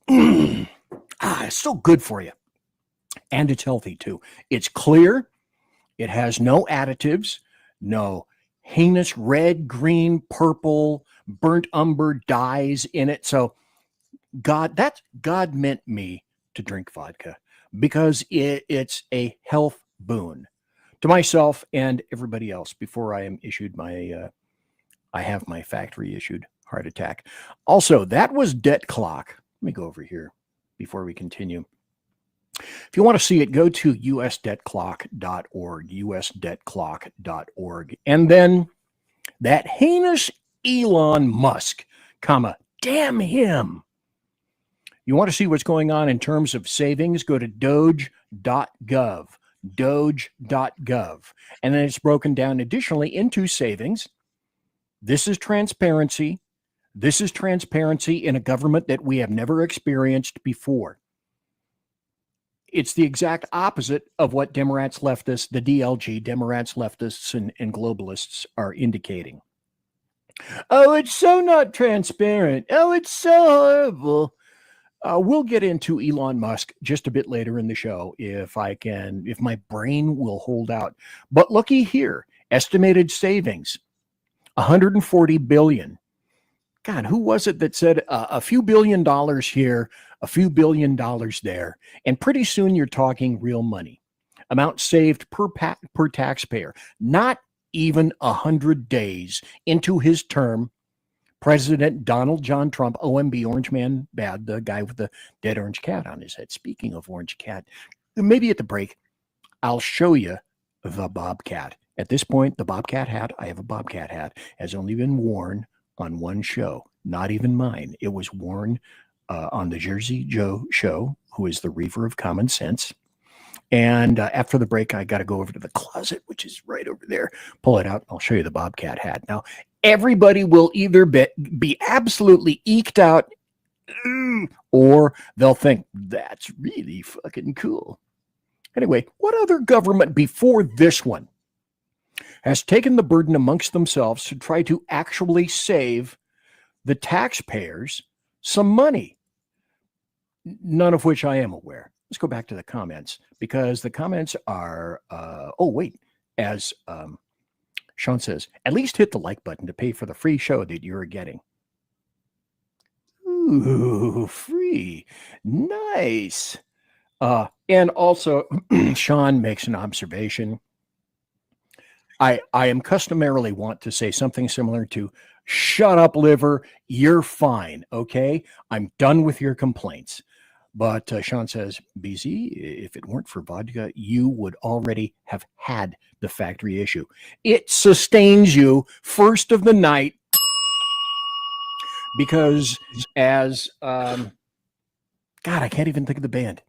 It's so good for you. And it's healthy too. It's clear. It has no additives, no heinous red, green, purple, burnt umber dyes in it. So God meant me to drink vodka because it's a health boon to myself and everybody else before I am issued I have my factory issued heart attack. Also, that was Debt Clock. Let me go over here before we continue. If you want to see it, go to usdebtclock.org, usdebtclock.org. And then that heinous Elon Musk, damn him. You want to see what's going on in terms of savings? Go to doge.gov, doge.gov. And then it's broken down additionally into savings. This is transparency. This is transparency in a government that we have never experienced before. It's the exact opposite of what Democrats, leftists, the DLG, Democrats, leftists, and globalists are indicating. Oh, it's so not transparent. Oh, it's so horrible. We'll get into Elon Musk just a bit later in the show if my brain will hold out. But looky here, estimated savings, 140 billion. God, who was it that said a few $1 billion here, a few $1 billion there, and pretty soon you're talking real money. Amount saved per taxpayer. Not even 100 days into his term, President Donald John Trump, OMB, Orange Man Bad, the guy with the dead orange cat on his head. Speaking of orange cat, maybe at the break, I'll show you the Bobcat. At this point, the Bobcat hat, I have a Bobcat hat, has only been worn on one show, not even mine. It was worn on the Jersey Joe show, who is the Reaver of Common Sense. And after the break, I got to go over to the closet, which is right over there, pull it out, and I'll show you the Bobcat hat. Now, everybody will either be absolutely eked out, or they'll think, that's really fucking cool. Anyway, what other government before this one has taken the burden amongst themselves to try to actually save the taxpayers some money? None of which I am aware. Let's go back to the comments, because the comments are, as Sean says, at least hit the like button to pay for the free show that you're getting. Ooh, free. Nice. And also, Sean makes an observation. I am customarily want to say something similar to, shut up, liver, you're fine, okay? I'm done with your complaints. But Sean says, BZ, if it weren't for vodka, you would already have had the factory issue. It sustains you first of the night because as, God, I can't even think of the band,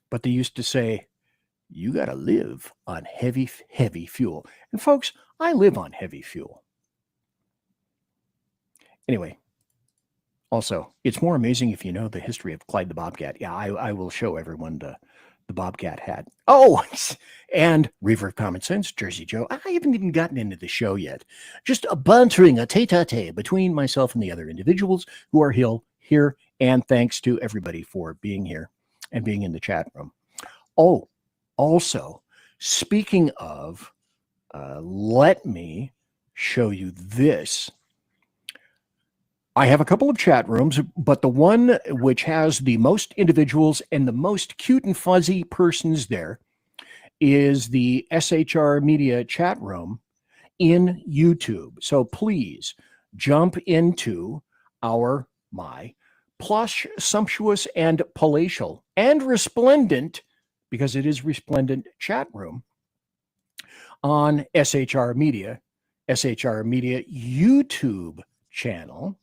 but they used to say, you got to live on heavy, heavy fuel. And folks, I live on heavy fuel. Anyway. Also, it's more amazing if you know the history of Clyde the Bobcat. Yeah, I will show everyone the Bobcat hat. Oh, and Reaver of Common Sense, Jersey Joe. I haven't even gotten into the show yet. Just a bantering, a tete-a-tete between myself and the other individuals who are here. And thanks to everybody for being here and being in the chat room. Oh, also, speaking of, let me show you this. I have a couple of chat rooms, but the one which has the most individuals and the most cute and fuzzy persons there is the SHR Media chat room in YouTube. So please jump into my plush, sumptuous, and palatial and resplendent, because it is resplendent, chat room on SHR Media YouTube channel.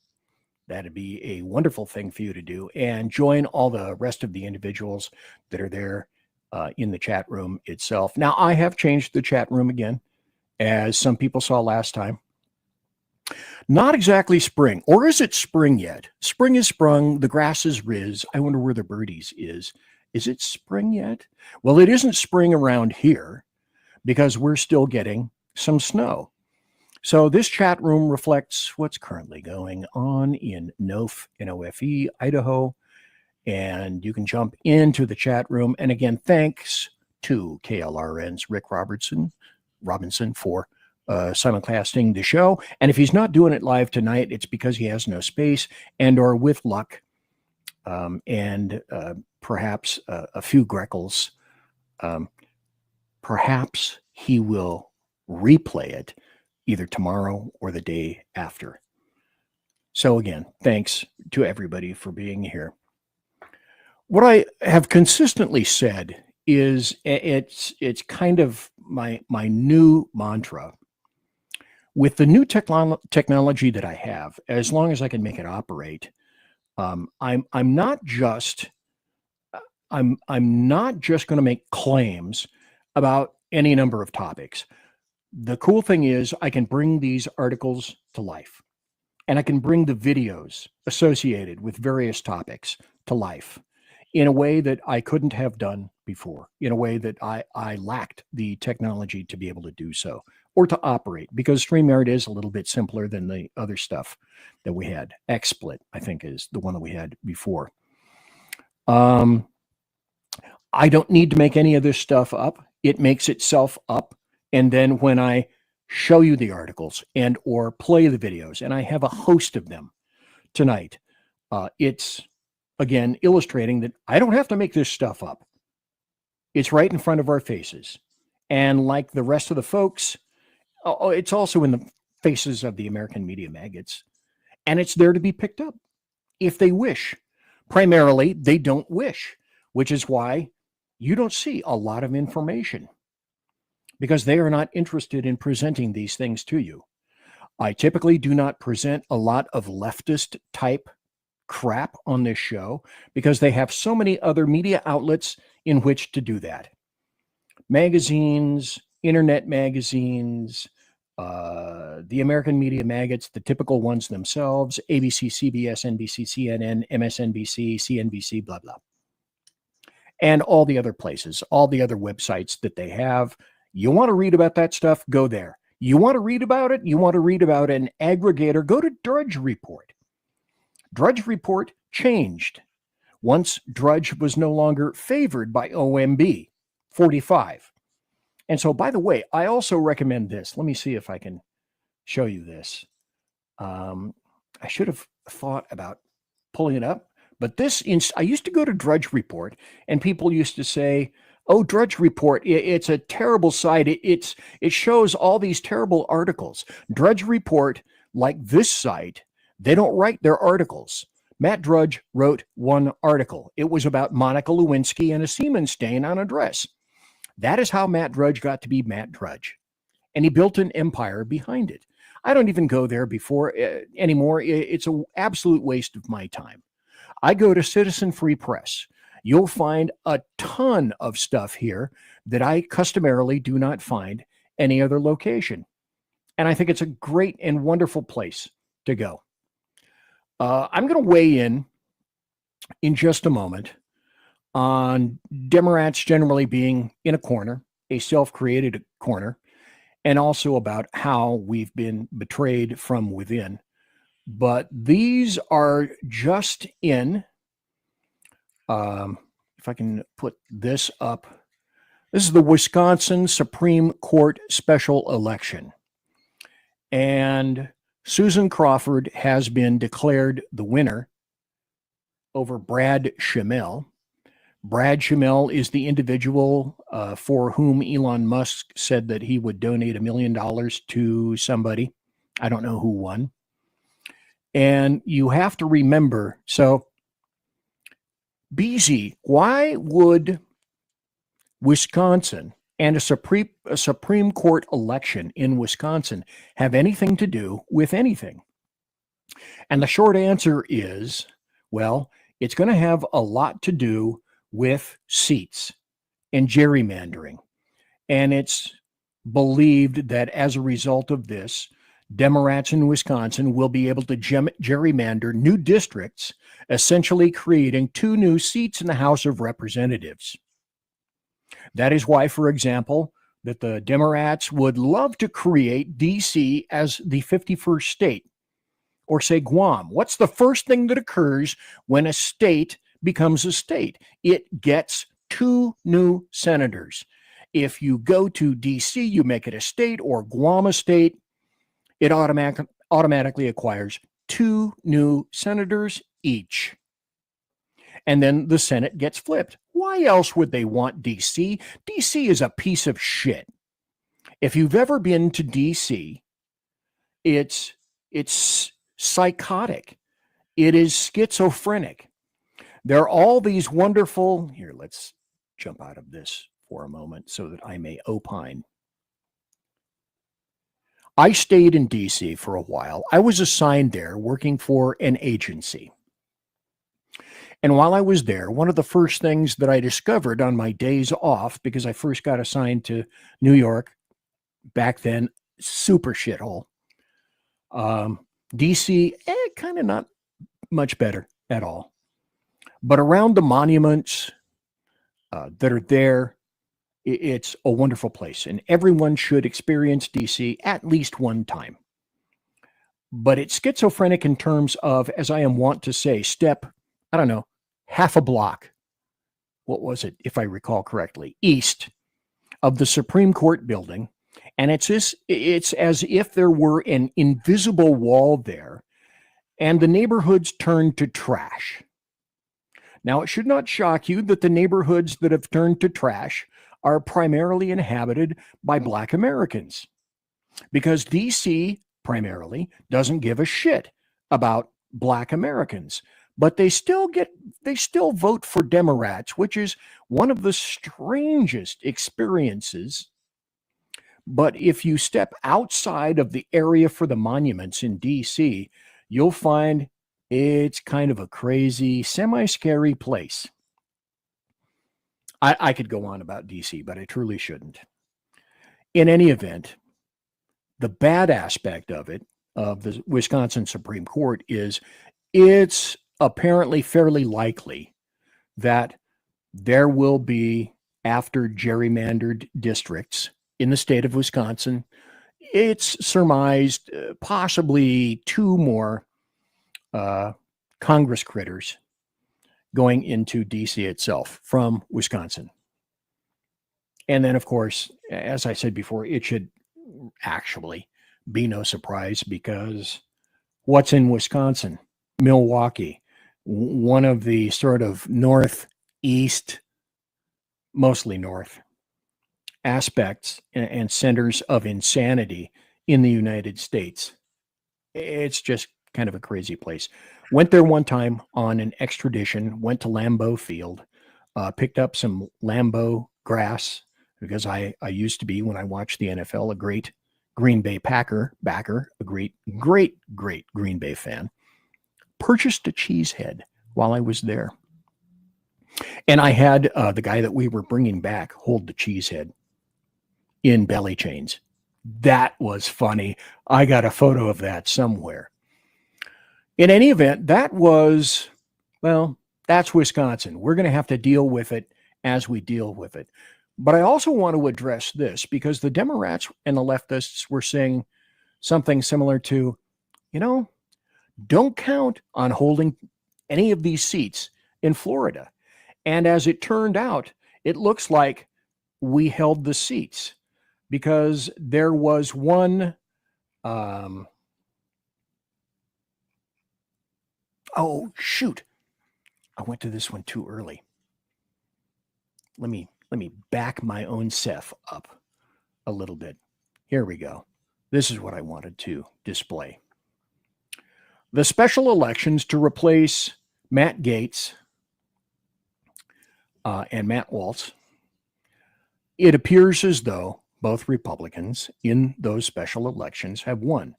That'd be a wonderful thing for you to do, and join all the rest of the individuals that are there in the chat room itself. Now, I have changed the chat room again, as some people saw last time. Not exactly spring, or is it spring yet? Spring is sprung, the grass is riz. I wonder where the birdies is. Is it spring yet? Well, it isn't spring around here because we're still getting some snow. So this chat room reflects what's currently going on in NOFE, N-O-F-E, Idaho. And you can jump into the chat room. And again, thanks to KLRN's Rick Robinson for simulcasting the show. And if he's not doing it live tonight, it's because he has no space, and or with luck, and perhaps a few Greckles, perhaps he will replay it either tomorrow or the day after. So again, thanks to everybody for being here. What I have consistently said is it's kind of my new mantra. With the new technology that I have, as long as I can make it operate, I'm not just going to make claims about any number of topics. The cool thing is I can bring these articles to life, and I can bring the videos associated with various topics to life in a way that I couldn't have done before, in a way that I lacked the technology to be able to do so or to operate, because StreamYard is a little bit simpler than the other stuff that we had. XSplit, I think, is the one that we had before. I don't need to make any of this stuff up. It makes itself up. And then when I show you the articles and or play the videos, and I have a host of them tonight, it's, again, illustrating that I don't have to make this stuff up. It's right in front of our faces. And like the rest of the folks, it's also in the faces of the American media maggots. And it's there to be picked up if they wish. Primarily, they don't wish, which is why you don't see a lot of information, because they are not interested in presenting these things to you. I typically do not present a lot of leftist type crap on this show because they have so many other media outlets in which to do that. Magazines, internet magazines, the American media maggots, the typical ones themselves, ABC, CBS, NBC, CNN, MSNBC, CNBC, blah, blah. And all the other places, all the other websites that they have. You want to read about that stuff, go there. You want to read about it, you want to read about an aggregator, go to Drudge Report. Drudge Report changed once Drudge was no longer favored by OMB 45. And so, by the way, I also recommend this. Let me see if I can show you this. I should have thought about pulling it up, but I used to go to Drudge Report, and people used to say, oh, Drudge Report, it's a terrible site. It shows all these terrible articles. Drudge Report, like this site, they don't write their articles. Matt Drudge wrote one article. It was about Monica Lewinsky and a semen stain on a dress. That is how Matt Drudge got to be Matt Drudge. And he built an empire behind it. I don't even go there anymore. It's an absolute waste of my time. I go to Citizen Free Press. You'll find a ton of stuff here that I customarily do not find any other location. And I think it's a great and wonderful place to go. I'm going to weigh in just a moment on Democrats generally being in a corner, a self-created corner, and also about how we've been betrayed from within. But these are just in, if I can put this up, this is the Wisconsin Supreme Court special election. And Susan Crawford has been declared the winner over Brad Schimel. Brad Schimel is the individual for whom Elon Musk said that he would donate $1 million to somebody. I don't know who won. And you have to remember, so BZ, why would Wisconsin and a Supreme Court election in Wisconsin have anything to do with anything? And the short answer is, well, it's going to have a lot to do with seats and gerrymandering. And it's believed that as a result of this, Democrats in Wisconsin will be able to gerrymander new districts, essentially creating 2 new seats in the House of Representatives. That is why, for example, that the Democrats would love to create D.C. as the 51st state, or say Guam. What's the first thing that occurs when a state becomes a state? It gets 2 new senators. If you go to D.C., you make it a state, or Guam a state, it automatically acquires 2 new senators each. And then the Senate gets flipped. Why else would they want D.C.? D.C. is a piece of shit. If you've ever been to D.C., it's psychotic. It is schizophrenic. There are all these wonderful... Here, let's jump out of this for a moment so that I may opine. I stayed in D.C. for a while. I was assigned there working for an agency. And while I was there, one of the first things that I discovered on my days off, because I first got assigned to New York, back then, super shithole. D.C., kind of not much better at all. But around the monuments that are there, It's a wonderful place, and everyone should experience DC at least one time. But it's schizophrenic in terms of, as I am wont to say, step, I don't know, half a block. What was it, if I recall correctly? East of the Supreme Court building. And it's as if there were an invisible wall there, and the neighborhoods turned to trash. Now, it should not shock you that the neighborhoods that have turned to trash are primarily inhabited by Black Americans, because DC primarily doesn't give a shit about Black Americans, but they still vote for Democrats, which is one of the strangest experiences. But if you step outside of the area for the monuments in DC, you'll find it's kind of a crazy, semi-scary place. I could go on about DC, but I truly shouldn't. In any event, the bad aspect of it, of the Wisconsin Supreme Court, is it's apparently fairly likely that there will be, after gerrymandered districts in the state of Wisconsin, it's surmised possibly 2 more Congress critters going into DC itself from Wisconsin. And then, of course, as I said before, it should actually be no surprise, because what's in Wisconsin? Milwaukee, one of the sort of northeast, mostly north, aspects and centers of insanity in the United States. It's just kind of a crazy place. Went there one time on an extradition, went to Lambeau Field, picked up some Lambeau grass, because I used to be, when I watched the NFL, a great Green Bay Packer backer, a great Green Bay fan. Purchased a cheesehead while I was there. And I had the guy that we were bringing back hold the cheesehead in belly chains. That was funny. I got a photo of that somewhere. In any event, that was, well, that's Wisconsin. We're going to have to deal with it as we deal with it. But I also want to address this, because the Democrats and the leftists were saying something similar to, don't count on holding any of these seats in Florida. And as it turned out, it looks like we held the seats, because there was one, oh, shoot. I went to this one too early. Let me back my own self up a little bit. Here we go. This is what I wanted to display. The special elections to replace Matt Gaetz and Matt Waltz. It appears as though both Republicans in those special elections have won.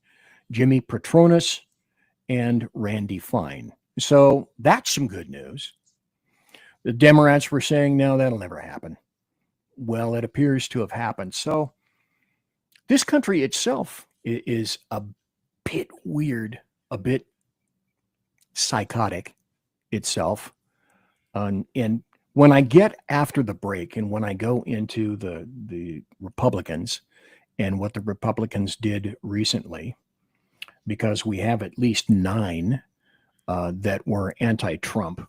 Jimmy Petronas and Randy Fine. So that's some good news. The Democrats were saying, no, that'll never happen. Well, it appears to have happened. So this country itself is a bit weird, a bit psychotic itself. And when I get after the break, and when I go into the Republicans and what the Republicans did recently, because we have at least 9 that were anti-Trump,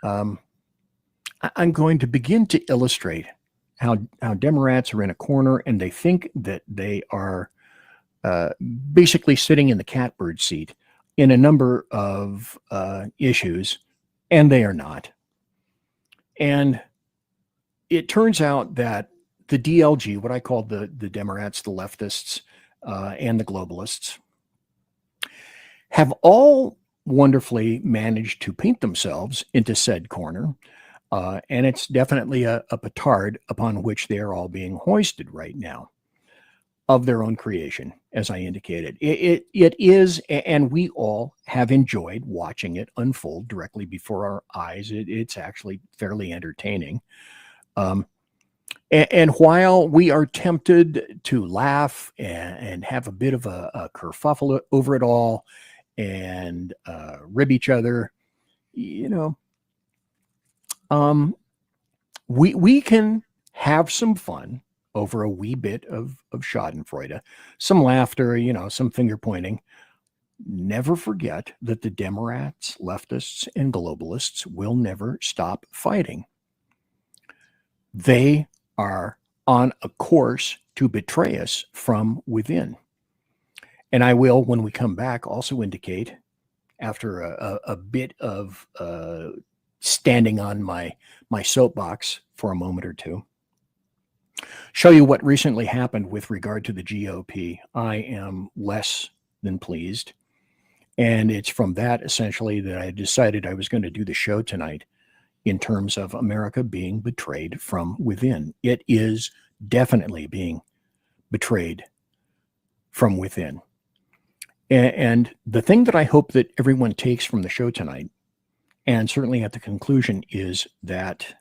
I'm going to begin to illustrate how Democrats are in a corner, and they think that they are basically sitting in the catbird seat in a number of issues, and they are not. And it turns out that the DLG, what I call the Democrats, the leftists, and the globalists, have all wonderfully managed to paint themselves into said corner. And it's definitely a petard upon which they are all being hoisted right now, of their own creation, as I indicated. It is, and we all have enjoyed watching it unfold directly before our eyes. It's actually fairly entertaining. And while we are tempted to laugh and have a bit of a kerfuffle over it all and rib each other, we can have some fun over a wee bit of schadenfreude, some laughter, some finger pointing. Never forget that the Democrats, leftists, and globalists will never stop fighting. They are on a course to betray us from within. And I will, when we come back, also indicate, after a bit of standing on my soapbox for a moment or two, show you what recently happened with regard to the GOP. I am less than pleased. And it's from that, essentially, that I decided I was going to do the show tonight in terms of America being betrayed from within. It is definitely being betrayed from within. And the thing that I hope that everyone takes from the show tonight, and certainly at the conclusion, is that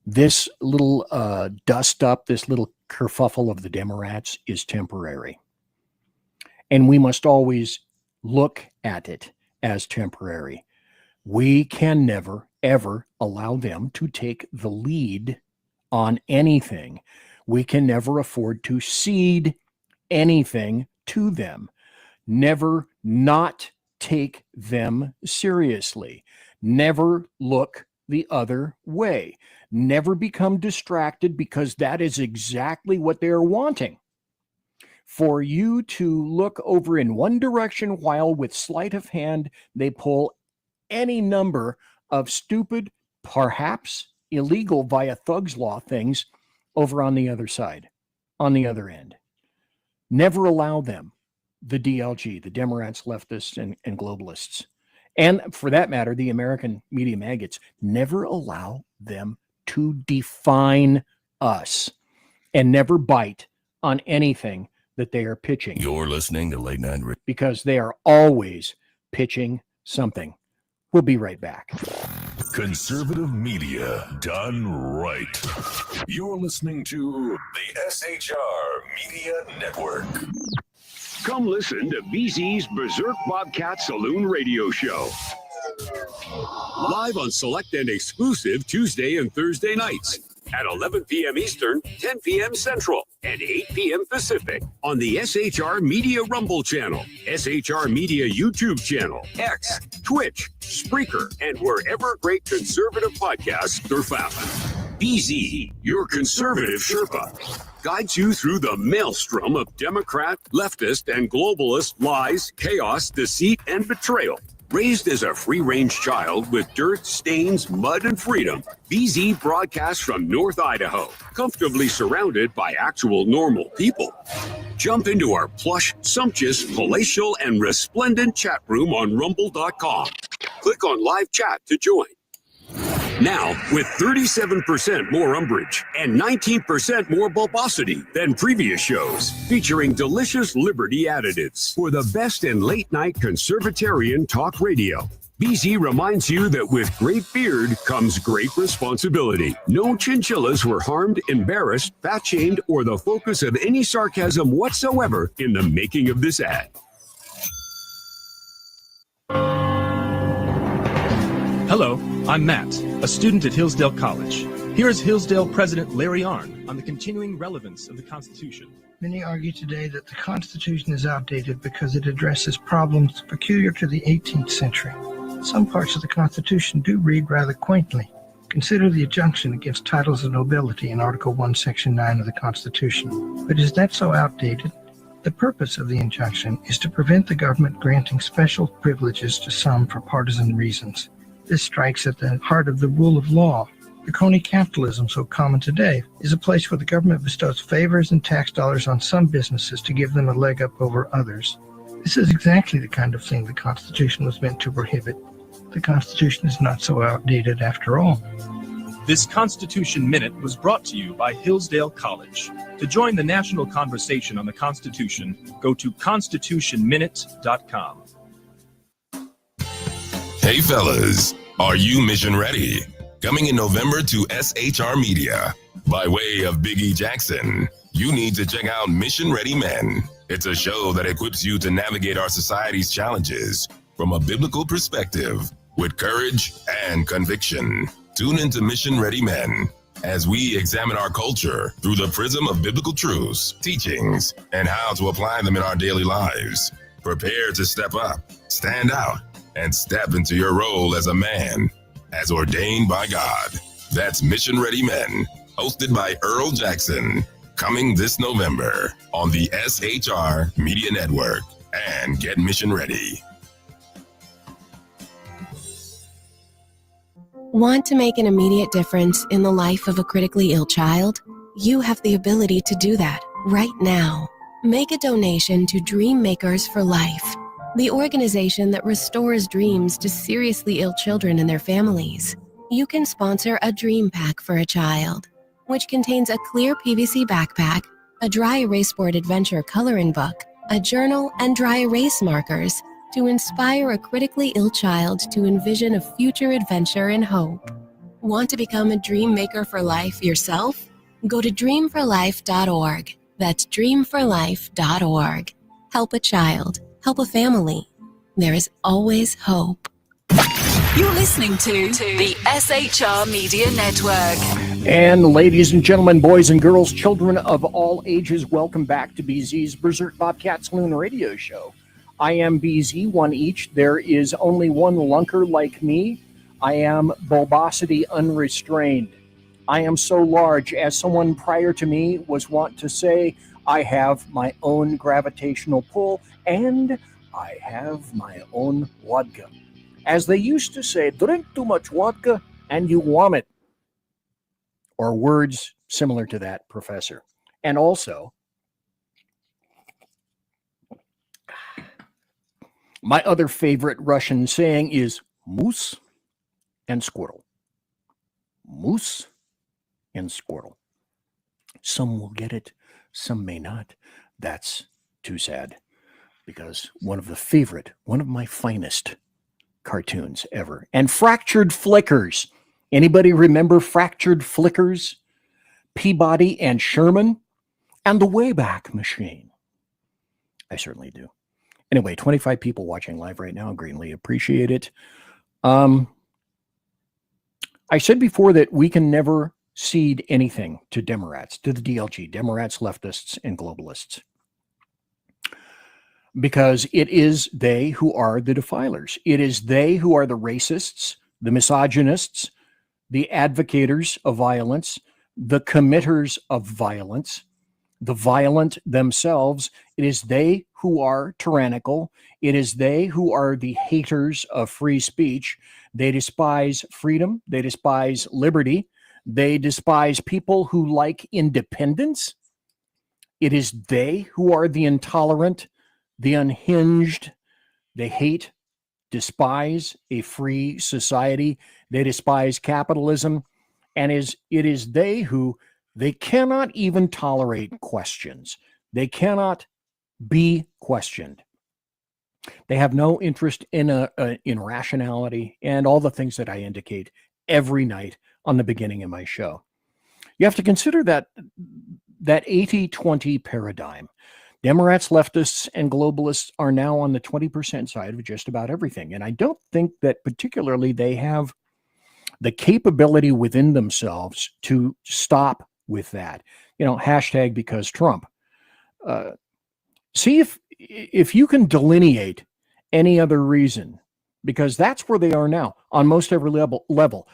this little dust up, this little kerfuffle of the Democrats is temporary. And we must always look at it as temporary. We can never, ever allow them to take the lead on anything. We can never afford to cede anything to them. Never not take them seriously. Never look the other way. Never become distracted, because that is exactly what they're wanting. For you to look over in one direction while with sleight of hand they pull any number of stupid, perhaps illegal via Thug's Law things over on the other side, on the other end. Never allow them, the DLG, the Democrats, leftists, and globalists, and for that matter, the American media maggots, never allow them to define us, and never bite on anything that they are pitching. You're listening to Late Night Radio. Because they are always pitching something. We'll be right back. Conservative media done right. You're listening to the SHR Media Network. Come listen to BZ's Berserk Bobcat Saloon Radio Show. Live on select and exclusive Tuesday and Thursday nights at 11 p.m. Eastern, 10 p.m. Central, and 8 p.m. Pacific on the SHR Media Rumble channel, SHR Media YouTube channel, X, Twitch, Spreaker, and wherever great conservative podcasts are found. BZ, your conservative Sherpa, guides you through the maelstrom of Democrat, leftist, and globalist lies, chaos, deceit, and betrayal. Raised as a free-range child with dirt, stains, mud, and freedom, BZ broadcasts from North Idaho, comfortably surrounded by actual normal people. Jump into our plush, sumptuous, palatial, and resplendent chat room on rumble.com. Click on live chat to join. Now, with 37% more umbrage and 19% more bulbosity than previous shows, featuring delicious Liberty additives for the best in late-night conservatarian talk radio. BZ reminds you that with great beard comes great responsibility. No chinchillas were harmed, embarrassed, fat-shamed, or the focus of any sarcasm whatsoever in the making of this ad. Hello, I'm Matt, a student at Hillsdale College. Here is Hillsdale President Larry Arnn on the continuing relevance of the Constitution. Many argue today that the Constitution is outdated because it addresses problems peculiar to the 18th century. Some parts of the Constitution do read rather quaintly. Consider the injunction against titles of nobility in Article 1, Section 9 of the Constitution. But is that so outdated? The purpose of the injunction is to prevent the government granting special privileges to some for partisan reasons. This strikes at the heart of the rule of law. The crony capitalism so common today is a place where the government bestows favors and tax dollars on some businesses to give them a leg up over others. This is exactly the kind of thing the Constitution was meant to prohibit. The Constitution is not so outdated after all. This Constitution Minute was brought to you by Hillsdale College. To join the national conversation on the Constitution, go to constitutionminute.com. Hey fellas, are you mission ready? Coming in November to SHR Media. By way of Big E Jackson, you need to check out Mission Ready Men. It's a show that equips you to navigate our society's challenges from a biblical perspective with courage and conviction. Tune into Mission Ready Men as we examine our culture through the prism of biblical truths, teachings, and how to apply them in our daily lives. Prepare to step up, stand out, and step into your role as a man, as ordained by God. That's Mission Ready Men, hosted by Earl Jackson, coming this November on the SHR Media Network. And get mission ready. Want to make an immediate difference in the life of a critically ill child? You have the ability to do that right now. Make a donation to Dream Makers for Life, the organization that restores dreams to seriously ill children and their families. You can sponsor a dream pack for a child, which contains a clear PVC backpack, a dry erase board adventure coloring book, a journal, and dry erase markers to inspire a critically ill child to envision a future adventure and hope. Want to become a dream maker for life yourself? Go to dreamforlife.org. That's dreamforlife.org. Help a child. Help a family. There is always hope. You're listening to the SHR Media Network. And ladies and gentlemen, boys and girls, children of all ages, welcome back to BZ's Berserk Bobcat Saloon Radio Show. I am BZ, one each. There is only one lunker like me. I am bulbosity unrestrained. I am so large, as someone prior to me was wont to say, I have my own gravitational pull, and I have my own vodka. As they used to say, drink too much vodka and you vomit. Or words similar to that, Professor. And also, my other favorite Russian saying is moose and squirrel. Moose and squirrel. Some will get it, some may not. That's too sad, because one of my finest cartoons ever. And Fractured Flickers. Anybody remember Fractured Flickers? Peabody and Sherman? And the Wayback Machine. I certainly do. Anyway, 25 people watching live right now. Greatly appreciate it. I said before that we can never cede anything to Democrats, to the DLG, Democrats, leftists, and globalists. Because it is they who are the defilers. It is they who are the racists, the misogynists, the advocators of violence, the committers of violence, the violent themselves. It is they who are tyrannical. It is they who are the haters of free speech. They despise freedom. They despise liberty. They despise people who like independence. It is they who are the intolerant, the unhinged. They hate, despise a free society. They despise capitalism. And it is they who, they cannot even tolerate questions. They cannot be questioned. They have no interest in rationality and all the things that I indicate every night on the beginning of my show. You have to consider that 80-20 paradigm. Democrats, leftists, and globalists are now on the 20% side of just about everything. And I don't think that particularly they have the capability within themselves to stop with that. Hashtag because Trump. See if you can delineate any other reason, because that's where they are now on most every level.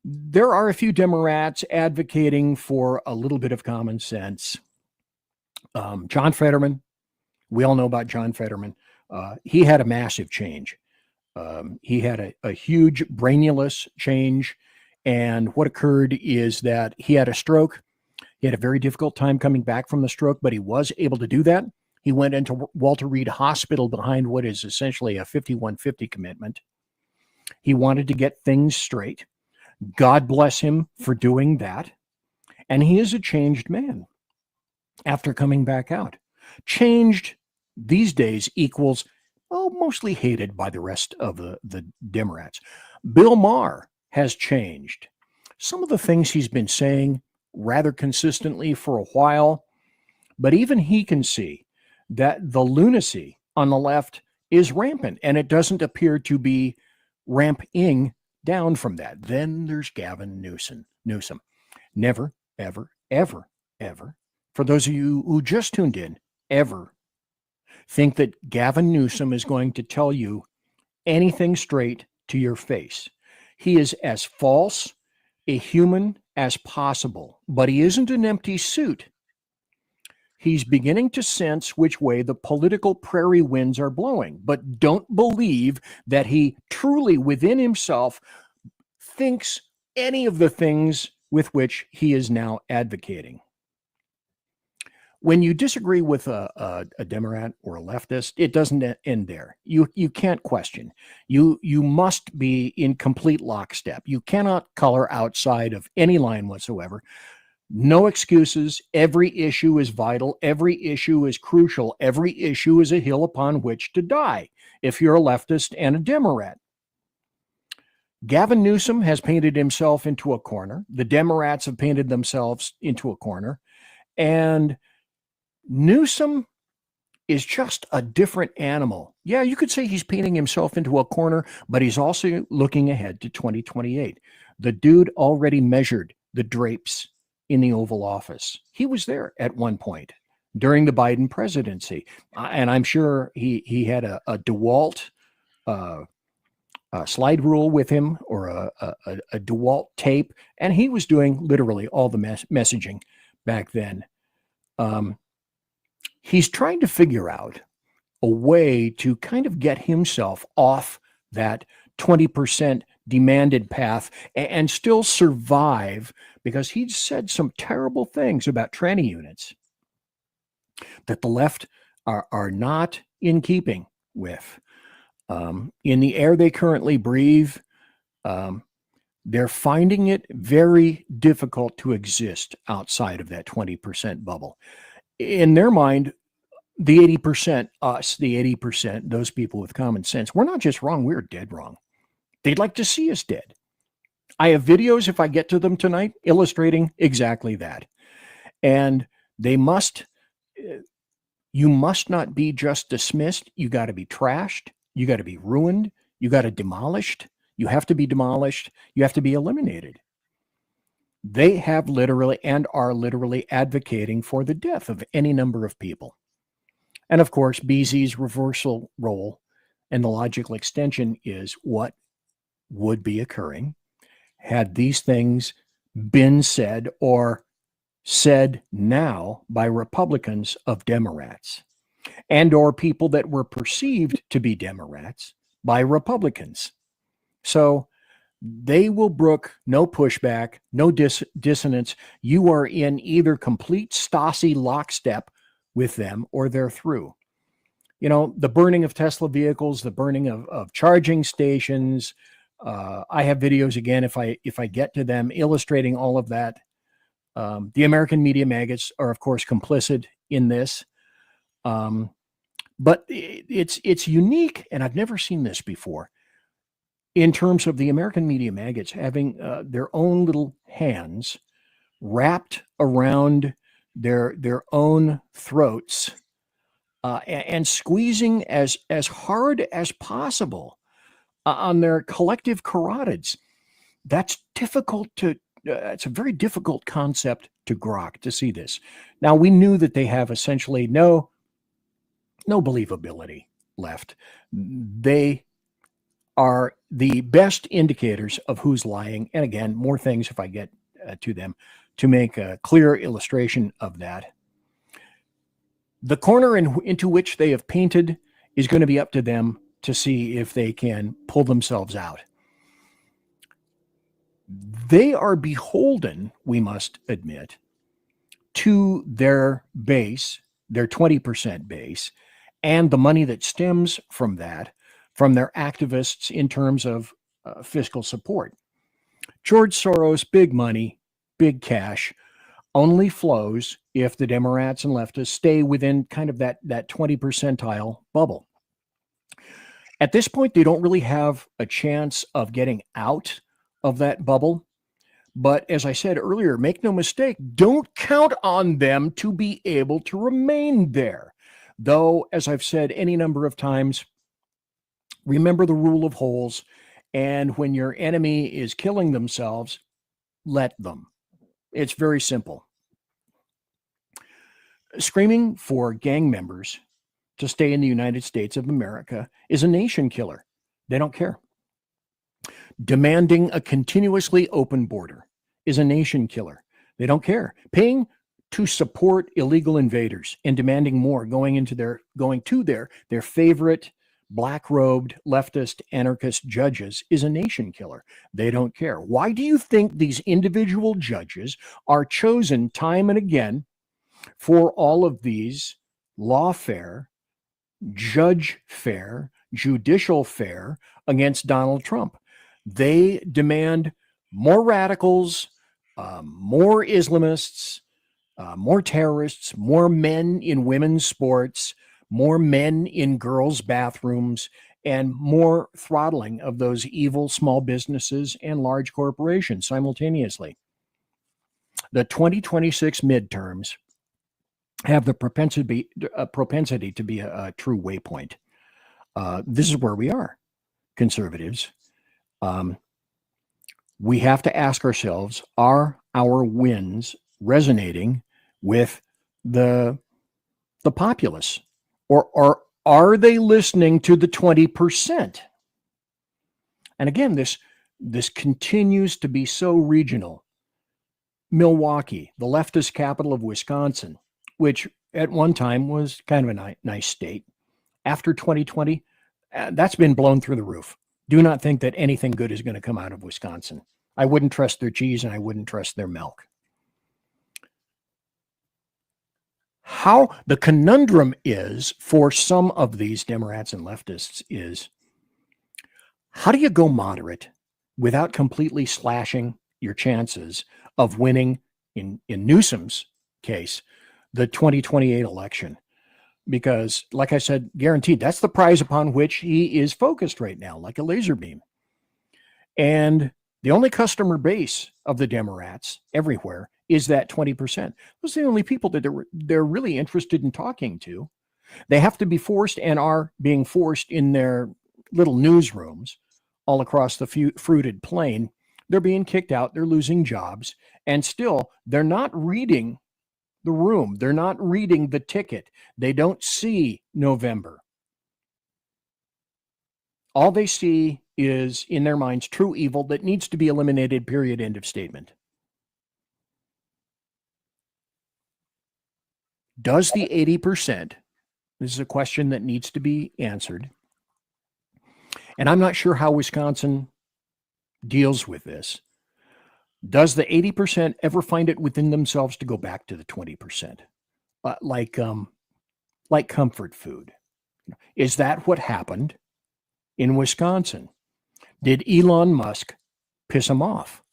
There are a few Democrats advocating for a little bit of common sense. John Fetterman, we all know about John Fetterman. He had a massive change. He had a huge brainless change. And what occurred is that he had a stroke. He had a very difficult time coming back from the stroke, but he was able to do that. He went into Walter Reed Hospital behind what is essentially a 5150 commitment. He wanted to get things straight. God bless him for doing that. And he is a changed man after coming back out. Changed these days equals, mostly hated by the rest of the Democrats. Bill Maher has changed. Some of the things he's been saying rather consistently for a while, but even he can see that the lunacy on the left is rampant, and it doesn't appear to be ramping down from that. Then there's Gavin Newsom. Never, ever, ever, ever, for those of you who just tuned in, ever think that Gavin Newsom is going to tell you anything straight to your face. He is as false a human as possible, but he isn't an empty suit. He's beginning to sense which way the political prairie winds are blowing, but don't believe that he truly within himself thinks any of the things with which he is now advocating. When you disagree with a Democrat or a leftist, it doesn't end there. You can't question. You must be in complete lockstep. You cannot color outside of any line whatsoever. No excuses. Every issue is vital. Every issue is crucial. Every issue is a hill upon which to die if you're a leftist and a Democrat. Gavin Newsom has painted himself into a corner. The Democrats have painted themselves into a corner. And Newsom is just a different animal. Yeah, you could say he's painting himself into a corner, but he's also looking ahead to 2028. The dude already measured the drapes in the Oval Office. He was there at one point during the Biden presidency. And I'm sure he had a DeWalt slide rule with him, or a DeWalt tape, and he was doing literally all the messaging back then. He's trying to figure out a way to kind of get himself off that 20% demanded path and still survive, because he'd said some terrible things about tranny units that the left are not in keeping with. In the air they currently breathe, they're finding it very difficult to exist outside of that 20% bubble. In their mind, the 80%, us, the 80%, those people with common sense, we're not just wrong, we're dead wrong. They'd like to see us dead. I have videos, if I get to them tonight, illustrating exactly that. And you must not be just dismissed. You got to be trashed. You got to be ruined. You got to demolished. You have to be demolished. You have to be eliminated. They have literally and are literally advocating for the death of any number of people. And of course, BZ's reversal role and the logical extension is what would be occurring had these things been said, or said now, by Republicans of Democrats, and or people that were perceived to be Democrats by Republicans. So they will brook no pushback, no dissonance. You are in either complete Stasi lockstep with them, or they're through. You know, the burning of Tesla vehicles, the burning of charging stations. I have videos, again, if I get to them, illustrating all of that. The American media maggots are, of course, complicit in this. But it's unique, and I've never seen this before, in terms of the American media maggots having their own little hands wrapped around their own throats and squeezing as hard as possible on their collective carotids. That's difficult to, it's a very difficult concept to grok, to see this. Now, we knew that they have essentially no believability left. They are the best indicators of who's lying. And again, more things if I get to them to make a clear illustration of that. The corner into which they have painted is going to be up to them to see if they can pull themselves out. They are beholden, we must admit, to their base, their 20% base, and the money that stems from that, from their activists in terms of fiscal support. George Soros, big money, big cash, only flows if the Democrats and leftists stay within kind of that 20 percentile bubble. At this point, they don't really have a chance of getting out of that bubble. But as I said earlier, make no mistake, don't count on them to be able to remain there. Though, as I've said any number of times, remember the rule of holes And when your enemy is killing themselves, let them. It's very simple. Screaming for gang members to stay in the United States of America is a nation killer. They don't care. Demanding a continuously open border is a nation killer. They don't care. Paying to support illegal invaders and demanding more going to their favorite black-robed leftist anarchist judges is a nation killer. They don't care. Why do you think these individual judges are chosen time and again for all of these lawfare, judge-fare, judicial fare against Donald Trump? They demand more radicals, more Islamists, more terrorists, more men in women's sports, more men in girls' bathrooms, and more throttling of those evil small businesses and large corporations simultaneously. The 2026 midterms have the propensity to be a true waypoint. This is where we are, conservatives. We have to ask ourselves, are our wins resonating with the populace? Or are they listening to the 20%? And again, this continues to be so regional. Milwaukee, the leftist capital of Wisconsin, which at one time was kind of a nice state. After 2020, that's been blown through the roof. Do not think that anything good is going to come out of Wisconsin. I wouldn't trust their cheese and I wouldn't trust their milk. How the conundrum is for some of these Democrats and leftists is, how do you go moderate without completely slashing your chances of winning, in Newsom's case, the 2028 election? Because, like I said, guaranteed, that's the prize upon which he is focused right now, like a laser beam. And the only customer base of the Democrats everywhere is that 20%. Those are the only people that they're really interested in talking to. They have to be forced and are being forced in their little newsrooms all across the fruited plain. They're being kicked out. They're losing jobs. And still, they're not reading the room. They're not reading the ticket. They don't see November. All they see is, in their minds, true evil that needs to be eliminated, period, end of statement. Does the 80%, this is a question that needs to be answered, and I'm not sure how Wisconsin deals with this. Does the 80% ever find it within themselves to go back to the 20%? Like comfort food. Is that what happened in Wisconsin? Did Elon Musk piss him off?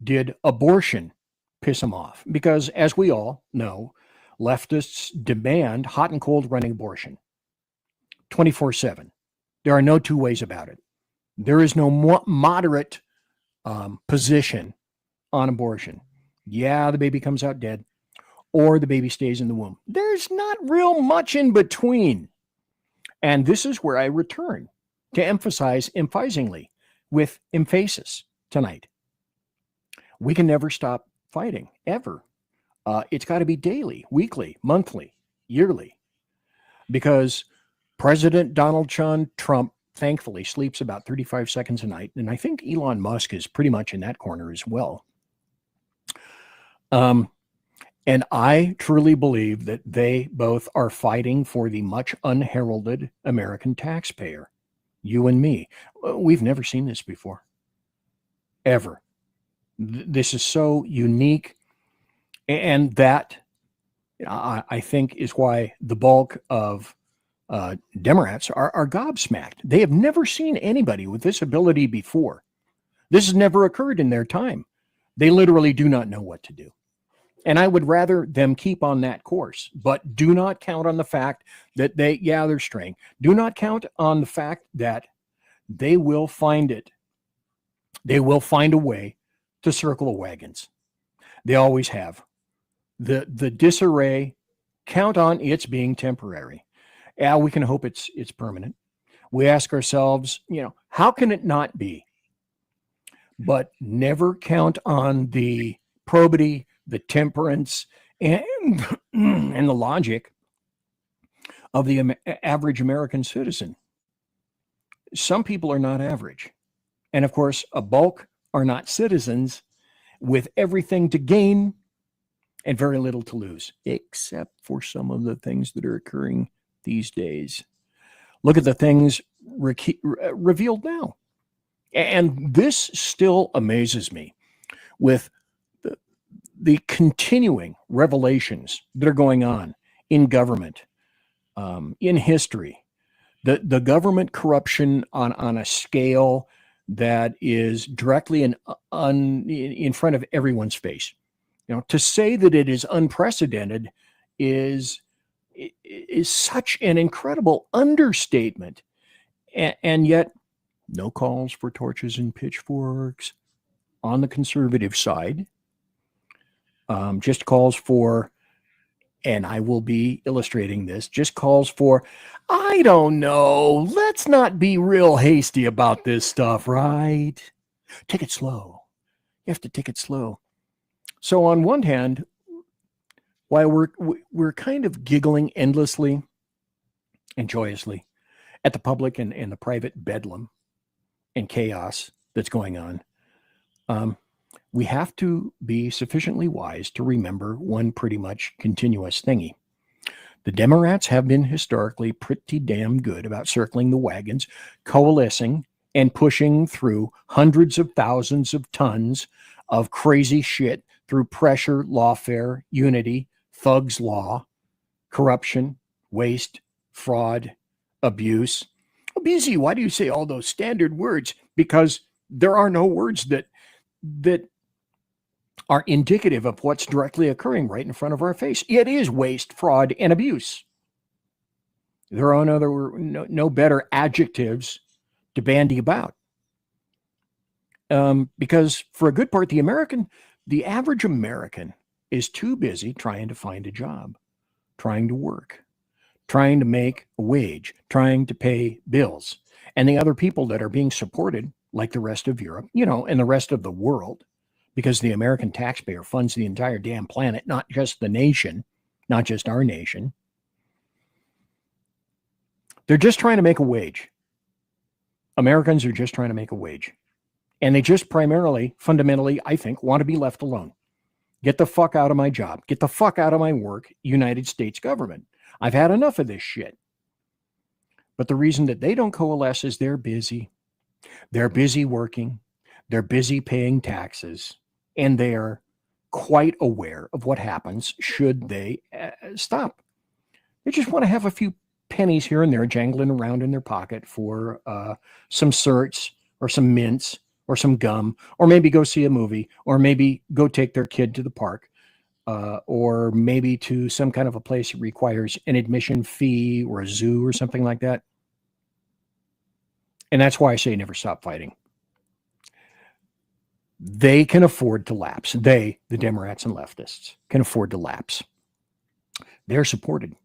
Did abortion piss him off? Because as we all know, leftists demand hot and cold running abortion 24/7. There are no two ways about it. There is no moderate position on abortion. Yeah, the baby comes out dead, or the baby stays in the womb. There's not real much in between. And this is where I return to emphasize emphasizingly with emphasis tonight. We can never stop fighting, ever. It's got to be daily, weekly, monthly, yearly, because President Donald John Trump thankfully sleeps about 35 seconds a night. And I think Elon Musk is pretty much in that corner as well. And I truly believe that they both are fighting for the much unheralded American taxpayer, you and me. We've never seen this before, ever. This is so unique. And that, I think, is why the bulk of Democrats are gobsmacked. They have never seen anybody with this ability before. This has never occurred in their time. They literally do not know what to do. And I would rather them keep on that course, but do not count on the fact that they're straying. Do not count on the fact that they will find it. They will find a way to circle the wagons. They always have. The disarray, count on it's being temporary. We can hope it's permanent. We ask ourselves, how can it not be but never count on the probity, the temperance, and and the logic of the average American citizen. Some people are not average. And of course, a bulk are not citizens with everything to gain and very little to lose, except for some of the things that are occurring these days. Look at the things revealed now. And this still amazes me with the continuing revelations that are going on in government, in history, the government corruption on a scale that is directly in front of everyone's face. You know, to say that it is unprecedented is such an incredible understatement, and yet no calls for torches and pitchforks on the conservative side. Just calls for, and I will be illustrating this, just calls for, I don't know, let's not be real hasty about this stuff, right? Take it slow. You have to take it slow. So on one hand, while we're kind of giggling endlessly and joyously at the public and the private bedlam and chaos that's going on, we have to be sufficiently wise to remember one pretty much continuous thingy. The Democrats have been historically pretty damn good about circling the wagons, coalescing, and pushing through hundreds of thousands of tons of crazy shit through pressure, lawfare, unity, thugs law, corruption, waste, fraud, abuse. Well, BZ, why do you say all those standard words? Because there are no words that are indicative of what's directly occurring right in front of our face. It is waste, fraud, and abuse. There are no better adjectives to bandy about. Because for a good part, the average American is too busy trying to find a job, trying to work, trying to make a wage, trying to pay bills. And the other people that are being supported, like the rest of Europe, and the rest of the world, because the American taxpayer funds the entire damn planet, not just the nation, not just our nation. They're just trying to make a wage. Americans are just trying to make a wage. And they just primarily, fundamentally, I think, want to be left alone. Get the fuck out of my job. Get the fuck out of my work, United States government. I've had enough of this shit. But the reason that they don't coalesce is they're busy. They're busy working. They're busy paying taxes. And they are quite aware of what happens should they stop. They just want to have a few pennies here and there jangling around in their pocket for some certs or some mints or some gum, or maybe go see a movie, or maybe go take their kid to the park, or maybe to some kind of a place that requires an admission fee or a zoo or something like that. And that's why I say never stop fighting. They can afford to lapse. They, the Democrats and leftists, can afford to lapse. They're supported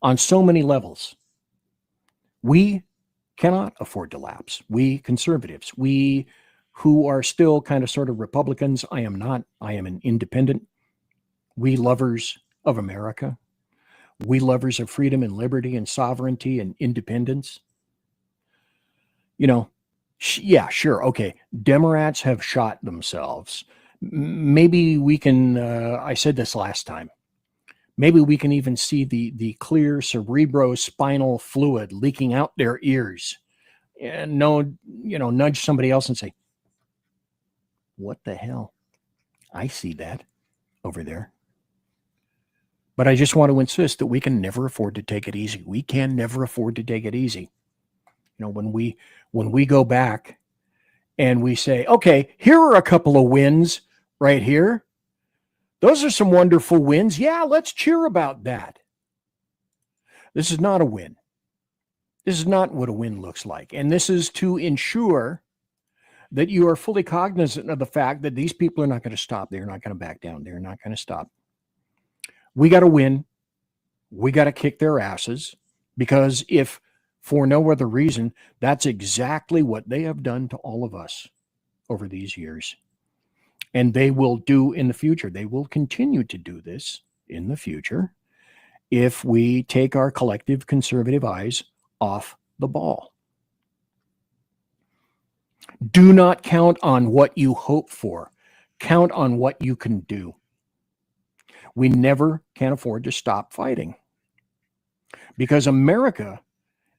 on so many levels. We cannot afford to lapse. We conservatives, we who are still kind of sort of Republicans, I am not. I am an independent. We lovers of America. We lovers of freedom and liberty and sovereignty and independence. Yeah, sure. Okay. Democrats have shot themselves. Maybe we can, I said this last time, maybe we can even see the clear cerebrospinal fluid leaking out their ears and nudge somebody else and say, what the hell? I see that over there. But I just want to insist that we can never afford to take it easy. We can never afford to take it easy. When we go back and we say, okay, here are a couple of wins right here. Those are some wonderful wins. Yeah, let's cheer about that. This is not a win. This is not what a win looks like. And this is to ensure that you are fully cognizant of the fact that these people are not going to stop. They're not going to back down. They're not going to stop. We got to win. We got to kick their asses, because if for no other reason, that's exactly what they have done to all of us over these years. And they will do in the future. They will continue to do this in the future if we take our collective conservative eyes off the ball. Do not count on what you hope for. Count on what you can do. We never can afford to stop fighting, because America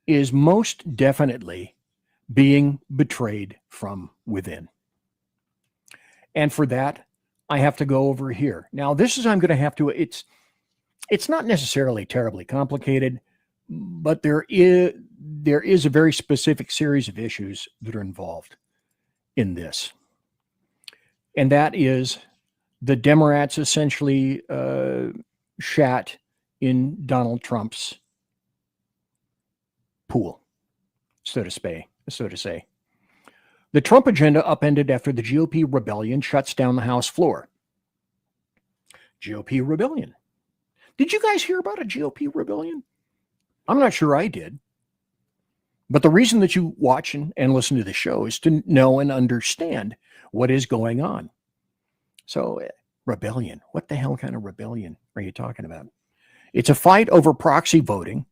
is most definitely being betrayed from within. And for that, I have to go over here. Now, this is, I'm going to have to, it's not necessarily terribly complicated, but there is a very specific series of issues that are involved in this. And that is the Democrats essentially shat in Donald Trump's pool, so to say. The Trump agenda upended after the GOP rebellion shuts down the House floor. GOP rebellion. Did you guys hear about a GOP rebellion? I'm not sure I did. But the reason that you watch and listen to the show is to know and understand what is going on. So, rebellion. What the hell kind of rebellion are you talking about? It's a fight over proxy voting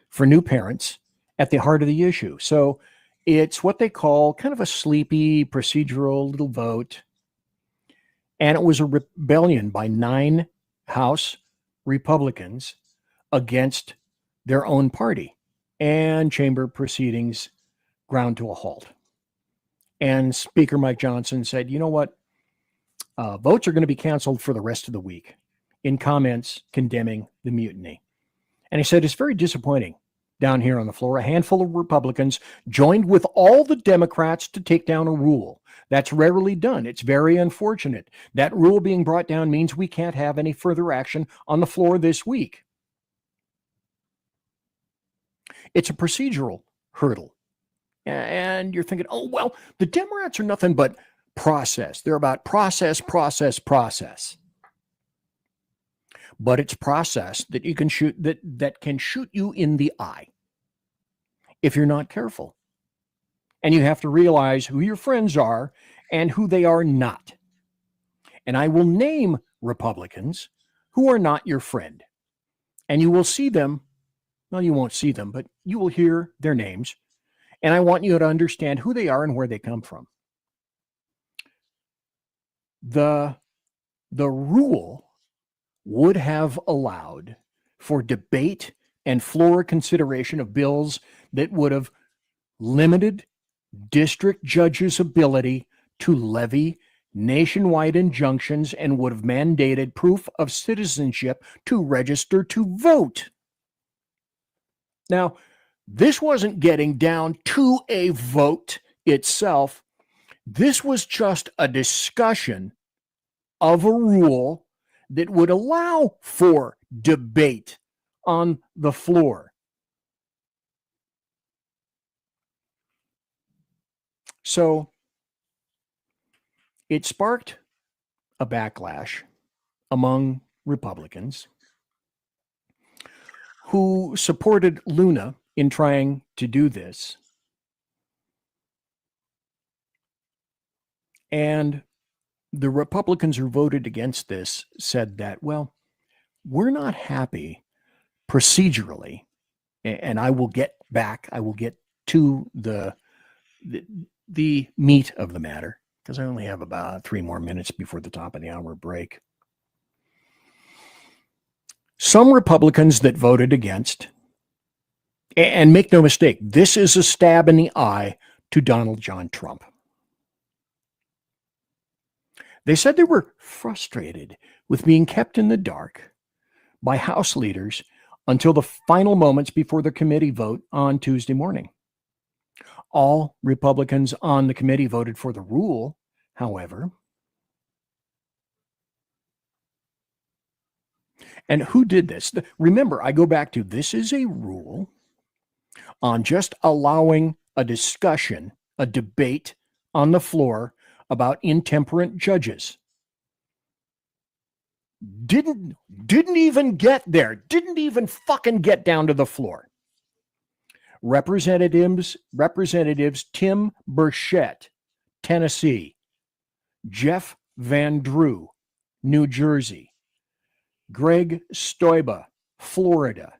for new parents at the heart of the issue. So, it's what they call kind of a sleepy procedural little vote. And it was a rebellion by 9 House Republicans against their own party. And chamber proceedings ground to a halt. And Speaker Mike Johnson said, you know what? Votes are going to be canceled for the rest of the week in comments condemning the mutiny. And he said, it's very disappointing. Down here on the floor, a handful of Republicans joined with all the Democrats to take down a rule. That's rarely done. It's very unfortunate. That rule being brought down means we can't have any further action on the floor this week. It's a procedural hurdle. And you're thinking, oh, well, the Democrats are nothing but process. They're about process. But it's process that you can shoot that can shoot you in the eye if you're not careful. And you have to realize who your friends are and who they are not. And I will name Republicans who are not your friend. And you will see them. Well, you won't see them, but you will hear their names. And I want you to understand who they are and where they come from. The rule would have allowed for debate and floor consideration of bills that would have limited district judges' ability to levy nationwide injunctions and would have mandated proof of citizenship to register to vote. Now, this wasn't getting down to a vote itself. This was just a discussion of a rule that would allow for debate on the floor. So it sparked a backlash among Republicans who supported Luna in trying to do this. And the Republicans who voted against this said that, well, we're not happy procedurally, and I will get to the meat of the matter, because I only have about 3 more minutes before the top of the hour break. Some Republicans that voted against, and make no mistake, this is a stab in the eye to Donald John Trump. They said they were frustrated with being kept in the dark by House leaders until the final moments before the committee vote on Tuesday morning. All Republicans on the committee voted for the rule, however. And who did this? Remember, I go back to this is a rule on just allowing a discussion, a debate on the floor about intemperate judges. Didn't even get there. Didn't even fucking get down to the floor. Representatives Tim Burchett, Tennessee, Jeff Van Drew, New Jersey. Greg Stoiber, Florida.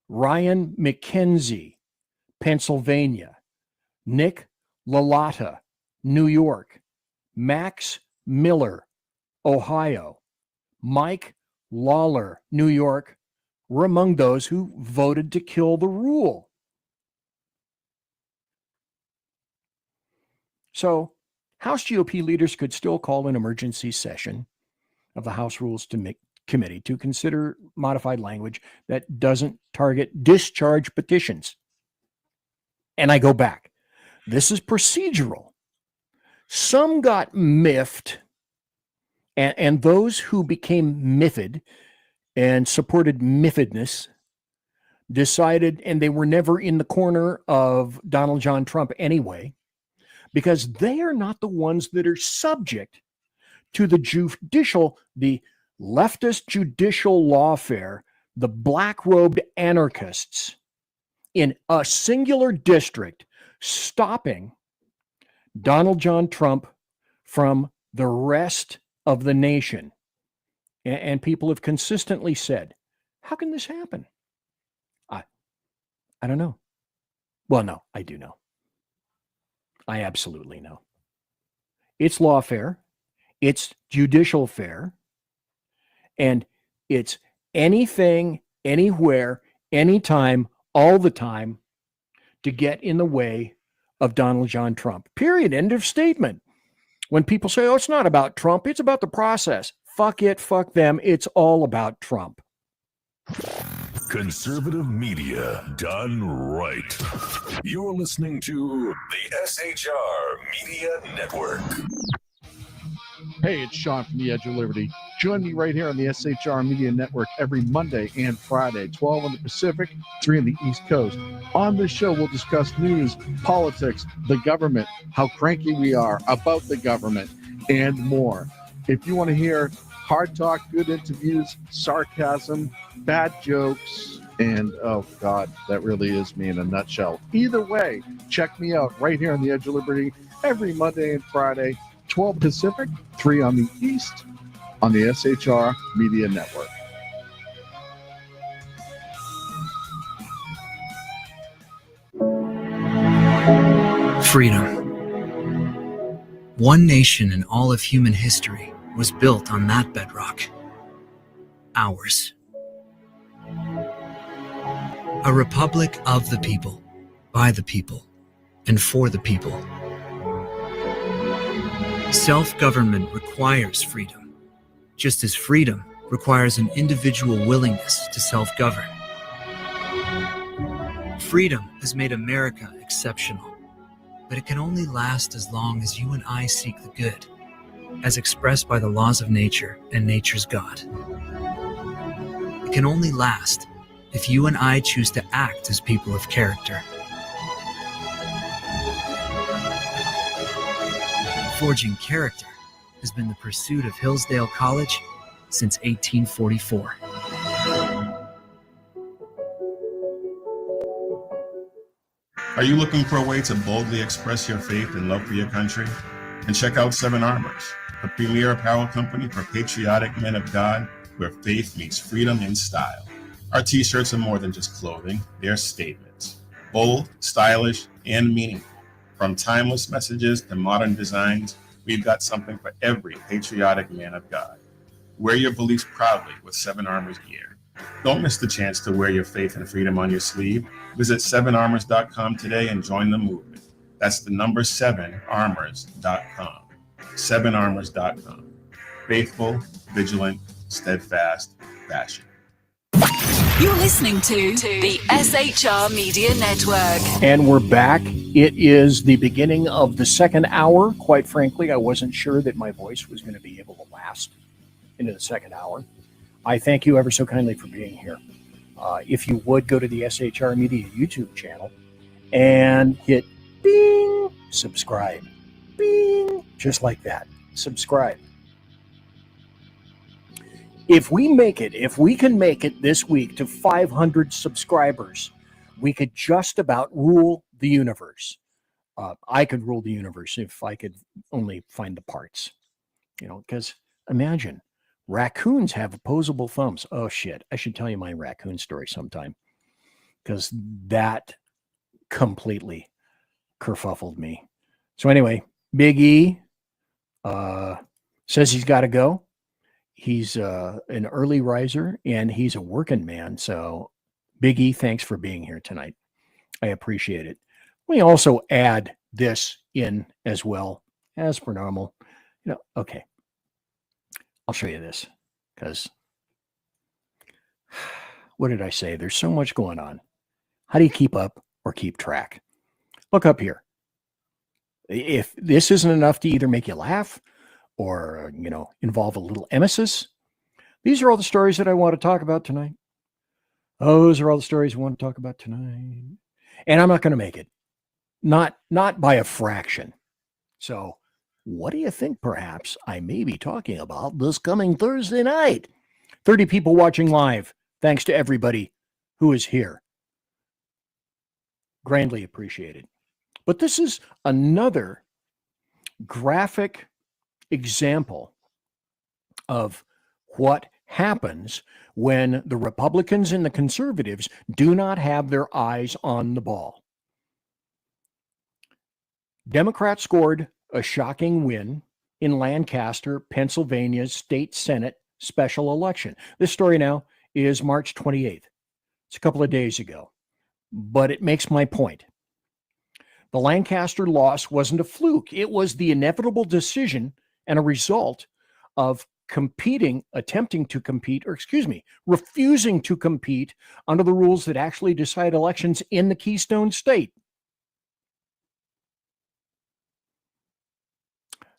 Ryan McKenzie, Pennsylvania. Nick Lalata, New York. Max Miller, Ohio. Mike Lawler, New York, were among those who voted to kill the rule. So, House GOP leaders could still call an emergency session of the House Rules Committee to consider modified language that doesn't target discharge petitions. And I go back. This is procedural. Some got miffed, and those who became miffed and supported miffedness decided, and they were never in the corner of Donald John Trump anyway, because they are not the ones that are subject to the leftist judicial lawfare, the black-robed anarchists in a singular district stopping Donald John Trump from the rest of the nation. And people have consistently said, how can this happen? I don't know. Well, no, I do know. I absolutely know. It's lawfare. It's judicial fare. And it's anything, anywhere, anytime, all the time to get in the way of Donald John Trump. Period. End of statement. When people say, oh, it's not about Trump, it's about the process. Fuck it, fuck them. It's all about Trump. Conservative media done right. You're listening to the SHR Media Network. Hey, it's Sean from the Edge of Liberty. Join me right here on the SHR Media Network every Monday and Friday, 12 on the Pacific, 3 on the East Coast. On this show, we'll discuss news, politics, the government, how cranky we are about the government, and more. If you want to hear hard talk, good interviews, sarcasm, bad jokes, and oh God, that really is me in a nutshell. Either way, check me out right here on the Edge of Liberty every Monday and Friday, 12 Pacific, 3 on the East, on the SHR Media Network. Freedom. One nation in all of human history was built on that bedrock. Ours. A republic of the people, by the people, and for the people. Self-government requires freedom, just as freedom requires an individual willingness to self-govern. Freedom has made America exceptional, but it can only last as long as you and I seek the good, as expressed by the laws of nature and nature's God. It can only last if you and I choose to act as people of character. Forging character has been the pursuit of Hillsdale College since 1844. Are you looking for a way to boldly express your faith and love for your country? And check out Seven Armors, the premier apparel company for patriotic men of God, where faith meets freedom in style. Our t-shirts are more than just clothing, they're statements. Bold, stylish, and meaningful. From timeless messages to modern designs, we've got something for every patriotic man of God. Wear your beliefs proudly with Seven Armors gear. Don't miss the chance to wear your faith and freedom on your sleeve. Visit 7armors.com today and join the movement. That's the number 7armors.com. 7armors.com. Faithful, vigilant, steadfast, passion. You're listening to the SHR Media Network. And we're back. It is the beginning of the second hour. Quite frankly, I wasn't sure that my voice was going to be able to last into the second hour. I thank you ever so kindly for being here. If you would go to the SHR Media YouTube channel and hit bing, subscribe, bing, just like that. Subscribe. If we can make it this week to 500 subscribers, we could just about rule the universe. I could rule the universe if I could only find the parts. Because imagine raccoons have opposable thumbs. Oh, shit. I should tell you my raccoon story sometime, because that completely kerfuffled me. So anyway, Big E says he's got to go. He's an early riser and he's a working man. So Big E, thanks for being here tonight. I appreciate it. Let me also add this in as well, as per normal. Okay. I'll show you this, because what did I say? There's so much going on. How do you keep up or keep track? Look up here. If this isn't enough to either make you laugh or, involve a little emesis, these are all the stories that I want to talk about tonight. Those are all the stories I want to talk about tonight. And I'm not going to make it. Not by a fraction. So what do you think perhaps I may be talking about this coming Thursday night? 30 people watching live. Thanks to everybody who is here. Grandly appreciated. But this is another graphic example of what happens when the Republicans and the conservatives do not have their eyes on the ball. Democrats scored a shocking win in Lancaster, Pennsylvania's state Senate special election. This story now is March 28th. It's a couple of days ago, but it makes my point. The Lancaster loss wasn't a fluke. It was the inevitable decision and a result of refusing to compete under the rules that actually decide elections in the Keystone State.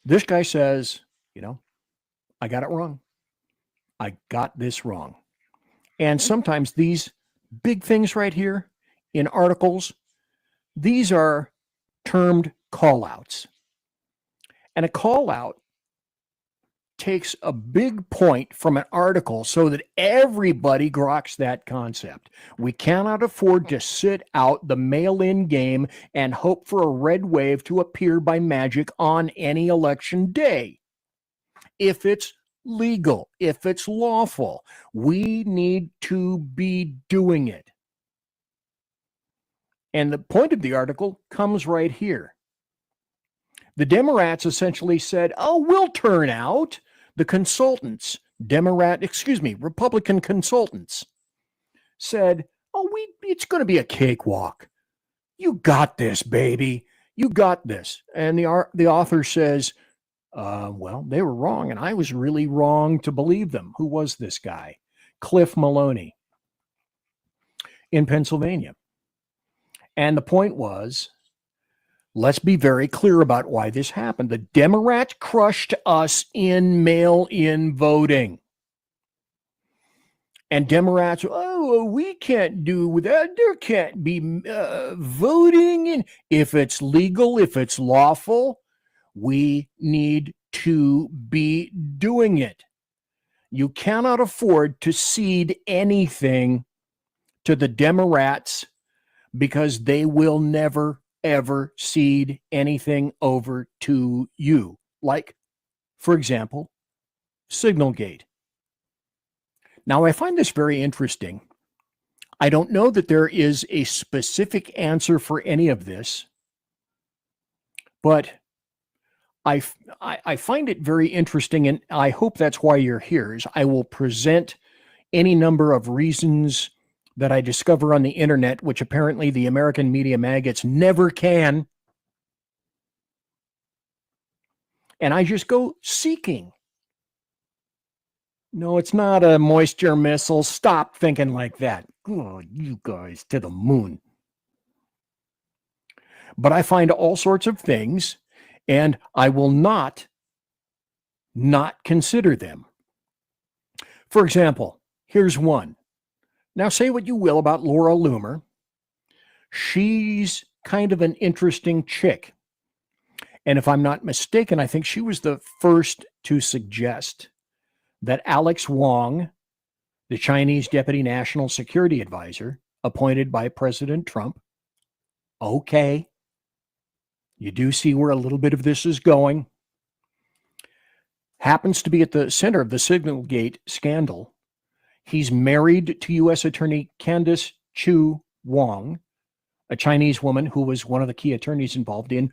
This guy says, I got it wrong. I got this wrong. And sometimes these big things right here in articles, these are termed call-outs. And a call-out takes a big point from an article so that everybody groks that concept. We cannot afford to sit out the mail-in game and hope for a red wave to appear by magic on any election day. If it's legal, if it's lawful, we need to be doing it. And the point of the article comes right here. The Democrats essentially said, we'll turn out. The consultants, Republican consultants said, it's going to be a cakewalk. You got this, baby. You got this. And the author says, they were wrong, and I was really wrong to believe them. Who was this guy? Cliff Maloney in Pennsylvania. And the point was, let's be very clear about why this happened. The Democrats crushed us in mail-in voting. And Democrats, we can't do that. There can't be voting. And if it's legal, if it's lawful, we need to be doing it. You cannot afford to cede anything to the Democrats, because they will never, ever cede anything over to you. Like, for example, Signalgate. Now, I find this very interesting. I don't know that there is a specific answer for any of this, but I find it very interesting, and I hope that's why you're here. Is I will present any number of reasons that I discover on the internet, which apparently the American media maggots never can. And I just go seeking. No, it's not a moisture missile. Stop thinking like that. Oh, you guys, to the moon. But I find all sorts of things, and I will not consider them. For example, here's one. Now, say what you will about Laura Loomer. She's kind of an interesting chick. And if I'm not mistaken, I think she was the first to suggest that Alex Wong, the Chinese Deputy National Security Advisor, appointed by President Trump, okay, you do see where a little bit of this is going. happens to be at the center of the Signalgate scandal. He's married to U.S. Attorney Candace Chu Wong, a Chinese woman who was one of the key attorneys involved in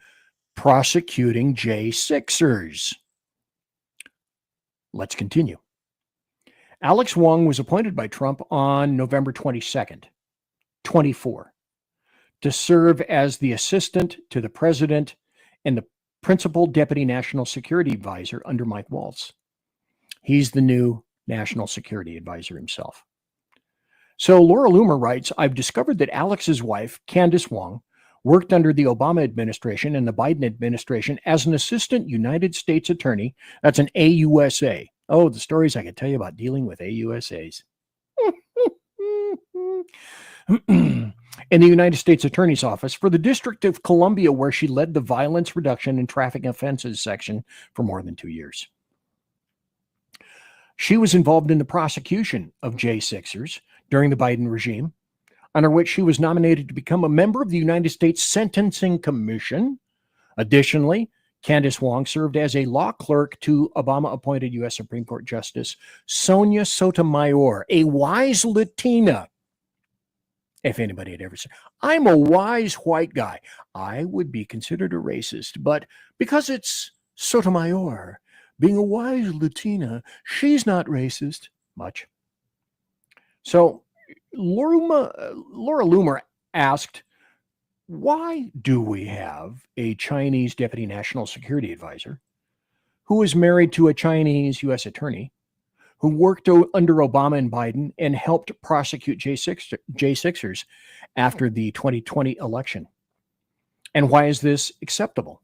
prosecuting J6ers. Let's continue. Alex Wong was appointed by Trump on November 22nd, 24, to serve as the assistant to the president and the principal deputy national security advisor under Mike Waltz. He's the new national security advisor himself. So Laura Loomer writes, I've discovered that Alex's wife, Candace Wong, worked under the Obama administration and the Biden administration as an assistant United States attorney. That's an AUSA. Oh, the stories I could tell you about dealing with AUSAs. In the United States Attorney's Office for the District of Columbia, where she led the Violence Reduction and Traffic Offenses section for more than 2 years. She was involved in the prosecution of J6ers during the Biden regime, under which she was nominated to become a member of the United States Sentencing Commission. Additionally, Candace Wong served as a law clerk to Obama-appointed U.S. Supreme Court Justice Sonia Sotomayor, a wise Latina. If anybody had ever said, I'm a wise white guy, I would be considered a racist. But because it's Sotomayor, being a wise Latina, she's not racist much. So Laura Loomer asked, why do we have a Chinese deputy national security advisor who is married to a Chinese U.S. attorney who worked under Obama and Biden and helped prosecute J6ers after the 2020 election? And why is this acceptable?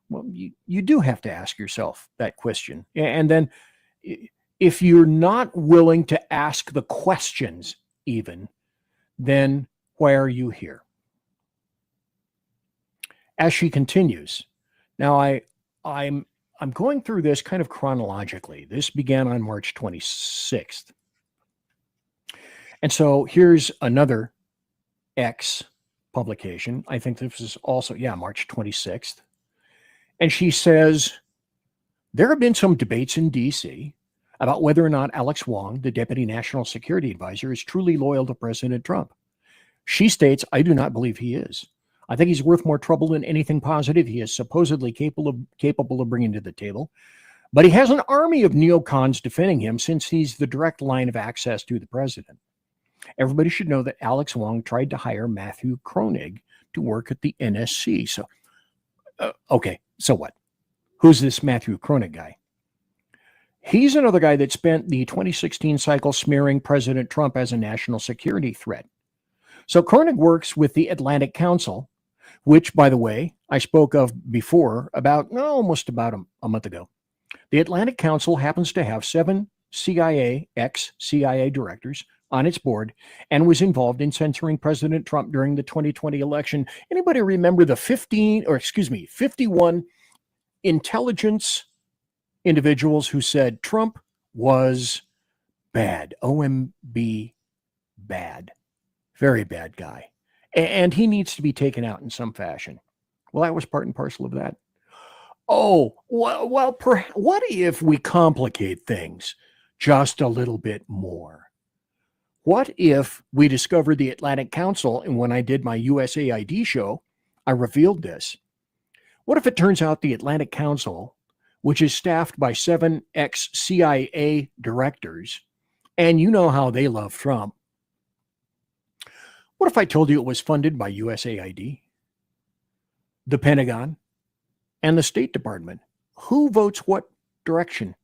Well, you do have to ask yourself that question. And then if you're not willing to ask the questions even, then why are you here? As she continues, now I'm going through this kind of chronologically. This began on March 26th. And so here's another X publication. I think this is also, March 26th. And she says, there have been some debates in D.C. about whether or not Alex Wong, the deputy national security advisor, is truly loyal to President Trump. She states, I do not believe he is. I think he's worth more trouble than anything positive he is supposedly capable of bringing to the table. But he has an army of neocons defending him since he's the direct line of access to the president. Everybody should know that Alex Wong tried to hire Matthew Kroenig to work at the NSC. So, okay, so what? Who's this Matthew Kroenig guy? He's another guy that spent the 2016 cycle smearing President Trump as a national security threat. So Kroenig works with the Atlantic Council, which, by the way, I spoke of before almost about a month ago. The Atlantic Council happens to have 7 ex-CIA directors on its board and was involved in censoring President Trump during the 2020 election. Anybody remember the 51 intelligence individuals who said Trump was bad, OMB bad, very bad guy, and he needs to be taken out in some fashion? Well, that was part and parcel of that. Oh, well, what if we complicate things just a little bit more? What if we discovered the Atlantic Council, and when I did my USAID show, I revealed this. What if it turns out the Atlantic Council, which is staffed by 7 ex-CIA directors, and you know how they love Trump. What if I told you it was funded by USAID, the Pentagon, and the State Department? Who votes what direction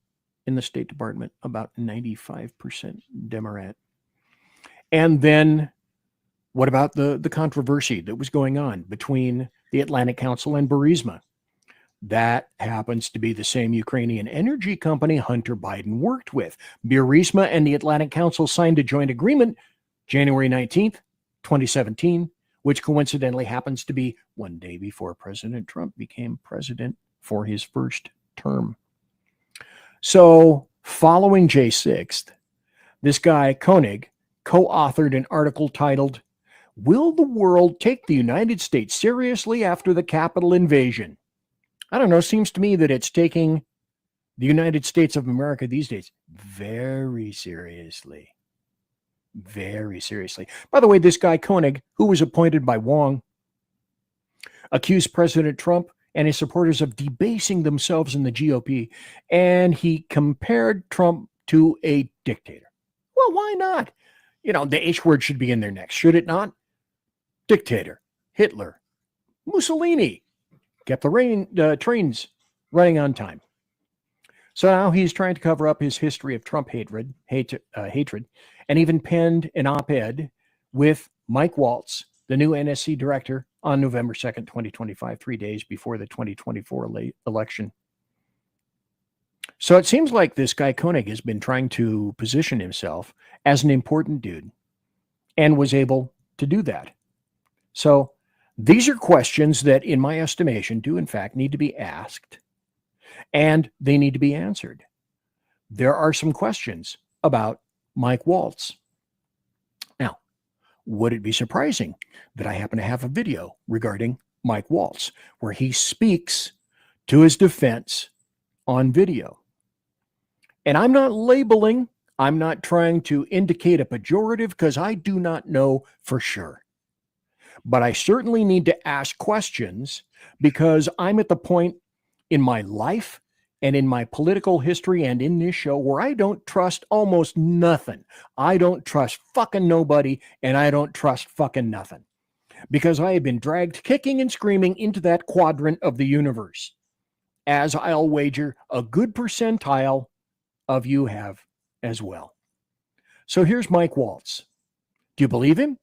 in the State Department? About 95% Democrat. And then what about the controversy that was going on between the Atlantic Council and Burisma? That happens to be the same Ukrainian energy company Hunter Biden worked with. Burisma and the Atlantic Council signed a joint agreement January 19th, 2017, which coincidentally happens to be one day before President Trump became president for his first term. So following J6th, this guy Koenig co-authored an article titled, "Will the World Take the United States Seriously After the Capitol Invasion?" I don't know, seems to me that it's taking the United States of America these days very seriously. Very seriously. By the way, this guy Koenig, who was appointed by Wong, accused President Trump and his supporters of debasing themselves in the GOP, and he compared Trump to a dictator. Well, why not? You know, the H word should be in there next, should it not? Dictator, Hitler, Mussolini kept the trains running on time. So now he's trying to cover up his history of Trump hatred, and even penned an op-ed with Mike Waltz, the new NSC director, on November 2nd, 2025, 3 days before the 2024 election. So it seems like this guy Koenig has been trying to position himself as an important dude and was able to do that. So these are questions that, in my estimation, do in fact need to be asked, and they need to be answered. There are some questions about Mike Waltz. Now, would it be surprising that I happen to have a video regarding Mike Waltz where he speaks to his defense on video? And I'm not labeling, I'm not trying to indicate a pejorative because I do not know for sure. But I certainly need to ask questions because I'm at the point in my life and in my political history and in this show where I don't trust almost nothing. I don't trust fucking nobody, and I don't trust fucking nothing. Because I have been dragged kicking and screaming into that quadrant of the universe, as I'll wager a good percentile of you have as well. So here's Mike Waltz. Do you believe him?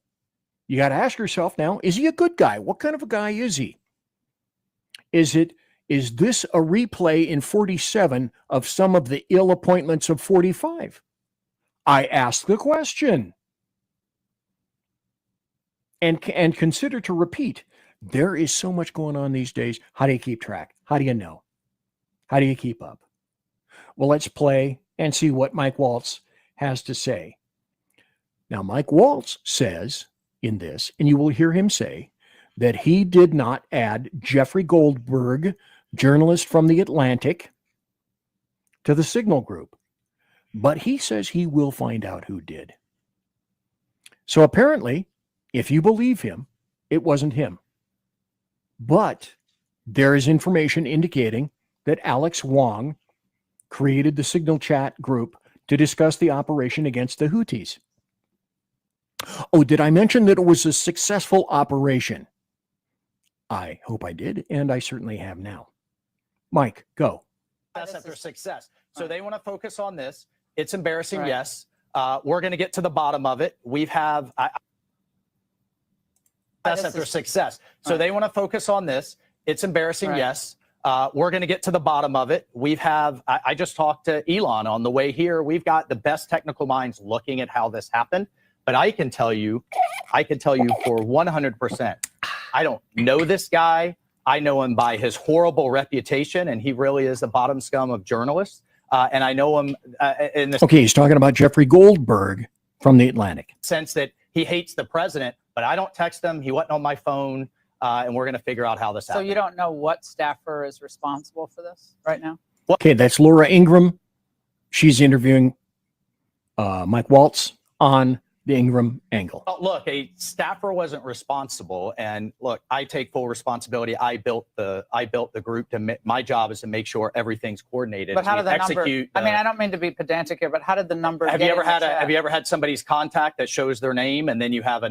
You got to ask yourself now, is he a good guy? What kind of a guy is he? Is this a replay in 47 of some of the ill appointments of 45? I ask the question. And consider to repeat. There is so much going on these days. How do you keep track? How do you know? How do you keep up? Well, let's play and see what Mike Waltz has to say. Now, Mike Waltz says in this, and you will hear him say, that he did not add Jeffrey Goldberg, journalist from The Atlantic, to the Signal group. But he says he will find out who did. So apparently, if you believe him, it wasn't him. But there is information indicating that Alex Wong created the Signal chat group to discuss the operation against the Houthis. Oh, did I mention that it was a successful operation? I hope I did, and I certainly have now. Mike, go. After success. So they want to focus on this. It's embarrassing, Right. yes. We're going to get to the bottom of it. After success. So they want to focus on this. It's embarrassing, Right. yes. We're going to get to the bottom of it. I just talked to Elon on the way here. We've got the best technical minds looking at how this happened. But I can tell you for 100%, I don't know this guy. I know him by his horrible reputation, and he really is the bottom scum of journalists. And I know him in the Okay, he's talking about Jeffrey Goldberg from The Atlantic. sense that he hates the president, but I don't text him. He wasn't on my phone, and we're going to figure out how this So happened. you don't know what staffer is responsible for this right now? Okay, that's Laura Ingram. She's interviewing Mike Waltz on the Ingram angle. Well, look, a staffer wasn't responsible, and look, I take full responsibility. I built the group. My job is to make sure everything's coordinated. But how We did the number? execute I mean, I don't mean to be pedantic here, but how did the number? Have get you ever in the had chat? have you ever had somebody's contact that shows their name, and then you have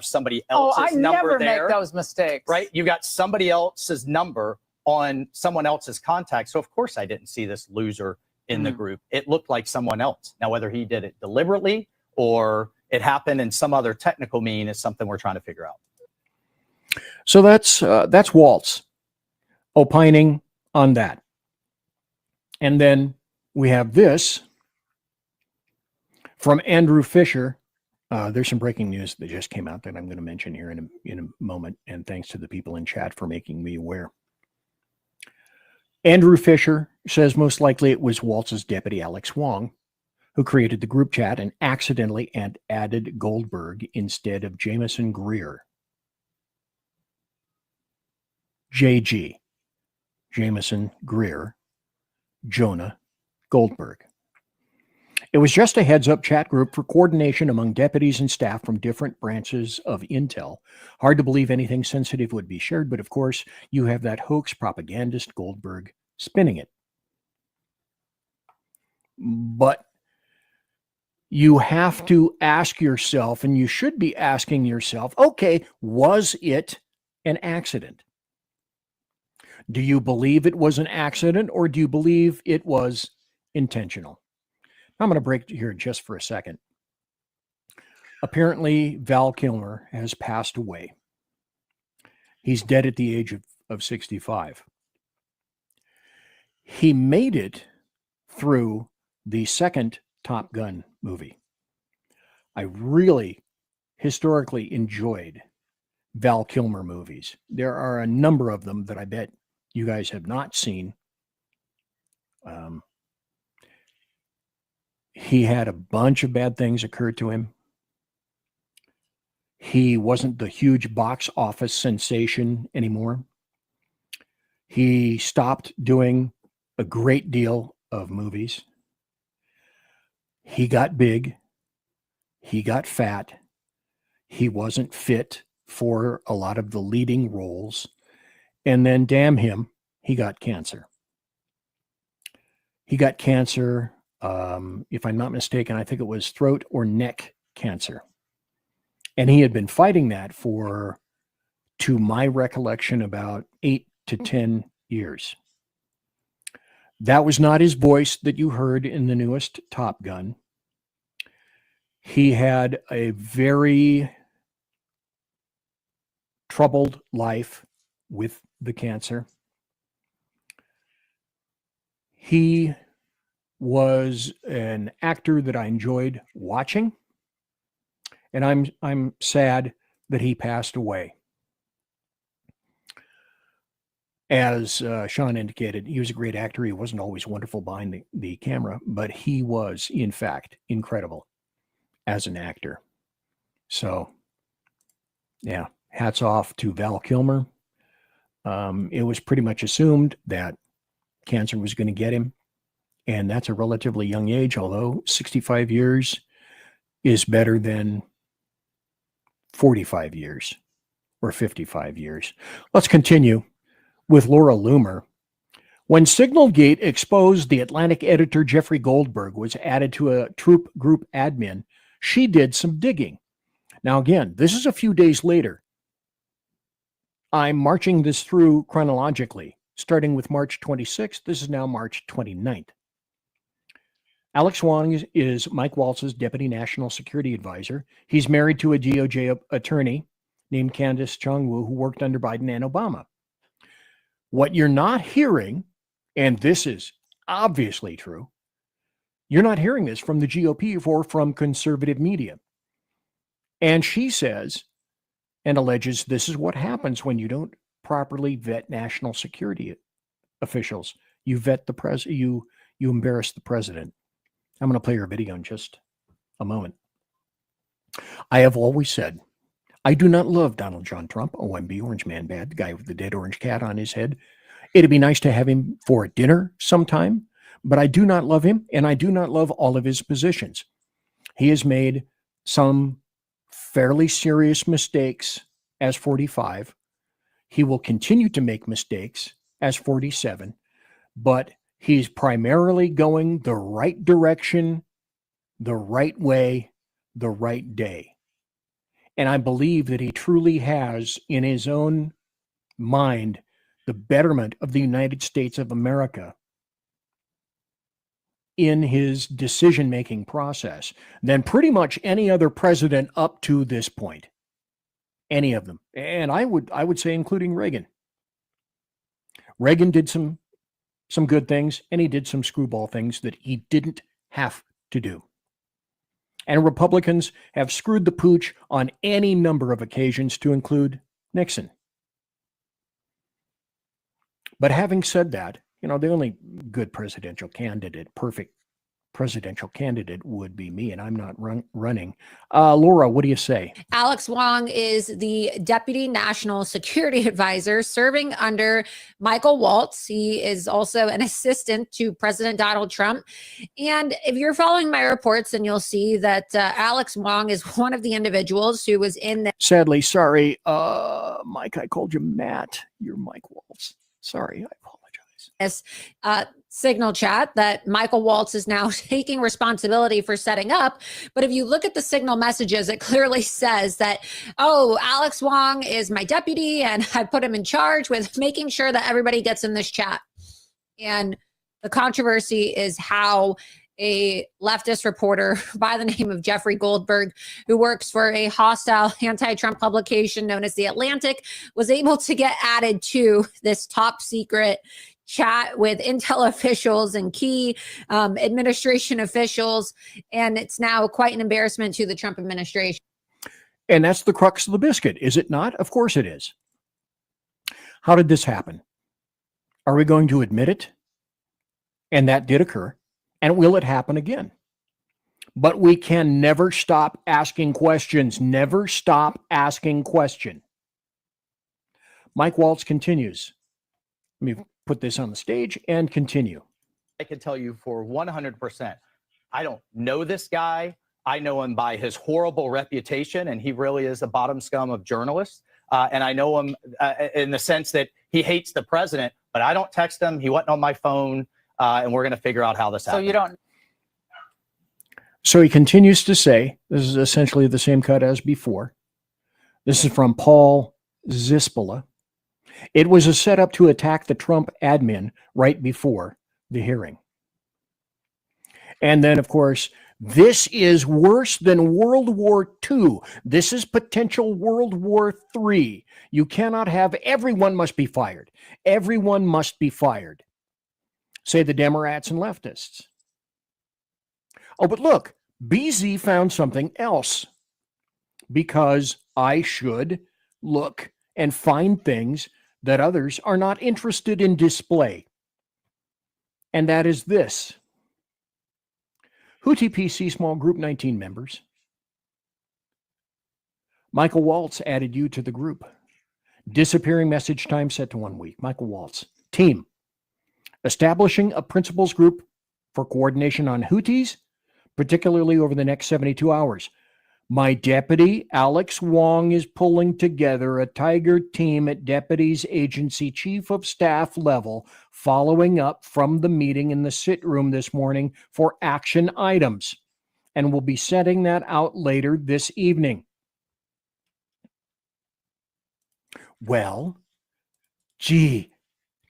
somebody Oh, else's I number never there? make those mistakes. Right? You got somebody else's number on someone else's contact. So of course I didn't see this loser in the group. It looked like someone else. Now, whether he did it deliberately or it happened in some other technical mean is something we're trying to figure out. So that's Waltz opining on that. And then we have this from Andrew Fisher. There's some breaking news that just came out that I'm going to mention here in a moment, and thanks to the people in chat for making me aware. Andrew Fisher says most likely it was Waltz's deputy, Alex Wong, who created the group chat and accidentally added Goldberg instead of Jameson Greer. JG, Jameson Greer, Jonah Goldberg. It was just a heads-up chat group for coordination among deputies and staff from different branches of Intel. Hard to believe anything sensitive would be shared, but of course, you have that hoax propagandist Goldberg spinning it. But you have to ask yourself, and you should be asking yourself, okay, was it an accident? Do you believe it was an accident, or do you believe it was intentional? I'm going to break here just for a second. Apparently, Val Kilmer has passed away. He's dead at the age of 65. He made it through the second Top Gun movie. I really historically enjoyed Val Kilmer movies. There are a number of them that I bet you guys have not seen. He had a bunch of bad things occur to him. He wasn't the huge box office sensation anymore. He stopped doing a great deal of movies. He got big. He got fat. He wasn't fit for a lot of the leading roles. And then, damn him, he got cancer. He got cancer, if I'm not mistaken, I think it was throat or neck cancer. And he had been fighting that for, to my recollection, about 8 to 10 years. That was not his voice that you heard in the newest Top Gun. He had a very troubled life with the cancer. He was an actor that I enjoyed watching, and I'm sad that he passed away. As Sean indicated, he was a great actor. He wasn't always wonderful behind the camera, but he was, in fact, incredible as an actor. So, yeah, hats off to Val Kilmer. It was pretty much assumed that cancer was going to get him, and that's a relatively young age, although 65 years is better than 45 years or 55 years. Let's continue with Laura Loomer. When Signalgate exposed the Atlantic editor Jeffrey Goldberg was added to a troop group admin, she did some digging. Now, again, this is a few days later. I'm marching this through chronologically, starting with March 26th. This is now March 29th. Alex Wong is Mike Waltz's Deputy National Security Advisor. He's married to a DOJ attorney named Candace Chongwu, who worked under Biden and Obama. What you're not hearing, and this is obviously true, you're not hearing this from the GOP or from conservative media. And she says and alleges this is what happens when you don't properly vet national security officials. You vet the president, you embarrass the president. I'm going to play her video in just a moment. I have always said, I do not love Donald John Trump, OMB, Orange Man Bad, the guy with the dead orange cat on his head. It'd be nice to have him for a dinner sometime, but I do not love him, and I do not love all of his positions. He has made some fairly serious mistakes as 45. He will continue to make mistakes as 47, but he's primarily going the right direction, the right way, the right day. And I believe that he truly has in his own mind the betterment of the United States of America in his decision-making process than pretty much any other president up to this point. Any of them. And I would say including Reagan. Reagan did some good things, and he did some screwball things that he didn't have to do. And Republicans have screwed the pooch on any number of occasions, to include Nixon. But having said that, the only good presidential candidate, perfect presidential candidate would be me, and I'm not running. Laura, what do you say? Alex Wong is the Deputy National Security Advisor serving under Michael Waltz. He is also an assistant to President Donald Trump. And if you're following my reports, then you'll see that Alex Wong is one of the individuals who was in the... Sadly, sorry, Mike, I called you Matt. You're Mike Waltz. Sorry, I apologize. Signal chat that Michael Waltz is now taking responsibility for setting up. But if you look at the Signal messages, it clearly says that, oh, Alex Wong is my deputy and I put him in charge with making sure that everybody gets in this chat. And the controversy is how a leftist reporter by the name of Jeffrey Goldberg, who works for a hostile anti-Trump publication known as The Atlantic, was able to get added to this top secret chat with intel officials and key administration officials. And it's now quite an embarrassment to the Trump administration. And that's the crux of the biscuit, is it not? Of course it is. How did this happen? Are we going to admit it? And that did occur. And will it happen again? But we can never stop asking questions. Never stop asking questions. Mike Waltz continues. Let me put this on the stage and continue. I can tell you for 100%, I don't know this guy. I know him by his horrible reputation, and he really is a bottom scum of journalists. And I know him in the sense that he hates the president, but I don't text him. He wasn't on my phone, and we're going to figure out how this happens. So you don't. So he continues to say, this is essentially the same cut as before. This is from Paul Zispola. It was a setup to attack the Trump admin right before the hearing. And then, of course, this is worse than World War II. This is potential World War III. You cannot have everyone must be fired. Everyone must be fired. Say the Democrats and leftists. Oh, but look, BZ found something else, because I should look and find things that others are not interested in display. And that is this. Houthi PC small group, 19 members. Michael Waltz added you to the group. Disappearing message time set to 1 week. Michael Waltz. Team. Establishing a principals group for coordination on Houthis, particularly over the next 72 hours. My deputy, Alex Wong, is pulling together a Tiger team at Deputies Agency Chief of Staff level, following up from the meeting in the sit room this morning for action items. And we'll be sending that out later this evening. Well, gee,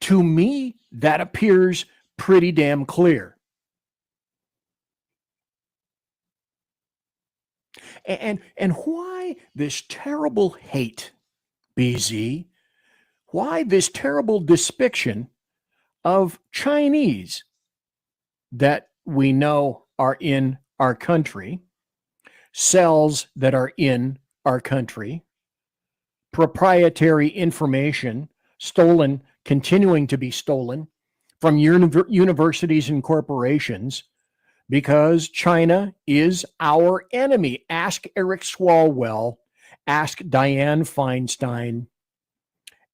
to me, that appears pretty damn clear. And why this terrible hate, BZ? Why this terrible depiction of Chinese that we know are in our country, cells that are in our country, proprietary information stolen, continuing to be stolen from universities and corporations, because China is our enemy. Ask Eric Swalwell, ask Dianne Feinstein,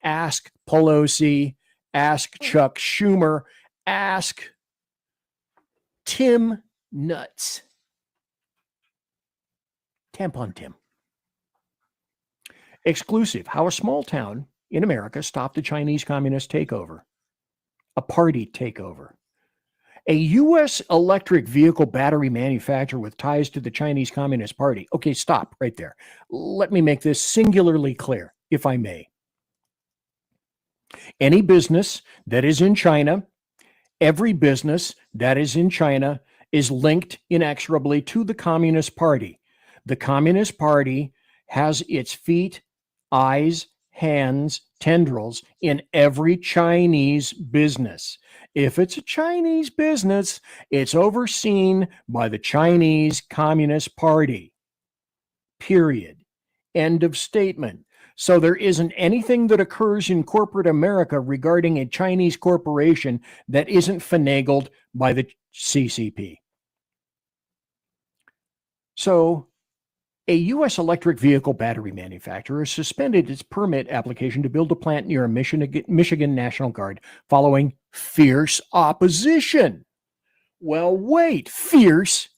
ask Pelosi, ask Chuck Schumer, ask Tim Nuts. Tampon Tim. Exclusive, how a small town in America stopped a Chinese communist takeover, a party takeover. A U.S. electric vehicle battery manufacturer with ties to the Chinese Communist Party. Okay, stop right there. Let me make this singularly clear, if I may. Any business that is in China, every business that is in China is linked inexorably to the Communist Party. The Communist Party has its feet, eyes, hands, tendrils in every Chinese business. If it's a Chinese business, it's overseen by the Chinese Communist Party. Period. End of statement. So there isn't anything that occurs in corporate America regarding a Chinese corporation that isn't finagled by the CCP. So, a U.S. electric vehicle battery manufacturer has suspended its permit application to build a plant near a Michigan National Guard following fierce opposition. Well, wait, fierce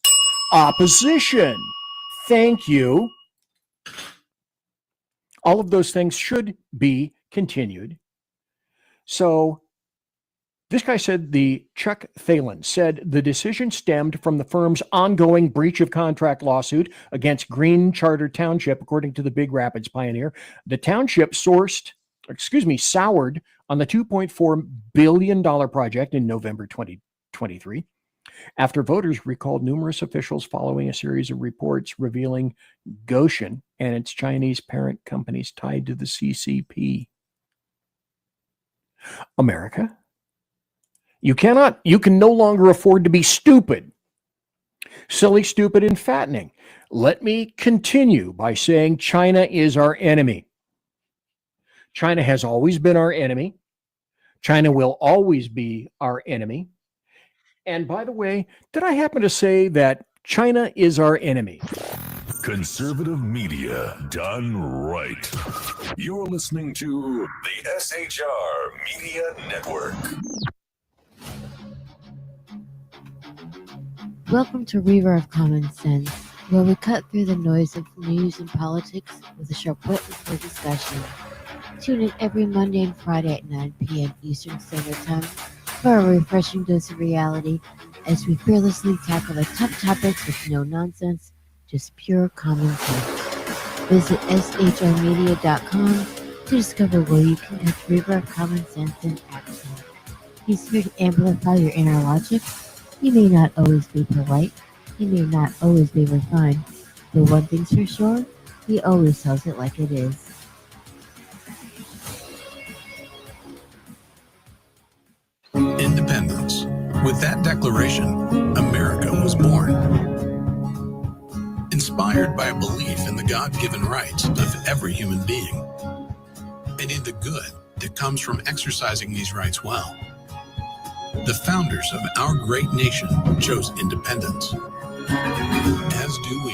opposition. Thank you. All of those things should be continued. So, this guy said, Chuck Thalen said the decision stemmed from the firm's ongoing breach of contract lawsuit against Green Charter Township, according to the Big Rapids Pioneer. The township soured on the $2.4 billion project in November 2023, after voters recalled numerous officials following a series of reports revealing Goshen and its Chinese parent companies tied to the CCP. America? You can no longer afford to be stupid. Silly, stupid, and fattening. Let me continue by saying China is our enemy. China has always been our enemy. China will always be our enemy. And by the way, did I happen to say that China is our enemy? Conservative media done right. You're listening to the SHR Media Network. Welcome to River of Common Sense, where we cut through the noise of news and politics with a sharp wit and clear discussion. Tune in every Monday and Friday at 9 p.m. Eastern Standard Time for a refreshing dose of reality as we fearlessly tackle the tough topics with no nonsense, just pure common sense. Visit shrmedia.com to discover where you can catch River of Common Sense in action. He's here to amplify your inner logic. He may not always be polite, he may not always be refined, but one thing's for sure, he always tells it like it is. Independence. With that declaration, America was born. Inspired by a belief in the God-given rights of every human being, and in the good that comes from exercising these rights well. The founders of our great nation chose independence. As do we.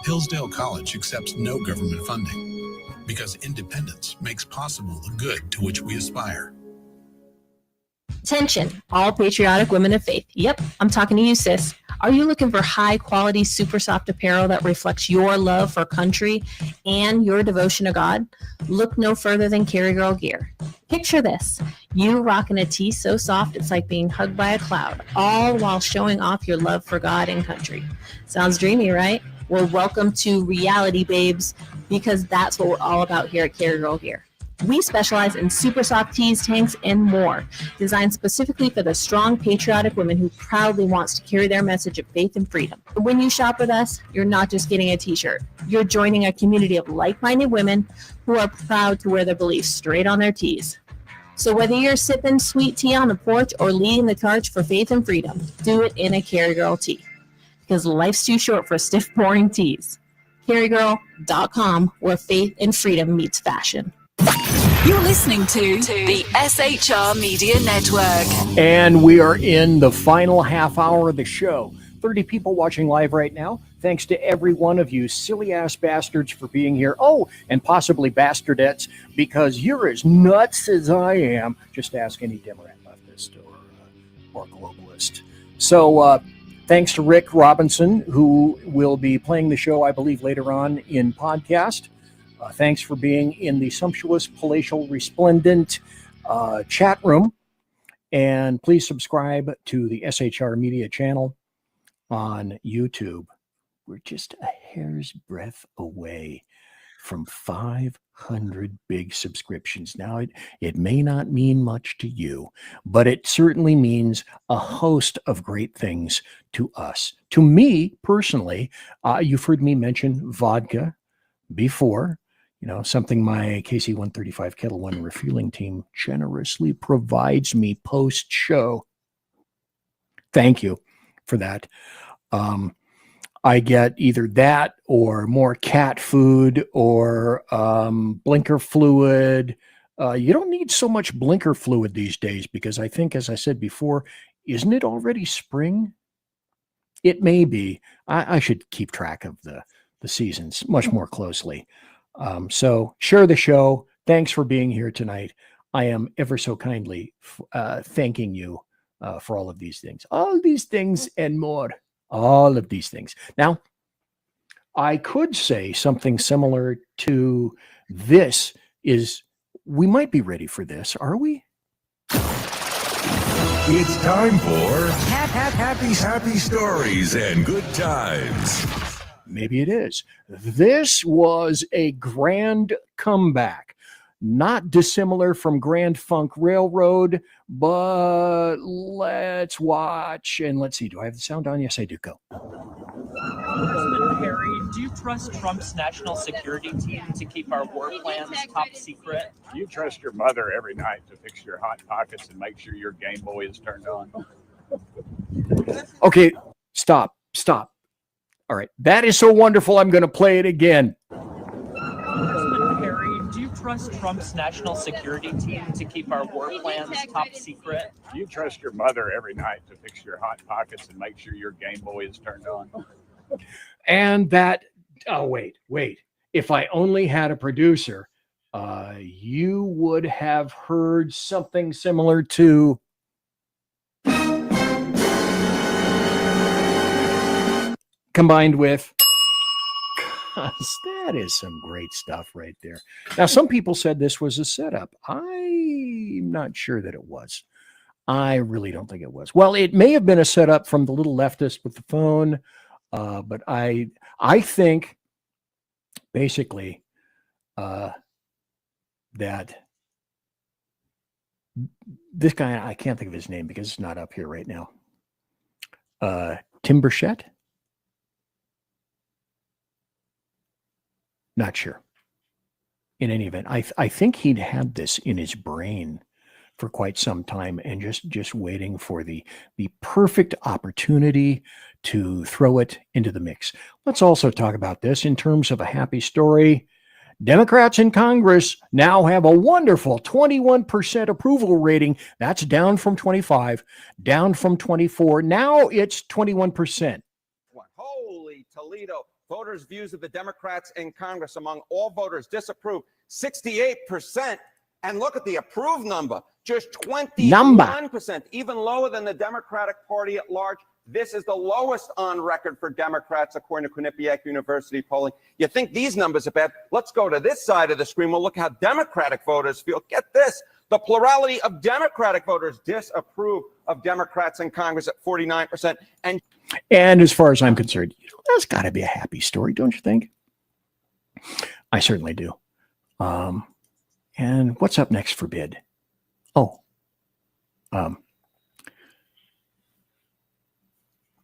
Hillsdale College accepts no government funding because independence makes possible the good to which we aspire. Attention, all patriotic women of faith. Yep, I'm talking to you, sis. Are you looking for high-quality, super soft apparel that reflects your love for country and your devotion to God? Look no further than Carry Girl Gear. Picture this. You rocking a tee so soft it's like being hugged by a cloud, all while showing off your love for God and country. Sounds dreamy, right? Well, welcome to reality, babes, because that's what we're all about here at Carry Girl Gear. We specialize in super soft tees, tanks, and more, designed specifically for the strong, patriotic woman who proudly wants to carry their message of faith and freedom. When you shop with us, you're not just getting a t-shirt. You're joining a community of like-minded women who are proud to wear their beliefs straight on their tees. So whether you're sipping sweet tea on the porch or leading the charge for faith and freedom, do it in a Carry Girl tee. Because life's too short for stiff, boring tees. CarryGirl.com, where faith and freedom meets fashion. You're listening to the SHR Media Network. And we are in the final half hour of the show. 30 people watching live right now. Thanks to every one of you silly-ass bastards for being here. Oh, and possibly bastardettes, because you're as nuts as I am. Just ask any Democrat, leftist, or globalist. So thanks to Rick Robinson, who will be playing the show, I believe, later on in podcast. Thanks for being in the sumptuous, palatial, resplendent chat room. And please subscribe to the SHR Media channel on YouTube. We're just a hair's breadth away from 500 big subscriptions. Now, it may not mean much to you, but it certainly means a host of great things to us. To me, personally, you've heard me mention vodka before. You know, something my KC-135 Kettle One refueling team generously provides me post-show. Thank you for that. I get either that or more cat food or blinker fluid. You don't need so much blinker fluid these days because I think, as I said before, isn't it already spring? It may be. I should keep track of the seasons much more closely. So share the show. Thanks for being here tonight. I am ever so kindly thanking you for all of these things. All these things and more. All of these things. Now, I could say something similar to this is, we might be ready for this. Are we? It's time for happy stories and good times. Maybe it is. This was a grand comeback, not dissimilar from Grand Funk Railroad, but let's watch and let's see. Do I have the sound on? Yes, I do. Go. Congressman Perry, do you trust Trump's national security team to keep our war plans top secret? You trust your mother every night to fix your hot pockets and make sure your Game Boy is turned on. Okay, stop. All right, that is so wonderful. I'm going to play it again. Congressman Perry, do you trust Trump's national security team to keep our war plans top secret? You trust your mother every night to fix your hot pockets and make sure your Game Boy is turned on. And that, oh, wait. If I only had a producer, you would have heard something similar to combined with, that is some great stuff right there. Now, some people said this was a setup. I'm not sure that it was. I really don't think it was. Well, it may have been a setup from the little leftist with the phone, but I think basically that this guy, I can't think of his name because it's not up here right now. Tim Burchett? Not sure. In any event, I think he'd had this in his brain for quite some time and just waiting for the perfect opportunity to throw it into the mix. Let's also talk about this in terms of a happy story. Democrats in Congress now have a wonderful 21% approval rating. That's down from 25, down from 24. Now it's 21%. Holy Toledo. Voters' views of the Democrats in Congress among all voters disapprove 68%. And look at the approved number, just 21%, even lower than the Democratic Party at large. This is the lowest on record for Democrats, according to Quinnipiac University polling. You think these numbers are bad? Let's go to this side of the screen. We'll look how Democratic voters feel. Get this. The plurality of Democratic voters disapprove of Democrats in Congress at 49%. And as far as I'm concerned, that's got to be a happy story, don't you think? I certainly do. And what's up next for bid?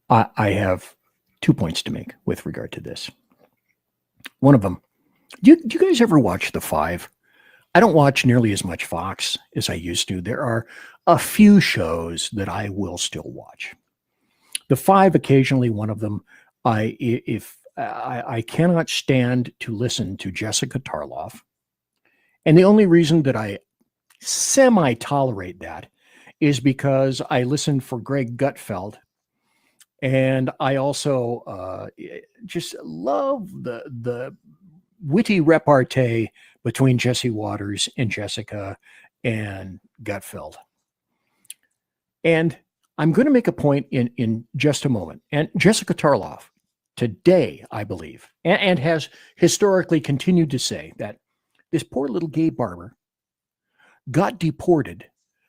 I have 2 points to make with regard to this. One of them, do you guys ever watch The Five? I don't watch nearly as much Fox as I used to. There are a few shows that I will still watch. The Five, occasionally one of them, I cannot stand to listen to Jessica Tarloff. And the only reason that I semi-tolerate that is because I listen for Greg Gutfeld. And I also just love the witty repartee between Jesse Waters and Jessica and Gutfeld. And I'm going to make a point in just a moment. And Jessica Tarloff today, I believe, and has historically continued to say that this poor little gay barber got deported.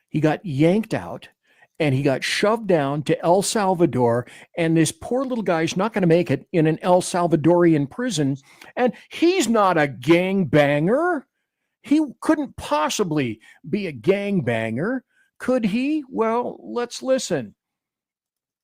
He got yanked out and he got shoved down to El Salvador. And this poor little guy's not going to make it in an El Salvadorian prison. And he's not a gangbanger. He couldn't possibly be a gangbanger. Could he? Well, let's listen.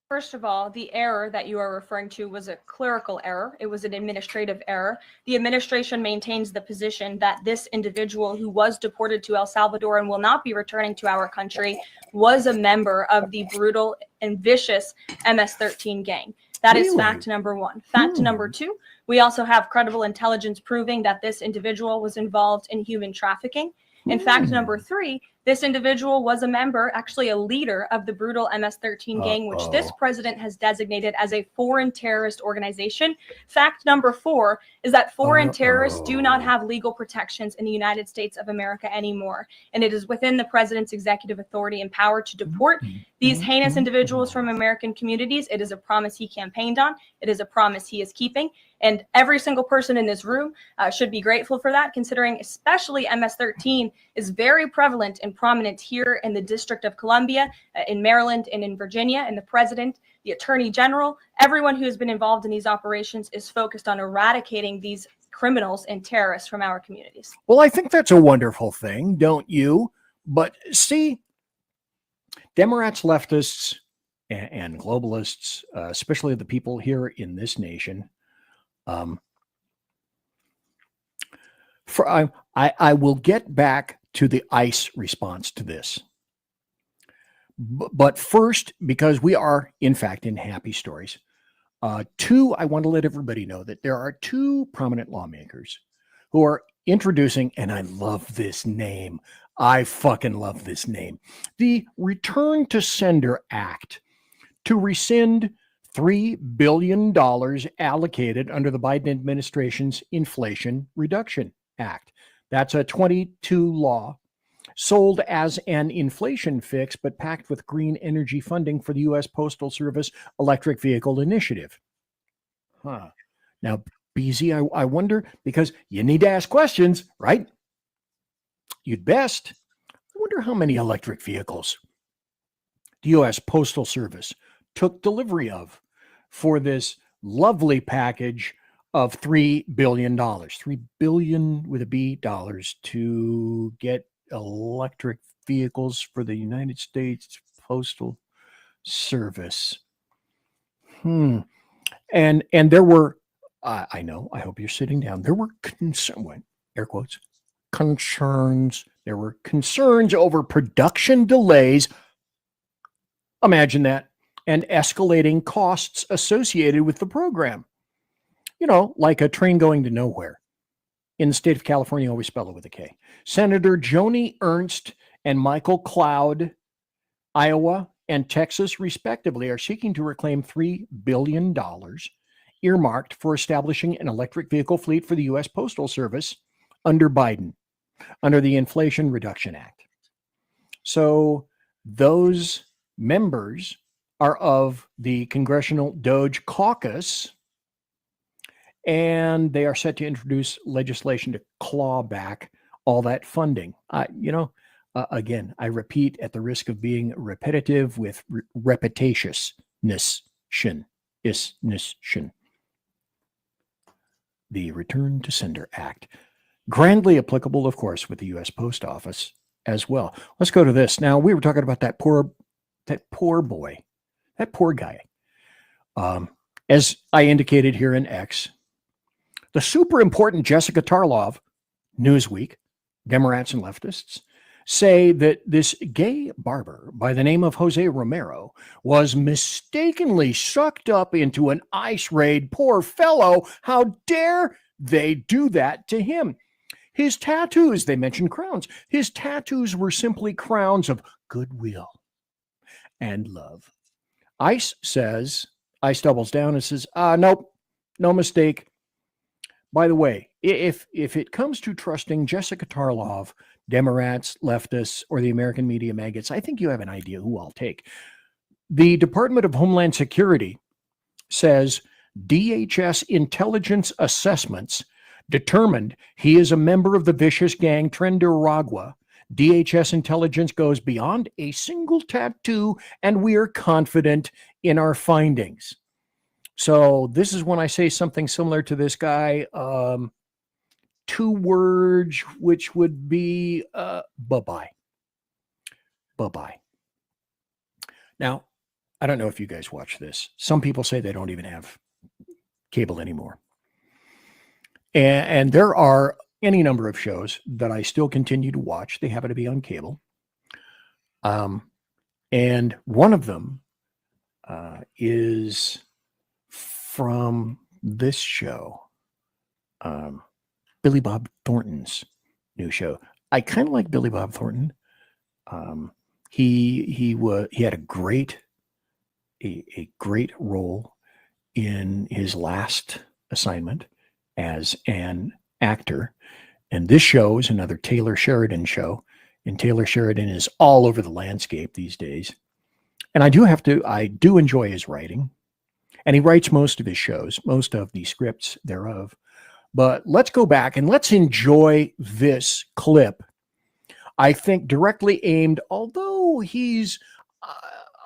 First of all, the error that you are referring to was a clerical error. It was an administrative error. The administration maintains the position that this individual who was deported to El Salvador and will not be returning to our country was a member of the brutal and vicious MS-13 gang. That is fact number one. Fact number two, we also have credible intelligence proving that this individual was involved in human trafficking. And fact number three, This individual was a member, actually a leader of the brutal MS-13 gang, which this president has designated as a foreign terrorist organization. Fact number 4 is that foreign terrorists do not have legal protections in the United States of America anymore. And it is within the president's executive authority and power to deport these heinous individuals from American communities. It is a promise he campaigned on. It is a promise he is keeping. And every single person in this room should be grateful for that, considering especially MS-13 is very prevalent and prominent here in the District of Columbia, in Maryland, and in Virginia. And the president, the attorney general, everyone who has been involved in these operations is focused on eradicating these criminals and terrorists from our communities. Well, I think that's a wonderful thing, don't you? But see, Democrats, leftists, and globalists, especially the people here in this nation, I will get back to the ICE response to this. But first, because we are, in fact, in happy stories, I want to let everybody know that there are 2 prominent lawmakers who are introducing, and I love this name. I fucking love this name. The Return to Sender Act to rescind $3 billion allocated under the Biden administration's Inflation Reduction Act. That's a 22 law sold as an inflation fix, but packed with green energy funding for the U.S. Postal Service Electric Vehicle Initiative. Now, BZ, I wonder, because you need to ask questions, right? You'd best. I wonder how many electric vehicles the U.S. Postal Service took delivery of for this lovely package of $3 billion, $3 billion with a B dollars to get electric vehicles for the United States Postal Service. And there were, I know, I hope you're sitting down. There were air quotes, concerns. There were concerns over production delays. Imagine that. And escalating costs associated with the program. You know, like a train going to nowhere. In the state of California, always spell it with a K. Senator Joni Ernst and Michael Cloud, Iowa and Texas, respectively, are seeking to reclaim $3 billion earmarked for establishing an electric vehicle fleet for the U.S. Postal Service under Biden, under the Inflation Reduction Act. So those members are of the Congressional Doge Caucus, and they are set to introduce legislation to claw back all that funding. Again, I repeat, at the risk of being repetitive with repetitiousness, the Return to Sender Act, grandly applicable, of course, with the U.S. Post Office as well. Let's go to this. Now, we were talking about that poor boy, that poor guy. As I indicated here in X, the super important Jessica Tarlov, Newsweek, Democrats and leftists, say that this gay barber by the name of Jose Romero was mistakenly sucked up into an ICE raid. Poor fellow. How dare they do that to him? His tattoos, they mentioned crowns. His tattoos were simply crowns of goodwill and love. ICE doubles down and says, nope, no mistake. By the way, if it comes to trusting Jessica Tarlov, Democrats, leftists, or the American media maggots, I think you have an idea who I'll take. The Department of Homeland Security says DHS intelligence assessments determined he is a member of the vicious gang Trenderagua. DHS intelligence goes beyond a single tattoo, and we are confident in our findings. So this is when I say something similar to this guy, 2 words, which would be bye-bye. Bye-bye. Now, I don't know if you guys watch this. Some people say they don't even have cable anymore. And there are any number of shows that I still continue to watch. They happen to be on cable. And one of them is from this show, Billy Bob Thornton's new show. I kind of like Billy Bob Thornton. He had a great role in his last assignment as an actor. And this show is another Taylor Sheridan show. And Taylor Sheridan is all over the landscape these days. And I do enjoy his writing. And he writes most of his shows, most of the scripts thereof. But let's go back and let's enjoy this clip. I think directly aimed, although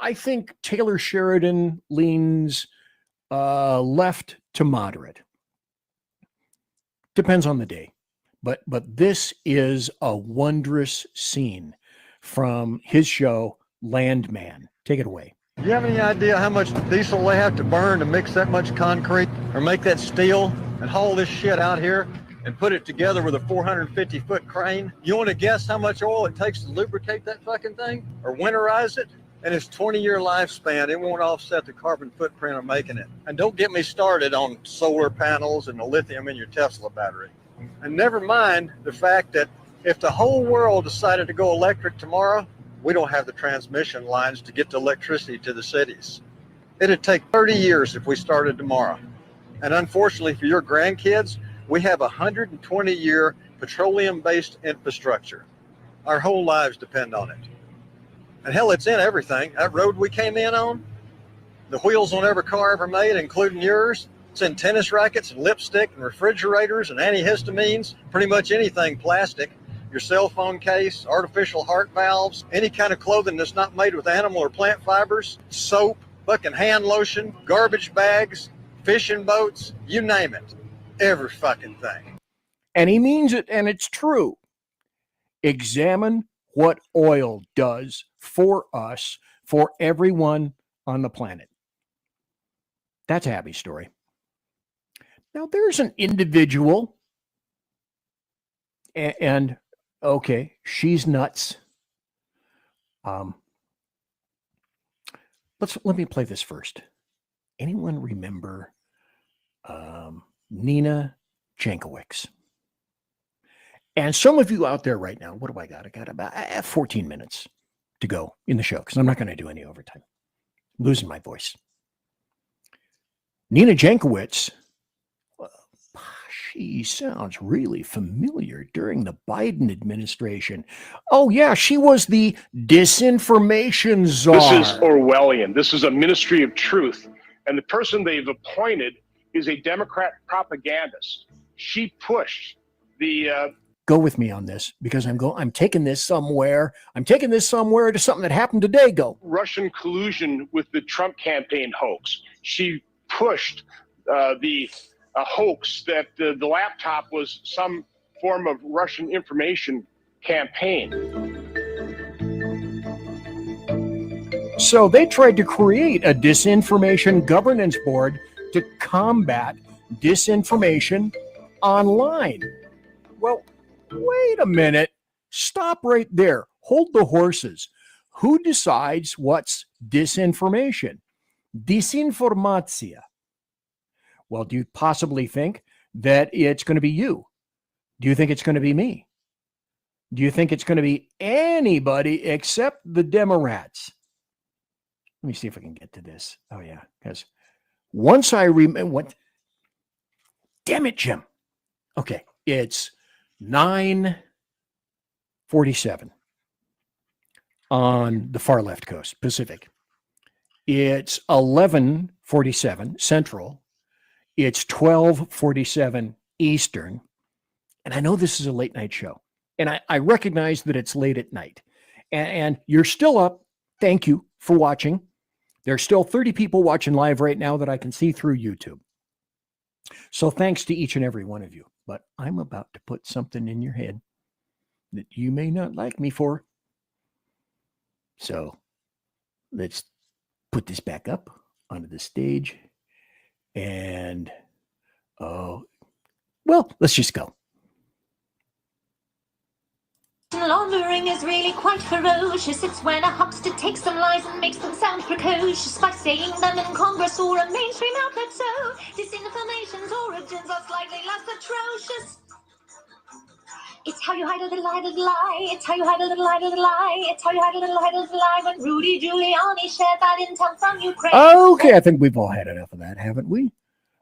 I think Taylor Sheridan leans left to moderate. Depends on the day. But this is a wondrous scene from his show, Landman. Take it away. Do you have any idea how much diesel they have to burn to mix that much concrete or make that steel and haul this shit out here and put it together with a 450-foot crane? You want to guess how much oil it takes to lubricate that fucking thing or winterize it? And its 20-year lifespan, it won't offset the carbon footprint of making it. And don't get me started on solar panels and the lithium in your Tesla battery. And never mind the fact that if the whole world decided to go electric tomorrow, we don't have the transmission lines to get the electricity to the cities. It'd take 30 years if we started tomorrow. And unfortunately for your grandkids, we have a 120-year petroleum-based infrastructure. Our whole lives depend on it. And hell, it's in everything. That road we came in on, the wheels on every car ever made, including yours, it's in tennis rackets and lipstick and refrigerators and antihistamines, pretty much anything plastic. Your cell phone case, artificial heart valves, any kind of clothing that's not made with animal or plant fibers, soap, fucking hand lotion, garbage bags, fishing boats, you name it. Every fucking thing. And he means it, and it's true. Examine what oil does for us, for everyone on the planet. That's a happy story. Now, there's an individual, and okay, she's nuts. Let me play this first. Anyone remember Nina Jankowicz? And some of you out there right now, what do I got? I got about 14 minutes to go in the show because I'm not going to do any overtime. I'm losing my voice. Nina Jankowicz, she sounds really familiar during the Biden administration. Oh, yeah, she was the disinformation czar. This is Orwellian. This is a ministry of truth. And the person they've appointed is a Democrat propagandist. She pushed the... Go with me on this because I'm taking this somewhere. I'm taking this somewhere to something that happened today. Go. Russian collusion with the Trump campaign hoax. She pushed the hoax that the laptop was some form of Russian information campaign. So they tried to create a disinformation governance board to combat disinformation online. Well, wait a minute. Stop right there. Hold the horses. Who decides what's disinformation? Disinformacja. Well, do you possibly think that it's going to be you? Do you think it's going to be me? Do you think it's going to be anybody except the Democrats? Let me see if I can get to this. Oh, yeah. Because once I remember what... Damn it, Jim. Okay. It's 9:47 on the far left coast, Pacific. It's 11:47 Central. It's 12:47 Eastern. And I know this is a late night show. And I recognize that it's late at night. And you're still up. Thank you for watching. There's still 30 people watching live right now that I can see through YouTube. So thanks to each and every one of you. But I'm about to put something in your head that you may not like me for. So let's put this back up onto the stage. And, well, let's just go. Laundering is really quite ferocious. It's when a huckster takes some lies and makes them sound precocious by saying them in Congress or a mainstream outlet. So disinformation's origins are slightly less atrocious. It's how you hide a little lie, little lie. It's how you hide a little lie, little lie. It's how you hide a little lie when Rudy Giuliani shared that intel from Ukraine. Okay, I think we've all had enough of that, haven't we?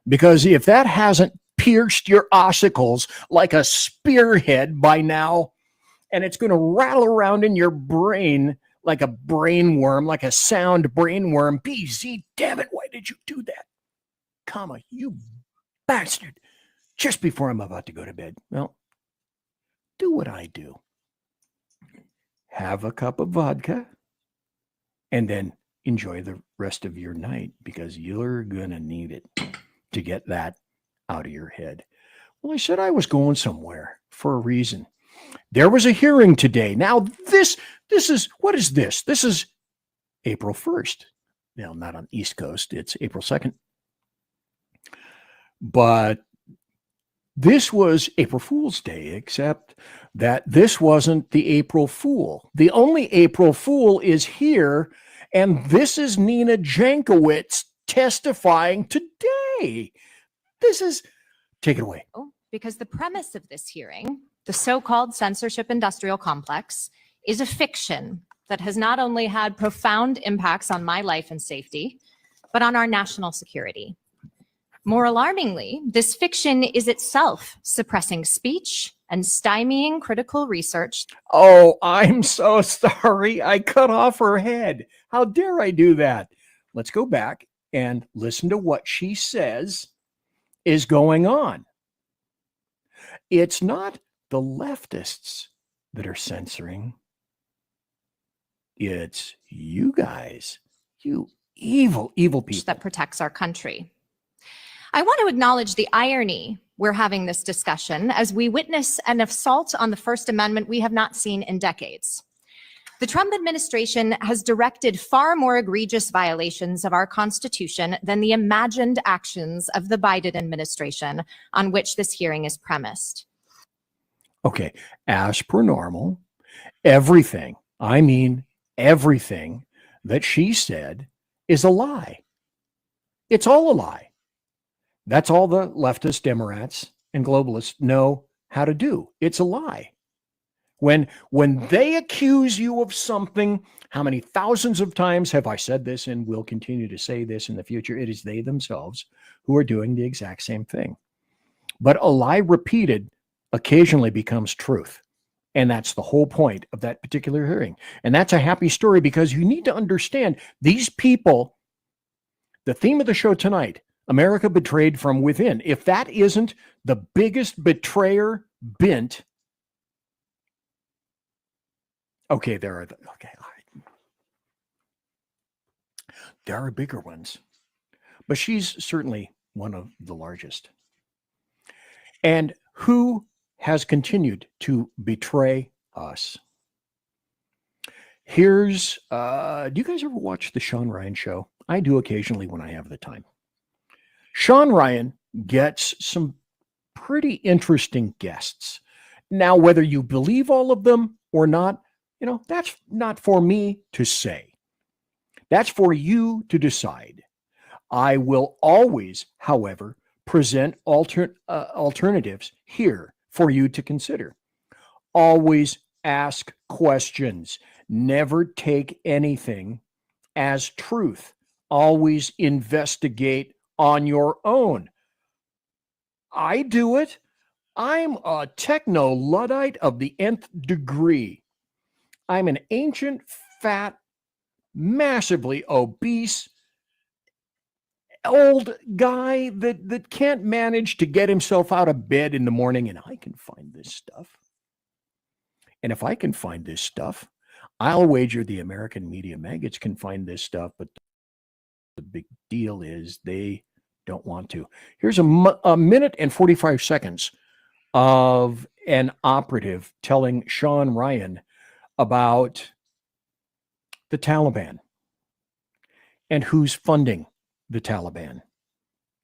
Because if that hasn't pierced your ossicles like a spearhead by now, and it's going to rattle around in your brain like a brainworm, like a sound brainworm. BZ, damn it, why did you do that? Comma, you bastard. Just before I'm about to go to bed. Well, do what I do. Have a cup of vodka and then enjoy the rest of your night because you're going to need it to get that out of your head. Well, I said I was going somewhere for a reason. There was a hearing today. Now, this is, what is this? This is April 1st. Now, not on the East Coast. It's April 2nd. But this was April Fool's Day, except that this wasn't the April Fool. The only April Fool is here, and this is Nina Jankowicz testifying today. This is, take it away. Because the premise of this hearing, the so-called censorship industrial complex, is a fiction that has not only had profound impacts on my life and safety, but on our national security. More alarmingly, this fiction is itself suppressing speech and stymieing critical research. Oh, I'm so sorry. I cut off her head. How dare I do that? Let's go back and listen to what she says is going on. It's not the leftists that are censoring. It's you guys, you evil, evil people. That protects our country. I want to acknowledge the irony we're having this discussion as we witness an assault on the First Amendment we have not seen in decades. The Trump administration has directed far more egregious violations of our Constitution than the imagined actions of the Biden administration on which this hearing is premised. Okay, as per normal, everything, I mean everything that she said is a lie. It's all a lie. That's all the leftist Democrats and globalists know how to do. It's a lie. When they accuse you of something, how many thousands of times have I said this and will continue to say this in the future? It is they themselves who are doing the exact same thing. But a lie repeated occasionally becomes truth. And that's the whole point of that particular hearing. And that's a happy story because you need to understand these people, the theme of the show tonight, America betrayed from within. If that isn't the biggest betrayer bent, okay, there are there are bigger ones, but she's certainly one of the largest. And who has continued to betray us? Here's, do you guys ever watch the Sean Ryan show? I do occasionally when I have the time. Sean Ryan gets some pretty interesting guests. Now, whether you believe all of them or not, you know, that's not for me to say. That's for you to decide. I will always, however, present alternatives here for you to consider. Always ask questions. Never take anything as truth. Always investigate on your own. I do it. I'm a techno-Luddite of the nth degree. I'm an ancient, fat, massively obese, old guy that can't manage to get himself out of bed in the morning, and I can find this stuff. And if I can find this stuff, I'll wager the American media maggots can find this stuff, but the big deal is they don't want to. Here's a minute and 45 seconds of an operative telling Sean Ryan about the Taliban and who's funding the Taliban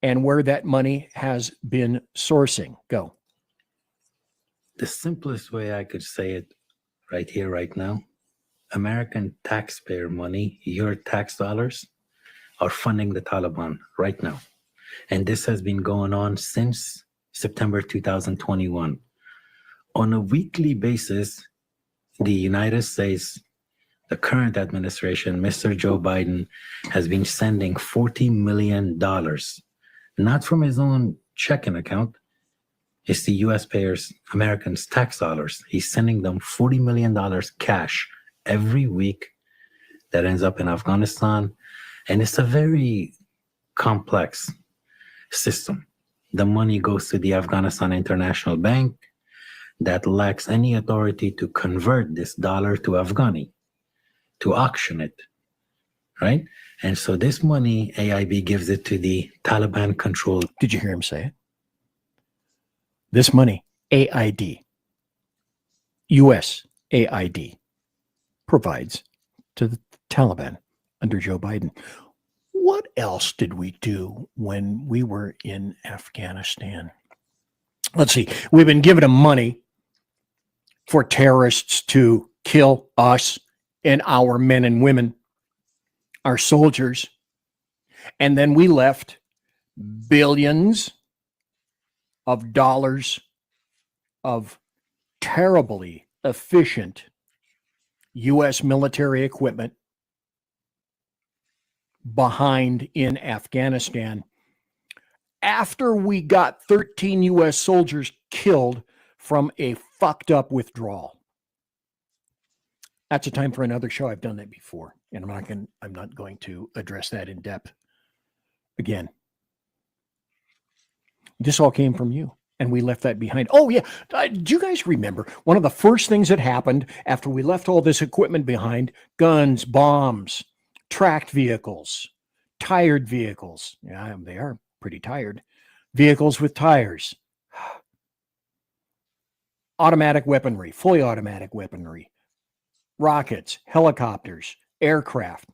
and where that money has been sourcing. Go. The simplest way I could say it right here, right now, American taxpayer money, your tax dollars, are funding the Taliban right now. And this has been going on since September 2021. On a weekly basis, the United States, the current administration, Mr. Joe Biden, has been sending $40 million, not from his own checking account. It's the U.S. payers, Americans' tax dollars. He's sending them $40 million cash every week that ends up in Afghanistan. And it's a very complex system. The money goes to the Afghanistan International Bank that lacks any authority to convert this dollar to Afghani, to auction it, right? And so this money, AIB gives it to the Taliban-controlled. Did you hear him say it? This money, AID, U.S. AID, provides to the Taliban under Joe Biden. What else did we do when we were in Afghanistan? Let's see. We've been giving them money for terrorists to kill us and our men and women, our soldiers. And then we left billions of dollars of terribly efficient U.S. military equipment behind in Afghanistan after we got 13 U.S. soldiers killed from a fucked up withdrawal. That's a time for another show. I've done that before, and I'm not going to address that in depth again. This all came from you, and we left that behind. Oh, yeah. Do you guys remember one of the first things that happened after we left all this equipment behind? Guns, bombs, tracked vehicles, tired vehicles. Yeah, they are pretty tired. Vehicles with tires. Automatic weaponry, fully automatic weaponry. Rockets, helicopters, aircraft.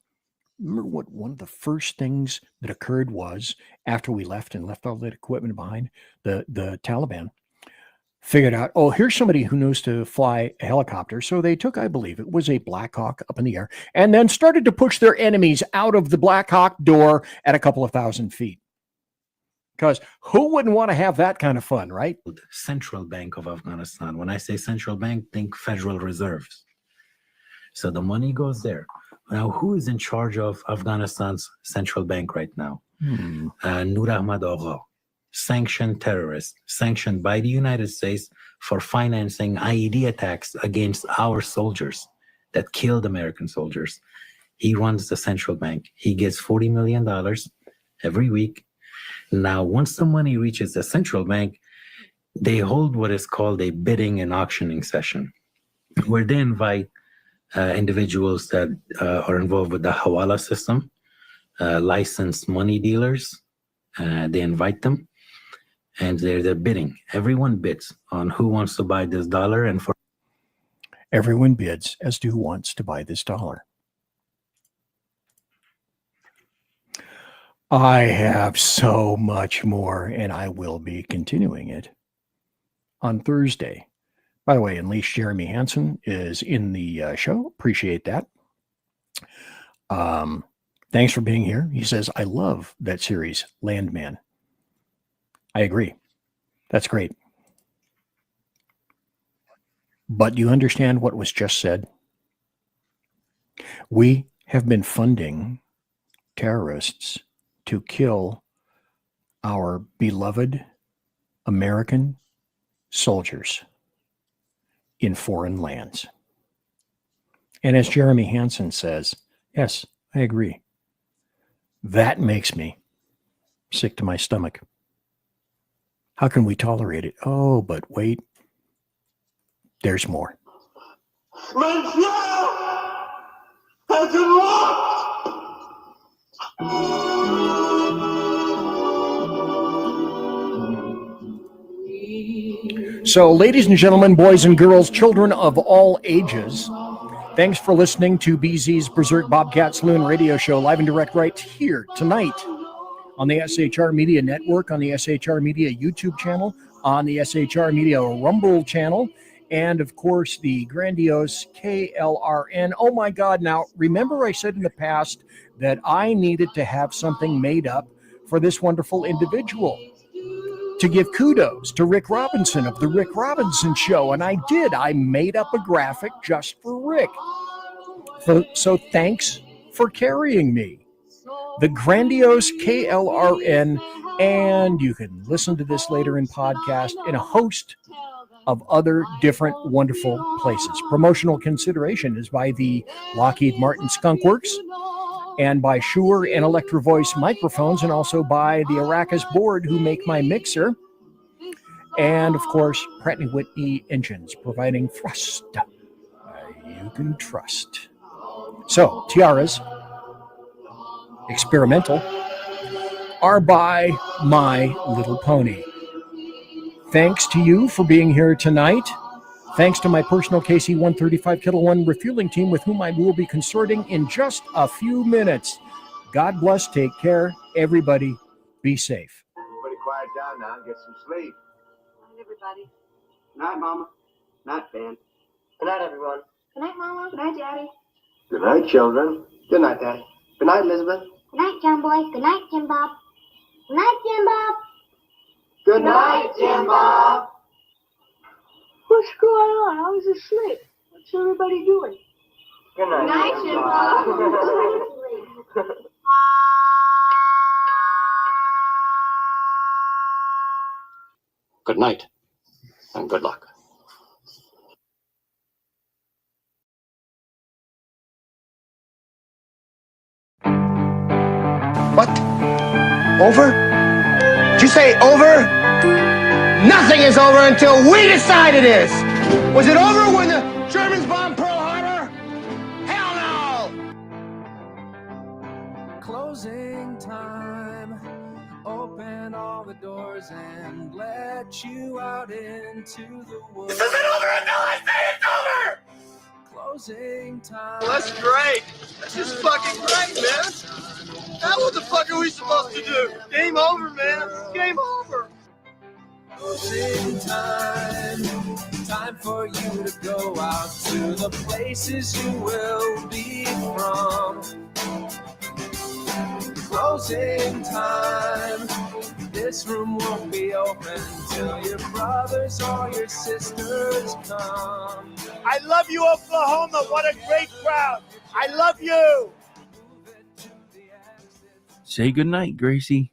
Remember what one of the first things that occurred was after we left all that equipment behind? The Taliban figured out, oh, here's somebody who knows to fly a helicopter. So they took, I believe it was a Black Hawk up in the air, and then started to push their enemies out of the Black Hawk door at a couple of thousand feet. Because who wouldn't want to have that kind of fun, right? Central Bank of Afghanistan. When I say central bank, think Federal Reserves. So the money goes there. Now, who is in charge of Afghanistan's central bank right now? Nur Ahmad Agha, sanctioned terrorist, sanctioned by the United States for financing IED attacks against our soldiers that killed American soldiers. He runs the central bank. He gets $40 million every week. Now, once the money reaches the central bank, they hold what is called a bidding and auctioning session, where they invite individuals that are involved with the Hawala system, licensed money dealers. They invite them, and they're bidding. Everyone bids on who wants to buy this dollar, and for everyone bids as to who wants to buy this dollar. I have so much more, and I will be continuing it on Thursday. By the way, Unleashed Jeremy Hansen is in the show. Appreciate that. Thanks for being here. He says, I love that series, Landman. I agree. That's great. But you understand what was just said? We have been funding terrorists to kill our beloved American soldiers in foreign lands. And as Jeremy Hansen says, yes, I agree. That makes me sick to my stomach. How can we tolerate it? Oh, but wait, there's more. So, ladies and gentlemen, boys and girls, children of all ages, thanks for listening to BZ's Berserk Bobcat Saloon radio show, live and direct right here tonight on the SHR Media Network, on the SHR Media YouTube channel, on the SHR Media Rumble channel, and, of course, the grandiose KLRN. Oh, my God. Now, remember I said in the past that I needed to have something made up for this wonderful individual. to give kudos to Rick Robinson of The Rick Robinson Show, and I did. I made up a graphic just for Rick. So thanks for carrying me. The grandiose KLRN, and you can listen to this later in podcast in a host of other different wonderful places. Promotional consideration is by the Lockheed Martin Skunk Works and by Shure and Electro Voice microphones, and also by the Arrakis board who make my mixer. And of course, Pratt & Whitney engines providing thrust you can trust. So, tiaras, experimental, are by My Little Pony. Thanks to you for being here tonight. Thanks to my personal KC-135 Kettle One refueling team with whom I will be consorting in just a few minutes. God bless, take care, everybody, be safe. Everybody quiet down now and get some sleep. Good night, everybody. Good night, Mama. Good night, Ben. Good night, everyone. Good night, Mama. Good night, Daddy. Good night, children. Good night, Daddy. Good night, Elizabeth. Good night, John Boy. Good night, Jim Bob. Good night, Jim Bob. Good night, Jim Bob. What's going on? I was asleep. What's everybody doing? Good night, Jim Bob. Good night, and good luck. What? Over? Did you say over? Nothing is over until we decide it is. Was it over when the Germans bombed Pearl Harbor? Hell no! Closing time. Open all the doors and let you out into the woods. This isn't over until I say it's over! Closing time. Well, that's great. That's just fucking great, man. Now what the fuck are we supposed to do? Game over, man. Game over. Closing time. Time for you to go out to the places you will be from. Closing time. This room won't be open till your brothers or your sisters come. I love you, Oklahoma. What a great crowd. I love you. Say goodnight, Gracie.